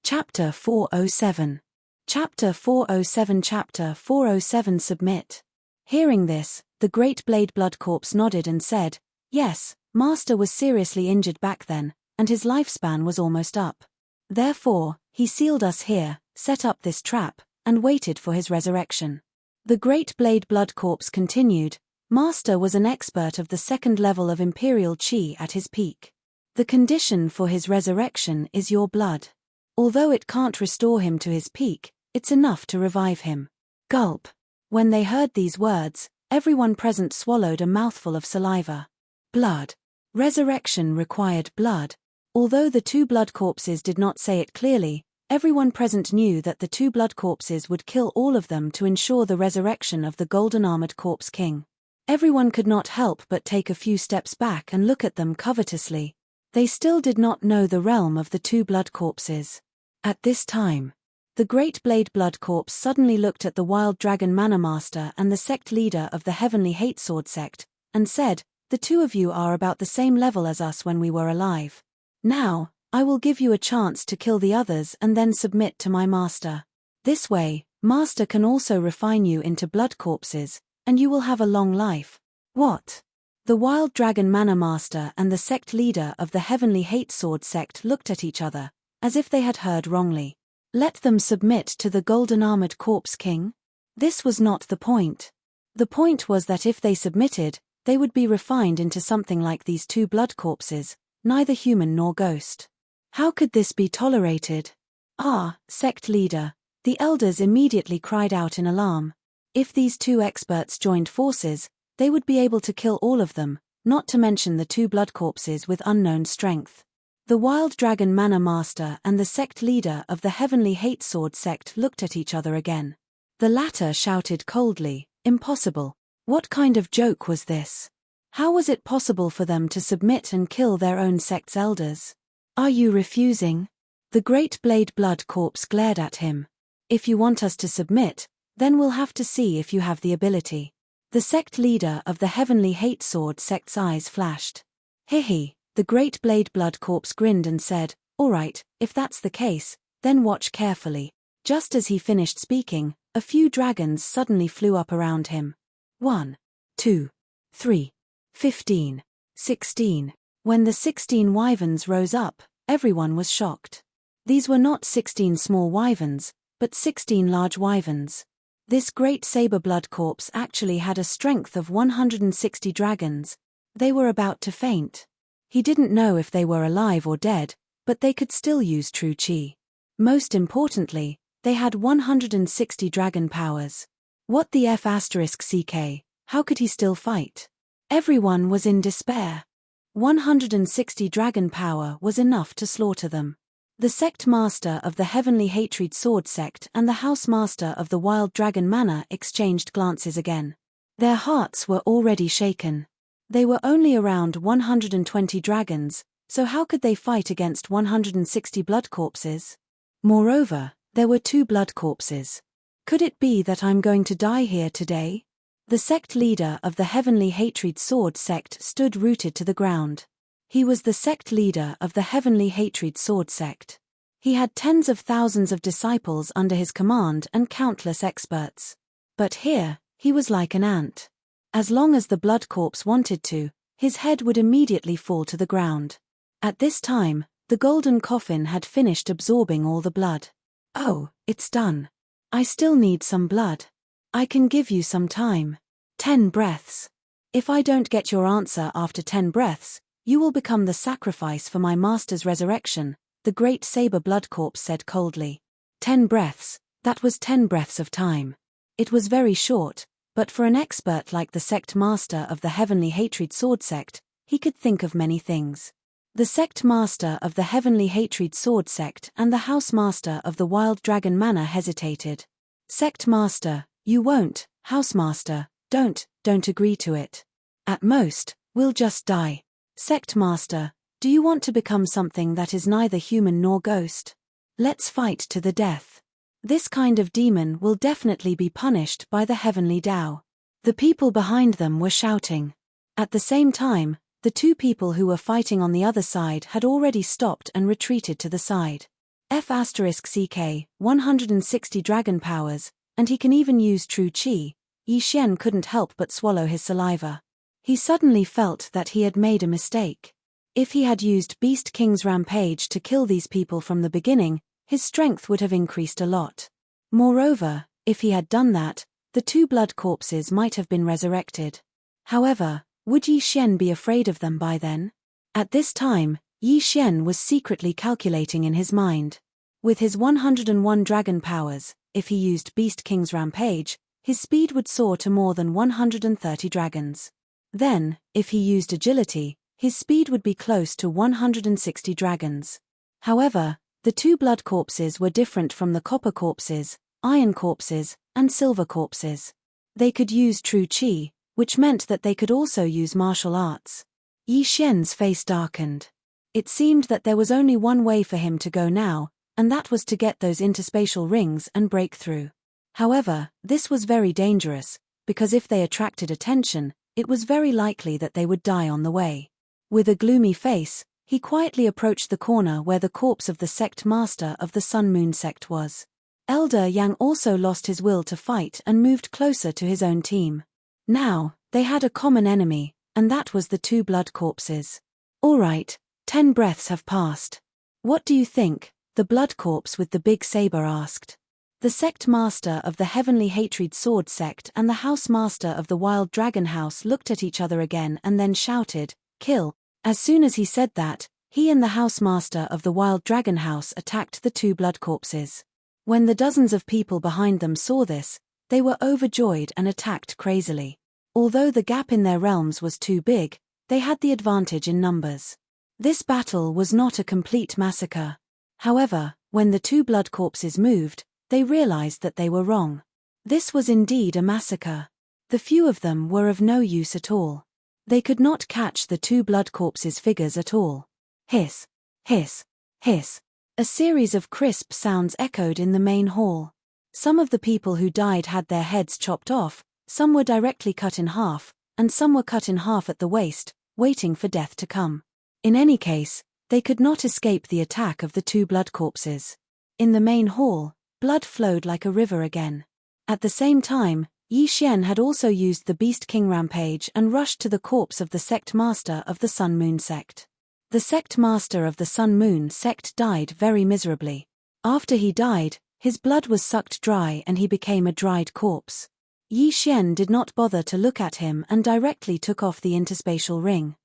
Chapter 407. Chapter 407 Chapter 407 Submit. Hearing this, the great blade blood corpse nodded and said, "Yes, Master was seriously injured back then, and his lifespan was almost up. Therefore, he sealed us here, set up this trap, and waited for his resurrection." The great blade blood corpse continued, "Master was an expert of the 2nd level of Imperial Chi at his peak. The condition for his resurrection is your blood. Although it can't restore him to his peak, it's enough to revive him." Gulp. When they heard these words, everyone present swallowed a mouthful of saliva. Blood. Resurrection required blood. Although the 2 blood corpses did not say it clearly, everyone present knew that the 2 blood corpses would kill all of them to ensure the resurrection of the golden armored corpse king. Everyone could not help but take a few steps back and look at them covetously. They still did not know the realm of the 2 blood corpses. At this time, the great blade blood corpse suddenly looked at the wild dragon manor master and the sect leader of the heavenly hate sword sect, and said, "The 2 of you are about the same level as us when we were alive. Now, I will give you a chance to kill the others and then submit to my master. This way, master can also refine you into blood corpses, and you will have a long life." What? The wild dragon manor master and the sect leader of the heavenly hate sword sect looked at each other, as if they had heard wrongly. Let them submit to the golden armored corpse king? This was not the point. The point was that if they submitted, they would be refined into something like these 2 blood corpses, neither human nor ghost. How could this be tolerated? Ah, sect leader. The elders immediately cried out in alarm. If these 2 experts joined forces, they would be able to kill all of them, not to mention the 2 blood corpses with unknown strength. The wild dragon manor master and the sect leader of the heavenly hate sword sect looked at each other again. The latter shouted coldly, "Impossible. What kind of joke was this? How was it possible for them to submit and kill their own sect's elders? Are you refusing?" The great blade blood corpse glared at him. "If you want us to submit, then we'll have to see if you have the ability." The sect leader of the heavenly hate sword sect's eyes flashed. "Hehe." The great blade blood corpse grinned and said, "All right, if that's the case, then watch carefully." Just as he finished speaking, a few dragons suddenly flew up around him. 1, 2, 3, 15. 16. When the 16 wyverns rose up, everyone was shocked. These were not 16 small wyverns, but 16 large wyverns. This great saber blood corpse actually had a strength of 160 dragons. They were about to faint. He didn't know if they were alive or dead, but they could still use true chi. Most importantly, they had 160 dragon powers. What the F***ck, how could he still fight? Everyone was in despair. 160 dragon power was enough to slaughter them. The sect master of the Heavenly Hatred Sword sect and the house master of the Wild Dragon Manor exchanged glances again. Their hearts were already shaken. They were only around 120 dragons, so how could they fight against 160 blood corpses? Moreover, there were 2 blood corpses. Could it be that I'm going to die here today? The sect leader of the Heavenly Hatred Sword sect stood rooted to the ground. He was the sect leader of the Heavenly Hatred Sword sect. He had tens of thousands of disciples under his command and countless experts. But here, he was like an ant. As long as the blood corpse wanted to, his head would immediately fall to the ground. At this time, the golden coffin had finished absorbing all the blood. Oh, it's done. I still need some blood. I can give you some time. 10 breaths. If I don't get your answer after 10 breaths, you will become the sacrifice for my master's resurrection, the great saber blood corpse said coldly. 10 breaths, that was 10 breaths of time. It was very short, but for an expert like the sect master of the Heavenly Hatred Sword sect, he could think of many things. The sect master of the Heavenly Hatred Sword sect and the house master of the Wild Dragon Manor hesitated. Sect master, you won't, house master, don't agree to it. At most, we'll just die. Sect master, do you want to become something that is neither human nor ghost? Let's fight to the death. This kind of demon will definitely be punished by the heavenly Tao. The people behind them were shouting. At the same time, the 2 people who were fighting on the other side had already stopped and retreated to the side. F***ck, 160 dragon powers, and he can even use true chi. Yi Xian couldn't help but swallow his saliva. He suddenly felt that he had made a mistake. If he had used Beast King's rampage to kill these people from the beginning, his strength would have increased a lot. Moreover, if he had done that, the 2 blood corpses might have been resurrected. However, would Yi Xian be afraid of them by then? At this time, Yi Xian was secretly calculating in his mind. With his 101 dragon powers, if he used Beast King's rampage, his speed would soar to more than 130 dragons. Then, if he used agility, his speed would be close to 160 dragons. However, the 2 blood corpses were different from the copper corpses, iron corpses, and silver corpses. They could use true chi, which meant that they could also use martial arts. Yi Xian's face darkened. It seemed that there was only one way for him to go now, and that was to get those interspatial rings and break through. However, this was very dangerous, because if they attracted attention, it was very likely that they would die on the way. With a gloomy face, he quietly approached the corner where the corpse of the sect master of the Sun Moon sect was. Elder Yang also lost his will to fight and moved closer to his own team. Now, they had a common enemy, and that was the 2 blood corpses. All right, 10 breaths have passed. What do you think? The blood corpse with the big saber asked. The sect master of the Heavenly Hatred Sword sect and the house master of the Wild Dragon House looked at each other again and then shouted, "Kill!" As soon as he said that, he and the house master of the Wild Dragon House attacked the 2 blood corpses. When the dozens of people behind them saw this, they were overjoyed and attacked crazily. Although the gap in their realms was too big, they had the advantage in numbers. This battle was not a complete massacre. However, when the 2 blood corpses moved, they realized that they were wrong. This was indeed a massacre. The few of them were of no use at all. They could not catch the 2 blood corpses' figures at all. Hiss, hiss, hiss. A series of crisp sounds echoed in the main hall. Some of the people who died had their heads chopped off, some were directly cut in half, and some were cut in half at the waist, waiting for death to come. In any case, they could not escape the attack of the 2 blood corpses. In the main hall, blood flowed like a river again. At the same time, Yi Xian had also used the Beast King rampage and rushed to the corpse of the sect master of the Sun Moon sect. The sect master of the Sun Moon sect died very miserably. After he died, his blood was sucked dry and he became a dried corpse. Yi Xian did not bother to look at him and directly took off the interspatial ring.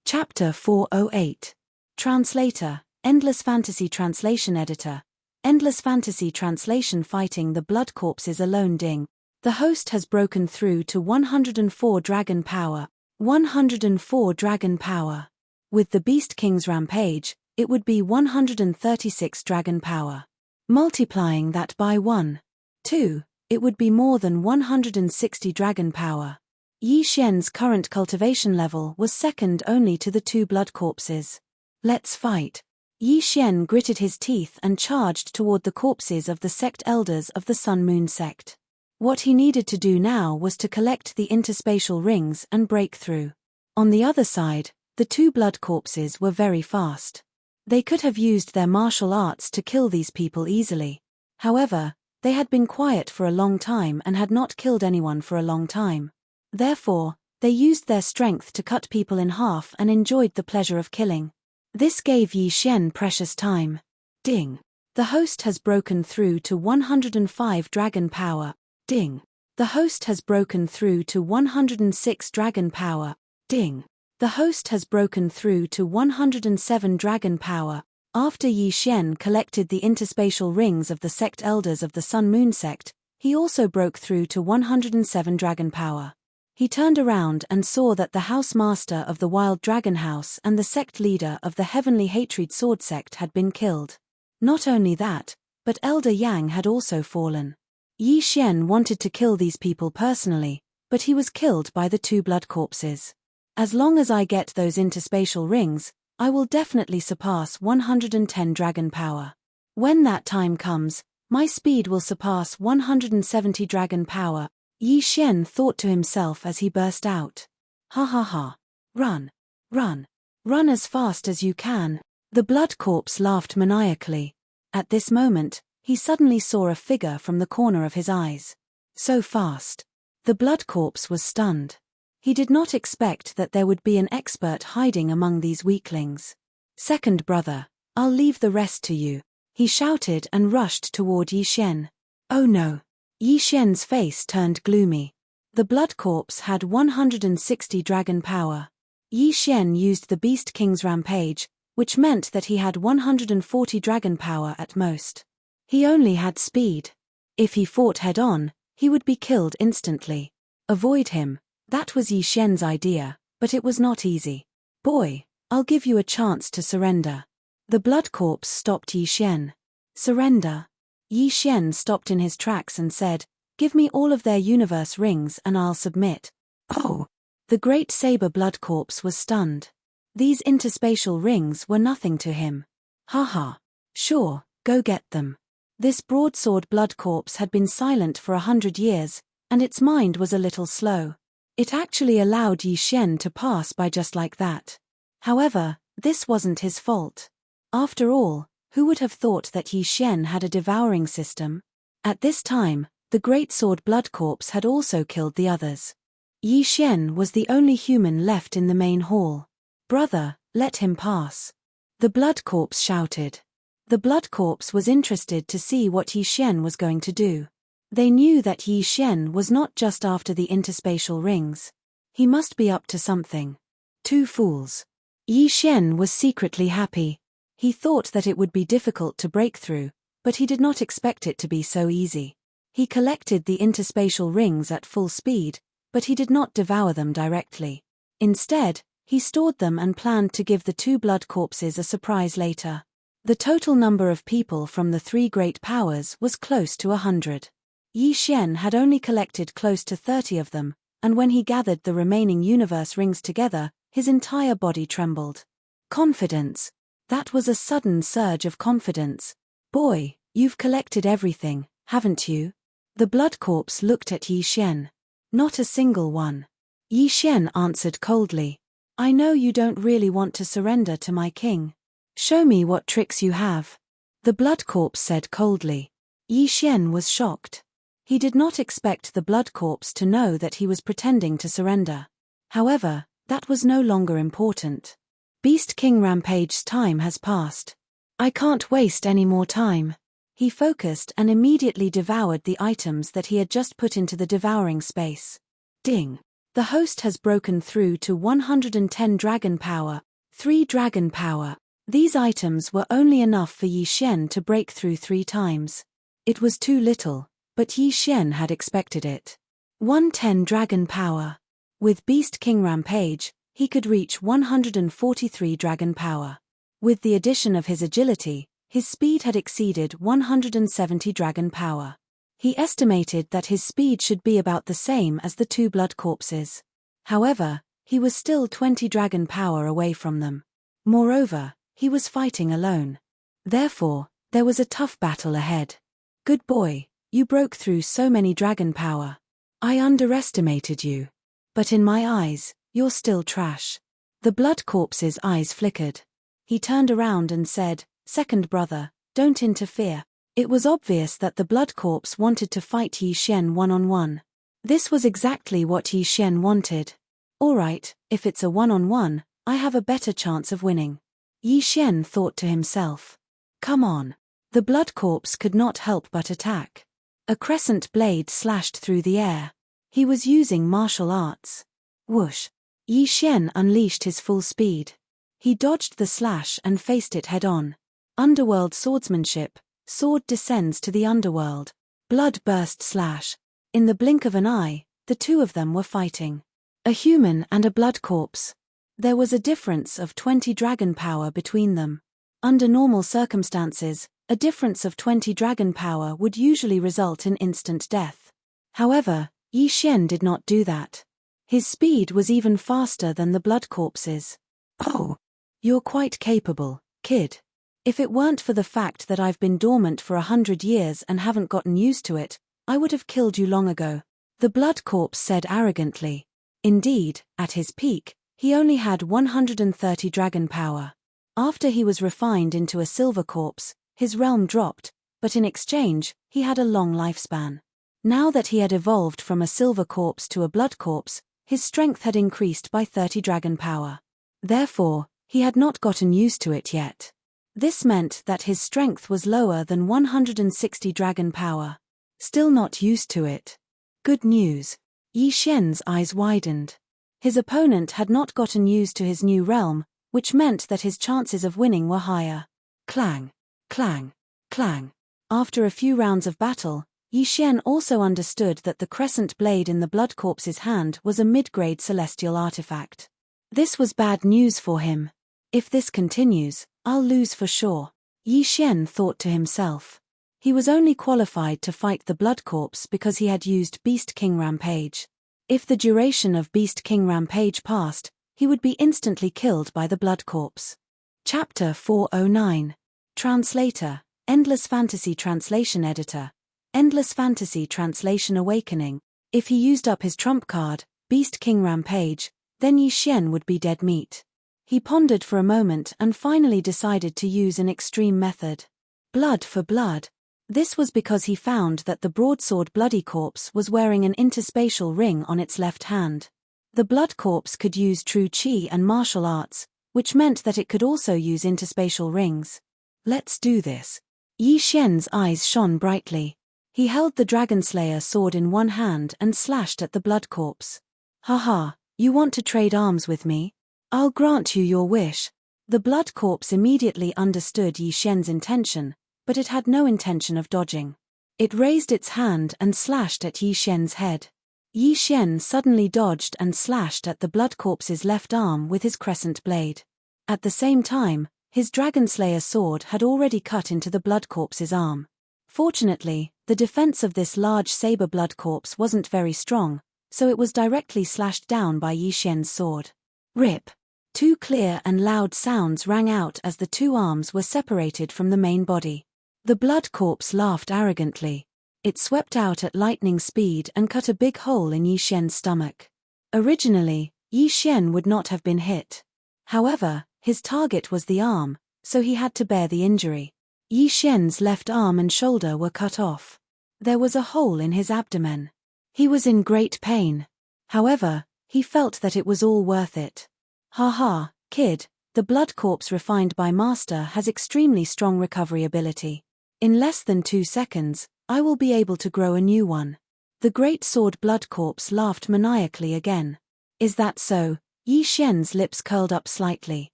Chapter 408. Translator, Endless Fantasy Translation Editor. Endless Fantasy Translation. Fighting the blood corpses alone. Ding. The host has broken through to 104 dragon power. 104 dragon power. With the Beast King's rampage, it would be 136 dragon power. Multiplying that by 1, 2, it would be more than 160 dragon power. Yi Xian's current cultivation level was second only to the two blood corpses. Let's fight. Yi Xian gritted his teeth and charged toward the corpses of the sect elders of the Sun Moon sect. What he needed to do now was to collect the interspatial rings and break through. On the other side, the two blood corpses were very fast. They could have used their martial arts to kill these people easily. However, they had been quiet for a long time and had not killed anyone for a long time. Therefore, they used their strength to cut people in half and enjoyed the pleasure of killing. This gave Yi Xian precious time. Ding. The host has broken through to 105 dragon power. Ding. The host has broken through to 106 dragon power. Ding. The host has broken through to 107 dragon power. After Yi Xian collected the interspatial rings of the sect elders of the Sun Moon sect, he also broke through to 107 dragon power. He turned around and saw that the house master of the Wild Dragon House and the sect leader of the Heavenly Hatred Sword sect had been killed. Not only that, but Elder Yang had also fallen. Yi Xian wanted to kill these people personally, but he was killed by the two blood corpses. As long as I get those interspatial rings, I will definitely surpass 110 dragon power. When that time comes, my speed will surpass 170 dragon power, Yi Xian thought to himself as he burst out. Ha ha ha. Run. Run. Run as fast as you can. The blood corpse laughed maniacally. At this moment, he suddenly saw a figure from the corner of his eyes. So fast. The blood corpse was stunned. He did not expect that there would be an expert hiding among these weaklings. Second brother, I'll leave the rest to you, he shouted and rushed toward Yi Xian. Oh no. Yi Xian's face turned gloomy. The blood corpse had 160 dragon power. Yi Xian used the Beast King's rampage, which meant that he had 140 dragon power at most. He only had speed. If he fought head-on, he would be killed instantly. Avoid him. That was Yi Xian's idea, but it was not easy. Boy, I'll give you a chance to surrender. The blood corpse stopped Yi Xian. Surrender? Yi Xian stopped in his tracks and said, give me all of their universe rings and I'll submit. Oh! The great saber blood corpse was stunned. These interspatial rings were nothing to him. Ha. Sure, go get them. This broadsword blood corpse had been silent for 100 years, and its mind was a little slow. It actually allowed Yi Xian to pass by just like that. However, this wasn't his fault. After all, who would have thought that Yi Xian had a devouring system? At this time, the great sword blood corpse had also killed the others. Yi Xian was the only human left in the main hall. Brother, let him pass. The blood corpse shouted. The blood corpse was interested to see what Yi Xian was going to do. They knew that Yi Xian was not just after the interspatial rings. He must be up to something. Two fools. Yi Xian was secretly happy. He thought that it would be difficult to break through, but he did not expect it to be so easy. He collected the interspatial rings at full speed, but he did not devour them directly. Instead, he stored them and planned to give the two blood corpses a surprise later. The total number of people from the three great powers was close to 100. Yi Xian had only collected close to 30 of them, and when he gathered the remaining universe rings together, his entire body trembled. Confidence. That was a sudden surge of confidence. Boy, you've collected everything, haven't you? The blood corpse looked at Yi Xian. Not a single one. Yi Xian answered coldly. I know you don't really want to surrender to my king. Show me what tricks you have. The blood corpse said coldly. Yi Xian was shocked. He did not expect the blood corpse to know that he was pretending to surrender. However, that was no longer important. Beast King Rampage's time has passed. I can't waste any more time. He focused and immediately devoured the items that he had just put into the devouring space. Ding! The host has broken through to 110 dragon power, 3 dragon power. These items were only enough for Yi Xian to break through 3 times. It was too little, but Yi Xian had expected it. 110 dragon power. With Beast King Rampage, he could reach 143 dragon power. With the addition of his agility, his speed had exceeded 170 dragon power. He estimated that his speed should be about the same as the 2 blood corpses. However, he was still 20 dragon power away from them. Moreover, he was fighting alone. Therefore, there was a tough battle ahead. Good boy, you broke through so many dragon power. I underestimated you. But in my eyes, you're still trash. The blood corpse's eyes flickered. He turned around and said, "Second brother, don't interfere." It was obvious that the blood corpse wanted to fight Yi Xian one-on-one. This was exactly what Yi Xian wanted. Alright, if it's a one-on-one, I have a better chance of winning. Yi Xian thought to himself. Come on. The blood corpse could not help but attack. A crescent blade slashed through the air. He was using martial arts. Whoosh! Yi Xian unleashed his full speed. He dodged the slash and faced it head-on. Underworld swordsmanship. Sword descends to the underworld. Blood burst slash. In the blink of an eye, the two of them were fighting. A human and a blood corpse. There was a difference of 20 dragon power between them. Under normal circumstances, a difference of 20 dragon power would usually result in instant death. However, Yi Xian did not do that. His speed was even faster than the blood corpses. Oh! You're quite capable, kid. If it weren't for the fact that I've been dormant for 100 years and haven't gotten used to it, I would have killed you long ago, the blood corpse said arrogantly. Indeed, at his peak, he only had 130 dragon power. After he was refined into a silver corpse, his realm dropped, but in exchange, he had a long lifespan. Now that he had evolved from a silver corpse to a blood corpse, his strength had increased by 30 dragon power. Therefore, he had not gotten used to it yet. This meant that his strength was lower than 160 dragon power. Still not used to it. Good news. Yi Xian's eyes widened. His opponent had not gotten used to his new realm, which meant that his chances of winning were higher. Clang, clang, clang. After a few rounds of battle, Yi Xian also understood that the crescent blade in the blood corpse's hand was a mid-grade celestial artifact. This was bad news for him. If this continues, I'll lose for sure. Yi Xian thought to himself. He was only qualified to fight the blood corpse because he had used Beast King Rampage. If the duration of Beast King Rampage passed, he would be instantly killed by the blood corpse. Chapter 409. Translator, Endless Fantasy Translation Editor. Endless Fantasy Translation Awakening. If he used up his trump card, Beast King Rampage, then Yi Xian would be dead meat. He pondered for a moment and finally decided to use an extreme method. Blood for blood. This was because he found that the broadsword bloody corpse was wearing an interspatial ring on its left hand. The blood corpse could use true chi and martial arts, which meant that it could also use interspatial rings. Let's do this. Yi Xian's eyes shone brightly. He held the Dragonslayer sword in one hand and slashed at the blood corpse. Haha, you want to trade arms with me? I'll grant you your wish. The blood corpse immediately understood Yi Xian's intention, but it had no intention of dodging. It raised its hand and slashed at Yi Xian's head. Yi Xian suddenly dodged and slashed at the blood corpse's left arm with his crescent blade. At the same time, his Dragonslayer sword had already cut into the blood corpse's arm. Fortunately, the defense of this large saber blood corpse wasn't very strong, so it was directly slashed down by Yi Xian's sword. Rip! Two clear and loud sounds rang out as the two arms were separated from the main body. The blood corpse laughed arrogantly. It swept out at lightning speed and cut a big hole in Yi Xian's stomach. Originally, Yi Xian would not have been hit. However, his target was the arm, so he had to bear the injury. Yi Xian's left arm and shoulder were cut off. There was a hole in his abdomen. He was in great pain. However, he felt that it was all worth it. Ha ha, kid, the blood corpse refined by Master has extremely strong recovery ability. In less than 2 seconds, I will be able to grow a new one. The great sword blood corpse laughed maniacally again. Is that so? Yi Xian's lips curled up slightly.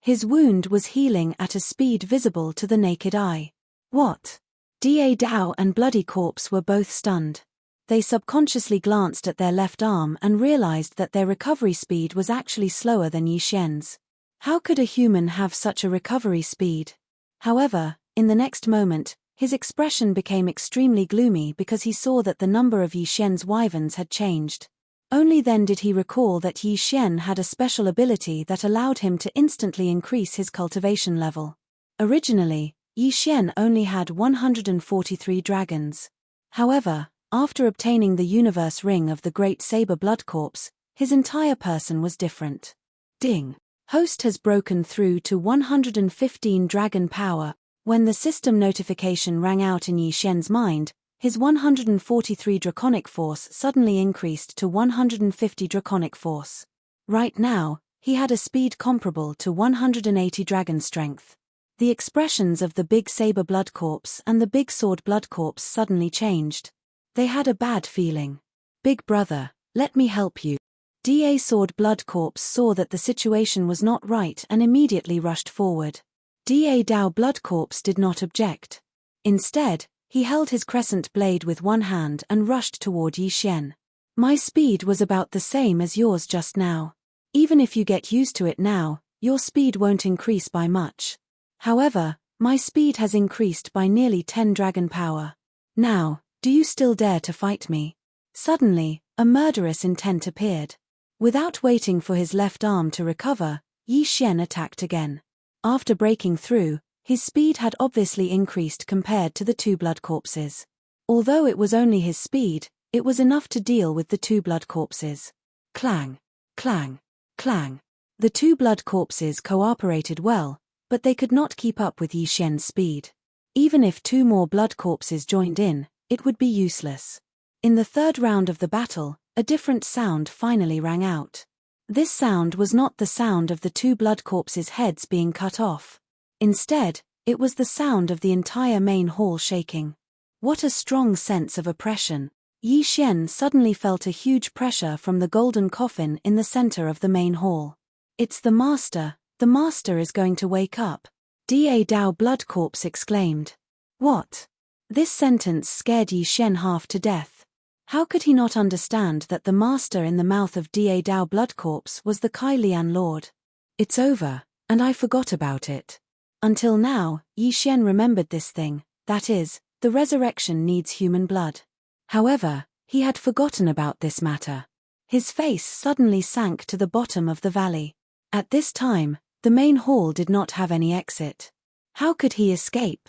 His wound was healing at a speed visible to the naked eye. What? Dao and Bloody Corpse were both stunned. They subconsciously glanced at their left arm and realized that their recovery speed was actually slower than Yi Xian's. How could a human have such a recovery speed? However, in the next moment, his expression became extremely gloomy because he saw that the number of Yi Xian's wyverns had changed. Only then did he recall that Yi Xian had a special ability that allowed him to instantly increase his cultivation level. Originally, Yi Xian only had 143 dragons. However, after obtaining the universe ring of the Great Saber Blood Corpse, his entire person was different. Ding! Host has broken through to 115 dragon power. When the system notification rang out in Yi Xian's mind, his 143 draconic force suddenly increased to 150 draconic force. Right now, he had a speed comparable to 180 dragon strength. The expressions of the Big Saber Blood Corpse and the Big Sword Blood Corpse suddenly changed. They had a bad feeling. Big brother, let me help you. Da Sword Blood Corpse saw that the situation was not right and immediately rushed forward. Da Dao Blood Corpse did not object. Instead, he held his crescent blade with one hand and rushed toward Yi Xian. My speed was about the same as yours just now. Even if you get used to it now, your speed won't increase by much. However, my speed has increased by nearly 10 dragon power. Now, do you still dare to fight me? Suddenly, a murderous intent appeared. Without waiting for his left arm to recover, Yi Xian attacked again. After breaking through, his speed had obviously increased compared to the 2 blood corpses. Although it was only his speed, it was enough to deal with the 2 blood corpses. Clang! Clang! Clang! The 2 blood corpses cooperated well, but they could not keep up with Yi Xian's speed. Even if 2 more blood corpses joined in, it would be useless. In the 3rd round of the battle, a different sound finally rang out. This sound was not the sound of the 2 blood corpses' heads being cut off. Instead, it was the sound of the entire main hall shaking. What a strong sense of oppression. Yi Xian suddenly felt a huge pressure from the golden coffin in the center of the main hall. It's the master is going to wake up. Da Dao Blood Corpse exclaimed. What? This sentence scared Yi Xian half to death. How could he not understand that the master in the mouth of Da Dao Blood Corpse was the Kai Lian Lord? It's over, and I forgot about it. Until now, Yi Xian remembered this thing, that is, the resurrection needs human blood. However, he had forgotten about this matter. His face suddenly sank to the bottom of the valley. At this time, the main hall did not have any exit. How could he escape?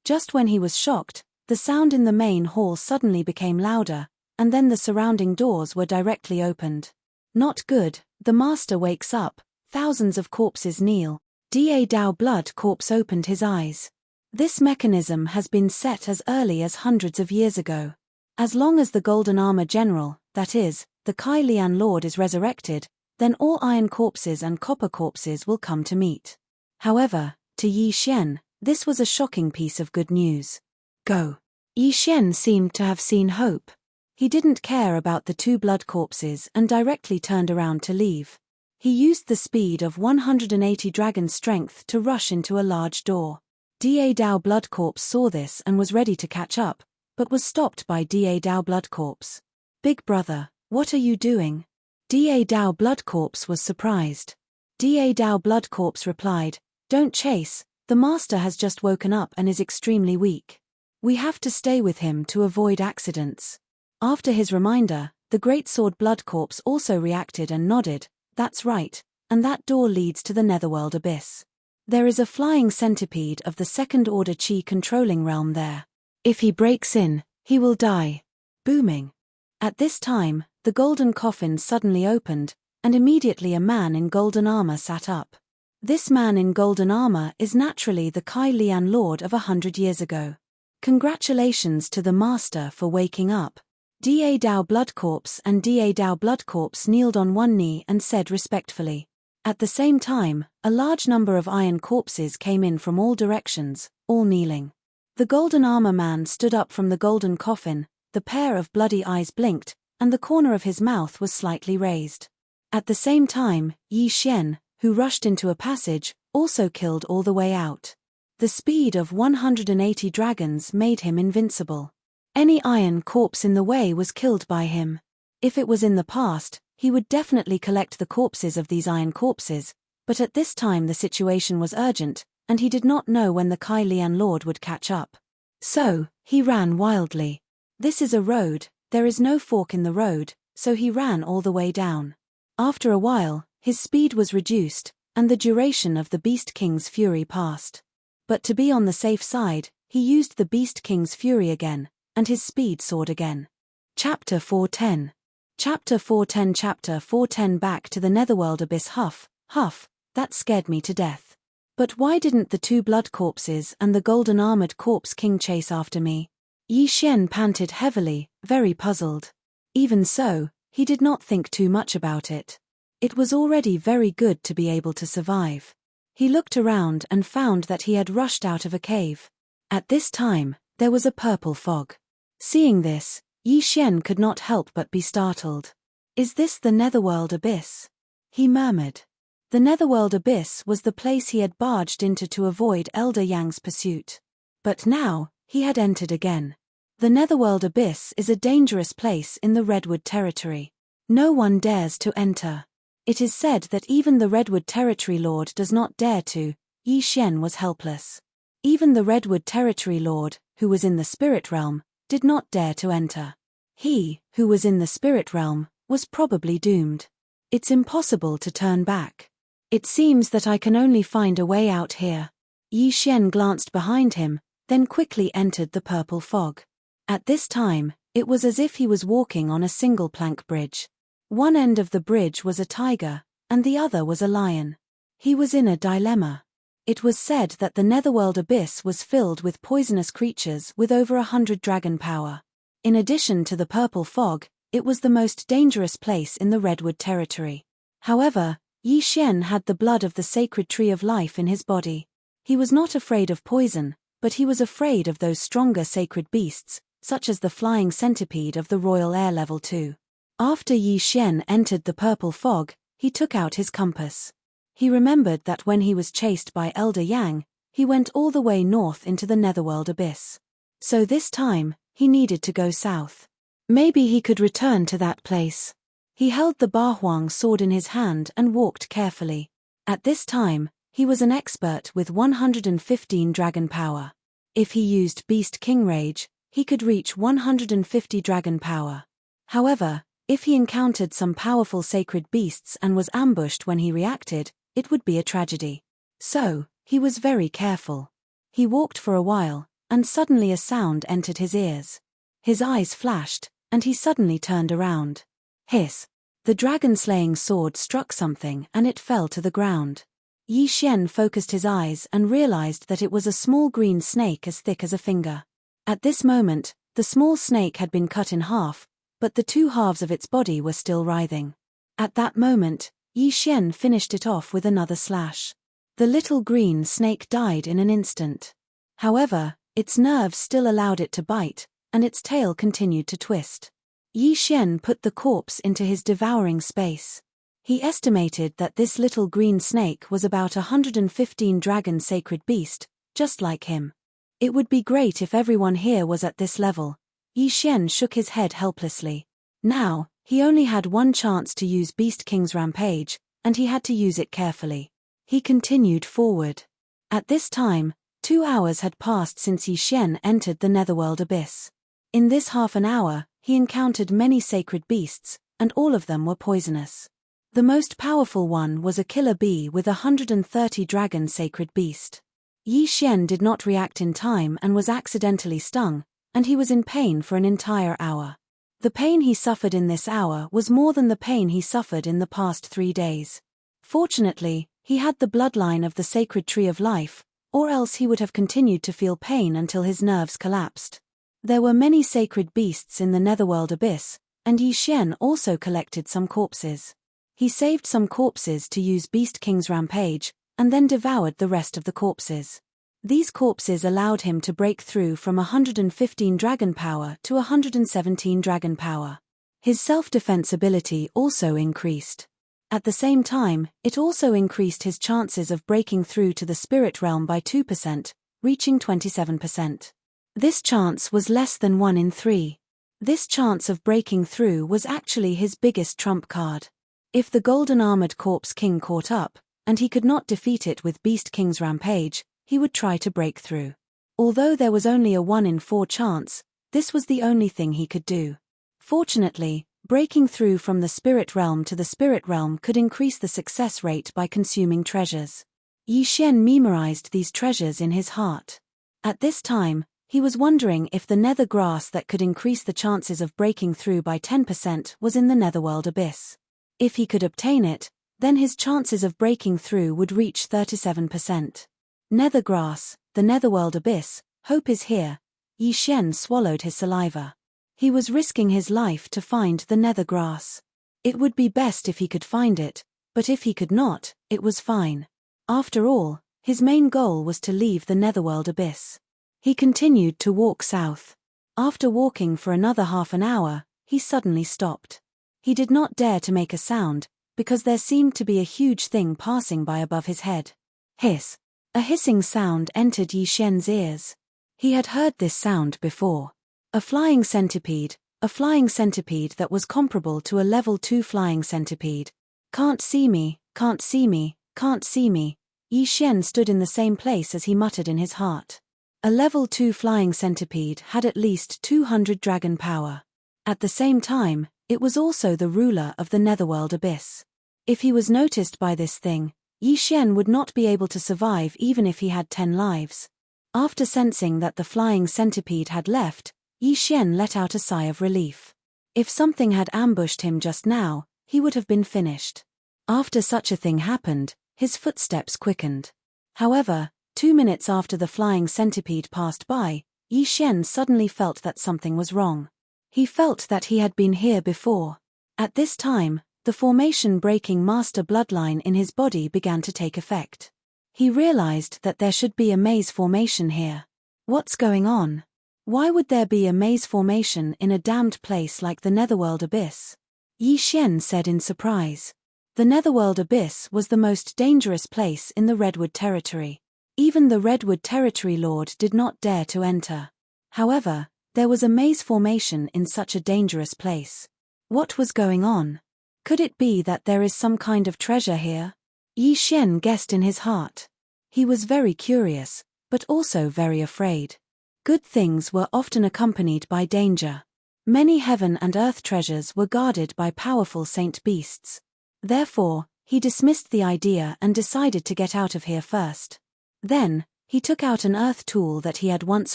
Just when he was shocked, the sound in the main hall suddenly became louder, and then the surrounding doors were directly opened. Not good, the master wakes up, thousands of corpses kneel. Da Dao Blood Corpse opened his eyes. This mechanism has been set as early as hundreds of years ago. As long as the Golden Armor General, that is, the Kai Lian Lord is resurrected, then all iron corpses and copper corpses will come to meet. However, to Yi Xian, this was a shocking piece of good news. Go. Yi Xian seemed to have seen hope. He didn't care about the 2 blood corpses and directly turned around to leave. He used the speed of 180 dragon strength to rush into a large door. Da Dao Blood Corpse saw this and was ready to catch up, but was stopped by Da Dao Blood Corpse. Big brother, what are you doing? Da Dao Blood Corpse was surprised. Da Dao Blood Corpse replied, Don't chase, the master has just woken up and is extremely weak. We have to stay with him to avoid accidents. After his reminder, the Great Sword Blood Corpse also reacted and nodded, That's right, and that door leads to the Netherworld Abyss. There is a flying centipede of the 2nd Order Qi controlling realm there. If he breaks in, he will die. Booming. At this time, the golden coffin suddenly opened, and immediately a man in golden armor sat up. This man in golden armor is naturally the Kai Lian Lord of 100 years ago. Congratulations to the master for waking up. Dao Bloodcorpse and Dao Bloodcorpse kneeled on one knee and said respectfully. At the same time, a large number of iron corpses came in from all directions, all kneeling. The golden armor man stood up from the golden coffin, the pair of bloody eyes blinked, and the corner of his mouth was slightly raised. At the same time, Yi Xian, who rushed into a passage, also killed all the way out. The speed of 180 dragons made him invincible. Any iron corpse in the way was killed by him. If it was in the past, he would definitely collect the corpses of these iron corpses, but at this time the situation was urgent, and he did not know when the Kai Lian Lord would catch up. So, he ran wildly. This is a road, there is no fork in the road, so he ran all the way down. After a while, his speed was reduced, and the duration of the Beast King's fury passed. But to be on the safe side, he used the Beast King's fury again, and his speed soared again. Chapter 410. Chapter 410. Chapter 410. Back to the Netherworld abyss. Huff, that scared me to death. But why didn't the two blood corpses and the golden armored corpse king chase after me? Yi Xian panted heavily, very puzzled. Even so, he did not think too much about it. It was already very good to be able to survive. He looked around and found that he had rushed out of a cave. At this time, there was a purple fog. Seeing this, Yi Xian could not help but be startled. Is this the Netherworld abyss? He murmured. The Netherworld abyss was the place he had barged into to avoid Elder Yang's pursuit. But now, he had entered again. The Netherworld abyss is a dangerous place in the Redwood territory. No one dares to enter. It is said that even the Redwood territory lord does not dare to. Yi Xian was helpless. Even the Redwood territory lord, who was in the spirit realm, did not dare to enter. He, who was in the spirit realm, was probably doomed. It's impossible to turn back. It seems that I can only find a way out here. Yi Xian glanced behind him, then quickly entered the purple fog. At this time, it was as if he was walking on a single plank bridge. One end of the bridge was a tiger, and the other was a lion. He was in a dilemma. It was said that the Netherworld abyss was filled with poisonous creatures with over 100 dragon power. In addition to the purple fog, it was the most dangerous place in the Redwood territory. However, Yi Xian had the blood of the sacred tree of life in his body. He was not afraid of poison, but he was afraid of those stronger sacred beasts, such as the flying centipede of the Royal Air Level 2. After Yi Xian entered the purple fog, he took out his compass. He remembered that when he was chased by Elder Yang, he went all the way north into the Netherworld abyss. So this time, he needed to go south. Maybe he could return to that place. He held the Bahuang sword in his hand and walked carefully. At this time, he was an expert with 115 dragon power. If he used Beast King Rage, he could reach 150 dragon power. However, if he encountered some powerful sacred beasts and was ambushed when he reacted, it would be a tragedy. So, he was very careful. He walked for a while, and suddenly a sound entered his ears. His eyes flashed, and he suddenly turned around. Hiss! The dragon-slaying sword struck something and it fell to the ground. Yi Xian focused his eyes and realized that it was a small green snake as thick as a finger. At this moment, the small snake had been cut in half, but the two halves of its body were still writhing. At that moment, Yi Xian finished it off with another slash. The little green snake died in an instant. However, its nerves still allowed it to bite, and its tail continued to twist. Yi Xian put the corpse into his devouring space. He estimated that this little green snake was about 115 dragon sacred beast, just like him. It would be great if everyone here was at this level. Yi Xian shook his head helplessly. Now, he only had one chance to use Beast King's Rampage, and he had to use it carefully. He continued forward. At this time, 2 hours had passed since Yi Xian entered the Netherworld abyss. In this half an hour, he encountered many sacred beasts, and all of them were poisonous. The most powerful one was a killer bee with 130 dragon sacred beast. Yi Xian did not react in time and was accidentally stung, and he was in pain for an entire hour. The pain he suffered in this hour was more than the pain he suffered in the past 3 days. Fortunately, he had the bloodline of the sacred tree of life, or else he would have continued to feel pain until his nerves collapsed. There were many sacred beasts in the netherworld abyss, and Yi Xian also collected some corpses. He saved some corpses to use Beast King's rampage, and then devoured the rest of the corpses. These corpses allowed him to break through from 115 dragon power to 117 dragon power. His self-defense ability also increased. At the same time, it also increased his chances of breaking through to the spirit realm by 2%, reaching 27%. This chance was less than 1 in 3. This chance of breaking through was actually his biggest trump card. If the golden armored corpse king caught up, and he could not defeat it with Beast King's rampage, he would try to break through. Although there was only a 1 in 4 chance, this was the only thing he could do. Fortunately, breaking through from the spirit realm to the spirit realm could increase the success rate by consuming treasures. Yi Xian memorized these treasures in his heart. At this time, he was wondering if the nether grass that could increase the chances of breaking through by 10% was in the netherworld abyss. If he could obtain it, then his chances of breaking through would reach 37%. Nether grass, the netherworld abyss, hope is here. Yi Xian swallowed his saliva. He was risking his life to find the nether grass. It would be best if he could find it, but if he could not, it was fine. After all, his main goal was to leave the netherworld abyss. He continued to walk south. After walking for another half an hour, he suddenly stopped. He did not dare to make a sound, because there seemed to be a huge thing passing by above his head. Hiss. A hissing sound entered Yi Xian's ears. He had heard this sound before. A flying centipede that was comparable to a level 2 flying centipede. Can't see me, can't see me, can't see me. Yi Xian stood in the same place as he muttered in his heart. A level 2 flying centipede had at least 200 dragon power. At the same time, it was also the ruler of the netherworld abyss. If he was noticed by this thing, Yi Xian would not be able to survive even if he had 10 lives. After sensing that the flying centipede had left, Yi Xian let out a sigh of relief. If something had ambushed him just now, he would have been finished. After such a thing happened, his footsteps quickened. However, 2 minutes after the flying centipede passed by, Yi Xian suddenly felt that something was wrong. He felt that he had been here before. At this time, the formation-breaking master bloodline in his body began to take effect. He realized that there should be a maze formation here. What's going on? Why would there be a maze formation in a damned place like the netherworld abyss? Yi Xian said in surprise. The netherworld abyss was the most dangerous place in the Redwood territory. Even the Redwood territory lord did not dare to enter. However, there was a maze formation in such a dangerous place. What was going on? Could it be that there is some kind of treasure here? Yi Xian guessed in his heart. He was very curious, but also very afraid. Good things were often accompanied by danger. Many heaven and earth treasures were guarded by powerful saint beasts. Therefore, he dismissed the idea and decided to get out of here first. Then, he took out an earth tool that he had once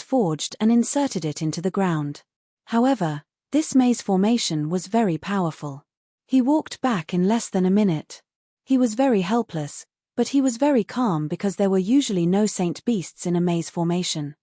forged and inserted it into the ground. However, this maze formation was very powerful. He walked back in less than a minute. He was very helpless, but he was very calm because there were usually no saint beasts in a maze formation.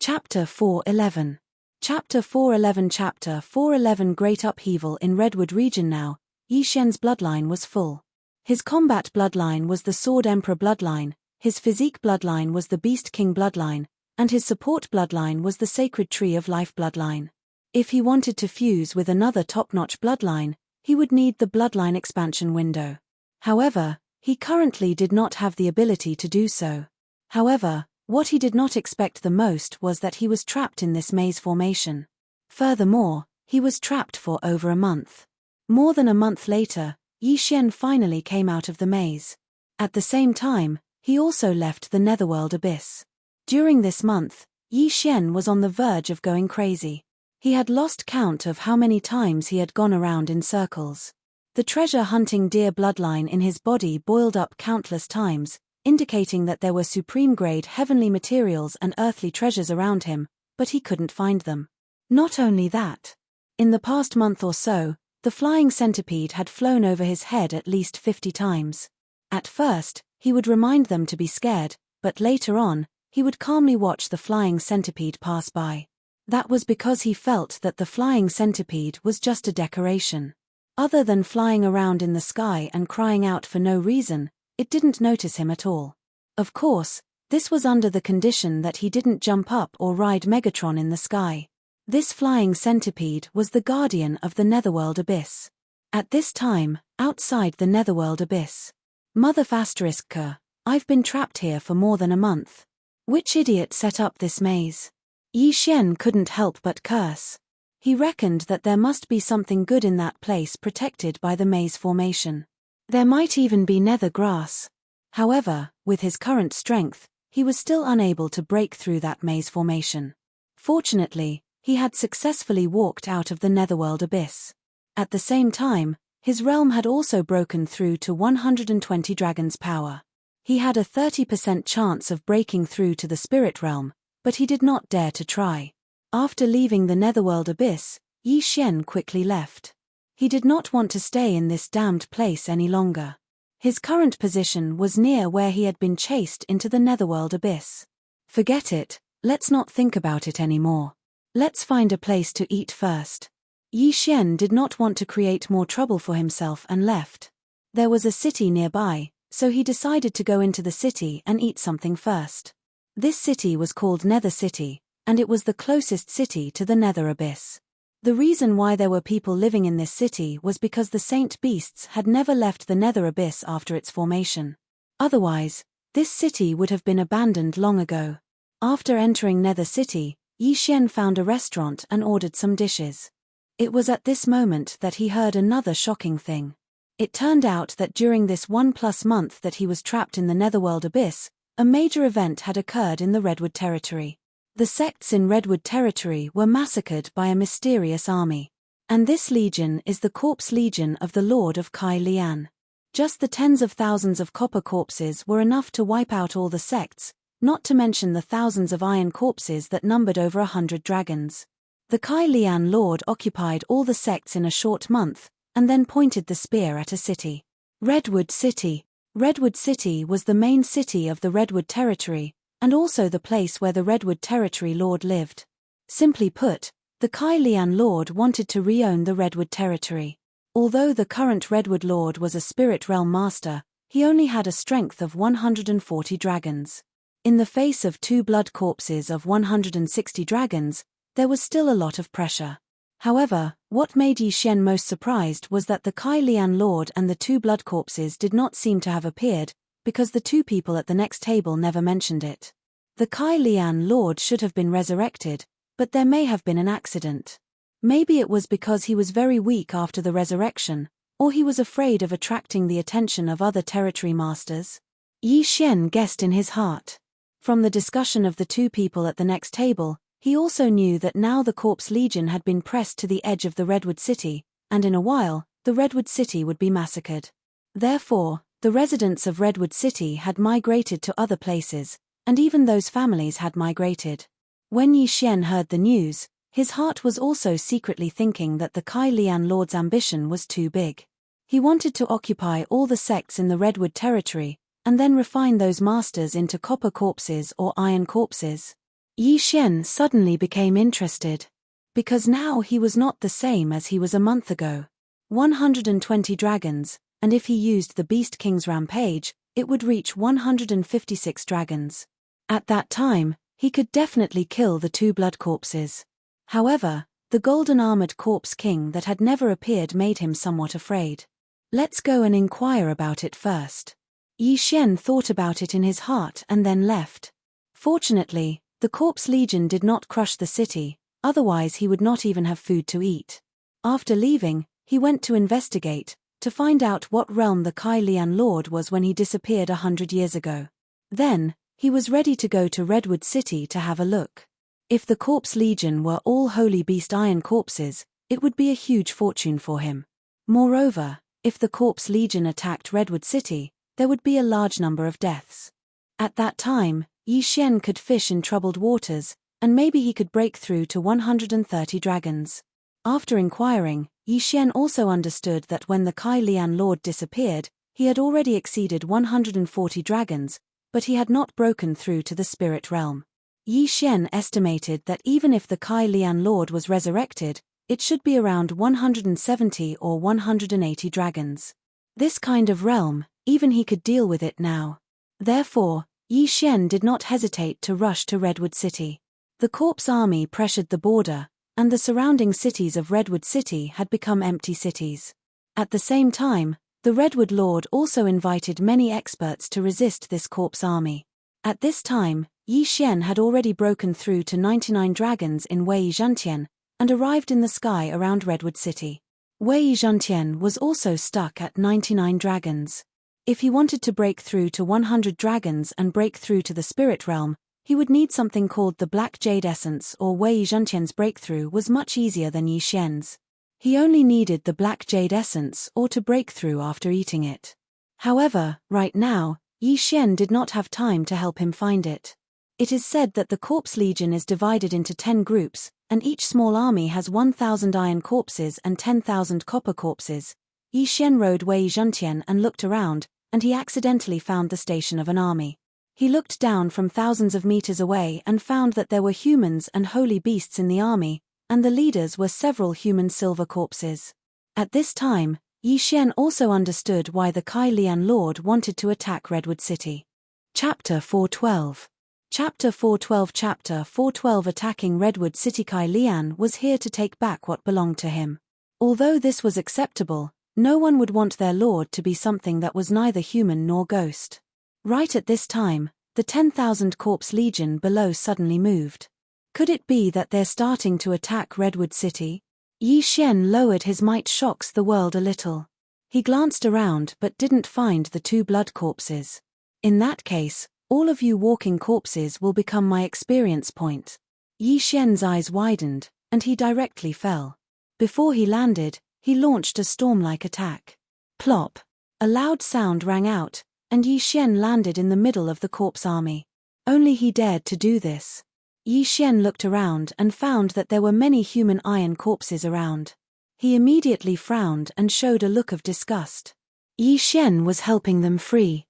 Chapter 4:11. Chapter 4:11. Chapter 4:11. Great upheaval in Redwood region. Now, Yi Xian's bloodline was full. His combat bloodline was the Sword Emperor bloodline, his physique bloodline was the Beast King bloodline, and his support bloodline was the Sacred Tree of Life bloodline. If he wanted to fuse with another top-notch bloodline, he would need the bloodline expansion window. However, he currently did not have the ability to do so. However, what he did not expect the most was that he was trapped in this maze formation. Furthermore, he was trapped for over a month. More than a month later, Yi Xian finally came out of the maze. At the same time, he also left the netherworld abyss. During this month, Yi Xian was on the verge of going crazy. He had lost count of how many times he had gone around in circles. The treasure-hunting deer bloodline in his body boiled up countless times, indicating that there were supreme-grade heavenly materials and earthly treasures around him, but he couldn't find them. Not only that. In the past month or so, the flying centipede had flown over his head at least 50 times. At first, he would remind them to be scared, but later on, he would calmly watch the flying centipede pass by. That was because he felt that the flying centipede was just a decoration. Other than flying around in the sky and crying out for no reason, it didn't notice him at all. Of course, this was under the condition that he didn't jump up or ride Megatron in the sky. This flying centipede was the guardian of the Netherworld abyss. At this time, outside the Netherworld abyss, Mother **K, I've been trapped here for more than a month. Which idiot set up this maze? Yi Xian couldn't help but curse. He reckoned that there must be something good in that place protected by the maze formation. There might even be nether grass. However, with his current strength, he was still unable to break through that maze formation. Fortunately, he had successfully walked out of the Netherworld abyss. At the same time, his realm had also broken through to 120 dragons' power. He had a 30% chance of breaking through to the spirit realm, but he did not dare to try. After leaving the Netherworld abyss, Yi Xian quickly left. He did not want to stay in this damned place any longer. His current position was near where he had been chased into the Netherworld abyss. Forget it, let's not think about it anymore. Let's find a place to eat first. Yi Xian did not want to create more trouble for himself and left. There was a city nearby, so he decided to go into the city and eat something first. This city was called Nether City, and it was the closest city to the Nether Abyss. The reason why there were people living in this city was because the Saint Beasts had never left the Nether Abyss after its formation. Otherwise, this city would have been abandoned long ago. After entering Nether City, Yi Xian found a restaurant and ordered some dishes. It was at this moment that he heard another shocking thing. It turned out that during this 1+ month that he was trapped in the Netherworld Abyss, a major event had occurred in the Redwood Territory. The sects in Redwood Territory were massacred by a mysterious army. And this legion is the Corpse Legion of the Lord of Kai Lian. Just the tens of thousands of copper corpses were enough to wipe out all the sects, not to mention the thousands of iron corpses that numbered over 100 dragons. The Kai Lian Lord occupied all the sects in a short month, and then pointed the spear at a city. Redwood City. Redwood City was the main city of the Redwood Territory, and also the place where the Redwood Territory Lord lived. Simply put, the Kai Lian Lord wanted to re-own the Redwood Territory. Although the current Redwood Lord was a Spirit Realm Master, he only had a strength of 140 dragons. In the face of 2 blood corpses of 160 dragons, there was still a lot of pressure. However, what made Yi Xian most surprised was that the Kai Lian Lord and the 2 blood corpses did not seem to have appeared, because the 2 people at the next table never mentioned it. The Kai Lian Lord should have been resurrected, but there may have been an accident. Maybe it was because he was very weak after the resurrection, or he was afraid of attracting the attention of other territory masters. Yi Xian guessed in his heart. From the discussion of the 2 people at the next table, he also knew that now the Corpse Legion had been pressed to the edge of the Redwood City, and in a while, the Redwood City would be massacred. Therefore, the residents of Redwood City had migrated to other places, and even those families had migrated. When Yi Xian heard the news, his heart was also secretly thinking that the Kai Lian Lord's ambition was too big. He wanted to occupy all the sects in the Redwood Territory, and then refine those masters into copper corpses or iron corpses. Yi Xian suddenly became interested. Because now he was not the same as he was a month ago. 120 dragons, and if he used the Beast King's rampage, it would reach 156 dragons. At that time, he could definitely kill the 2 blood corpses. However, the golden armored Corpse King that had never appeared made him somewhat afraid. Let's go and inquire about it first. Yi Xian thought about it in his heart and then left. Fortunately, the Corpse Legion did not crush the city, otherwise he would not even have food to eat. After leaving, he went to investigate, to find out what realm the Kai Lian Lord was when he disappeared 100 years ago. Then, he was ready to go to Redwood City to have a look. If the Corpse Legion were all Holy Beast iron corpses, it would be a huge fortune for him. Moreover, if the Corpse Legion attacked Redwood City, there would be a large number of deaths. At that time, Yi Xian could fish in troubled waters, and maybe he could break through to 130 dragons. After inquiring, Yi Xian also understood that when the Kai Lian Lord disappeared, he had already exceeded 140 dragons, but he had not broken through to the spirit realm. Yi Xian estimated that even if the Kai Lian Lord was resurrected, it should be around 170 or 180 dragons. This kind of realm, even he could deal with it now. Therefore, Yi Xian did not hesitate to rush to Redwood City. The corpse army pressured the border, and the surrounding cities of Redwood City had become empty cities. At the same time, the Redwood Lord also invited many experts to resist this corpse army. At this time, Yi Xian had already broken through to 99 dragons in Wei Zhantian, and arrived in the sky around Redwood City. Wei Zhantian was also stuck at 99 dragons. If he wanted to break through to 100 dragons and break through to the spirit realm, he would need something called the Black Jade Essence, or Wei Zhantian's breakthrough was much easier than Yi Xian's. He only needed the Black Jade Essence or to break through after eating it. However, right now, Yi Xian did not have time to help him find it. It is said that the Corpse Legion is divided into 10 groups, and each small army has 1,000 iron corpses and 10,000 copper corpses. Yi Xian rode Wei Zhantian and looked around, and he accidentally found the station of an army. He looked down from thousands of meters away and found that there were humans and holy beasts in the army, and the leaders were several human silver corpses. At this time, Yi Xian also understood why the Kai Lian Lord wanted to attack Redwood City. Chapter 412. Chapter 412. Chapter 412. Attacking Redwood City. Kai Lian was here to take back what belonged to him. Although this was acceptable, no one would want their lord to be something that was neither human nor ghost. Right at this time, the 10,000 Corpse Legion below suddenly moved. Could it be that they're starting to attack Redwood City? Yi Xian lowered his might. Shocks the world a little. He glanced around but didn't find the 2 blood corpses. In that case, all of you walking corpses will become my experience point. Yi Xian's eyes widened, and he directly fell. Before he landed, he launched a storm-like attack. Plop! A loud sound rang out, and Yi Xian landed in the middle of the corpse army. Only he dared to do this. Yi Xian looked around and found that there were many human iron corpses around. He immediately frowned and showed a look of disgust. Yi Xian was helping them free.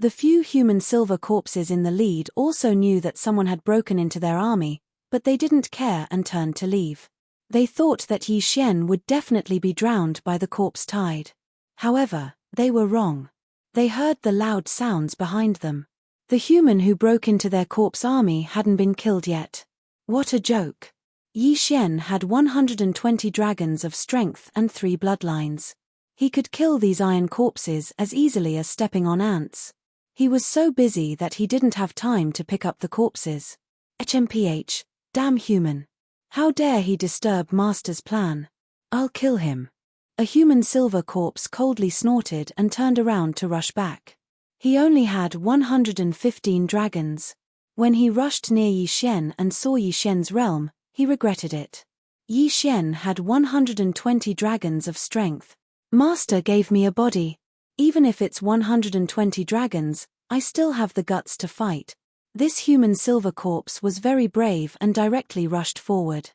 The few human silver corpses in the lead also knew that someone had broken into their army, but they didn't care and turned to leave. They thought that Yi Xian would definitely be drowned by the corpse tide. However, they were wrong. They heard the loud sounds behind them. The human who broke into their corpse army hadn't been killed yet. What a joke. Yi Xian had 120 dragons of strength and 3 bloodlines. He could kill these iron corpses as easily as stepping on ants. He was so busy that he didn't have time to pick up the corpses. HMPH, damn human. How dare he disturb Master's plan? I'll kill him. A human silver corpse coldly snorted and turned around to rush back. He only had 115 dragons. When he rushed near Yi Xian and saw Yi Xian's realm, he regretted it. Yi Xian had 120 dragons of strength. Master gave me a body. Even if it's 120 dragons, I still have the guts to fight. This human silver corpse was very brave and directly rushed forward.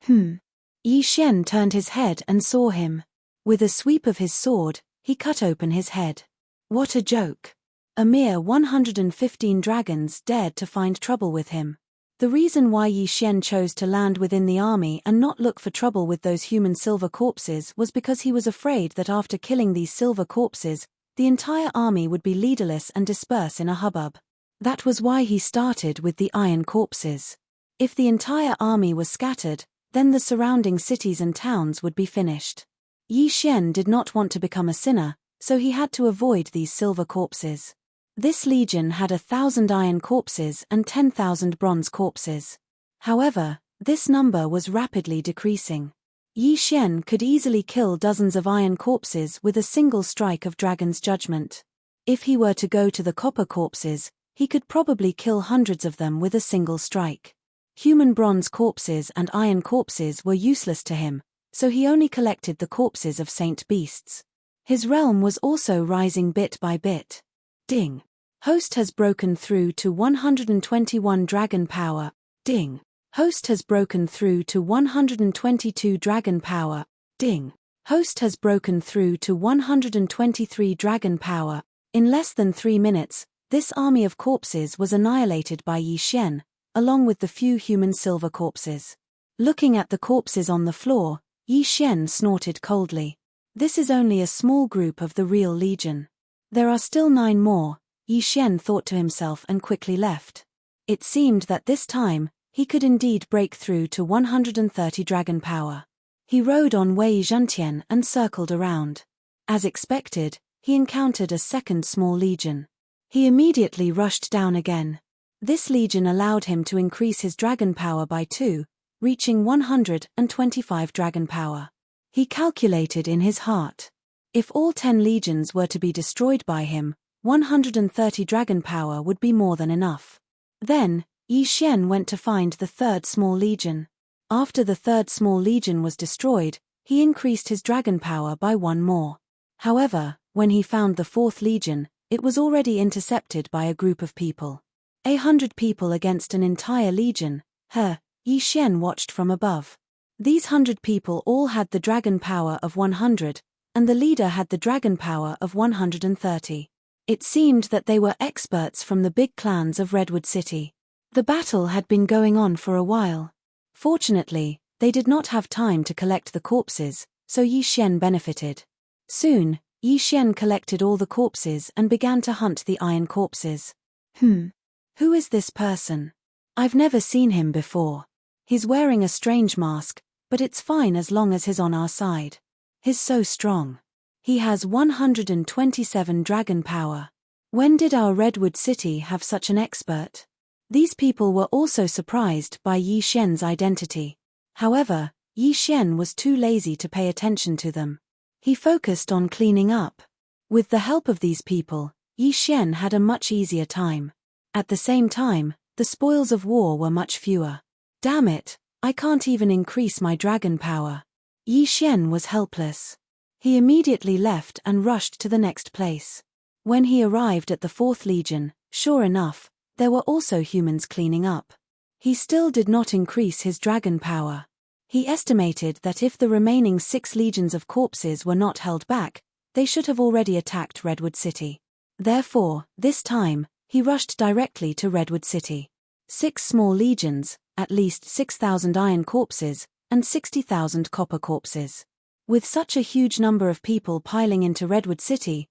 Yi Xian turned his head and saw him. With a sweep of his sword, he cut open his head. What a joke. A mere 115 dragons dared to find trouble with him. The reason why Yi Xian chose to land within the army and not look for trouble with those human silver corpses was because he was afraid that after killing these silver corpses, the entire army would be leaderless and disperse in a hubbub. That was why he started with the iron corpses. If the entire army was scattered, then the surrounding cities and towns would be finished. Yi Xian did not want to become a sinner, so he had to avoid these silver corpses. This legion had 1,000 iron corpses and 10,000 bronze corpses. However, this number was rapidly decreasing. Yi Xian could easily kill dozens of iron corpses with a single strike of Dragon's Judgment. If he were to go to the copper corpses, he could probably kill hundreds of them with a single strike. Human bronze corpses and iron corpses were useless to him, so he only collected the corpses of saint beasts. His realm was also rising bit by bit. Ding. Host has broken through to 121 dragon power. Ding. Host has broken through to 122 dragon power. Ding. Host has broken through to 123 dragon power. In less than 3 minutes, This army of corpses was annihilated by Yi Xian, along with the few human silver corpses. Looking at the corpses on the floor, Yi Xian snorted coldly. This is only a small group of the real legion. There are still 9 more, Yi Xian thought to himself and quickly left. It seemed that this time, he could indeed break through to 130 dragon power. He rode on Wei Zhentian and circled around. As expected, he encountered a second small legion. He immediately rushed down again. This legion allowed him to increase his dragon power by 2, reaching 125 dragon power. He calculated in his heart. If all 10 legions were to be destroyed by him, 130 dragon power would be more than enough. Then, Yi Xian went to find the third small legion. After the third small legion was destroyed, he increased his dragon power by 1 more. However, when he found the fourth legion, it was already intercepted by a group of people. 100 people against an entire legion, Yi Xian watched from above. These 100 people all had the dragon power of 100, and the leader had the dragon power of 130. It seemed that they were experts from the big clans of Redwood City. The battle had been going on for a while. Fortunately, they did not have time to collect the corpses, so Yi Xian benefited. Soon, Yi Xian collected all the corpses and began to hunt the iron corpses. Who is this person? I've never seen him before. He's wearing a strange mask, but it's fine as long as he's on our side. He's so strong. He has 127 dragon power. When did our Redwood City have such an expert? These people were also surprised by Yi Xian's identity. However, Yi Xian was too lazy to pay attention to them. He focused on cleaning up. With the help of these people, Yi Xian had a much easier time. At the same time, the spoils of war were much fewer. Damn it, I can't even increase my dragon power. Yi Xian was helpless. He immediately left and rushed to the next place. When he arrived at the fourth legion, sure enough, there were also humans cleaning up. He still did not increase his dragon power. He estimated that if the remaining 6 legions of corpses were not held back, they should have already attacked Redwood City. Therefore, this time, he rushed directly to Redwood City. 6 small legions, at least 6,000 iron corpses, and 60,000 copper corpses. With such a huge number of people piling into Redwood City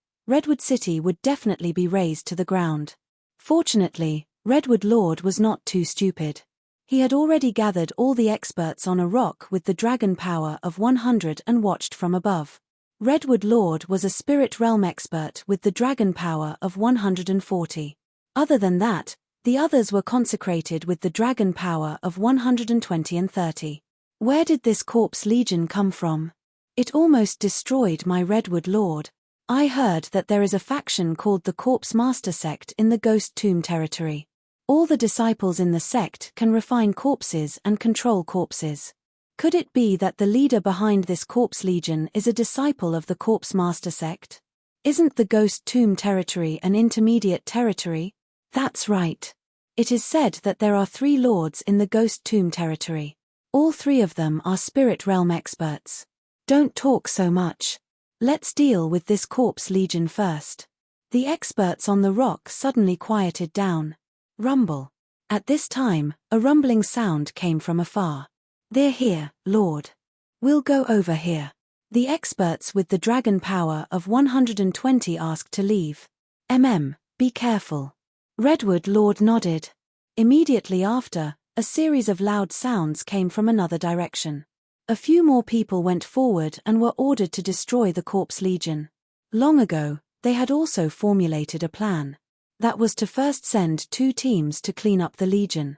would definitely be razed to the ground. Fortunately, Redwood Lord was not too stupid. He had already gathered all the experts on a rock with the dragon power of 100 and watched from above. Redwood Lord was a spirit realm expert with the dragon power of 140. Other than that, the others were consecrated with the dragon power of 120 and 30. Where did this corpse legion come from? It almost destroyed my Redwood Lord. I heard that there is a faction called the Corpse Master Sect in the Ghost Tomb territory. All the disciples in the sect can refine corpses and control corpses. Could it be that the leader behind this corpse legion is a disciple of the Corpse Master Sect? Isn't the Ghost Tomb territory an intermediate territory? That's right. It is said that there are 3 lords in the Ghost Tomb territory. All 3 of them are spirit realm experts. Don't talk so much. Let's deal with this corpse legion first. The experts on the rock suddenly quieted down. Rumble. At this time, a rumbling sound came from afar. They're here, Lord. We'll go over here. The experts with the dragon power of 120 asked to leave. Be careful. Redwood Lord nodded. Immediately after, a series of loud sounds came from another direction. A few more people went forward and were ordered to destroy the Corpse Legion. Long ago, they had also formulated a plan. That was to first send 2 teams to clean up the Legion.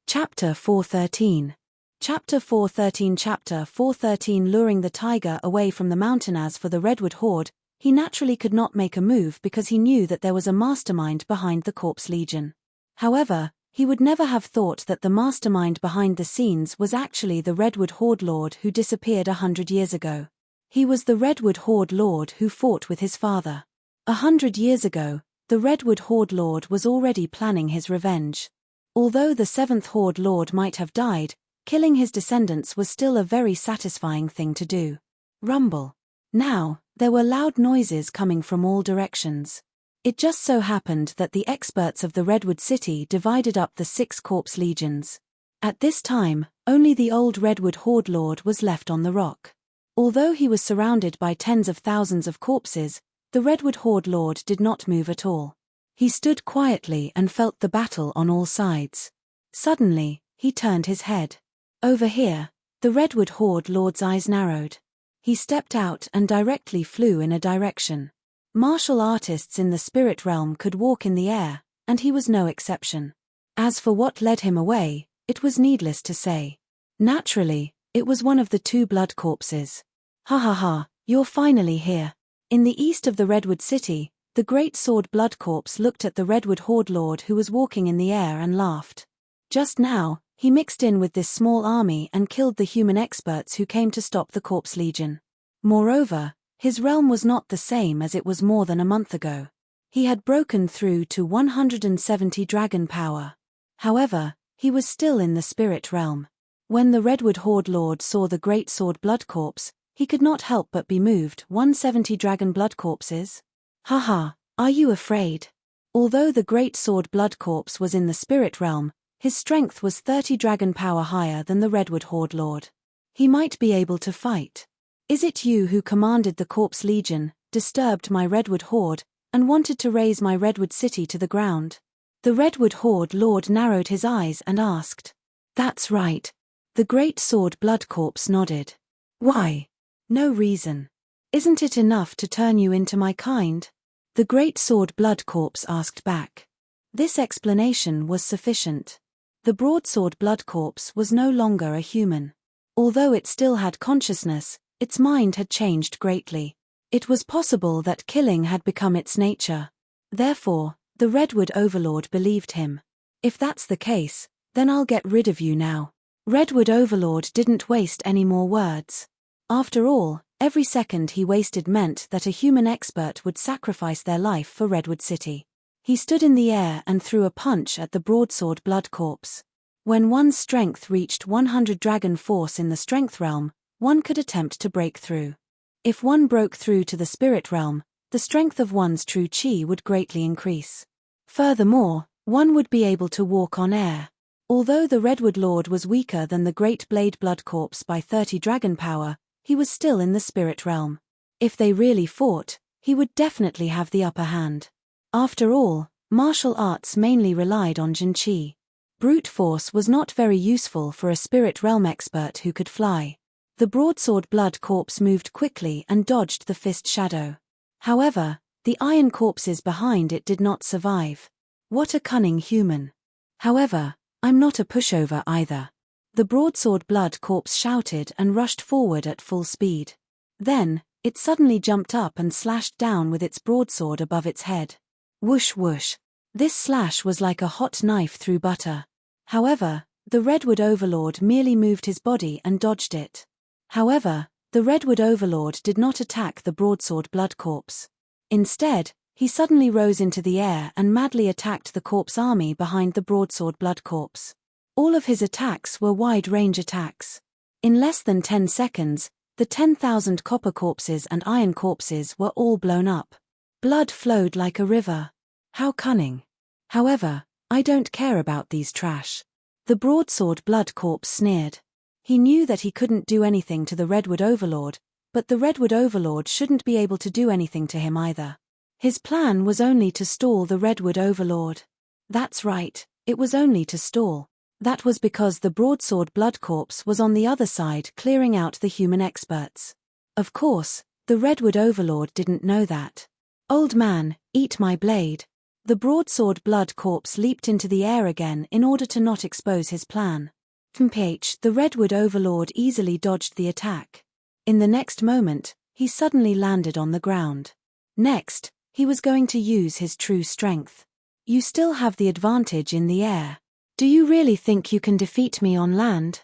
Chapter 413. Chapter 413 luring the tiger away from the mountain. As for the Redwood Horde, he naturally could not make a move because he knew that there was a mastermind behind the Corpse Legion. However, he would never have thought that the mastermind behind the scenes was actually the Redwood Horde Lord who disappeared 100 years ago. He was the Redwood Horde Lord who fought with his father. 100 years ago, the Redwood Horde Lord was already planning his revenge. Although the 7th Horde Lord might have died, killing his descendants was still a very satisfying thing to do. Rumble. Now, there were loud noises coming from all directions. It just so happened that the experts of the Redwood City divided up the 6 corpse legions. At this time, only the old Redwood Horde Lord was left on the rock. Although he was surrounded by tens of thousands of corpses, the Redwood Horde Lord did not move at all. He stood quietly and felt the battle on all sides. Suddenly, he turned his head. Over here, the Redwood Horde Lord's eyes narrowed. He stepped out and directly flew in a direction. Martial artists in the spirit realm could walk in the air, and he was no exception. As for what led him away, it was needless to say. Naturally, it was one of the 2 blood corpses. Ha ha ha, you're finally here. In the east of the Redwood City, the great sword blood corpse looked at the Redwood Horde Lord who was walking in the air and laughed. Just now, he mixed in with this small army and killed the human experts who came to stop the Corpse Legion. Moreover, his realm was not the same as it was more than a month ago. He had broken through to 170 dragon power. However, he was still in the spirit realm. When the Redwood Horde Lord saw the great sword blood corpse, he could not help but be moved. 170 dragon blood corpses? Haha, are you afraid? Although the great sword blood corpse was in the spirit realm, his strength was 30 dragon power higher than the Redwood Horde Lord. He might be able to fight. Is it you who commanded the Corpse Legion, disturbed my Redwood Horde, and wanted to raze my Redwood City to the ground? The Redwood Horde Lord narrowed his eyes and asked. That's right. The great sword blood corpse nodded. Why? No reason. Isn't it enough to turn you into my kind? The great sword blood corpse asked back. This explanation was sufficient. The broadsword blood corpse was no longer a human. Although it still had consciousness, its mind had changed greatly. It was possible that killing had become its nature. Therefore, the Redwood Overlord believed him. If that's the case, then I'll get rid of you now. Redwood Overlord didn't waste any more words. After all, every second he wasted meant that a human expert would sacrifice their life for Redwood City. He stood in the air and threw a punch at the broadsword blood corpse. When one's strength reached 100 dragon force in the strength realm, one could attempt to break through. If one broke through to the spirit realm, the strength of one's true chi would greatly increase. Furthermore, one would be able to walk on air. Although the Redwood Lord was weaker than the Great Blade Blood Corpse by 30 dragon power, he was still in the spirit realm. If they really fought, he would definitely have the upper hand. After all, martial arts mainly relied on Jin Chi. Brute force was not very useful for a spirit realm expert who could fly. The broadsword blood corpse moved quickly and dodged the fist shadow. However, the iron corpses behind it did not survive. What a cunning human. However, I'm not a pushover either. The broadsword blood corpse shouted and rushed forward at full speed. Then, it suddenly jumped up and slashed down with its broadsword above its head. Whoosh whoosh. This slash was like a hot knife through butter. However, the Redwood Overlord merely moved his body and dodged it. However, the Redwood Overlord did not attack the broadsword blood corpse. Instead, he suddenly rose into the air and madly attacked the corpse army behind the broadsword blood corpse. All of his attacks were wide-range attacks. In less than 10 seconds, the 10,000 copper corpses and iron corpses were all blown up. Blood flowed like a river. How cunning. However, I don't care about these trash. The broadsword blood corpse sneered. He knew that he couldn't do anything to the Redwood Overlord, but the Redwood Overlord shouldn't be able to do anything to him either. His plan was only to stall the Redwood Overlord. That's right, it was only to stall. That was because the broadsword blood corpse was on the other side clearing out the human experts. Of course, the Redwood Overlord didn't know that. Old man, eat my blade. The broadsword blood corpse leaped into the air again in order to not expose his plan. The Redwood Overlord easily dodged the attack. In the next moment, he suddenly landed on the ground. Next, he was going to use his true strength. You still have the advantage in the air. Do you really think you can defeat me on land?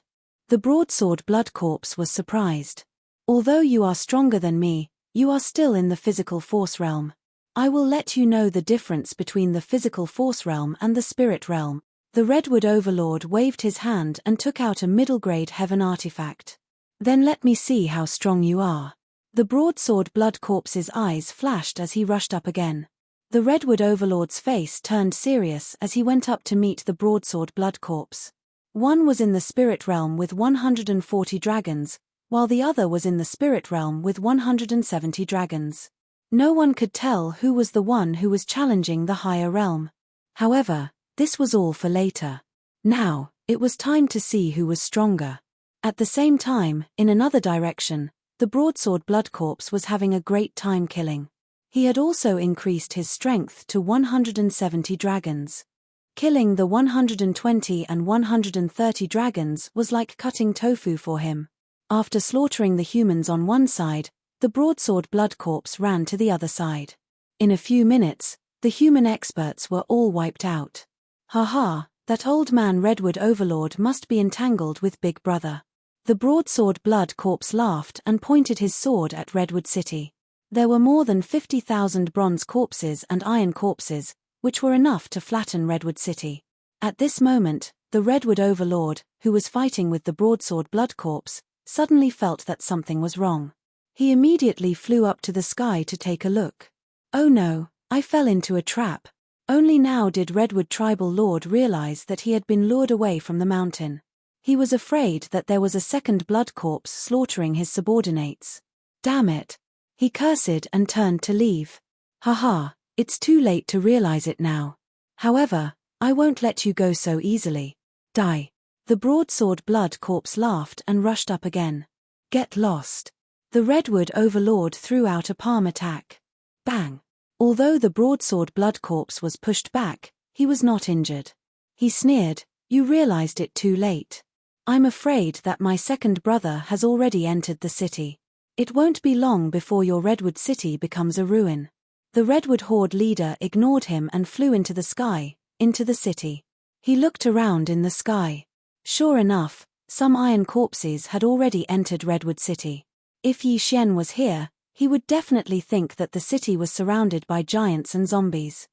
The broadsword blood corpse was surprised. Although you are stronger than me, you are still in the physical force realm. I will let you know the difference between the physical force realm and the spirit realm. The Redwood Overlord waved his hand and took out a middle-grade heaven artifact. Then let me see how strong you are. The broadsword blood corpse's eyes flashed as he rushed up again. The Redwood Overlord's face turned serious as he went up to meet the broadsword blood corpse. One was in the spirit realm with 140 dragons, while the other was in the spirit realm with 170 dragons. No one could tell who was the one who was challenging the higher realm. However, this was all for later. Now, it was time to see who was stronger. At the same time, in another direction, the broadsword blood corpse was having a great time killing. He had also increased his strength to 170 dragons. Killing the 120 and 130 dragons was like cutting tofu for him. After slaughtering the humans on one side, the broadsword blood corpse ran to the other side. In a few minutes, the human experts were all wiped out. Haha, that old man Redwood Overlord must be entangled with Big Brother. The broadsword blood corpse laughed and pointed his sword at Redwood City. There were more than 50,000 bronze corpses and iron corpses, which were enough to flatten Redwood City. At this moment, the Redwood Overlord, who was fighting with the broadsword blood corpse, suddenly felt that something was wrong. He immediately flew up to the sky to take a look. Oh no, I fell into a trap. Only now did Redwood Tribal Lord realize that he had been lured away from the mountain. He was afraid that there was a second blood corpse slaughtering his subordinates. Damn it. He cursed and turned to leave. Haha, it's too late to realize it now. However, I won't let you go so easily. Die. The broadsword blood corpse laughed and rushed up again. Get lost. The Redwood Overlord threw out a palm attack. Bang. Although the broadsword blood corpse was pushed back, he was not injured. He sneered, "You realized it too late. I'm afraid that my second brother has already entered the city. It won't be long before your Redwood City becomes a ruin." The Redwood Horde leader ignored him and flew into the sky, into the city. He looked around in the sky. Sure enough, some iron corpses had already entered Redwood City. If Yi Xian was here, he would definitely think that the city was surrounded by giants and zombies.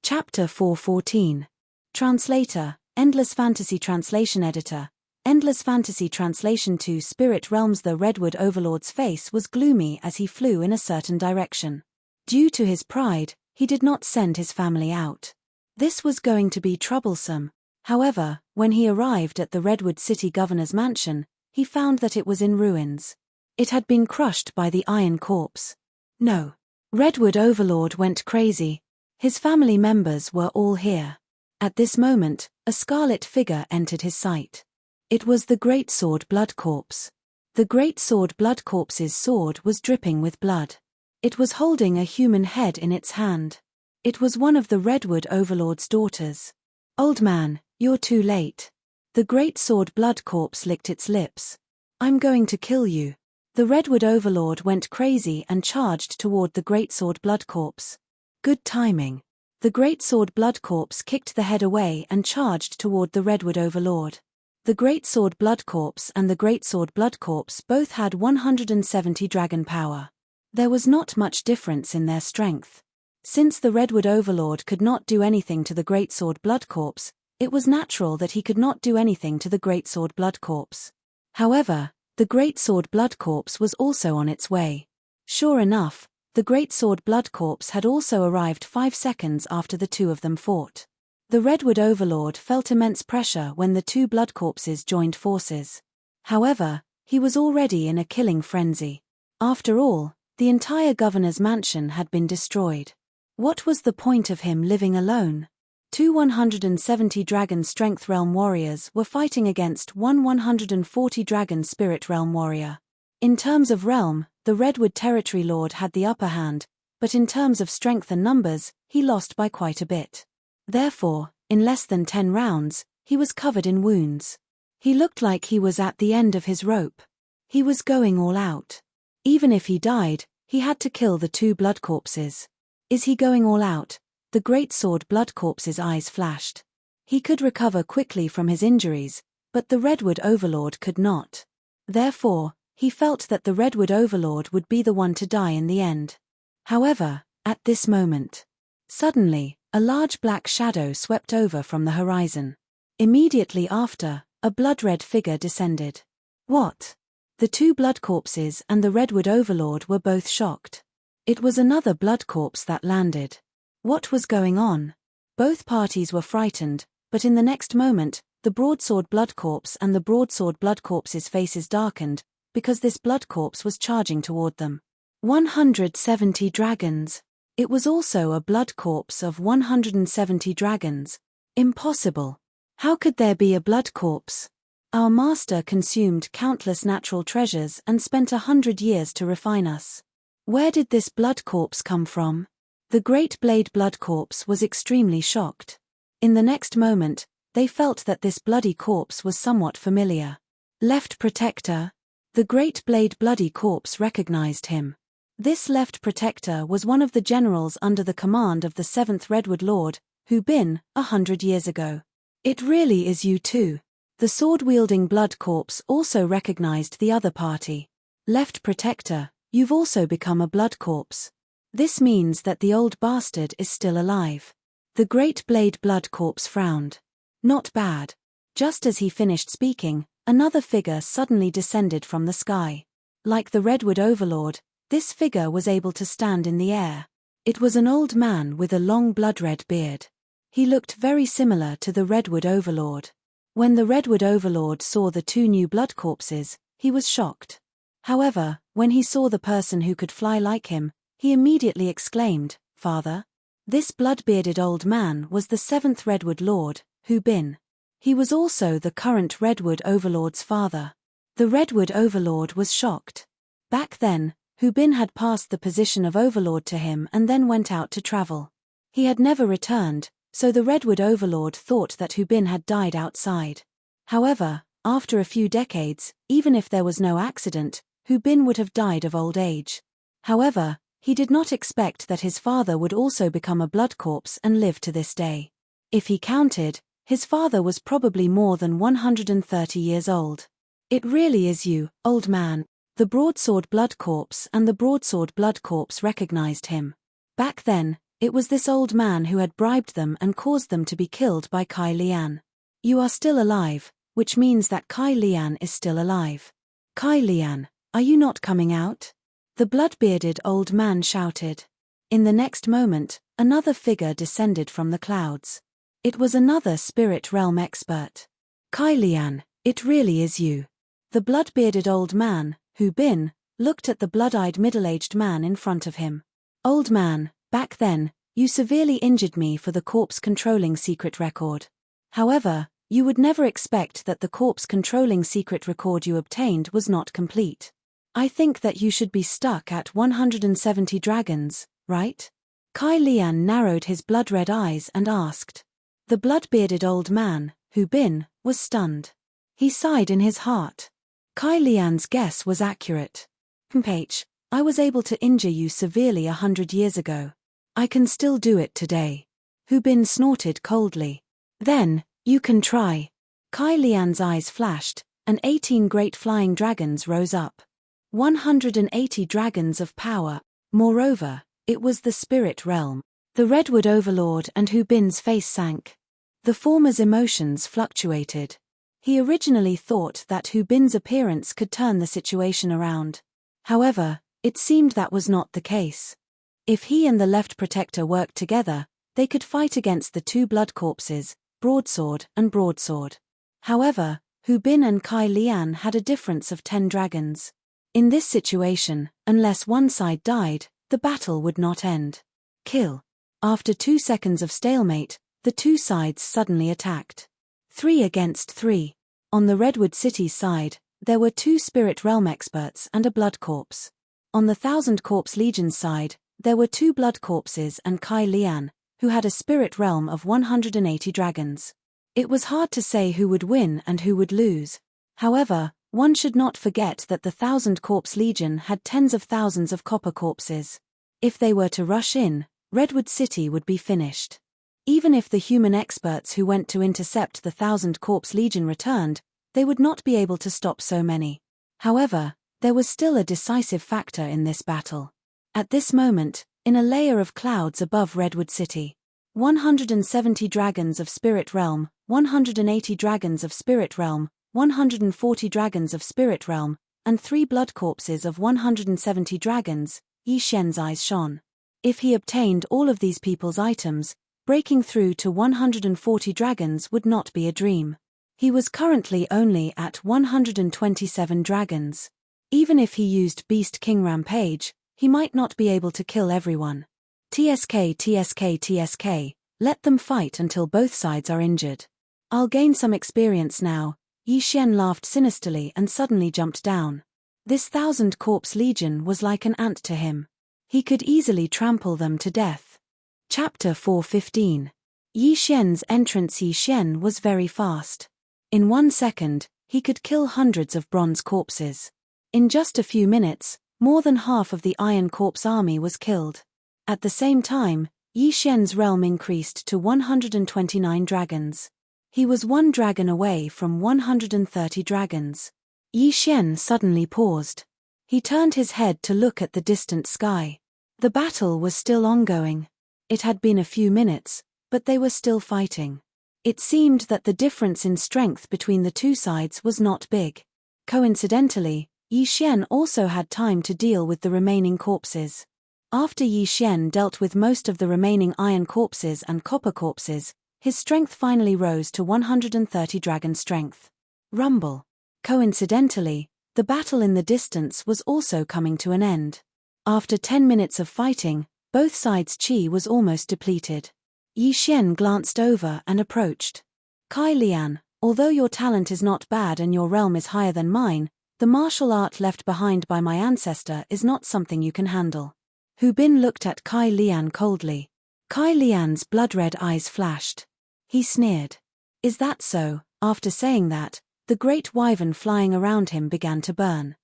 Chapter 414. Translator, Endless Fantasy Translation Editor. Endless Fantasy Translation to Spirit Realms. The Redwood Overlord's face was gloomy as he flew in a certain direction. Due to his pride, he did not send his family out. This was going to be troublesome. However, when he arrived at the Redwood City Governor's mansion, he found that it was in ruins. It had been crushed by the iron corpse. No. Redwood Overlord went crazy. His family members were all here. At this moment, a scarlet figure entered his sight. It was the Great Sword Blood Corpse. The Great Sword Blood Corpse's sword was dripping with blood. It was holding a human head in its hand. It was one of the Redwood Overlord's daughters. Old man, you're too late. The Great Sword Blood Corpse licked its lips. I'm going to kill you. The Redwood Overlord went crazy and charged toward the Great Sword Blood Corpse. Good timing. The Great Sword Blood Corpse kicked the head away and charged toward the Redwood Overlord. The Great Sword Blood Corpse and the Great Sword Blood Corpse both had 170 dragon power. There was not much difference in their strength. Since the Redwood Overlord could not do anything to the Great Sword Blood Corpse, it was natural that he could not do anything to the Great Sword Blood Corpse. However, the Great Sword Blood Corpse was also on its way. Sure enough, the Great Sword Blood Corpse had also arrived 5 seconds after the two of them fought. The Redwood Overlord felt immense pressure when the two blood corpses joined forces. However, he was already in a killing frenzy. After all, the entire governor's mansion had been destroyed. What was the point of him living alone? Two 170 Dragon Strength Realm warriors were fighting against one 140 Dragon Spirit Realm warrior. In terms of realm, the Redwood Territory Lord had the upper hand, but in terms of strength and numbers, he lost by quite a bit. Therefore, in less than 10 rounds, he was covered in wounds. He looked like he was at the end of his rope. He was going all out. Even if he died, he had to kill the two blood corpses. Is he going all out? The Great Sword Blood Corpse's eyes flashed. He could recover quickly from his injuries, but the Redwood Overlord could not. Therefore, he felt that the Redwood Overlord would be the one to die in the end. However, at this moment, suddenly, a large black shadow swept over from the horizon. Immediately after, a blood-red figure descended. What? The two blood corpses and the Redwood Overlord were both shocked. It was another blood corpse that landed. What was going on? Both parties were frightened, but in the next moment, the broadsword blood corpse and the broadsword blood corpse's faces darkened, because this blood corpse was charging toward them. 170 dragons. It was also a blood corpse of 170 dragons. Impossible. How could there be a blood corpse? Our master consumed countless natural treasures and spent 100 years to refine us. Where did this blood corpse come from? The Great Blade blood corpse was extremely shocked. In the next moment, they felt that this bloody corpse was somewhat familiar. Left Protector. The Great Blade bloody corpse recognized him. This Left Protector was one of the generals under the command of the 7th Redwood Lord, who been 100 years ago. It really is you too. The sword-wielding blood corpse also recognized the other party. Left Protector, you've also become a blood corpse. This means that the old bastard is still alive. The Great Blade blood corpse frowned. Not bad. Just as he finished speaking, another figure suddenly descended from the sky. Like the Redwood Overlord, this figure was able to stand in the air. It was an old man with a long blood-red beard. He looked very similar to the Redwood Overlord. When the Redwood Overlord saw the two new blood corpses, he was shocked. However, when he saw the person who could fly like him, he immediately exclaimed, "Father?" This blood-bearded old man was the 7th Redwood Lord, who been. He was also the current Redwood Overlord's father. The Redwood Overlord was shocked. Back then, Hubin had passed the position of Overlord to him and then went out to travel. He had never returned, so the Redwood Overlord thought that Hubin had died outside. However, after a few decades, even if there was no accident, Hubin would have died of old age. However, he did not expect that his father would also become a blood corpse and live to this day. If he counted, his father was probably more than 130 years old. It really is you, old man. The broadsword blood corpse and the broadsword blood corpse recognized him. Back then, it was this old man who had bribed them and caused them to be killed by Kai Lian. You are still alive, which means that Kai Lian is still alive. Kai Lian, are you not coming out? The blood-bearded old man shouted. In the next moment, another figure descended from the clouds. It was another spirit realm expert. Kai Lian, it really is you. The blood-bearded old man, Hubin, looked at the blood-eyed middle-aged man in front of him. Old man, back then, you severely injured me for the corpse-controlling secret record. However, you would never expect that the corpse-controlling secret record you obtained was not complete. I think that you should be stuck at 170 dragons, right? Kai Lian narrowed his blood-red eyes and asked. The blood-bearded old man, Hubin, was stunned. He sighed in his heart. Kai Lian's guess was accurate. H, I was able to injure you severely 100 years ago. I can still do it today. Hubin snorted coldly. Then, you can try. Kai Lian's eyes flashed, and 18 great flying dragons rose up. 180 dragons of power. Moreover, it was the spirit realm. The Redwood Overlord and Hubin's face sank. The former's emotions fluctuated. He originally thought that Hubin's appearance could turn the situation around. However, it seemed that was not the case. If he and the Left Protector worked together, they could fight against the two blood corpses, Broadsword and Broadsword. However, Hubin and Kai Lian had a difference of 10 dragons. In this situation, unless one side died, the battle would not end. Kill. After 2 seconds of stalemate, the two sides suddenly attacked. 3 against 3. On the Redwood City's side, there were 2 Spirit Realm experts and a blood corpse. On the Thousand Corpse Legion's side, there were 2 blood corpses and Kai Lian, who had a Spirit Realm of 180 dragons. It was hard to say who would win and who would lose. However, one should not forget that the Thousand Corpse Legion had tens of thousands of copper corpses. If they were to rush in, Redwood City would be finished. Even if the human experts who went to intercept the Thousand Corpse Legion returned, they would not be able to stop so many. However, there was still a decisive factor in this battle. At this moment, in a layer of clouds above Redwood City, 170 dragons of Spirit Realm, 180 dragons of Spirit Realm, 140 dragons of Spirit Realm, and 3 blood corpses of 170 dragons, Yi Shen's eyes shone. If he obtained all of these people's items, breaking through to 140 dragons would not be a dream. He was currently only at 127 dragons. Even if he used Beast King Rampage, he might not be able to kill everyone. TSK TSK TSK, let them fight until both sides are injured. I'll gain some experience now. Yi Xian laughed sinisterly and suddenly jumped down. This 1,000-corpse legion was like an ant to him. He could easily trample them to death. Chapter 4:15. Yi Xian's entrance. Yi Xian was very fast. In 1 second, he could kill hundreds of bronze corpses. In just a few minutes, more than half of the Iron Corpse army was killed. At the same time, Yi Xian's realm increased to 129 dragons. He was 1 dragon away from 130 dragons. Yi Xian suddenly paused. He turned his head to look at the distant sky. The battle was still ongoing. It had been a few minutes, but they were still fighting. It seemed that the difference in strength between the two sides was not big. Coincidentally, Yi Xian also had time to deal with the remaining corpses. After Yi Xian dealt with most of the remaining iron corpses and copper corpses, his strength finally rose to 130 dragon strength. Rumble. Coincidentally, the battle in the distance was also coming to an end. After 10 minutes of fighting, both sides' chi was almost depleted. Yi Xian glanced over and approached. Kai Lian, although your talent is not bad and your realm is higher than mine, the martial art left behind by my ancestor is not something you can handle. Hu Bin looked at Kai Lian coldly. Kai Lian's blood-red eyes flashed. He sneered. Is that so? After saying that, the great wyvern flying around him began to burn.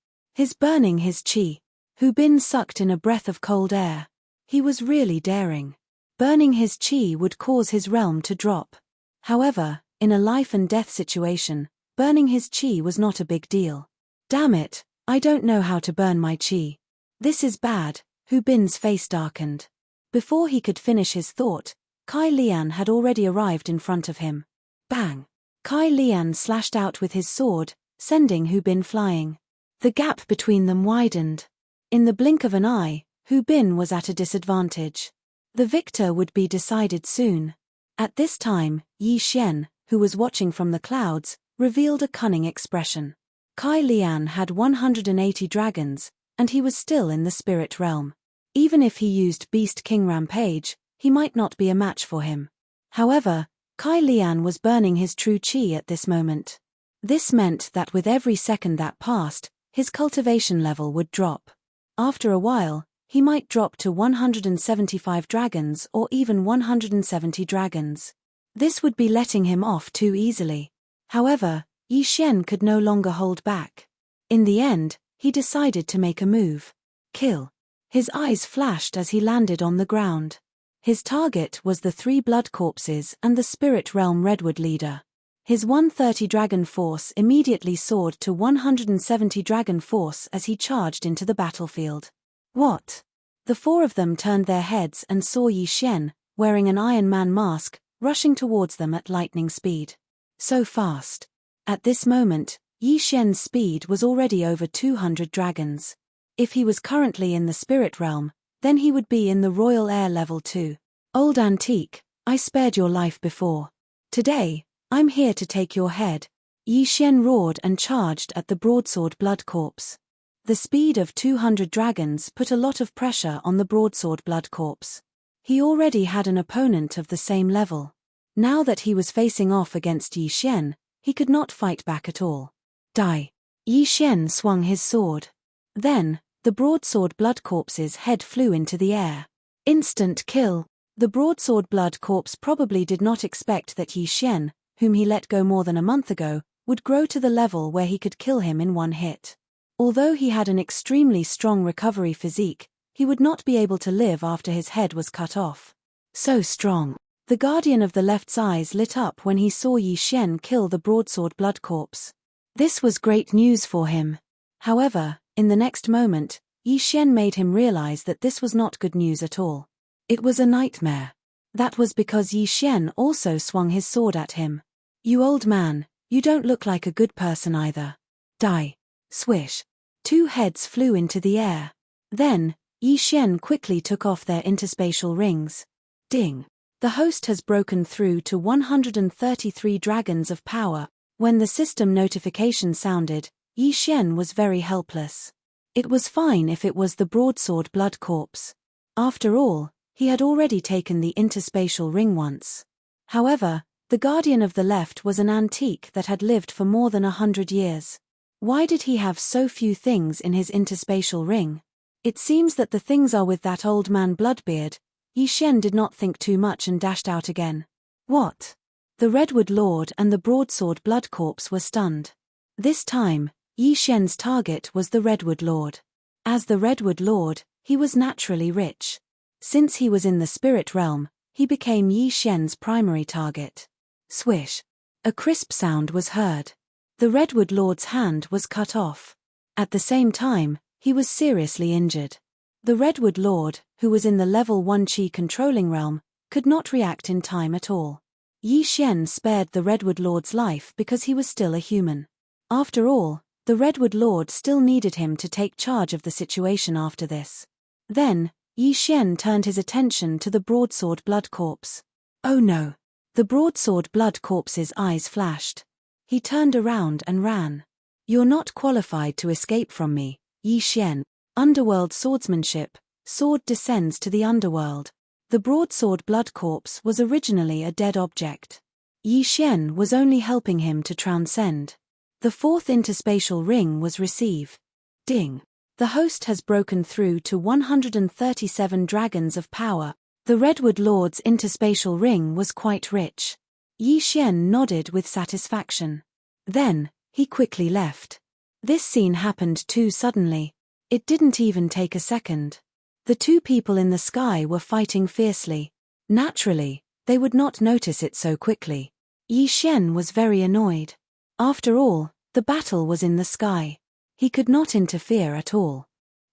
Burning his chi. Hu Bin sucked in a breath of cold air. He was really daring. Burning his chi would cause his realm to drop. However, in a life-and-death situation, burning his chi was not a big deal. Damn it, I don't know how to burn my chi. This is bad. Hu Bin's face darkened. Before he could finish his thought, Kai Lian had already arrived in front of him. Bang! Kai Lian slashed out with his sword, sending Hu Bin flying. The gap between them widened. In the blink of an eye, Hu Bin was at a disadvantage. The victor would be decided soon. At this time, Yi Xian, who was watching from the clouds, revealed a cunning expression. Kai Lian had 180 dragons, and he was still in the spirit realm. Even if he used Beast King Rampage, he might not be a match for him. However, Kai Lian was burning his true chi at this moment. This meant that with every second that passed, his cultivation level would drop. After a while, he might drop to 175 dragons or even 170 dragons. This would be letting him off too easily. However, Yi Xian could no longer hold back. In the end, he decided to make a move. Kill. His eyes flashed as he landed on the ground. His target was the 3 blood corpses and the spirit realm redwood leader. His 130 dragon force immediately soared to 170 dragon force as he charged into the battlefield. What? The 4 of them turned their heads and saw Yi Xian, wearing an Iron Man mask, rushing towards them at lightning speed. So fast. At this moment, Yi Xian's speed was already over 200 dragons. If he was currently in the spirit realm, then he would be in the royal air level 2. Old antique, I spared your life before. Today, I'm here to take your head. Yi Xian roared and charged at the broadsword blood corpse. The speed of 200 dragons put a lot of pressure on the broadsword blood corpse. He already had an opponent of the same level. Now that he was facing off against Yi Xian, he could not fight back at all. Die. Yi Xian swung his sword. Then, the broadsword blood corpse's head flew into the air. Instant kill. The broadsword blood corpse probably did not expect that Yi Xian, whom he let go more than a month ago, would grow to the level where he could kill him in one hit. Although he had an extremely strong recovery physique, he would not be able to live after his head was cut off. So strong. The guardian of the left's eyes lit up when he saw Yi Xian kill the broadsword blood corpse. This was great news for him. However, in the next moment, Yi Xian made him realize that this was not good news at all. It was a nightmare. That was because Yi Xian also swung his sword at him. You old man, you don't look like a good person either. Die. Swish. 2 heads flew into the air. Then, Yi Xian quickly took off their interspatial rings. Ding! The host has broken through to 133 dragons of power. When the system notification sounded, Yi Xian was very helpless. It was fine if it was the broadsword blood corpse. After all, he had already taken the interspatial ring once. However, the guardian of the left was an antique that had lived for more than 100 years. Why did he have so few things in his interspatial ring? It seems that the things are with that old man Bloodbeard. Yi Xian did not think too much and dashed out again. What? The Redwood Lord and the broadsword blood corpse were stunned. This time, Yi Xian's target was the Redwood Lord. As the Redwood Lord, he was naturally rich. Since he was in the spirit realm, he became Yi Xian's primary target. Swish! A crisp sound was heard. The Redwood Lord's hand was cut off. At the same time, he was seriously injured. The Redwood Lord, who was in the level 1 Qi controlling realm, could not react in time at all. Yi Xian spared the Redwood Lord's life because he was still a human. After all, the Redwood Lord still needed him to take charge of the situation after this. Then, Yi Xian turned his attention to the broadsword blood corpse. Oh no! The broadsword blood corpse's eyes flashed. He turned around and ran. You're not qualified to escape from me, Yi Xian. Underworld swordsmanship, sword descends to the underworld. The broadsword blood corpse was originally a dead object. Yi Xian was only helping him to transcend. The fourth interspatial ring was received. Ding! The host has broken through to 137 dragons of power. The Redwood Lord's interspatial ring was quite rich. Yi Xian nodded with satisfaction. Then, he quickly left. This scene happened too suddenly. It didn't even take a second. The two people in the sky were fighting fiercely. Naturally, they would not notice it so quickly. Yi Xian was very annoyed. After all, the battle was in the sky. He could not interfere at all.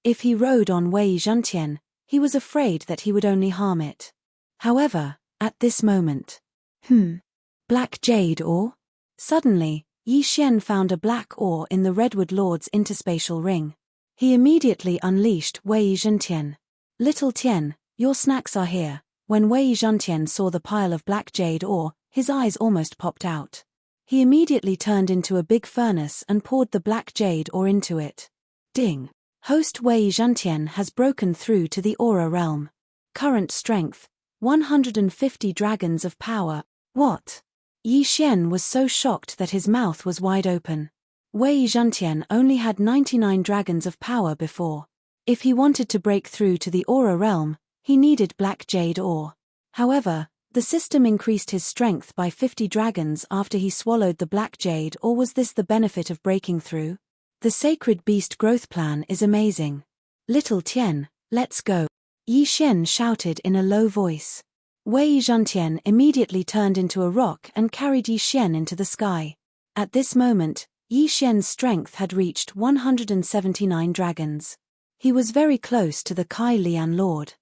If he rode on Wei Zhentian, he was afraid that he would only harm it. However, at this moment... Black jade ore? Suddenly, Yi Xian found a black ore in the Redwood Lord's interspatial ring. He immediately unleashed Wei Zhentian. Little Tian, your snacks are here. When Wei Zhentian saw the pile of black jade ore, his eyes almost popped out. He immediately turned into a big furnace and poured the black jade ore into it. Ding! Host Wei Zhentian has broken through to the aura realm. Current strength, 150 dragons of power. What? Yi Xian was so shocked that his mouth was wide open. Wei Zhentian only had 99 dragons of power before. If he wanted to break through to the aura realm, he needed black jade ore. However, the system increased his strength by 50 dragons after he swallowed the black jade, or was this the benefit of breaking through? The Sacred Beast growth plan is amazing. Little Tian, let's go. Yi Xian shouted in a low voice. Wei Zhentian immediately turned into a rock and carried Yi Xian into the sky. At this moment, Yi Xian's strength had reached 179 dragons. He was very close to the Kai Lian Lord.